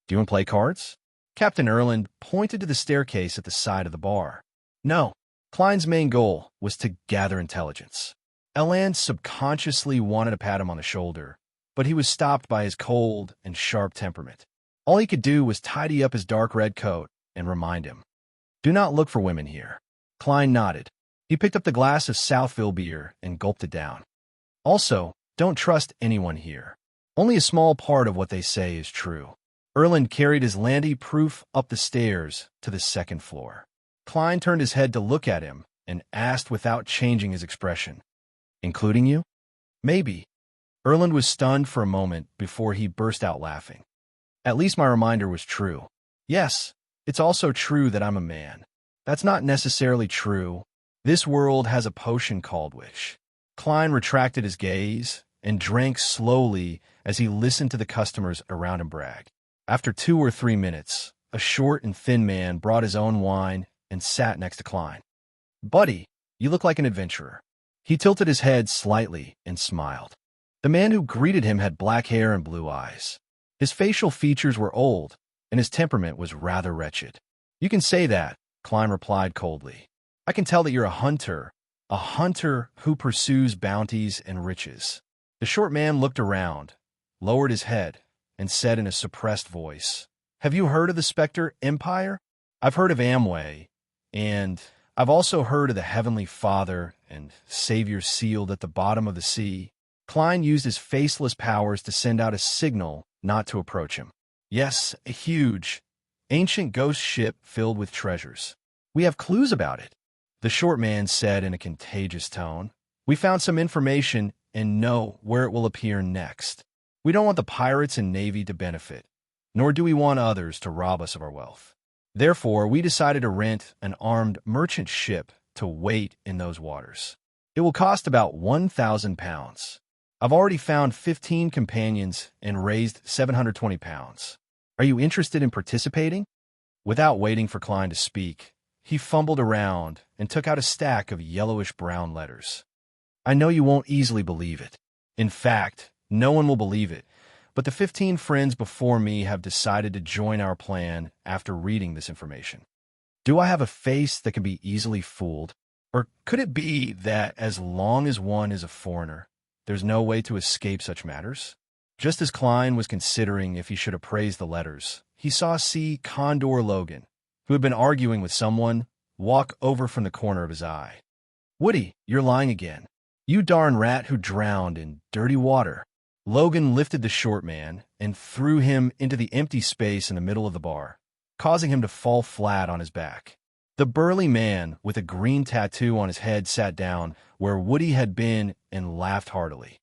"Do you want to play cards?" Captain Erland pointed to the staircase at the side of the bar. No. Klein's main goal was to gather intelligence. Erland subconsciously wanted to pat him on the shoulder, but he was stopped by his cold and sharp temperament. All he could do was tidy up his dark red coat and remind him. "Do not look for women here." Klein nodded. He picked up the glass of Southville beer and gulped it down. "Also, don't trust anyone here. Only a small part of what they say is true." Erland carried his Landy proof up the stairs to the second floor. Klein turned his head to look at him and asked without changing his expression, "Including you?" "Maybe." Erland was stunned for a moment before he burst out laughing. "At least my reminder was true. Yes, it's also true that I'm a man. That's not necessarily true. This world has a potion called wish." Klein retracted his gaze and drank slowly as he listened to the customers around him brag. After 2 or 3 minutes, a short and thin man brought his own wine and sat next to Klein. "Buddy, you look like an adventurer." He tilted his head slightly and smiled. The man who greeted him had black hair and blue eyes. His facial features were old, and his temperament was rather wretched. "You can say that," Klein replied coldly. "I can tell that you're a hunter who pursues bounties and riches." The short man looked around, lowered his head, and said in a suppressed voice, "Have you heard of the Spectre Empire? I've heard of Amway, and I've also heard of the Heavenly Father and Savior sealed at the bottom of the sea." Klein used his faceless powers to send out a signal not to approach him. "Yes, a huge, ancient ghost ship filled with treasures. We have clues about it," the short man said in a contagious tone. "We found some information and know where it will appear next. We don't want the pirates and Navy to benefit, nor do we want others to rob us of our wealth. Therefore, we decided to rent an armed merchant ship to wait in those waters. It will cost about 1,000 pounds. I've already found 15 companions and raised 720 pounds. Are you interested in participating?" Without waiting for Klein to speak, he fumbled around and took out a stack of yellowish-brown letters. "I know you won't easily believe it. In fact, no one will believe it, but the 15 friends before me have decided to join our plan after reading this information. Do I have a face that can be easily fooled? Or could it be that as long as one is a foreigner, there's no way to escape such matters?" Just as Klein was considering if he should appraise the letters, he saw C. Condor Logan, who had been arguing with someone, walk over from the corner of his eye. "Woody, you're lying again. You darn rat who drowned in dirty water." Logan lifted the short man and threw him into the empty space in the middle of the bar, causing him to fall flat on his back. The burly man with a green tattoo on his head sat down where Woody had been and laughed heartily.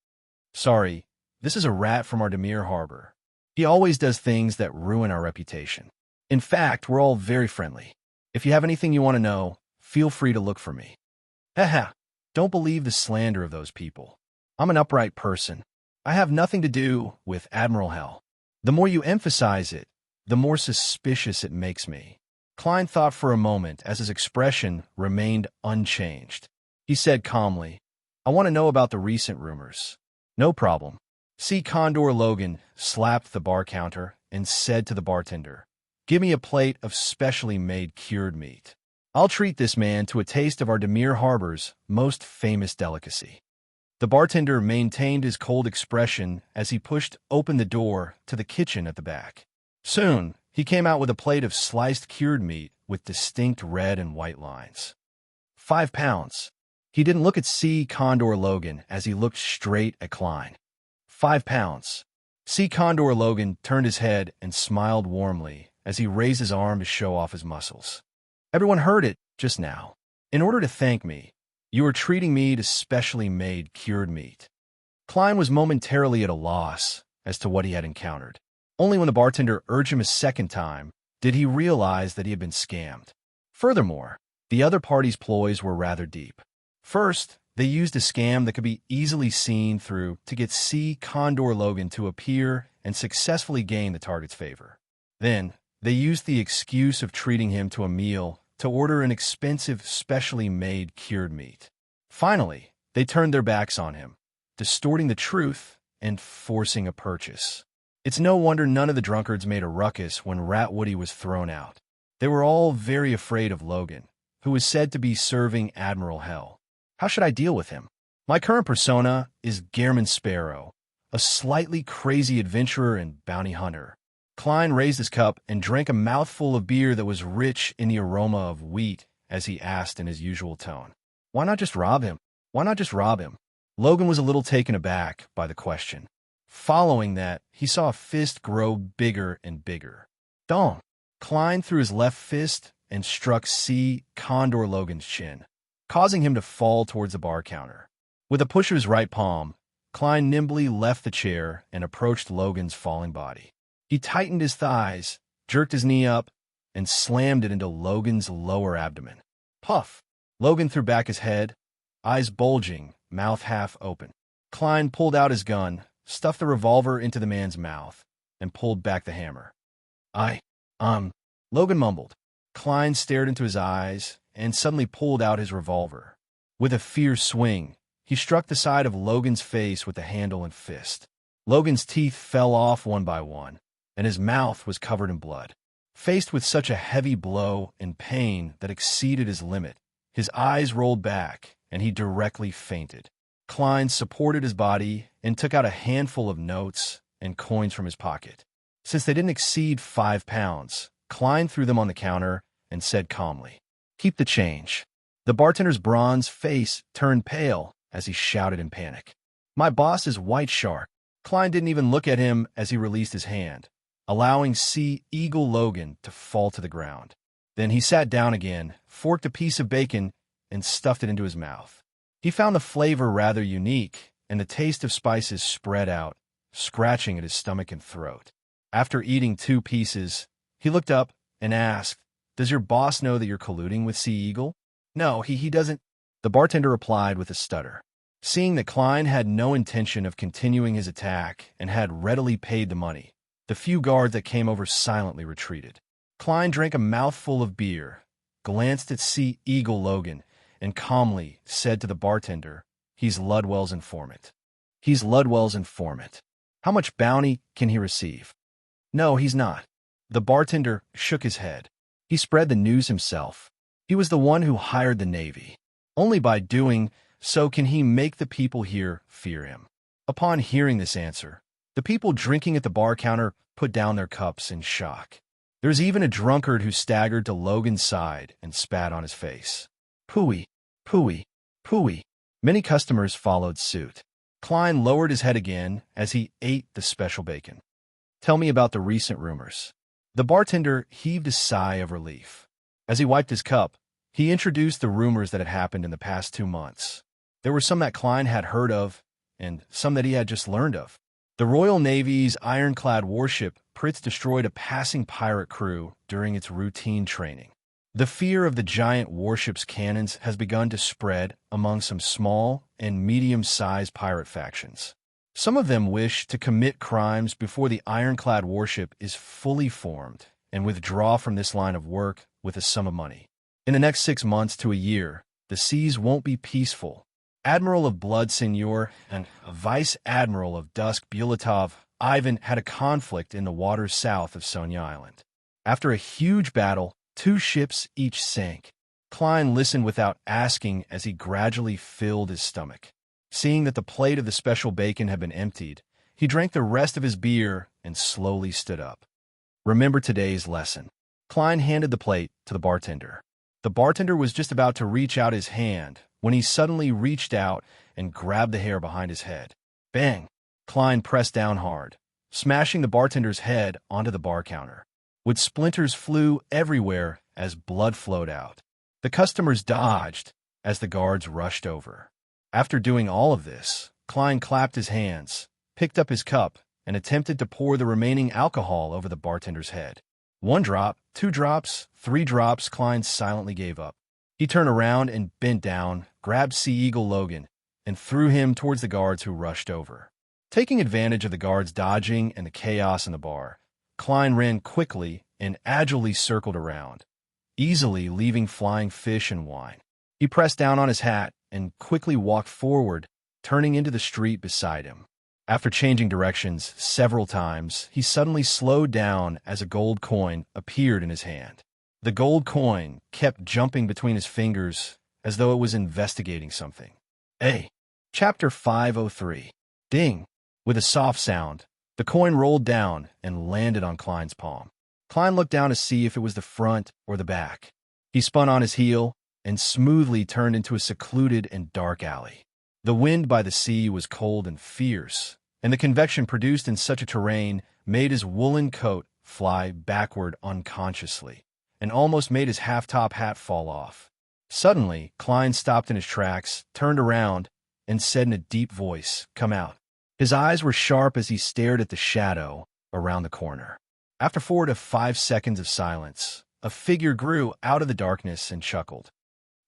"Sorry, this is a rat from our Demir harbor. He always does things that ruin our reputation. In fact, we're all very friendly. If you have anything you want to know, feel free to look for me." "Haha, don't believe the slander of those people. I'm an upright person. I have nothing to do with Admiral Hell. The more you emphasize it, the more suspicious it makes me." Klein thought for a moment as his expression remained unchanged. He said calmly, "I want to know about the recent rumors." "No problem." C. Condor Logan slapped the bar counter and said to the bartender, "Give me a plate of specially made cured meat. I'll treat this man to a taste of our Demir Harbor's most famous delicacy." The bartender maintained his cold expression as he pushed open the door to the kitchen at the back. Soon, he came out with a plate of sliced cured meat with distinct red and white lines. 5 pounds. He didn't look at C. Condor Logan as he looked straight at Klein. 5 pounds. C. Condor Logan turned his head and smiled warmly as he raised his arm to show off his muscles. "Everyone heard it just now. In order to thank me, you are treating me to specially made cured meat." Klein was momentarily at a loss as to what he had encountered. Only when the bartender urged him a second time did he realize that he had been scammed. Furthermore, the other party's ploys were rather deep. First, they used a scam that could be easily seen through to get C. Condor Logan to appear and successfully gain the target's favor. Then, they used the excuse of treating him to a meal to order an expensive, specially made cured meat. Finally, they turned their backs on him, distorting the truth and forcing a purchase. It's no wonder none of the drunkards made a ruckus when Rat Woody was thrown out. They were all very afraid of Logan, who was said to be serving Admiral Hell. How should I deal with him? My current persona is Gehrman Sparrow, a slightly crazy adventurer and bounty hunter. Klein raised his cup and drank a mouthful of beer that was rich in the aroma of wheat as he asked in his usual tone, "Why not just rob him? Why not just rob him?" Logan was a little taken aback by the question. Following that, he saw a fist grow bigger and bigger. "Don't!" Klein threw his left fist and struck C. Condor Logan's chin, causing him to fall towards the bar counter. With a push of his right palm, Klein nimbly left the chair and approached Logan's falling body. He tightened his thighs, jerked his knee up, and slammed it into Logan's lower abdomen. Puff! Logan threw back his head, eyes bulging, mouth half open. Klein pulled out his gun, stuffed the revolver into the man's mouth, and pulled back the hammer. Logan mumbled. Klein stared into his eyes and suddenly pulled out his revolver. With a fierce swing, he struck the side of Logan's face with the handle and fist. Logan's teeth fell off one by one, and his mouth was covered in blood. Faced with such a heavy blow and pain that exceeded his limit, his eyes rolled back, and he directly fainted. Klein supported his body and took out a handful of notes and coins from his pocket. Since they didn't exceed 5 pounds, Klein threw them on the counter and said calmly, "Keep the change." The bartender's bronze face turned pale as he shouted in panic, "My boss is White Shark." Klein didn't even look at him as he released his hand, allowing C. Eagle Logan to fall to the ground. Then he sat down again, forked a piece of bacon, and stuffed it into his mouth. He found the flavor rather unique, and the taste of spices spread out, scratching at his stomach and throat. After eating 2 pieces, he looked up and asked, "Does your boss know that you're colluding with C. Eagle?" "No, he doesn't," the bartender replied with a stutter. Seeing that Klein had no intention of continuing his attack and had readily paid the money, the few guards that came over silently retreated. Klein drank a mouthful of beer, glanced at C. Eagle Logan, and calmly said to the bartender, "He's Ludwell's informant. He's Ludwell's informant. How much bounty can he receive?" "No, he's not." The bartender shook his head. He spread the news himself. He was the one who hired the Navy. Only by doing so can he make the people here fear him. Upon hearing this answer, the people drinking at the bar counter put down their cups in shock. There's even a drunkard who staggered to Logan's side and spat on his face. Pooey, pooey, pooey. Many customers followed suit. Klein lowered his head again as he ate the special bacon. Tell me about the recent rumors. The bartender heaved a sigh of relief. As he wiped his cup, he introduced the rumors that had happened in the past 2 months. There were some that Klein had heard of, and some that he had just learned of. The Royal Navy's ironclad warship Pritz destroyed a passing pirate crew during its routine training. The fear of the giant warship's cannons has begun to spread among some small and medium-sized pirate factions. Some of them wish to commit crimes before the ironclad warship is fully formed and withdraw from this line of work with a sum of money. In the next 6 months to a year, the seas won't be peaceful. Admiral of Blood Seigneur and Vice Admiral of Dusk Bulatov Ivan had a conflict in the waters south of Sonia Island. After a huge battle, 2 ships each sank. Klein listened without asking as he gradually filled his stomach. Seeing that the plate of the special bacon had been emptied, he drank the rest of his beer and slowly stood up. Remember today's lesson. Klein handed the plate to the bartender. The bartender was just about to reach out his hand when he suddenly reached out and grabbed the hair behind his head. Bang! Klein pressed down hard, smashing the bartender's head onto the bar counter. Wood splinters flew everywhere as blood flowed out. The customers dodged as the guards rushed over. After doing all of this, Klein clapped his hands, picked up his cup, and attempted to pour the remaining alcohol over the bartender's head. 1 drop, 2 drops, 3 drops, Klein silently gave up. He turned around and bent down, grabbed Sea Eagle Logan, and threw him towards the guards who rushed over. Taking advantage of the guards dodging and the chaos in the bar, Klein ran quickly and agilely circled around, easily leaving flying fish and wine. He pressed down on his hat and quickly walked forward, turning into the street beside him. After changing directions several times, he suddenly slowed down as a gold coin appeared in his hand. The gold coin kept jumping between his fingers as though it was investigating something. Chapter 503. Ding! With a soft sound, the coin rolled down and landed on Klein's palm. Klein looked down to see if it was the front or the back. He spun on his heel and smoothly turned into a secluded and dark alley. The wind by the sea was cold and fierce, and the convection produced in such a terrain made his woolen coat fly backward unconsciously, and almost made his half-top hat fall off. Suddenly, Klein stopped in his tracks, turned around, and said in a deep voice, "Come out." His eyes were sharp as he stared at the shadow around the corner. After 4 to 5 seconds of silence, a figure grew out of the darkness and chuckled.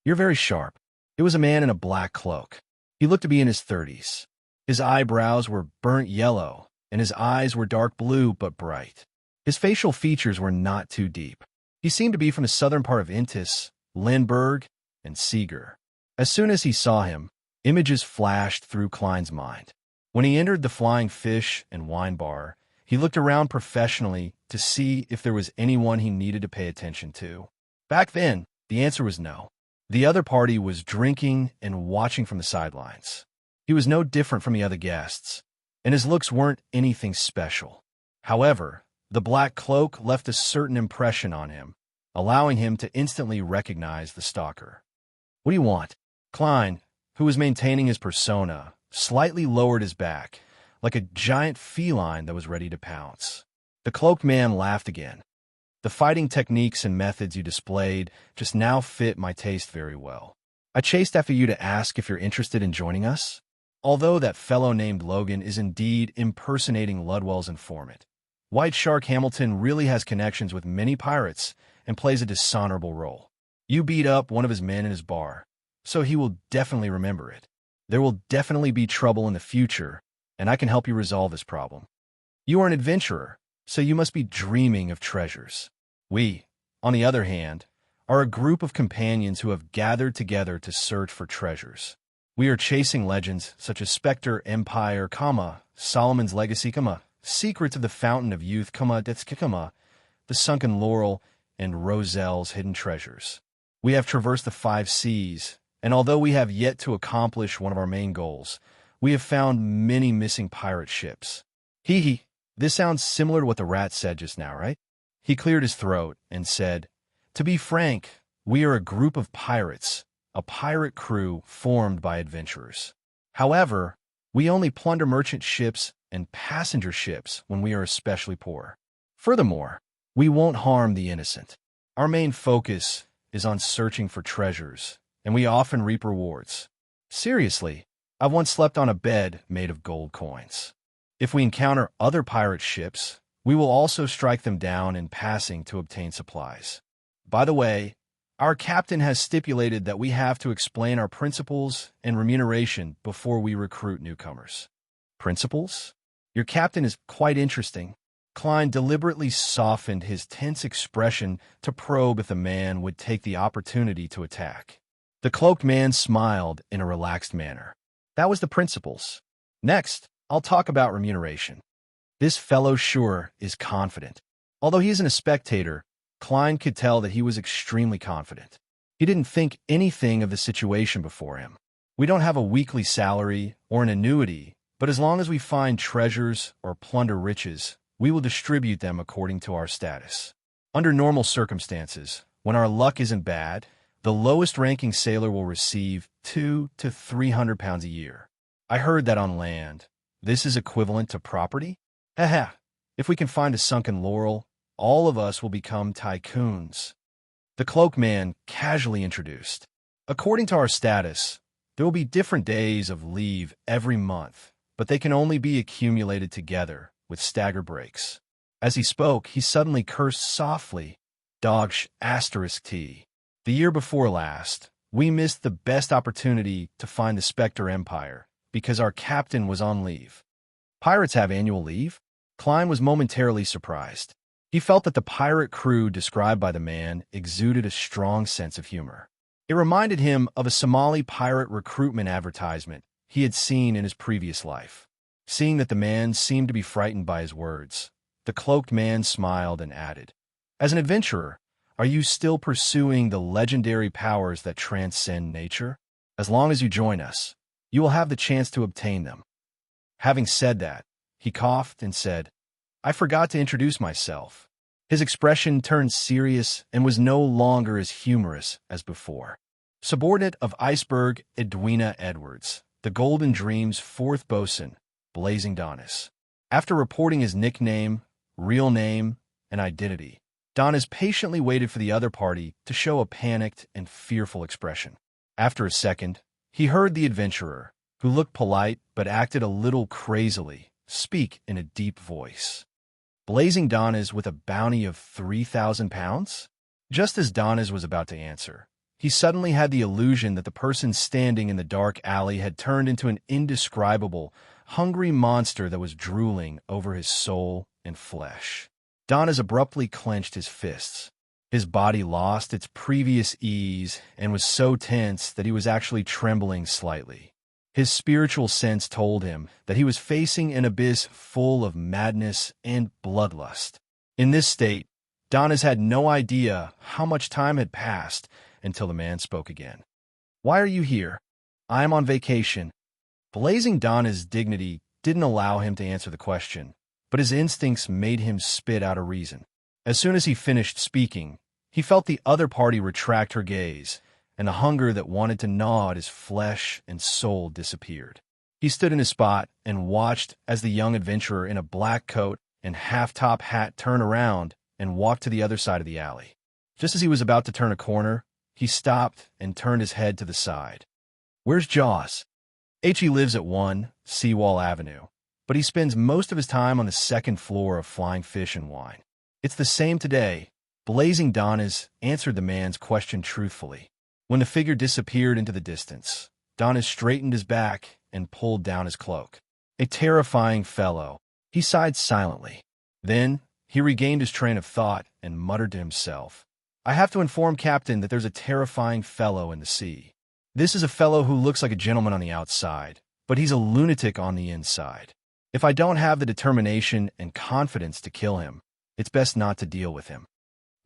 "You're very sharp." It was a man in a black cloak. He looked to be in his 30s. His eyebrows were burnt yellow, and his eyes were dark blue but bright. His facial features were not too deep. He seemed to be from the southern part of Intis, Lindbergh, and Seeger. As soon as he saw him, images flashed through Klein's mind. When he entered the Flying Fish and Wine Bar, he looked around professionally to see if there was anyone he needed to pay attention to. Back then, the answer was no. The other party was drinking and watching from the sidelines. He was no different from the other guests, and his looks weren't anything special. However, the black cloak left a certain impression on him, allowing him to instantly recognize the stalker. "What do you want?" Klein, who was maintaining his persona, slightly lowered his back, like a giant feline that was ready to pounce. The cloaked man laughed again. "The fighting techniques and methods you displayed just now fit my taste very well. I chased after you to ask if you're interested in joining us. Although that fellow named Logan is indeed impersonating Ludwell's informant, White Shark Hamilton really has connections with many pirates and plays a dishonorable role. You beat up one of his men in his bar, so he will definitely remember it. There will definitely be trouble in the future, and I can help you resolve this problem. You are an adventurer, so you must be dreaming of treasures. We, on the other hand, are a group of companions who have gathered together to search for treasures. We are chasing legends such as Spectre Empire, Solomon's Legacy, Secrets of the Fountain of Youth, The Sunken Laurel, and Roselle's Hidden Treasures. We have traversed the 5 seas, and although we have yet to accomplish one of our main goals, we have found many missing pirate ships." This sounds similar to what the rat said just now, right? He cleared his throat and said, "To be frank, we are a group of pirates, a pirate crew formed by adventurers. However, we only plunder merchant ships and passenger ships when we are especially poor. Furthermore, we won't harm the innocent. Our main focus is on searching for treasures, and we often reap rewards. Seriously, I've once slept on a bed made of gold coins. If we encounter other pirate ships, we will also strike them down in passing to obtain supplies. By the way, our captain has stipulated that we have to explain our principles and remuneration before we recruit newcomers." "Principles? Your captain is quite interesting." Klein deliberately softened his tense expression to probe if the man would take the opportunity to attack. The cloaked man smiled in a relaxed manner. "That was the principles. Next, I'll talk about remuneration." This fellow sure is confident. Although he isn't a spectator, Klein could tell that he was extremely confident. He didn't think anything of the situation before him. "We don't have a weekly salary or an annuity, but as long as we find treasures or plunder riches, we will distribute them according to our status. Under normal circumstances, when our luck isn't bad, the lowest-ranking sailor will receive 200 to 300 pounds a year. I heard that on land, this is equivalent to property? Haha, if we can find a sunken laurel, all of us will become tycoons." The cloaked man casually introduced. "According to our status, there will be different days of leave every month, but they can only be accumulated together with stagger breaks." As he spoke, he suddenly cursed softly. "T. The year before last, we missed the best opportunity to find the Spectre Empire because our captain was on leave." "Pirates have annual leave?" Klein was momentarily surprised. He felt that the pirate crew described by the man exuded a strong sense of humor. It reminded him of a Somali pirate recruitment advertisement he had seen in his previous life. Seeing that the man seemed to be frightened by his words, the cloaked man smiled and added, "As an adventurer, are you still pursuing the legendary powers that transcend nature? As long as you join us, you will have the chance to obtain them." Having said that, he coughed and said, "I forgot to introduce myself." His expression turned serious and was no longer as humorous as before. Subordinate of Iceberg Edwina Edwards, the Golden Dream's fourth bosun, Blazing Donis. After reporting his nickname, real name, and identity, Donis patiently waited for the other party to show a panicked and fearful expression. After a second, he heard the adventurer, who looked polite but acted a little crazily, speak in a deep voice. "Blazing Donis with a bounty of 3,000 pounds? Just as Donis was about to answer, he suddenly had the illusion that the person standing in the dark alley had turned into an indescribable, hungry monster that was drooling over his soul and flesh. Donis abruptly clenched his fists. His body lost its previous ease and was so tense that he was actually trembling slightly. His spiritual sense told him that he was facing an abyss full of madness and bloodlust. In this state, Donis had no idea how much time had passed until the man spoke again. "Why are you here?" "I am on vacation." Blazing Donis' dignity didn't allow him to answer the question, but his instincts made him spit out a reason. As soon as he finished speaking, he felt the other party retract her gaze, and the hunger that wanted to gnaw at his flesh and soul disappeared. He stood in his spot and watched as the young adventurer in a black coat and half-top hat turned around and walked to the other side of the alley. Just as he was about to turn a corner, he stopped and turned his head to the side. "Where's Jaws?" He lives at 1 Seawall Avenue, but he spends most of his time on the second floor of Flying Fish and Wine. "It's the same today." Blazing Donis answered the man's question truthfully. When the figure disappeared into the distance, Donis straightened his back and pulled down his cloak. "A terrifying fellow." He sighed silently. Then he regained his train of thought and muttered to himself, "I have to inform Captain that there's a terrifying fellow in the sea. This is a fellow who looks like a gentleman on the outside, but he's a lunatic on the inside. If I don't have the determination and confidence to kill him, it's best not to deal with him."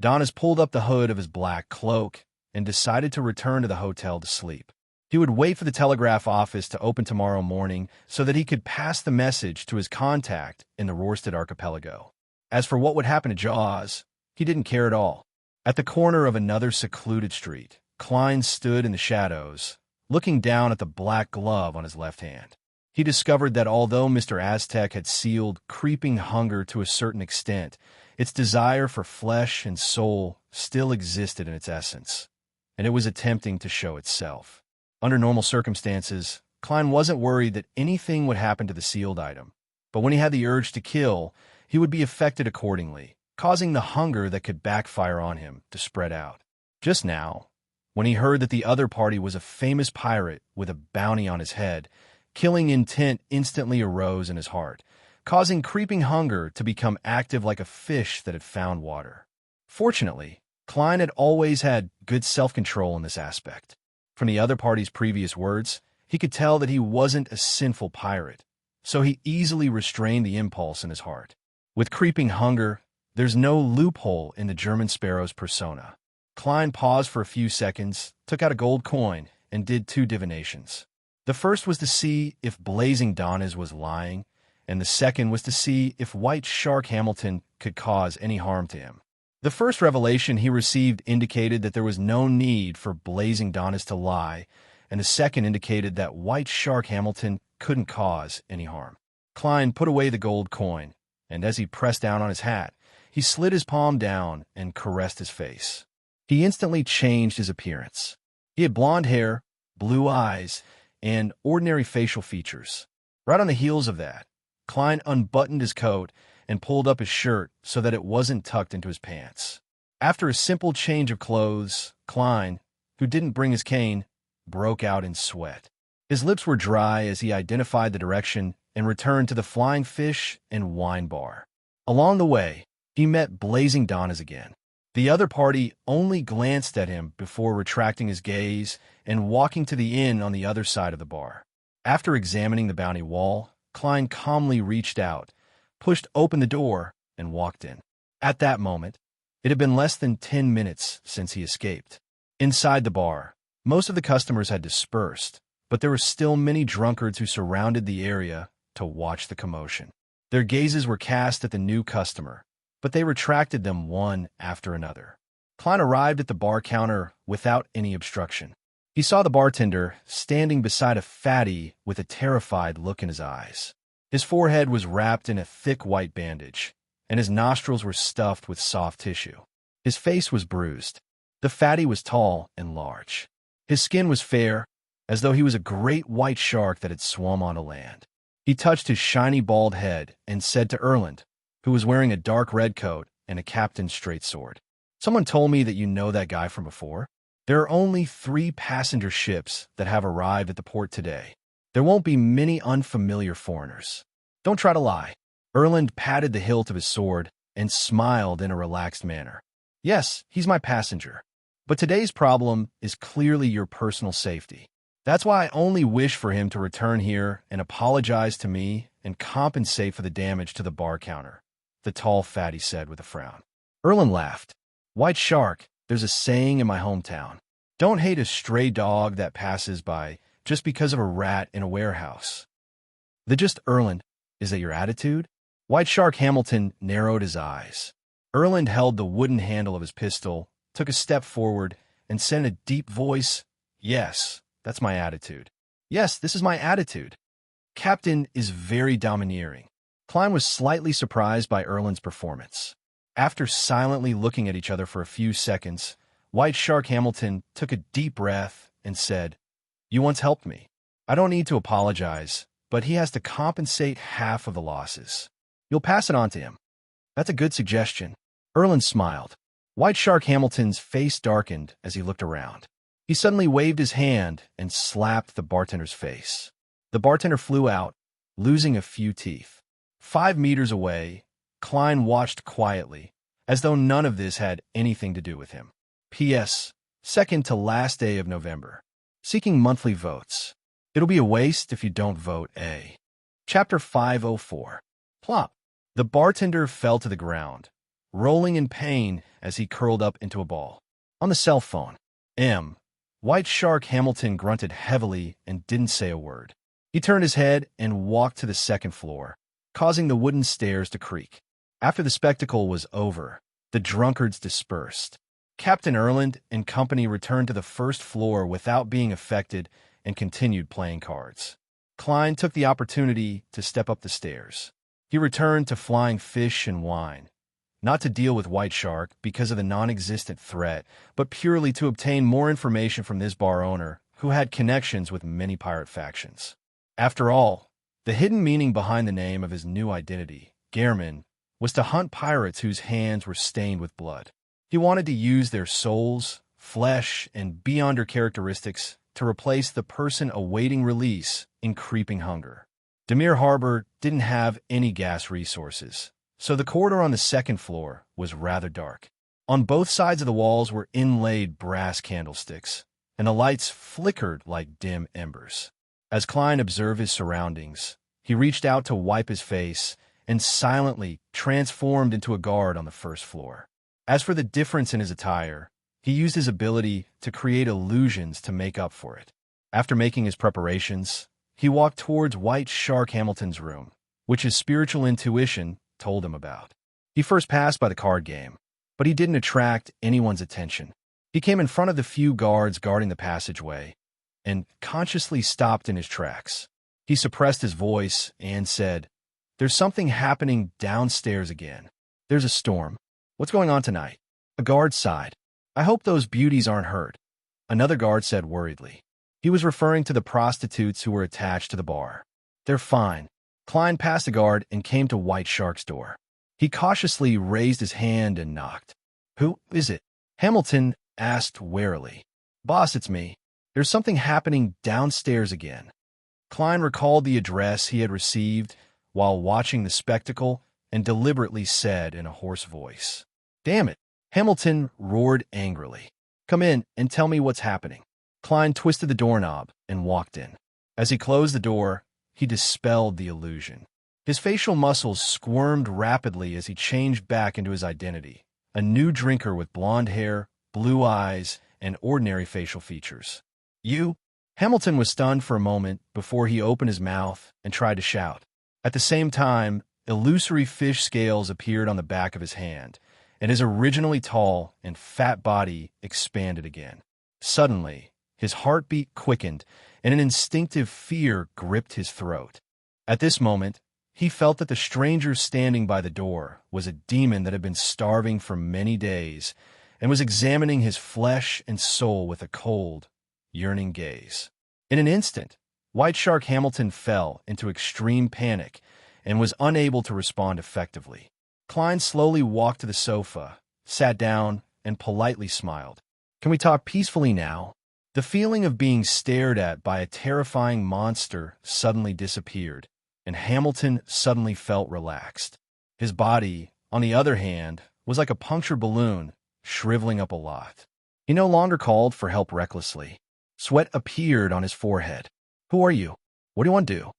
Donis pulled up the hood of his black cloak and decided to return to the hotel to sleep. He would wait for the telegraph office to open tomorrow morning so that he could pass the message to his contact in the Rorstad archipelago. As for what would happen to Jaws, He didn't care at all. At the corner of another secluded street, Klein stood in the shadows, looking down at the black glove on his left hand. He discovered that although Mr. Aztec had sealed creeping hunger to a certain extent, its desire for flesh and soul still existed in its essence, and it was attempting to show itself. Under normal circumstances, Klein wasn't worried that anything would happen to the sealed item, but when he had the urge to kill, he would be affected accordingly, causing the hunger that could backfire on him to spread out. Just now, when he heard that the other party was a famous pirate with a bounty on his head, killing intent instantly arose in his heart, causing creeping hunger to become active like a fish that had found water. Fortunately, Klein had always had good self-control in this aspect. From the other party's previous words, he could tell that he wasn't a sinful pirate, so he easily restrained the impulse in his heart. With creeping hunger, there's no loophole in the German Sparrow's persona. Klein paused for a few seconds, took out a gold coin, and did 2 divinations. The first was to see if Blazing Donnas was lying, and the second was to see if White Shark Hamilton could cause any harm to him. The first revelation he received indicated that there was no need for Blazing Donnas to lie, and the second indicated that White Shark Hamilton couldn't cause any harm. Klein put away the gold coin, and as he pressed down on his hat, he slid his palm down and caressed his face. He instantly changed his appearance. He had blonde hair, blue eyes, and ordinary facial features. Right on the heels of that, Klein unbuttoned his coat and pulled up his shirt so that it wasn't tucked into his pants. After a simple change of clothes, Klein, who didn't bring his cane, broke out in sweat. His lips were dry as he identified the direction and returned to the Flying Fish and Wine Bar. Along the way, he met Blazing Donnas again. The other party only glanced at him before retracting his gaze and walking to the inn on the other side of the bar. After examining the bounty wall, Klein calmly reached out, pushed open the door, and walked in. At that moment, it had been less than 10 minutes since he escaped. Inside the bar, most of the customers had dispersed, but there were still many drunkards who surrounded the area to watch the commotion. Their gazes were cast at the new customer, but they retracted them one after another. Klein arrived at the bar counter without any obstruction. He saw the bartender standing beside a fatty with a terrified look in his eyes. His forehead was wrapped in a thick white bandage, and his nostrils were stuffed with soft tissue. His face was bruised. The fatty was tall and large. His skin was fair, as though he was a great white shark that had swum onto land. He touched his shiny bald head and said to Erland, who was wearing a dark red coat and a captain's straight sword, "Someone told me that you know that guy from before. There are only 3 passenger ships that have arrived at the port today. There won't be many unfamiliar foreigners. Don't try to lie." Erland patted the hilt of his sword and smiled in a relaxed manner. "Yes, he's my passenger. But today's problem is clearly your personal safety. That's why I only wish for him to return here and apologize to me and compensate for the damage to the bar counter," the tall fatty said with a frown. Erland laughed. "White Shark, there's a saying in my hometown. Don't hate a stray dog that passes by just because of a rat in a warehouse." "The just, Erland, is that your attitude?" White Shark Hamilton narrowed his eyes. Erland held the wooden handle of his pistol, took a step forward, and said in a deep voice, "Yes, that's my attitude. Yes, this is my attitude. Captain is very domineering." Klein was slightly surprised by Erland's performance. After silently looking at each other for a few seconds, White Shark Hamilton took a deep breath and said, "You once helped me. I don't need to apologize, but he has to compensate half of the losses. You'll pass it on to him." "That's a good suggestion." Erland smiled. White Shark Hamilton's face darkened as he looked around. He suddenly waved his hand and slapped the bartender's face. The bartender flew out, losing a few teeth. 5 meters away, Klein watched quietly, as though none of this had anything to do with him. P.S. Second to last day of November. Seeking monthly votes. It'll be a waste if you don't vote A. Chapter 504. Plop. The bartender fell to the ground, rolling in pain as he curled up into a ball. On the cell phone, White Shark Hamilton grunted heavily and didn't say a word. He turned his head and walked to the second floor, causing the wooden stairs to creak. After the spectacle was over, The drunkards dispersed. Captain Erland and company returned to the first floor without being affected and continued playing cards. Klein took the opportunity to step up the stairs. He returned to flying fish and wine, not to deal with White Shark because of the non-existent threat, but purely to obtain more information from this bar owner who had connections with many pirate factions. After all, the hidden meaning behind the name of his new identity, Gehrman, was to hunt pirates whose hands were stained with blood. He wanted to use their souls, flesh, and beyonder characteristics to replace the person awaiting release in creeping hunger. Demir Harbor didn't have any gas resources, so the corridor on the second floor was rather dark. On both sides of the walls were inlaid brass candlesticks, and the lights flickered like dim embers. As Klein observed his surroundings, he reached out to wipe his face and silently transformed into a guard on the first floor. As for the difference in his attire, he used his ability to create illusions to make up for it. After making his preparations, he walked towards White Shark Hamilton's room, which his spiritual intuition told him about. He first passed by the card game, but he didn't attract anyone's attention. He came in front of the few guards guarding the passageway and consciously stopped in his tracks. He suppressed his voice and said, "There's something happening downstairs again. There's a storm. What's going on tonight?" A guard sighed. "I hope those beauties aren't hurt." Another guard said worriedly. He was referring to the prostitutes who were attached to the bar. "They're fine." Klein passed the guard and came to White Shark's door. He cautiously raised his hand and knocked. "Who is it?" Hamilton asked warily. "Boss, it's me. There's something happening downstairs again." Klein recalled the address he had received while watching the spectacle and deliberately said in a hoarse voice, "Damn it!" Hamilton roared angrily. "Come in and tell me what's happening." Klein twisted the doorknob and walked in. As he closed the door, he dispelled the illusion. His facial muscles squirmed rapidly as he changed back into his identity, a new drinker with blonde hair, blue eyes, and ordinary facial features. "You?" Hamilton was stunned for a moment before he opened his mouth and tried to shout. At the same time, illusory fish scales appeared on the back of his hand, and his originally tall and fat body expanded again. Suddenly, his heartbeat quickened, and an instinctive fear gripped his throat. At this moment, he felt that the stranger standing by the door was a demon that had been starving for many days and was examining his flesh and soul with a cold, yearning gaze. In an instant, White Shark Hamilton fell into extreme panic and was unable to respond effectively. Klein slowly walked to the sofa, sat down, and politely smiled. "Can we talk peacefully now?" The feeling of being stared at by a terrifying monster suddenly disappeared, and Hamilton suddenly felt relaxed. His body, on the other hand, was like a punctured balloon, shriveling up a lot. He no longer called for help recklessly. Sweat appeared on his forehead. "Who are you? What do you want to do?"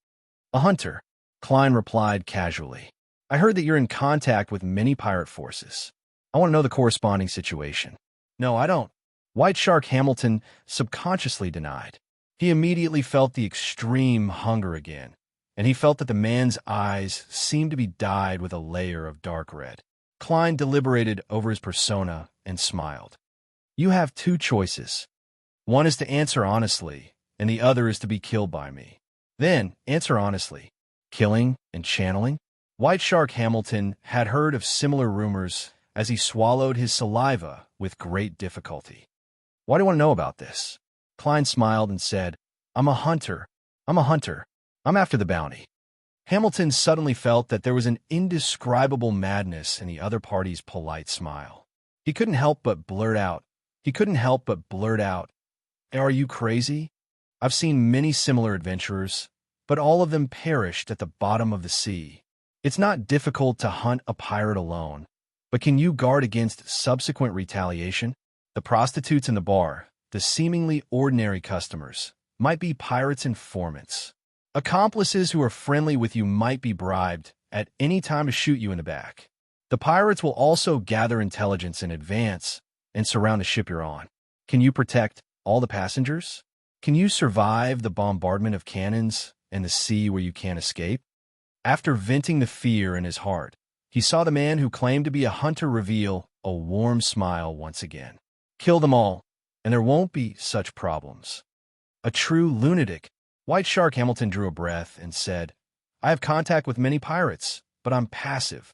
"A hunter," Klein replied casually. "I heard that you're in contact with many pirate forces. I want to know the corresponding situation." "No, I don't," White Shark Hamilton subconsciously denied. He immediately felt the extreme hunger again, and he felt that the man's eyes seemed to be dyed with a layer of dark red. Klein deliberated over his persona and smiled. "You have two choices. One is to answer honestly, and the other is to be killed by me. Then, answer honestly. Killing and channeling?" White Shark Hamilton had heard of similar rumors as he swallowed his saliva with great difficulty. "Why do you want to know about this?" Klein smiled and said, I'm a hunter. I'm after the bounty." Hamilton suddenly felt that there was an indescribable madness in the other party's polite smile. He couldn't help but blurt out, "Are you crazy? I've seen many similar adventurers, but all of them perished at the bottom of the sea. It's not difficult to hunt a pirate alone, but can you guard against subsequent retaliation? The prostitutes in the bar, the seemingly ordinary customers, might be pirates' informants. Accomplices who are friendly with you might be bribed at any time to shoot you in the back. The pirates will also gather intelligence in advance and surround the ship you're on. Can you protect all the passengers? Can you survive the bombardment of cannons and the sea where you can't escape?" After venting the fear in his heart, he saw the man who claimed to be a hunter reveal a warm smile once again. Kill them all, and there won't be such problems. A true lunatic. White Shark Hamilton drew a breath and said, I have contact with many pirates, but I'm passive.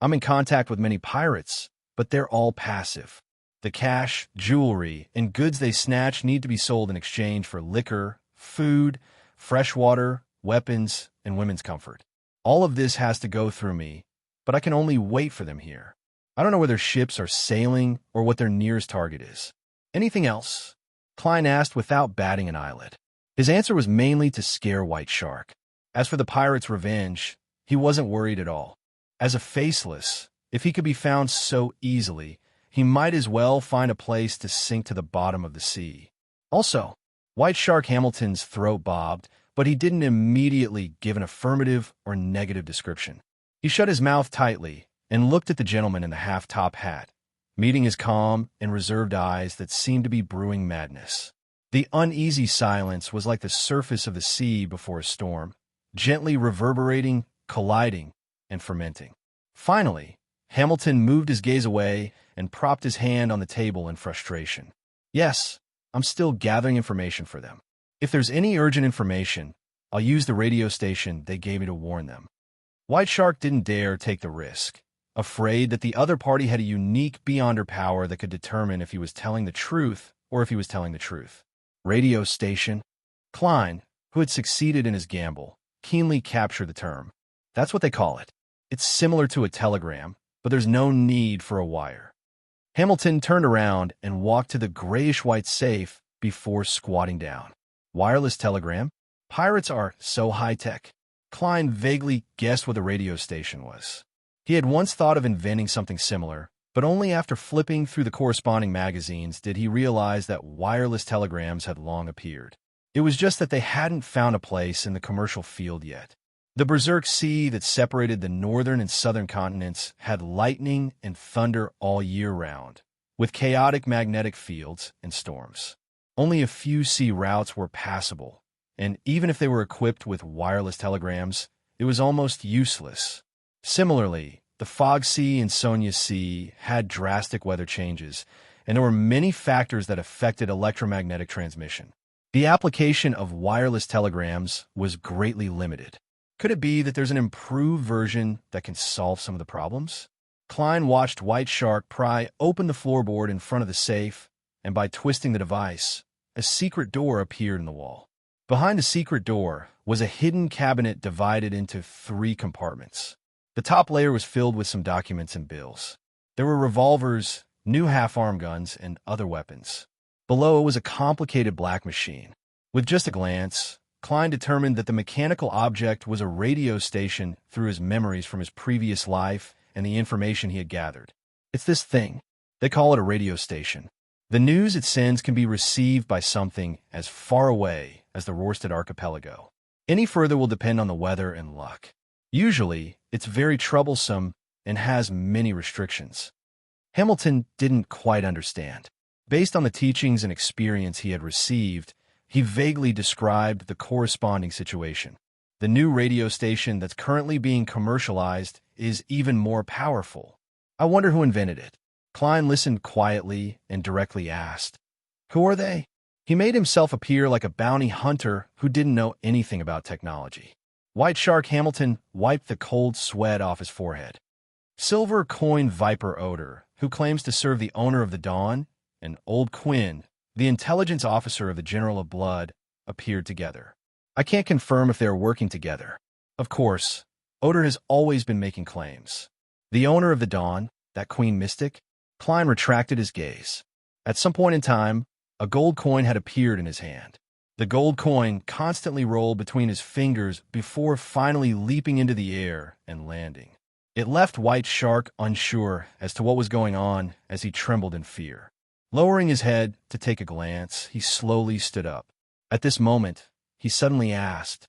I'm in contact with many pirates, but they're all passive. The cash, jewelry, and goods they snatch need to be sold in exchange for liquor, food, fresh water, weapons, and women's comfort. All of this has to go through me, but I can only wait for them here. I don't know where their ships are sailing or what their nearest target is. Anything else? Klein asked without batting an eyelid. His answer was mainly to scare White Shark. As for the pirate's revenge, he wasn't worried at all. As a faceless, if he could be found so easily, he might as well find a place to sink to the bottom of the sea. Also, White Shark Hamilton's throat bobbed, but he didn't immediately give an affirmative or negative description. He shut his mouth tightly and looked at the gentleman in the half-top hat, meeting his calm and reserved eyes that seemed to be brewing madness. The uneasy silence was like the surface of the sea before a storm, gently reverberating, colliding, and fermenting. Finally, Hamilton moved his gaze away and propped his hand on the table in frustration. Yes, I'm still gathering information for them. If there's any urgent information, I'll use the radio station they gave me to warn them. White Shark didn't dare take the risk, afraid that the other party had a unique beyonder power that could determine if he was telling the truth or if he was telling the truth. Radio station? Klein, who had succeeded in his gamble, keenly captured the term. That's what they call it. It's similar to a telegram, but there's no need for a wire. Hamilton turned around and walked to the grayish-white safe before squatting down. Wireless telegram? Pirates are so high-tech. Klein vaguely guessed what the radio station was. He had once thought of inventing something similar, but only after flipping through the corresponding magazines did he realize that wireless telegrams had long appeared. It was just that they hadn't found a place in the commercial field yet. The berserk sea that separated the northern and southern continents had lightning and thunder all year round, with chaotic magnetic fields and storms. Only a few sea routes were passable, and even if they were equipped with wireless telegrams, it was almost useless. Similarly, the Fog Sea and Sonia Sea had drastic weather changes, and there were many factors that affected electromagnetic transmission. The application of wireless telegrams was greatly limited. Could it be that there's an improved version that can solve some of the problems? Klein watched White Shark pry open the floorboard in front of the safe, and by twisting the device, a secret door appeared in the wall. Behind the secret door was a hidden cabinet divided into 3 compartments. The top layer was filled with some documents and bills. There were revolvers, new half-arm guns, and other weapons. Below was a complicated black machine. With just a glance, Klein determined that the mechanical object was a radio station through his memories from his previous life and the information he had gathered. It's this thing. They call it a radio station. The news it sends can be received by something as far away as the Rorstad archipelago. Any further will depend on the weather and luck. Usually, it's very troublesome and has many restrictions. Hamilton didn't quite understand. Based on the teachings and experience he had received, he vaguely described the corresponding situation. The new radio station that's currently being commercialized is even more powerful. I wonder who invented it. Klein listened quietly and directly asked, Who are they? He made himself appear like a bounty hunter who didn't know anything about technology. White Shark Hamilton wiped the cold sweat off his forehead. Silver Coin Viper Odor, who claims to serve the owner of the Dawn, and Old Quinn, the intelligence officer of the General of Blood, appeared together. I can't confirm if they are working together. Of course, Odor has always been making claims. The owner of the Dawn, that Queen Mystic? Klein retracted his gaze. At some point in time, a gold coin had appeared in his hand. The gold coin constantly rolled between his fingers before finally leaping into the air and landing. It left White Shark unsure as to what was going on as he trembled in fear. Lowering his head to take a glance, he slowly stood up. At this moment, he suddenly asked,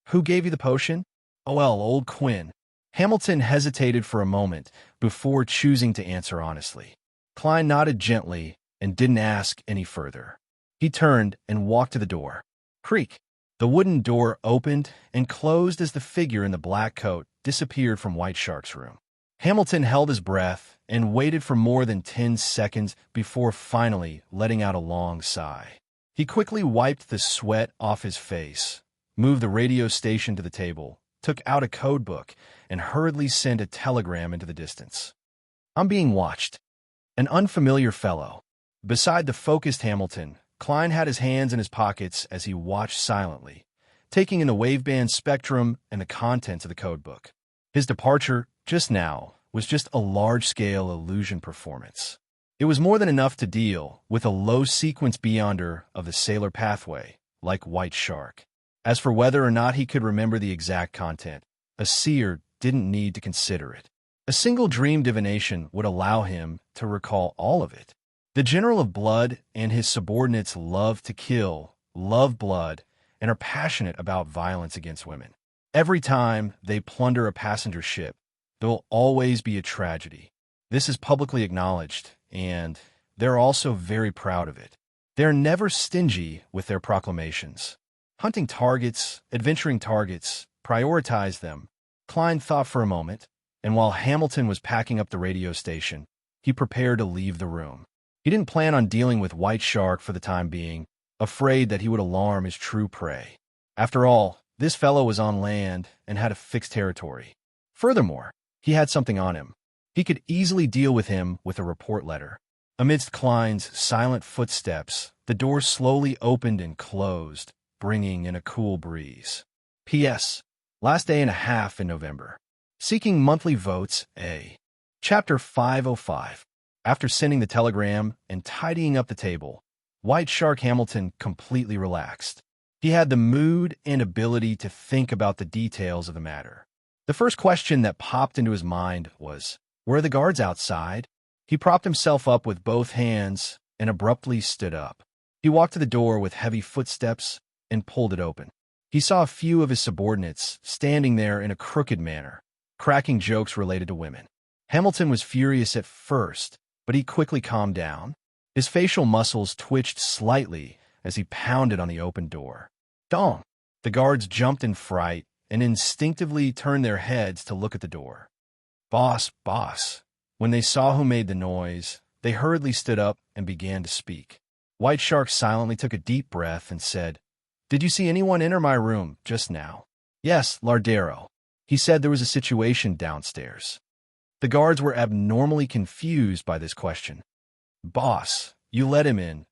Who gave you the potion? Oh, well, Old Quinn. Hamilton hesitated for a moment before choosing to answer honestly. Klein nodded gently and didn't ask any further. He turned and walked to the door. Creak. The wooden door opened and closed as the figure in the black coat disappeared from White Shark's room. Hamilton held his breath and waited for more than 10 seconds before finally letting out a long sigh. He quickly wiped the sweat off his face, moved the radio station to the table, took out a code book, and hurriedly sent a telegram into the distance. "I'm being watched." An unfamiliar fellow. Beside the focused Hamilton, Klein had his hands in his pockets as he watched silently, taking in the waveband spectrum and the contents of the codebook. His departure, just now, was just a large-scale illusion performance. It was more than enough to deal with a low-sequence beyonder of the Sailor pathway, like White Shark. As for whether or not he could remember the exact content, a seer didn't need to consider it. A single dream divination would allow him to recall all of it. The General of Blood and his subordinates love to kill, love blood, and are passionate about violence against women. Every time they plunder a passenger ship, there will always be a tragedy. This is publicly acknowledged, and they're also very proud of it. They're never stingy with their proclamations. Hunting targets, adventuring targets, prioritize them. Klein thought for a moment, and while Hamilton was packing up the radio station, he prepared to leave the room. He didn't plan on dealing with White Shark for the time being, afraid that he would alarm his true prey. After all, this fellow was on land and had a fixed territory. Furthermore, he had something on him. He could easily deal with him with a report letter. Amidst Klein's silent footsteps, the door slowly opened and closed, bringing in a cool breeze. P.S. Last day and a half in November. Seeking monthly votes, A. Chapter 505. After sending the telegram and tidying up the table, White Shark Hamilton completely relaxed. He had the mood and ability to think about the details of the matter. The first question that popped into his mind was, where are the guards outside? He propped himself up with both hands and abruptly stood up. He walked to the door with heavy footsteps and pulled it open. He saw a few of his subordinates standing there in a crooked manner, cracking jokes related to women. Hamilton was furious at first, but he quickly calmed down. His facial muscles twitched slightly as he pounded on the open door. Dong! The guards jumped in fright and instinctively turned their heads to look at the door. Boss, boss. When they saw who made the noise, they hurriedly stood up and began to speak. White Shark silently took a deep breath and said, "Did you see anyone enter my room just now?" "Yes, Lardero." He said there was a situation downstairs. The guards were abnormally confused by this question. "Boss, you let him in."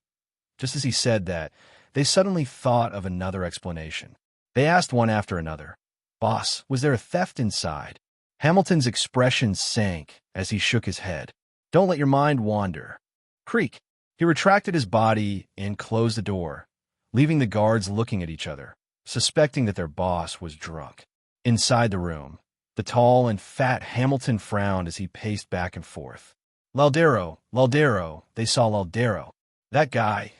Just as he said that, they suddenly thought of another explanation. They asked one after another, "Boss, was there a theft inside?" Hamilton's expression sank as he shook his head. "Don't let your mind wander." Creak. He retracted his body and closed the door, leaving the guards looking at each other, suspecting that their boss was drunk. Inside the room, the tall and fat Hamilton frowned as he paced back and forth. Lardero, Lardero, they saw Lardero. That guy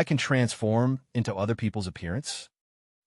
can transform into other people's appearance?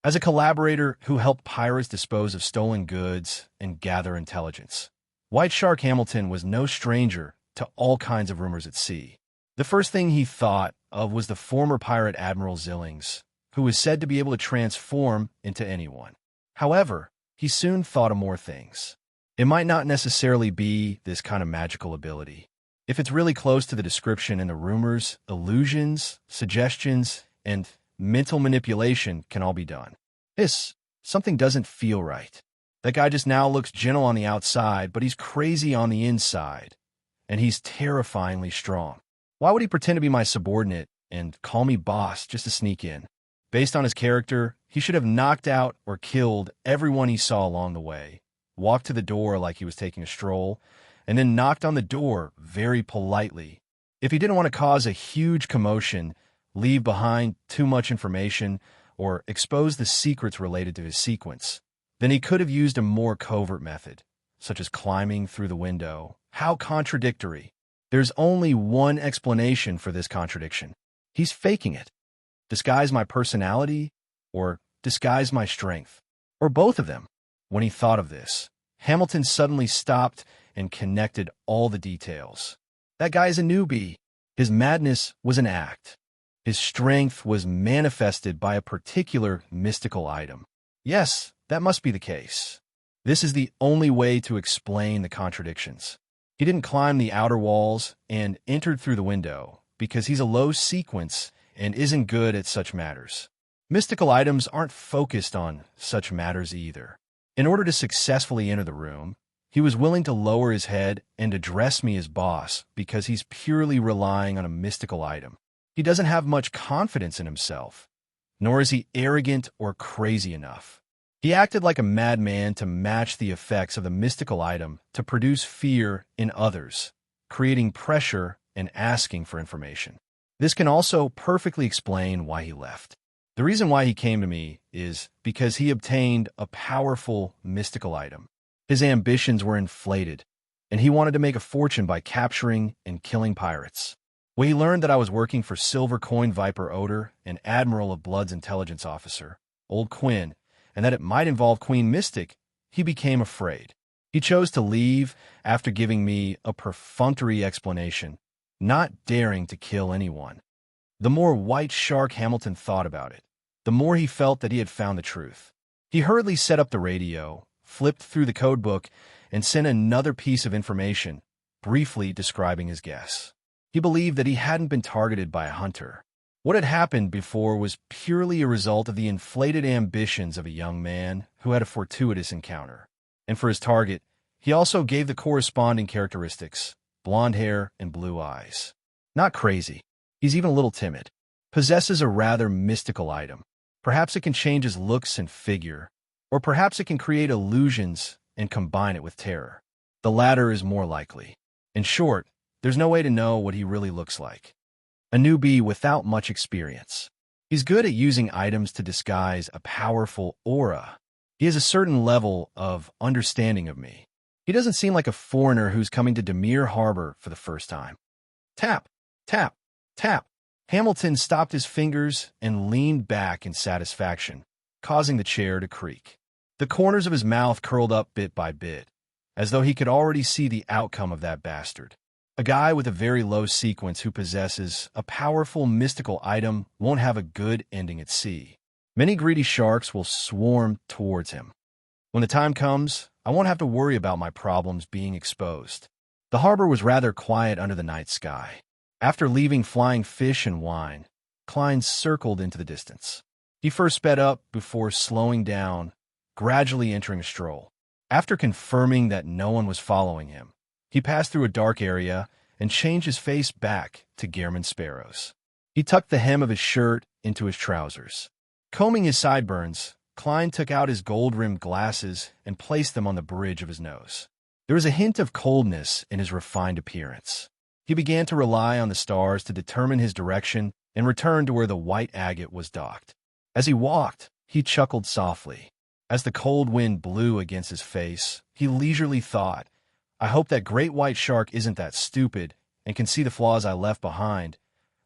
As a collaborator who helped pirates dispose of stolen goods and gather intelligence, White Shark Hamilton was no stranger to all kinds of rumors at sea. The first thing he thought of was the former pirate Admiral Zillings, who was said to be able to transform into anyone. However, he soon thought of more things. It might not necessarily be this kind of magical ability. If it's really close to the description in the rumors, illusions, suggestions, and mental manipulation can all be done. Something doesn't feel right. That guy just now looks gentle on the outside, but he's crazy on the inside, and he's terrifyingly strong. Why would he pretend to be my subordinate and call me boss just to sneak in? Based on his character, he should have knocked out or killed everyone he saw along the way, walked to the door like he was taking a stroll, and then knocked on the door very politely. If he didn't want to cause a huge commotion, leave behind too much information, or expose the secrets related to his sequence, then he could have used a more covert method, such as climbing through the window. How contradictory. There's only one explanation for this contradiction. He's faking it. Disguise my personality, or disguise my strength, or both of them. When he thought of this, Hamilton suddenly stopped and connected all the details. That guy's a newbie. His madness was an act. His strength was manifested by a particular mystical item. Yes, that must be the case. This is the only way to explain the contradictions. He didn't climb the outer walls and entered through the window because he's a low sequence and isn't good at such matters. Mystical items aren't focused on such matters either. In order to successfully enter the room, he was willing to lower his head and address me as boss because he's purely relying on a mystical item. He doesn't have much confidence in himself, nor is he arrogant or crazy enough. He acted like a madman to match the effects of the mystical item to produce fear in others, creating pressure and asking for information. This can also perfectly explain why he left. The reason why he came to me is because he obtained a powerful mystical item. His ambitions were inflated, and he wanted to make a fortune by capturing and killing pirates. When he learned that I was working for Silver Coin Viper Odor, an Admiral of Blood's intelligence officer, Old Quinn, and that it might involve Queen Mystic, he became afraid. He chose to leave after giving me a perfunctory explanation, not daring to kill anyone. The more White Shark Hamilton thought about it, the more he felt that he had found the truth. He hurriedly set up the radio, flipped through the codebook, and sent another piece of information, briefly describing his guess. He believed that he hadn't been targeted by a hunter. What had happened before was purely a result of the inflated ambitions of a young man who had a fortuitous encounter. And for his target, he also gave the corresponding characteristics: blonde hair and blue eyes. Not crazy. He's even a little timid. Possesses a rather mystical item. Perhaps it can change his looks and figure, or perhaps it can create illusions and combine it with terror. The latter is more likely. In short, there's no way to know what he really looks like. A newbie without much experience. He's good at using items to disguise a powerful aura. He has a certain level of understanding of me. He doesn't seem like a foreigner who's coming to Demir Harbor for the first time. Tap, tap, tap. Hamilton stopped his fingers and leaned back in satisfaction, causing the chair to creak. The corners of his mouth curled up bit by bit, as though he could already see the outcome of that bastard. A guy with a very low sequence who possesses a powerful mystical item won't have a good ending at sea. Many greedy sharks will swarm towards him. When the time comes, I won't have to worry about my problems being exposed. The harbor was rather quiet under the night sky. After leaving flying fish and wine, Klein circled into the distance. He first sped up before slowing down, gradually entering a stroll. After confirming that no one was following him, he passed through a dark area and changed his face back to Gehrman Sparrow's. He tucked the hem of his shirt into his trousers. Combing his sideburns, Klein took out his gold-rimmed glasses and placed them on the bridge of his nose. There was a hint of coldness in his refined appearance. He began to rely on the stars to determine his direction and return to where the white agate was docked. As he walked, he chuckled softly. As the cold wind blew against his face, he leisurely thought, I hope that great white shark isn't that stupid and can see the flaws I left behind.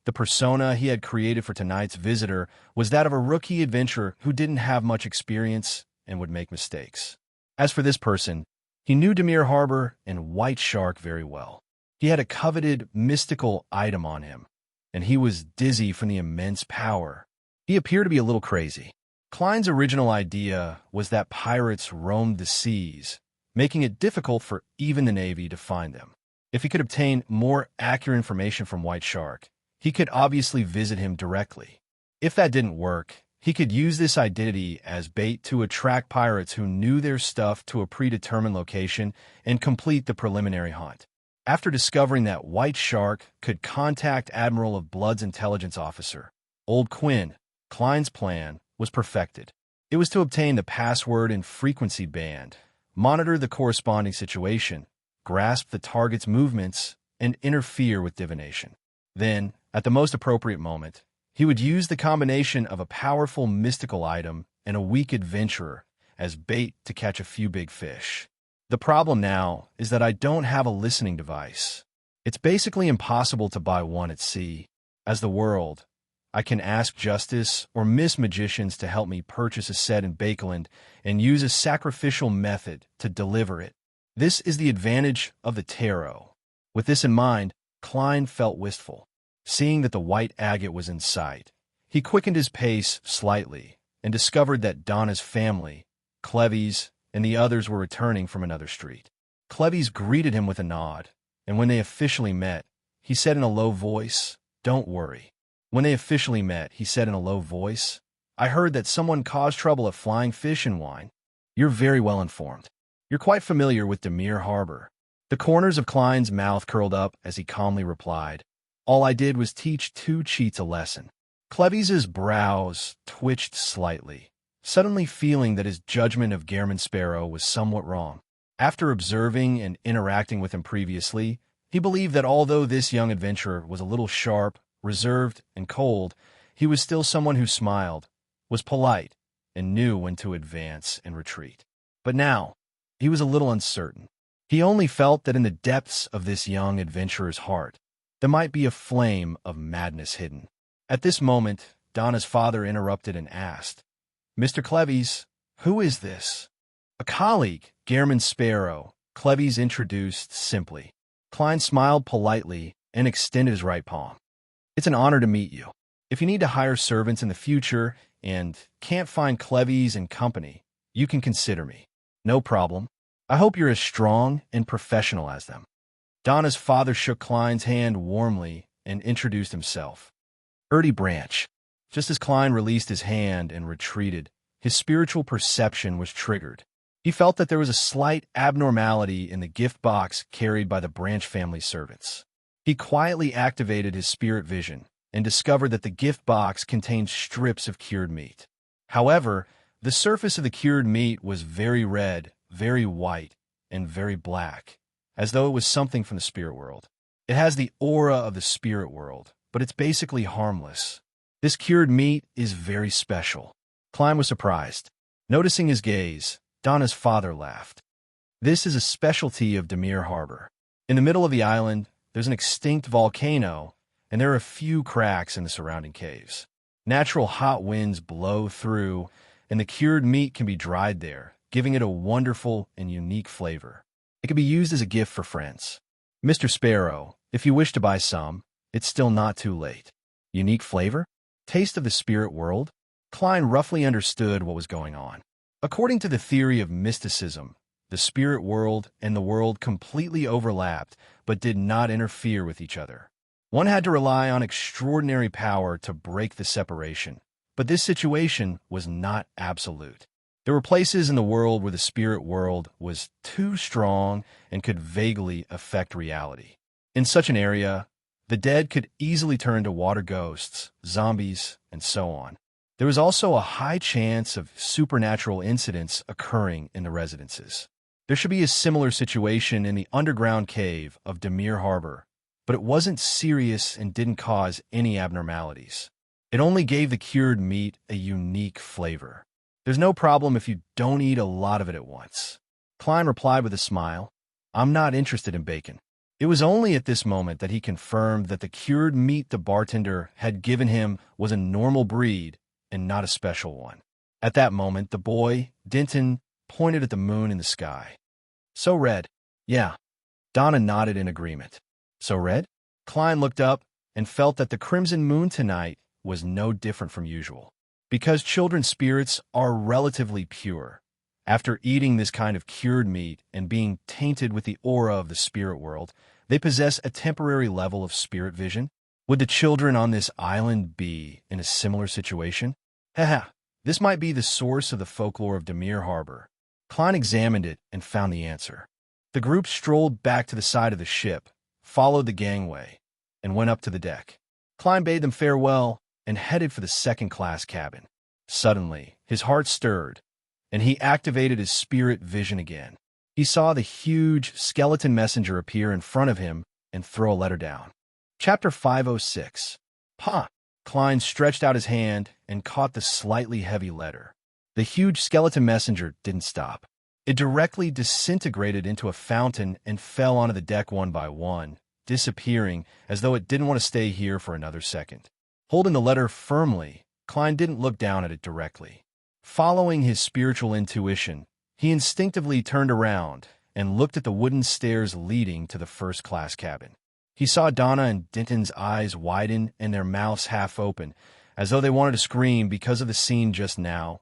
The persona he had created for tonight's visitor was that of a rookie adventurer who didn't have much experience and would make mistakes. As for this person, he knew Demir Harbor and White Shark very well. He had a coveted mystical item on him, and he was dizzy from the immense power. He appeared to be a little crazy. Klein's original idea was that pirates roamed the seas, making it difficult for even the Navy to find them. If he could obtain more accurate information from White Shark, he could obviously visit him directly. If that didn't work, he could use this identity as bait to attract pirates who knew their stuff to a predetermined location and complete the preliminary hunt. After discovering that White Shark could contact Admiral of Blood's intelligence officer, Old Quinn, Klein's plan was perfected. It was to obtain the password and frequency band, monitor the corresponding situation, grasp the target's movements, and interfere with divination. Then, at the most appropriate moment, he would use the combination of a powerful mystical item and a weak adventurer as bait to catch a few big fish. The problem now is that I don't have a listening device. It's basically impossible to buy one at sea. As the world, I can ask Justice or Miss Magicians to help me purchase a set in Bakeland and use a sacrificial method to deliver it. This is the advantage of the tarot. With this in mind, Klein felt wistful. Seeing that the white agate was in sight, he quickened his pace slightly and discovered that Donna's family, Clevy's, and the others were returning from another street. Cleves greeted him with a nod, and when they officially met, he said in a low voice, "Don't worry." When they officially met, he said in a low voice, "I heard that someone caused trouble at Flying Fish and Wine. You're very well informed. You're quite familiar with Demir Harbor." The corners of Klein's mouth curled up as he calmly replied, "All I did was teach 2 cheats a lesson." Cleves's brows twitched slightly, suddenly feeling that his judgment of Gehrman Sparrow was somewhat wrong. After observing and interacting with him previously, he believed that although this young adventurer was a little sharp, reserved, and cold, he was still someone who smiled, was polite, and knew when to advance and retreat. But now, he was a little uncertain. He only felt that in the depths of this young adventurer's heart, there might be a flame of madness hidden. At this moment, Donna's father interrupted and asked, "Mr. Cleves, who is this?" "A colleague, Gehrman Sparrow," Cleves introduced simply. Klein smiled politely and extended his right palm. "It's an honor to meet you. If you need to hire servants in the future and can't find Cleves and company, you can consider me. No problem. I hope you're as strong and professional as them." Donna's father shook Klein's hand warmly and introduced himself. "Ertie Branch." Just as Klein released his hand and retreated, his spiritual perception was triggered. He felt that there was a slight abnormality in the gift box carried by the Branch family servants. He quietly activated his spirit vision and discovered that the gift box contained strips of cured meat. However, the surface of the cured meat was very red, very white, and very black, as though it was something from the spirit world. It has the aura of the spirit world, but it's basically harmless. This cured meat is very special. Klein was surprised. Noticing his gaze, Donna's father laughed. "This is a specialty of Demir Harbor. In the middle of the island, there's an extinct volcano, and there are a few cracks in the surrounding caves. Natural hot winds blow through, and the cured meat can be dried there, giving it a wonderful and unique flavor. It can be used as a gift for friends. Mr. Sparrow, if you wish to buy some, it's still not too late." Unique flavor? Taste of the spirit world? Klein roughly understood what was going on. According to the theory of mysticism, the spirit world and the world completely overlapped but did not interfere with each other. One had to rely on extraordinary power to break the separation, but this situation was not absolute. There were places in the world where the spirit world was too strong and could vaguely affect reality. In such an area, the dead could easily turn to water ghosts, zombies, and so on. There was also a high chance of supernatural incidents occurring in the residences. There should be a similar situation in the underground cave of Demir Harbor, but it wasn't serious and didn't cause any abnormalities. It only gave the cured meat a unique flavor. There's no problem if you don't eat a lot of it at once. Klein replied with a smile, "I'm not interested in bacon." It was only at this moment that he confirmed that the cured meat the bartender had given him was a normal breed and not a special one. At that moment, the boy, Denton, pointed at the moon in the sky. "So red." "Yeah." Donna nodded in agreement. "So red?" Klein looked up and felt that the crimson moon tonight was no different from usual. Because children's spirits are relatively pure, after eating this kind of cured meat and being tainted with the aura of the spirit world, they possess a temporary level of spirit vision. Would the children on this island be in a similar situation? Haha, this might be the source of the folklore of Demir Harbor. Klein examined it and found the answer. The group strolled back to the side of the ship, followed the gangway, and went up to the deck. Klein bade them farewell and headed for the second-class cabin. Suddenly, his heart stirred, and he activated his spirit vision again. He saw the huge skeleton messenger appear in front of him and throw a letter down. Chapter 506. "Pa!" Klein stretched out his hand and caught the slightly heavy letter. The huge skeleton messenger didn't stop. It directly disintegrated into a fountain and fell onto the deck one by one, disappearing as though it didn't want to stay here for another second. Holding the letter firmly, Klein didn't look down at it directly. Following his spiritual intuition, he instinctively turned around and looked at the wooden stairs leading to the first-class cabin. He saw Donna and Denton's eyes widen and their mouths half open, as though they wanted to scream because of the scene just now,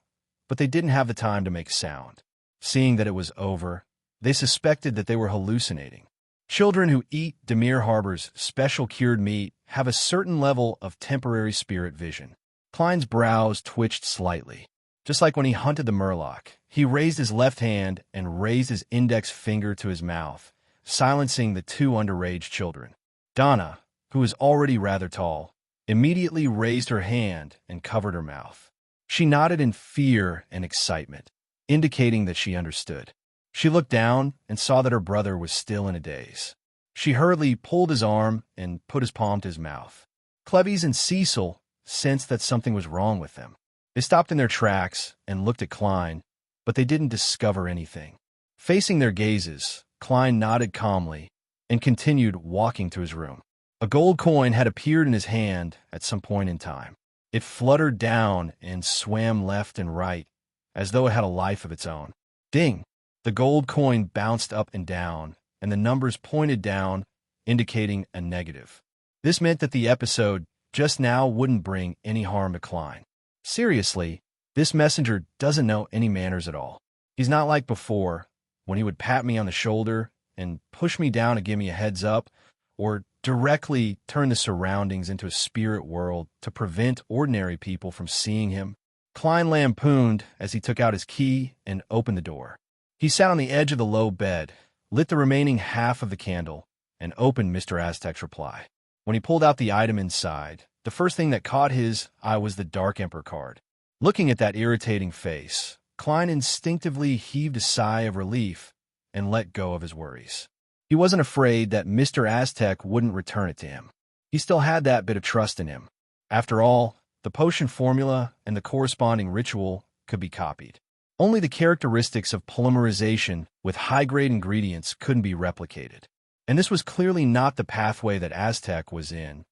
but they didn't have the time to make sound. Seeing that it was over, they suspected that they were hallucinating. Children who eat Demir Harbor's special cured meat have a certain level of temporary spirit vision. Klein's brows twitched slightly. Just like when he hunted the murloc, he raised his left hand and raised his index finger to his mouth, silencing the two underage children. Donna, who was already rather tall, immediately raised her hand and covered her mouth. She nodded in fear and excitement, indicating that she understood. She looked down and saw that her brother was still in a daze. She hurriedly pulled his arm and put his palm to his mouth. Cleves and Cecil sensed that something was wrong with them. They stopped in their tracks and looked at Klein, but they didn't discover anything. Facing their gazes, Klein nodded calmly and continued walking to his room. A gold coin had appeared in his hand at some point in time. It fluttered down and swam left and right, as though it had a life of its own. Ding! The gold coin bounced up and down, and the numbers pointed down, indicating a negative. This meant that the episode just now wouldn't bring any harm to Klein. Seriously, this messenger doesn't know any manners at all. He's not like before, when he would pat me on the shoulder and push me down to give me a heads up, or directly turn the surroundings into a spirit world to prevent ordinary people from seeing him. Klein lampooned as he took out his key and opened the door. He sat on the edge of the low bed, lit the remaining half of the candle, and opened Mr. Aztec's reply. When he pulled out the item inside, the first thing that caught his eye was the Dark Emperor card. Looking at that irritating face, Klein instinctively heaved a sigh of relief and let go of his worries. He wasn't afraid that Mr. Aztec wouldn't return it to him. He still had that bit of trust in him. After all, the potion formula and the corresponding ritual could be copied. Only the characteristics of polymerization with high-grade ingredients couldn't be replicated. And this was clearly not the pathway that Aztec was in,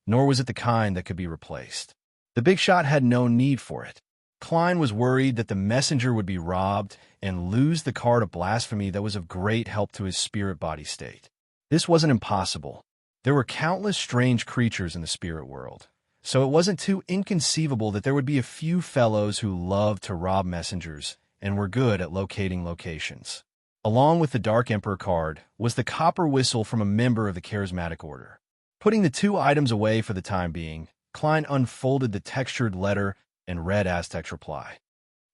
nor was it the kind that could be replaced. The big shot had no need for it. Klein was worried that the messenger would be robbed and lose the card of blasphemy that was of great help to his spirit body state. This wasn't impossible. There were countless strange creatures in the spirit world, so it wasn't too inconceivable that there would be a few fellows who loved to rob messengers and were good at locating locations. Along with the Dark Emperor card was the copper whistle from a member of the Charismatic Order. Putting the two items away for the time being, Klein unfolded the textured letter and read Aztec's reply.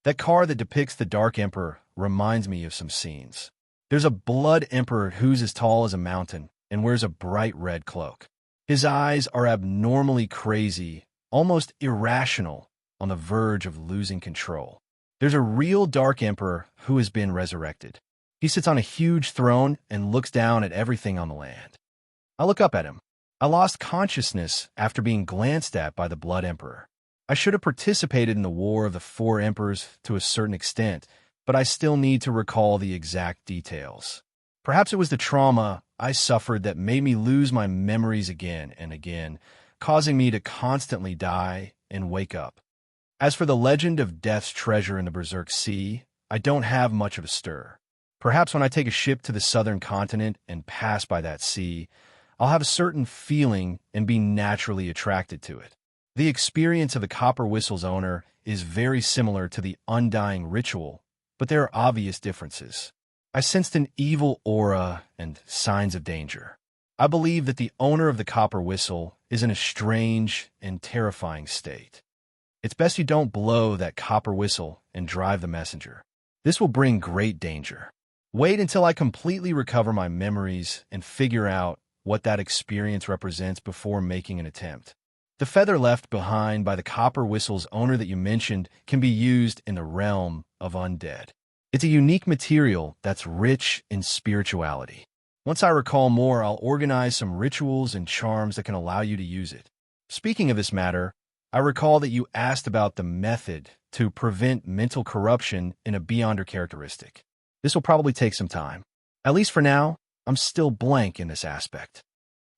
That card that depicts the Dark Emperor reminds me of some scenes. There's a Blood Emperor who's as tall as a mountain and wears a bright red cloak. His eyes are abnormally crazy, almost irrational, on the verge of losing control. There's a real Dark Emperor who has been resurrected. He sits on a huge throne and looks down at everything on the land. I look up at him. I lost consciousness after being glanced at by the Blood Emperor. I should have participated in the War of the Four Emperors to a certain extent, but I still need to recall the exact details. Perhaps it was the trauma I suffered that made me lose my memories again and again, causing me to constantly die and wake up. As for the legend of Death's treasure in the Berserk Sea, I don't have much of a stir. Perhaps when I take a ship to the southern continent and pass by that sea, I'll have a certain feeling and be naturally attracted to it. The experience of the Copper Whistle's owner is very similar to the Undying Ritual, but there are obvious differences. I sensed an evil aura and signs of danger. I believe that the owner of the Copper Whistle is in a strange and terrifying state. It's best you don't blow that copper whistle and drive the messenger. This will bring great danger. Wait until I completely recover my memories and figure out what that experience represents before making an attempt. The feather left behind by the Copper Whistle's owner that you mentioned can be used in the realm of undead. It's a unique material that's rich in spirituality. Once I recall more, I'll organize some rituals and charms that can allow you to use it. Speaking of this matter, I recall that you asked about the method to prevent mental corruption in a Beyonder characteristic. This will probably take some time. At least for now, I'm still blank in this aspect.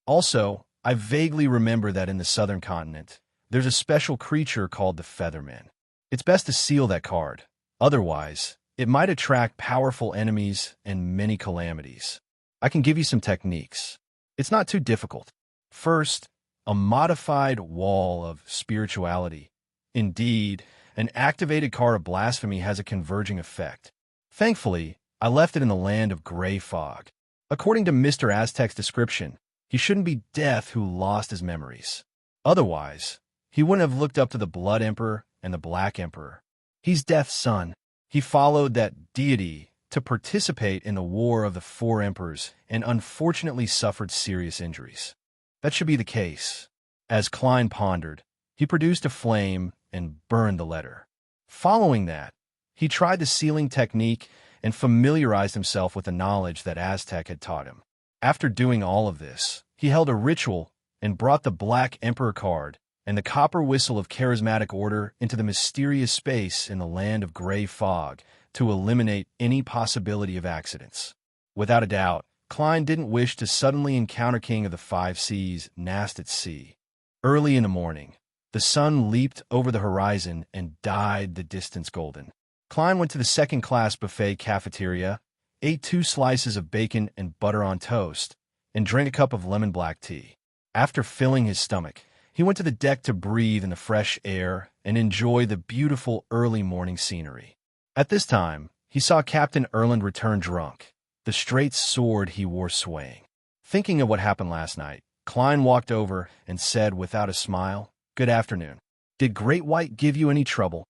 Also, I vaguely remember that in the southern continent, there's a special creature called the Feathermen. It's best to seal that card. Otherwise, it might attract powerful enemies and many calamities. I can give you some techniques. It's not too difficult. First, a modified wall of spirituality. Indeed, an activated card of blasphemy has a converging effect. Thankfully, I left it in the land of gray fog. According to Mr. Aztec's description, he shouldn't be Death who lost his memories. Otherwise, he wouldn't have looked up to the Blood Emperor and the Black Emperor. He's Death's son. He followed that deity to participate in the War of the Four Emperors and unfortunately suffered serious injuries. That should be the case. As Klein pondered, he produced a flame and burned the letter. Following that, he tried the sealing technique and familiarized himself with the knowledge that Aztec had taught him. After doing all of this, he held a ritual and brought the Black Emperor card and the copper whistle of charismatic order into the mysterious space in the land of gray fog to eliminate any possibility of accidents. Without a doubt, Klein didn't wish to suddenly encounter King of the Five Seas, Nast at sea. Early in the morning, the sun leaped over the horizon and dyed the distance golden. Klein went to the second-class buffet cafeteria, ate 2 slices of bacon and butter on toast, and drank a cup of lemon black tea. After filling his stomach, he went to the deck to breathe in the fresh air and enjoy the beautiful early morning scenery. At this time, he saw Captain Erland return drunk, the straight sword he wore swaying. Thinking of what happened last night, Klein walked over and said without a smile, "Good afternoon. Did Great White give you any trouble?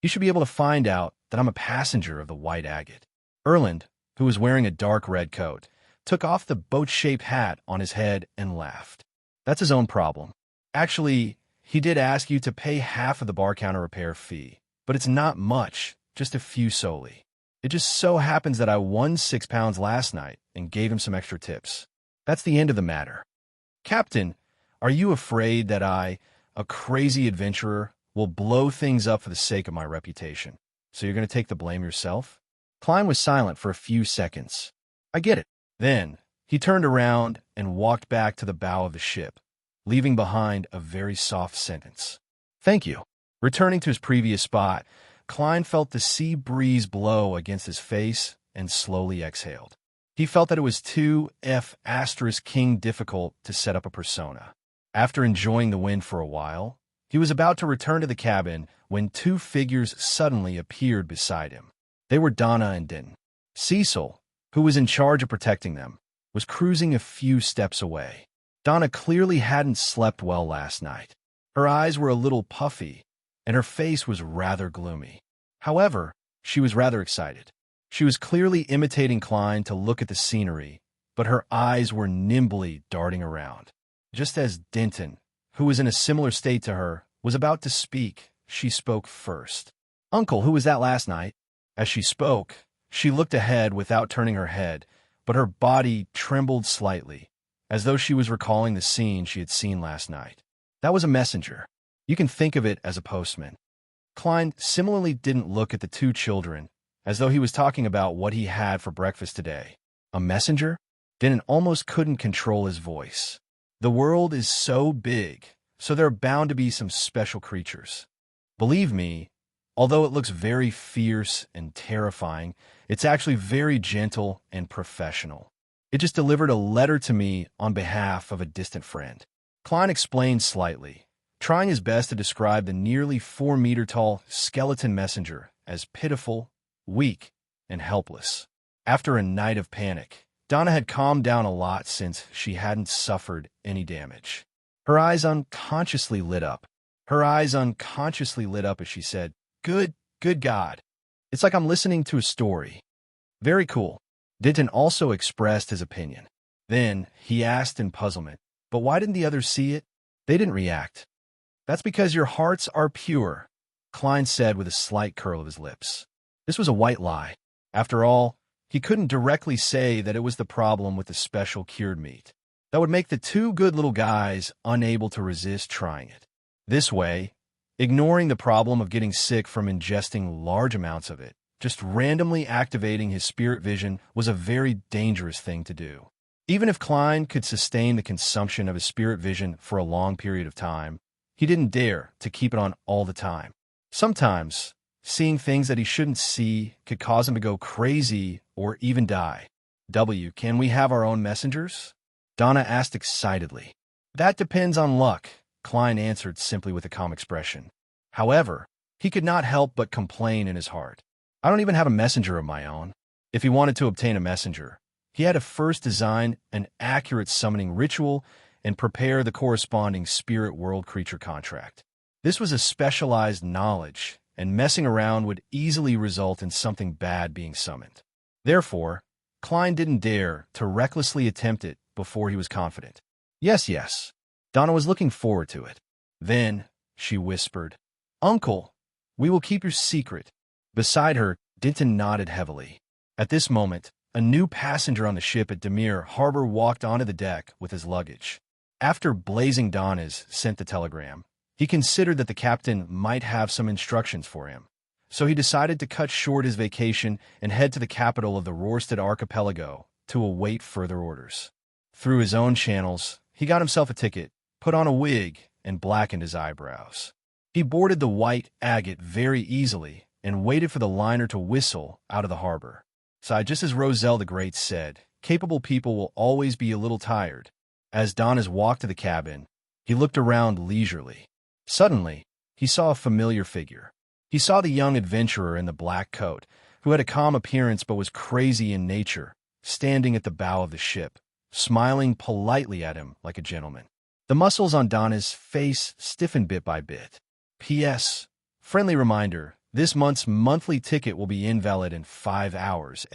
You should be able to find out that I'm a passenger of the White Agate." Erland, who was wearing a dark red coat, took off the boat-shaped hat on his head and laughed. "That's his own problem. Actually, he did ask you to pay half of the bar counter repair fee, but it's not much, just a few solely. It just so happens that I won 6 pounds last night and gave him some extra tips. That's the end of the matter. Captain, are you afraid that I, a crazy adventurer, will blow things up for the sake of my reputation? So you're going to take the blame yourself?" Klein was silent for a few seconds. "I get it." Then, he turned around and walked back to the bow of the ship, leaving behind a very soft sentence. "Thank you." Returning to his previous spot, Klein felt the sea breeze blow against his face and slowly exhaled. He felt that it was too king difficult to set up a persona. After enjoying the wind for a while, he was about to return to the cabin when 2 figures suddenly appeared beside him. They were Donna and Denton. Cecil, who was in charge of protecting them, was cruising a few steps away. Donna clearly hadn't slept well last night. Her eyes were a little puffy, and her face was rather gloomy. However, she was rather excited. She was clearly imitating Klein to look at the scenery, but her eyes were nimbly darting around. Just as Denton, who was in a similar state to her, was about to speak, she spoke first. "Uncle, who was that last night?" As she spoke, she looked ahead without turning her head, but her body trembled slightly, as though she was recalling the scene she had seen last night. "That was a messenger. You can think of it as a postman." Klein similarly didn't look at the 2 children, as though he was talking about what he had for breakfast today. "A messenger?" Denton almost couldn't control his voice. "The world is so big, so there are bound to be some special creatures. Believe me, although it looks very fierce and terrifying, it's actually very gentle and professional. It just delivered a letter to me on behalf of a distant friend." Klein explained slightly, trying his best to describe the nearly 4-meter-tall skeleton messenger as pitiful, weak, and helpless. After a night of panic, Donna had calmed down a lot since she hadn't suffered any damage. Her eyes unconsciously lit up. As she said, Good God. It's like I'm listening to a story. Very cool." Denton also expressed his opinion. Then he asked in puzzlement, "But why didn't the others see it?" "They didn't react." "That's because your hearts are pure," Klein said with a slight curl of his lips. This was a white lie. After all, he couldn't directly say that it was the problem with the special cured meat. That would make the 2 good little guys unable to resist trying it. This way, ignoring the problem of getting sick from ingesting large amounts of it, just randomly activating his spirit vision was a very dangerous thing to do. Even if Klein could sustain the consumption of his spirit vision for a long period of time, he didn't dare to keep it on all the time. Sometimes, seeing things that he shouldn't see could cause him to go crazy or even die. Can we have our own messengers?" Donna asked excitedly. "That depends on luck," Klein answered simply with a calm expression. However, he could not help but complain in his heart. I don't even have a messenger of my own. If he wanted to obtain a messenger, he had to first design an accurate summoning ritual and prepare the corresponding spirit world creature contract. This was a specialized knowledge, and messing around would easily result in something bad being summoned. Therefore, Klein didn't dare to recklessly attempt it before he was confident. Yes, yes. Donna was looking forward to it. Then, she whispered, Uncle, we will keep your secret. Beside her, Denton nodded heavily. At this moment, a new passenger on the ship at Demir Harbor walked onto the deck with his luggage. After Blazing Donnas sent the telegram, he considered that the captain might have some instructions for him. So he decided to cut short his vacation and head to the capital of the Rorstad archipelago to await further orders. Through his own channels, he got himself a ticket, put on a wig, and blackened his eyebrows. He boarded the white agate very easily and waited for the liner to whistle out of the harbor. So just as Roselle the Great said, capable people will always be a little tired. As Donnas walked to the cabin, he looked around leisurely. Suddenly, he saw a familiar figure. He saw the young adventurer in the black coat, who had a calm appearance but was crazy in nature, standing at the bow of the ship, smiling politely at him like a gentleman. The muscles on Donna's face stiffened bit by bit. P.S. Friendly reminder, this month's monthly ticket will be invalid in 5 hours,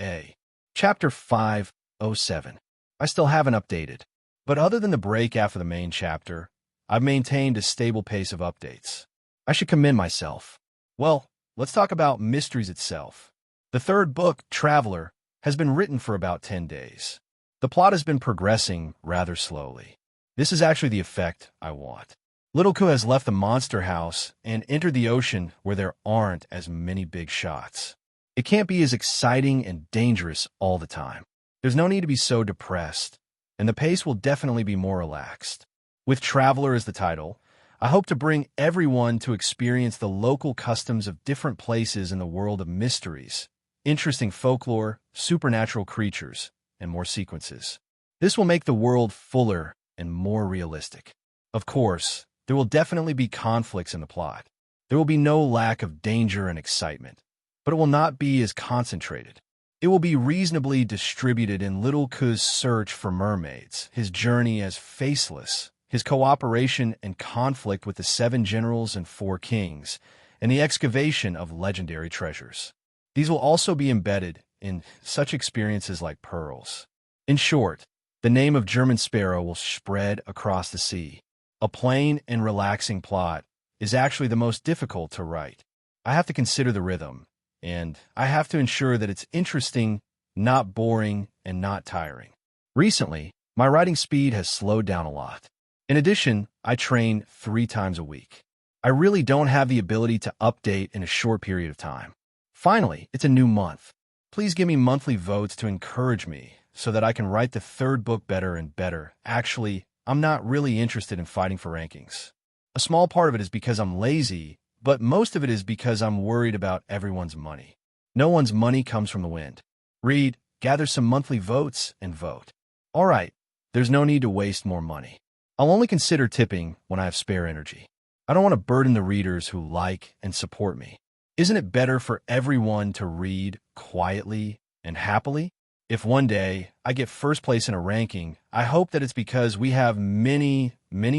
Chapter 507. I still haven't updated, but other than the break after the main chapter, I've maintained a stable pace of updates. I should commend myself. Well, let's talk about Mysteries itself. The third book, Traveler, has been written for about 10 days. The plot has been progressing rather slowly. This is actually the effect I want. Little Ku has left the monster house and entered the ocean where there aren't as many big shots. It can't be as exciting and dangerous all the time. There's no need to be so depressed, and the pace will definitely be more relaxed. With Traveler as the title, I hope to bring everyone to experience the local customs of different places in the world of mysteries, interesting folklore, supernatural creatures, and more sequences. This will make the world fuller and more realistic. Of course, there will definitely be conflicts in the plot. There will be no lack of danger and excitement, but it will not be as concentrated. It will be reasonably distributed in Little Ku's search for mermaids, his journey as faceless, his cooperation and conflict with the 7 generals and 4 kings, and the excavation of legendary treasures. These will also be embedded in such experiences like pearls. In short, the name of German Sparrow will spread across the sea. A plain and relaxing plot is actually the most difficult to write. I have to consider the rhythm, and I have to ensure that it's interesting, not boring, and not tiring. Recently, my writing speed has slowed down a lot. In addition, I train 3 times a week. I really don't have the ability to update in a short period of time. Finally, it's a new month. Please give me monthly votes to encourage me so that I can write the third book better and better. Actually, I'm not really interested in fighting for rankings. A small part of it is because I'm lazy, but most of it is because I'm worried about everyone's money. No one's money comes from the wind. Read, gather some monthly votes, and vote. All right, there's no need to waste more money. I'll only consider tipping when I have spare energy. I don't want to burden the readers who like and support me. Isn't it better for everyone to read quietly and happily? If one day I get first place in a ranking, I hope that it's because we have many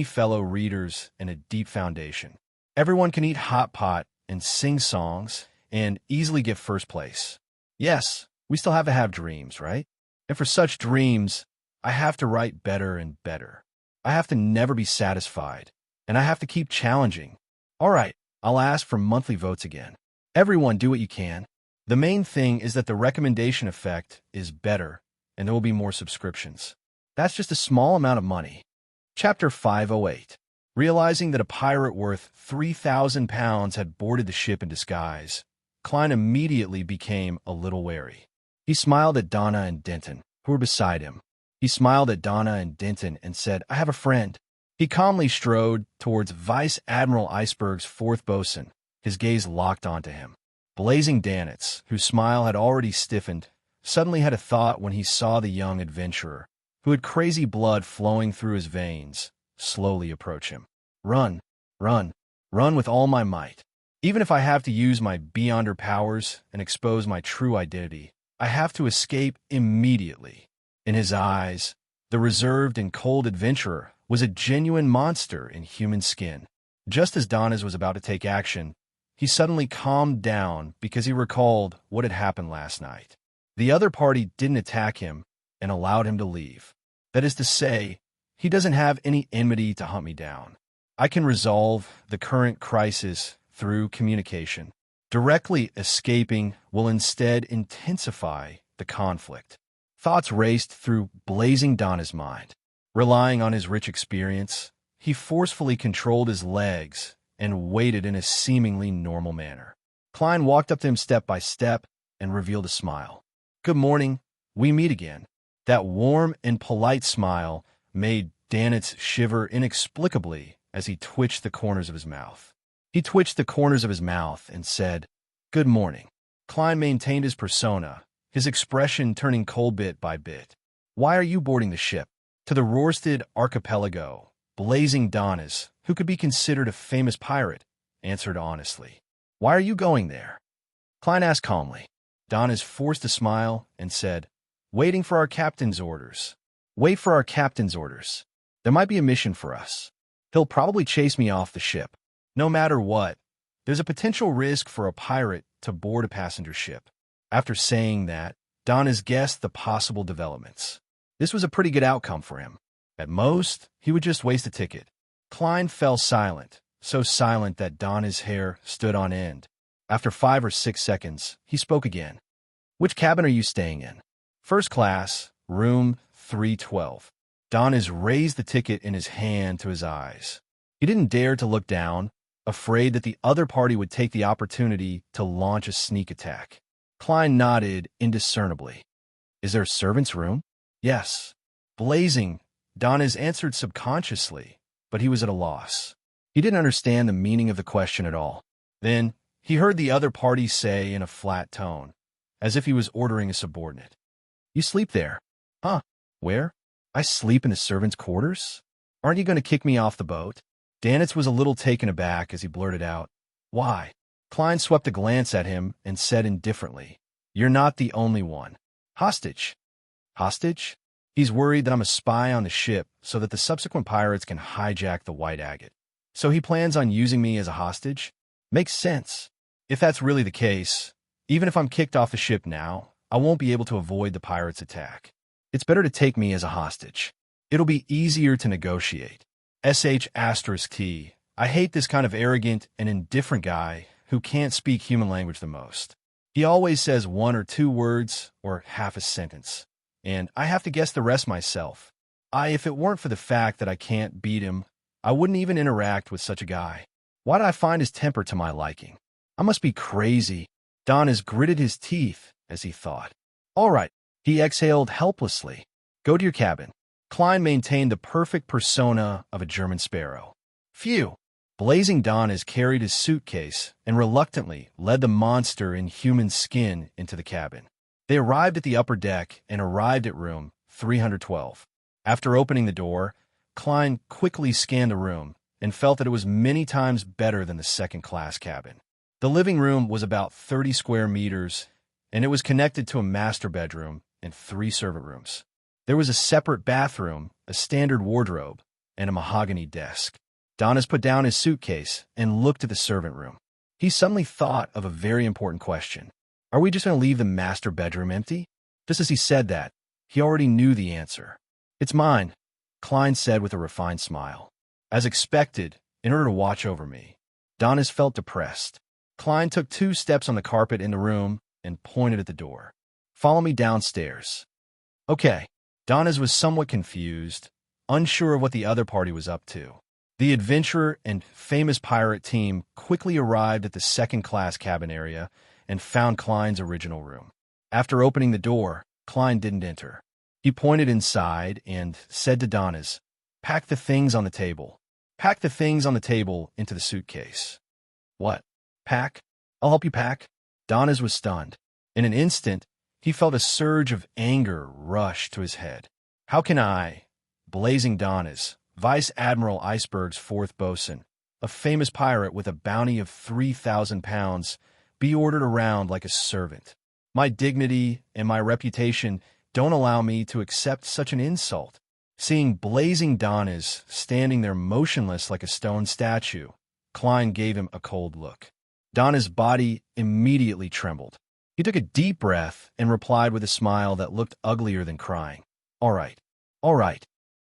fellow readers and a deep foundation. Everyone can eat hot pot and sing songs and easily get first place. Yes, we still have to have dreams, right? And for such dreams, I have to write better and better. I have to never be satisfied, and I have to keep challenging. All right, I'll ask for monthly votes again. Everyone do what you can. The main thing is that the recommendation effect is better, and there will be more subscriptions. That's just a small amount of money. Chapter 508. Realizing that a pirate worth 3,000 pounds had boarded the ship in disguise, Klein immediately became a little wary. He smiled at Donna and Denton, who were beside him. He smiled at Donna and Denton and said, I have a friend. He calmly strode towards Vice Admiral Iceberg's 4th bosun, his gaze locked onto him. Blazing Donnas, whose smile had already stiffened, suddenly had a thought when he saw the young adventurer, who had crazy blood flowing through his veins, slowly approach him. Run, run, run with all my might. Even if I have to use my beyonder powers and expose my true identity, I have to escape immediately. In his eyes, the reserved and cold adventurer was a genuine monster in human skin. Just as Donis was about to take action, he suddenly calmed down because he recalled what had happened last night. The other party didn't attack him and allowed him to leave. That is to say, he doesn't have any enmity to hunt me down. I can resolve the current crisis through communication. Directly escaping will instead intensify the conflict. Thoughts raced through blazing Donna's mind. Relying on his rich experience, he forcefully controlled his legs and waited in a seemingly normal manner. Klein walked up to him step by step and revealed a smile. "Good morning. We meet again." That warm and polite smile made Danitz shiver inexplicably as he twitched the corners of his mouth. He twitched the corners of his mouth and said, "Good morning." Klein maintained his persona, his expression turning cold bit by bit. "Why are you boarding the ship?" To the Rorsted archipelago, blazing Donis, who could be considered a famous pirate, answered honestly. "Why are you going there?" Klein asked calmly. Donis forced a smile and said, "Waiting for our captain's orders." "Wait for our captain's orders. There might be a mission for us. He'll probably chase me off the ship. No matter what, there's a potential risk for a pirate to board a passenger ship." After saying that, Donis guessed the possible developments. This was a pretty good outcome for him. At most, he would just waste a ticket. Klein fell silent, so silent that Donna's hair stood on end. After 5 or 6 seconds, he spoke again. "Which cabin are you staying in?" "First class, room 312. Donna's raised the ticket in his hand to his eyes. He didn't dare to look down, afraid that the other party would take the opportunity to launch a sneak attack. Klein nodded indiscernibly. "Is there a servant's room?" "Yes." Blazing, Donna's answered subconsciously, but he was at a loss. He didn't understand the meaning of the question at all. Then, he heard the other party say in a flat tone, as if he was ordering a subordinate, "You sleep there." "Huh? Where?" "I sleep in the servants' quarters? Aren't you going to kick me off the boat?" Danitz was a little taken aback as he blurted out, "Why?" Klein swept a glance at him and said indifferently, "You're not the only one." "Hostage." "Hostage?" "He's worried that I'm a spy on the ship so that the subsequent pirates can hijack the White Agate. So he plans on using me as a hostage?" "Makes sense. If that's really the case, even if I'm kicked off the ship now, I won't be able to avoid the pirates' attack. It's better to take me as a hostage. It'll be easier to negotiate. *T. I hate this kind of arrogant and indifferent guy who can't speak human language the most. He always says 1 or 2 words or half a sentence, and I have to guess the rest myself. If it weren't for the fact that I can't beat him, I wouldn't even interact with such a guy. Why did I find his temper to my liking? I must be crazy." Donis gritted his teeth as he thought. "All right," he exhaled helplessly. "Go to your cabin." Klein maintained the perfect persona of a German sparrow. "Phew." Blazing Donis carried his suitcase and reluctantly led the monster in human skin into the cabin. They arrived at the upper deck and arrived at room 312. After opening the door, Klein quickly scanned the room and felt that it was many times better than the second-class cabin. The living room was about 30 square meters, and it was connected to a master bedroom and 3 servant rooms. There was a separate bathroom, a standard wardrobe, and a mahogany desk. Donis put down his suitcase and looked at the servant room. He suddenly thought of a very important question. Are we just going to leave the master bedroom empty? Just as he said that, he already knew the answer. "It's mine," Klein said with a refined smile. As expected, in order to watch over me. Donis felt depressed. Klein took 2 steps on the carpet in the room and pointed at the door. "Follow me downstairs." "Okay." Donis was somewhat confused, unsure of what the other party was up to. The adventurer and famous pirate team quickly arrived at the second-class cabin area and found Klein's original room. After opening the door, Klein didn't enter. He pointed inside and said to Donis, "Pack the things on the table. Pack the things on the table into the suitcase." "What? Pack? I'll help you pack." Donis was stunned. In an instant, he felt a surge of anger rush to his head. "How can I?" Blazing Donis, Vice Admiral Iceberg's 4th bosun, a famous pirate with a bounty of 3,000 pounds, be ordered around like a servant. My dignity and my reputation don't allow me to accept such an insult. Seeing blazing Donis standing there motionless like a stone statue, Klein gave him a cold look. Donna's body immediately trembled. He took a deep breath and replied with a smile that looked uglier than crying. All right, all right.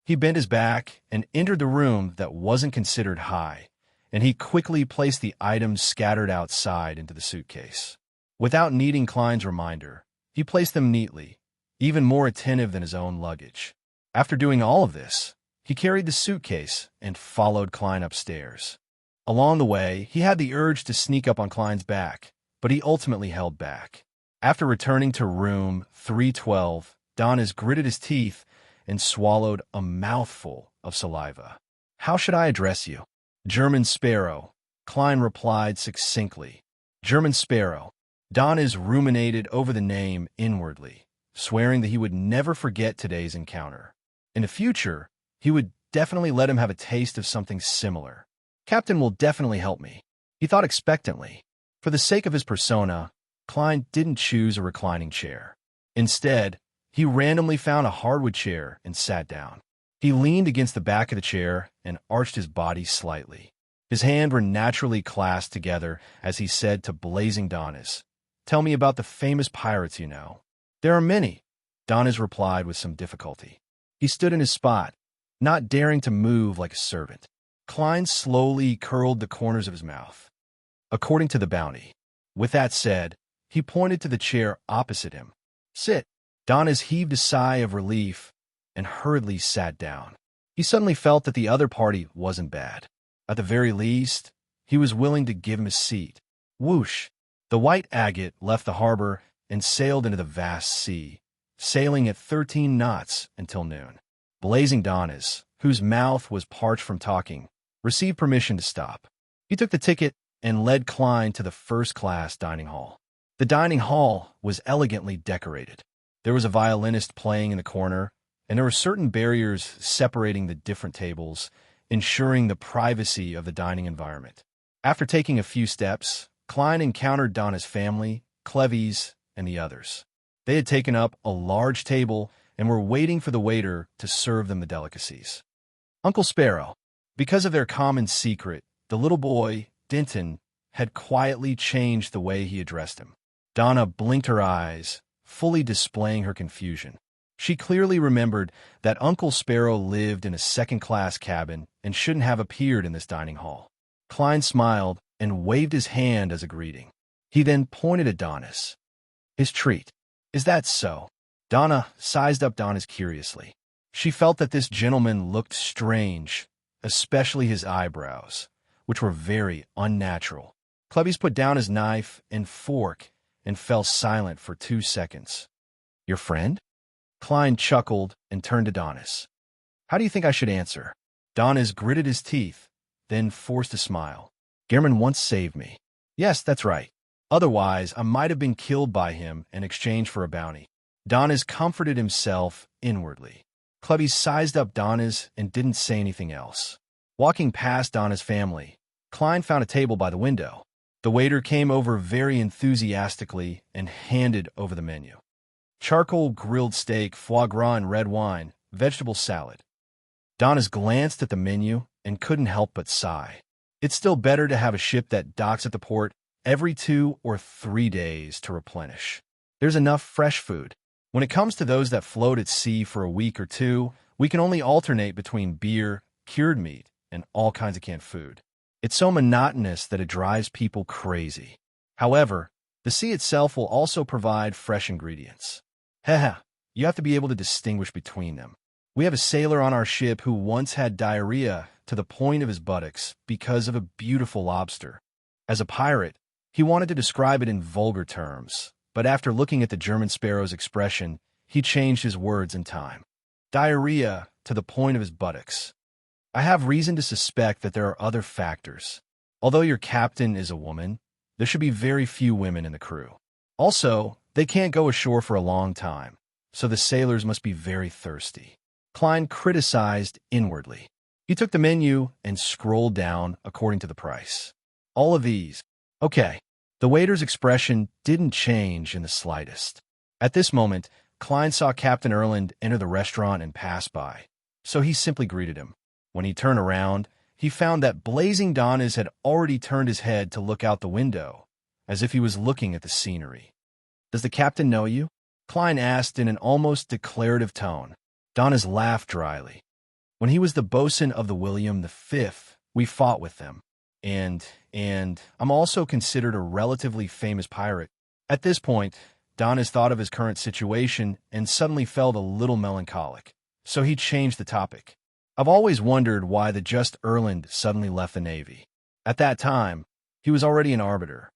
He bent his back and entered the room that wasn't considered high, and he quickly placed the items scattered outside into the suitcase. Without needing Klein's reminder, he placed them neatly, even more attentive than his own luggage. After doing all of this, he carried the suitcase and followed Klein upstairs. Along the way, he had the urge to sneak up on Klein's back, but he ultimately held back. After returning to room 312, Donis gritted his teeth and swallowed a mouthful of saliva. How should I address you? German Sparrow, Klein replied succinctly. German Sparrow. Donis ruminated over the name inwardly, swearing that he would never forget today's encounter. In the future, he would definitely let him have a taste of something similar. Captain will definitely help me, he thought expectantly. For the sake of his persona, Klein didn't choose a reclining chair. Instead, he randomly found a hardwood chair and sat down. He leaned against the back of the chair and arched his body slightly. His hands were naturally clasped together as he said to blazing Donis, Tell me about the famous pirates you know. There are many, Donis replied with some difficulty. He stood in his spot, not daring to move like a servant. Klein slowly curled the corners of his mouth. According to the bounty. With that said, he pointed to the chair opposite him. Sit. Donis heaved a sigh of relief and hurriedly sat down. He suddenly felt that the other party wasn't bad. At the very least, he was willing to give him a seat. Whoosh! The white agate left the harbor and sailed into the vast sea, sailing at 13 knots until noon. Blazing Donis, whose mouth was parched from talking, received permission to stop. He took the ticket and led Klein to the first-class dining hall. The dining hall was elegantly decorated. There was a violinist playing in the corner, and there were certain barriers separating the different tables, ensuring the privacy of the dining environment. After taking a few steps, Klein encountered Donna's family, Cleves, and the others. They had taken up a large table and were waiting for the waiter to serve them the delicacies. Uncle Sparrow. Because of their common secret, the little boy, Denton, had quietly changed the way he addressed him. Donna blinked her eyes, fully displaying her confusion. She clearly remembered that Uncle Sparrow lived in a second-class cabin and shouldn't have appeared in this dining hall. Klein smiled and waved his hand as a greeting. He then pointed at Donis. His treat. Is that so? Donna sized up Donis curiously. She felt that this gentleman looked strange, especially his eyebrows, which were very unnatural. Cleves put down his knife and fork and fell silent for 2 seconds. Your friend? Klein chuckled and turned to Donis. How do you think I should answer? Donis gritted his teeth, then forced a smile. Gehrman once saved me. Yes, that's right. Otherwise, I might have been killed by him in exchange for a bounty. Donis comforted himself inwardly. Cleves sized up Donis and didn't say anything else. Walking past Donna's family, Klein found a table by the window. The waiter came over very enthusiastically and handed over the menu. Charcoal grilled steak, foie gras and red wine, vegetable salad. Donis glanced at the menu and couldn't help but sigh. It's still better to have a ship that docks at the port every 2 or 3 days to replenish. There's enough fresh food. When it comes to those that float at sea for a week or 2, we can only alternate between beer, cured meat, and all kinds of canned food. It's so monotonous that it drives people crazy. However, the sea itself will also provide fresh ingredients. Haha, you have to be able to distinguish between them. We have a sailor on our ship who once had diarrhea to the point of his buttocks because of a beautiful lobster. As a pirate, he wanted to describe it in vulgar terms, but after looking at the German Sparrow's expression, he changed his words in time. Diarrhea to the point of his buttocks. I have reason to suspect that there are other factors. Although your captain is a woman, there should be very few women in the crew. Also, they can't go ashore for a long time, so the sailors must be very thirsty. Klein criticized inwardly. He took the menu and scrolled down according to the price. All of these. Okay. The waiter's expression didn't change in the slightest. At this moment, Klein saw Captain Erland enter the restaurant and pass by, so he simply greeted him. When he turned around, he found that Blazing Donis had already turned his head to look out the window, as if he was looking at the scenery. "Does the captain know you?" Klein asked in an almost declarative tone. Donis laughed dryly. "When he was the bosun of the William V, we fought with them. And I'm also considered a relatively famous pirate." At this point, Donis thought of his current situation and suddenly felt a little melancholic, so he changed the topic. "I've always wondered why the just Erland suddenly left the Navy. At that time, he was already an arbiter,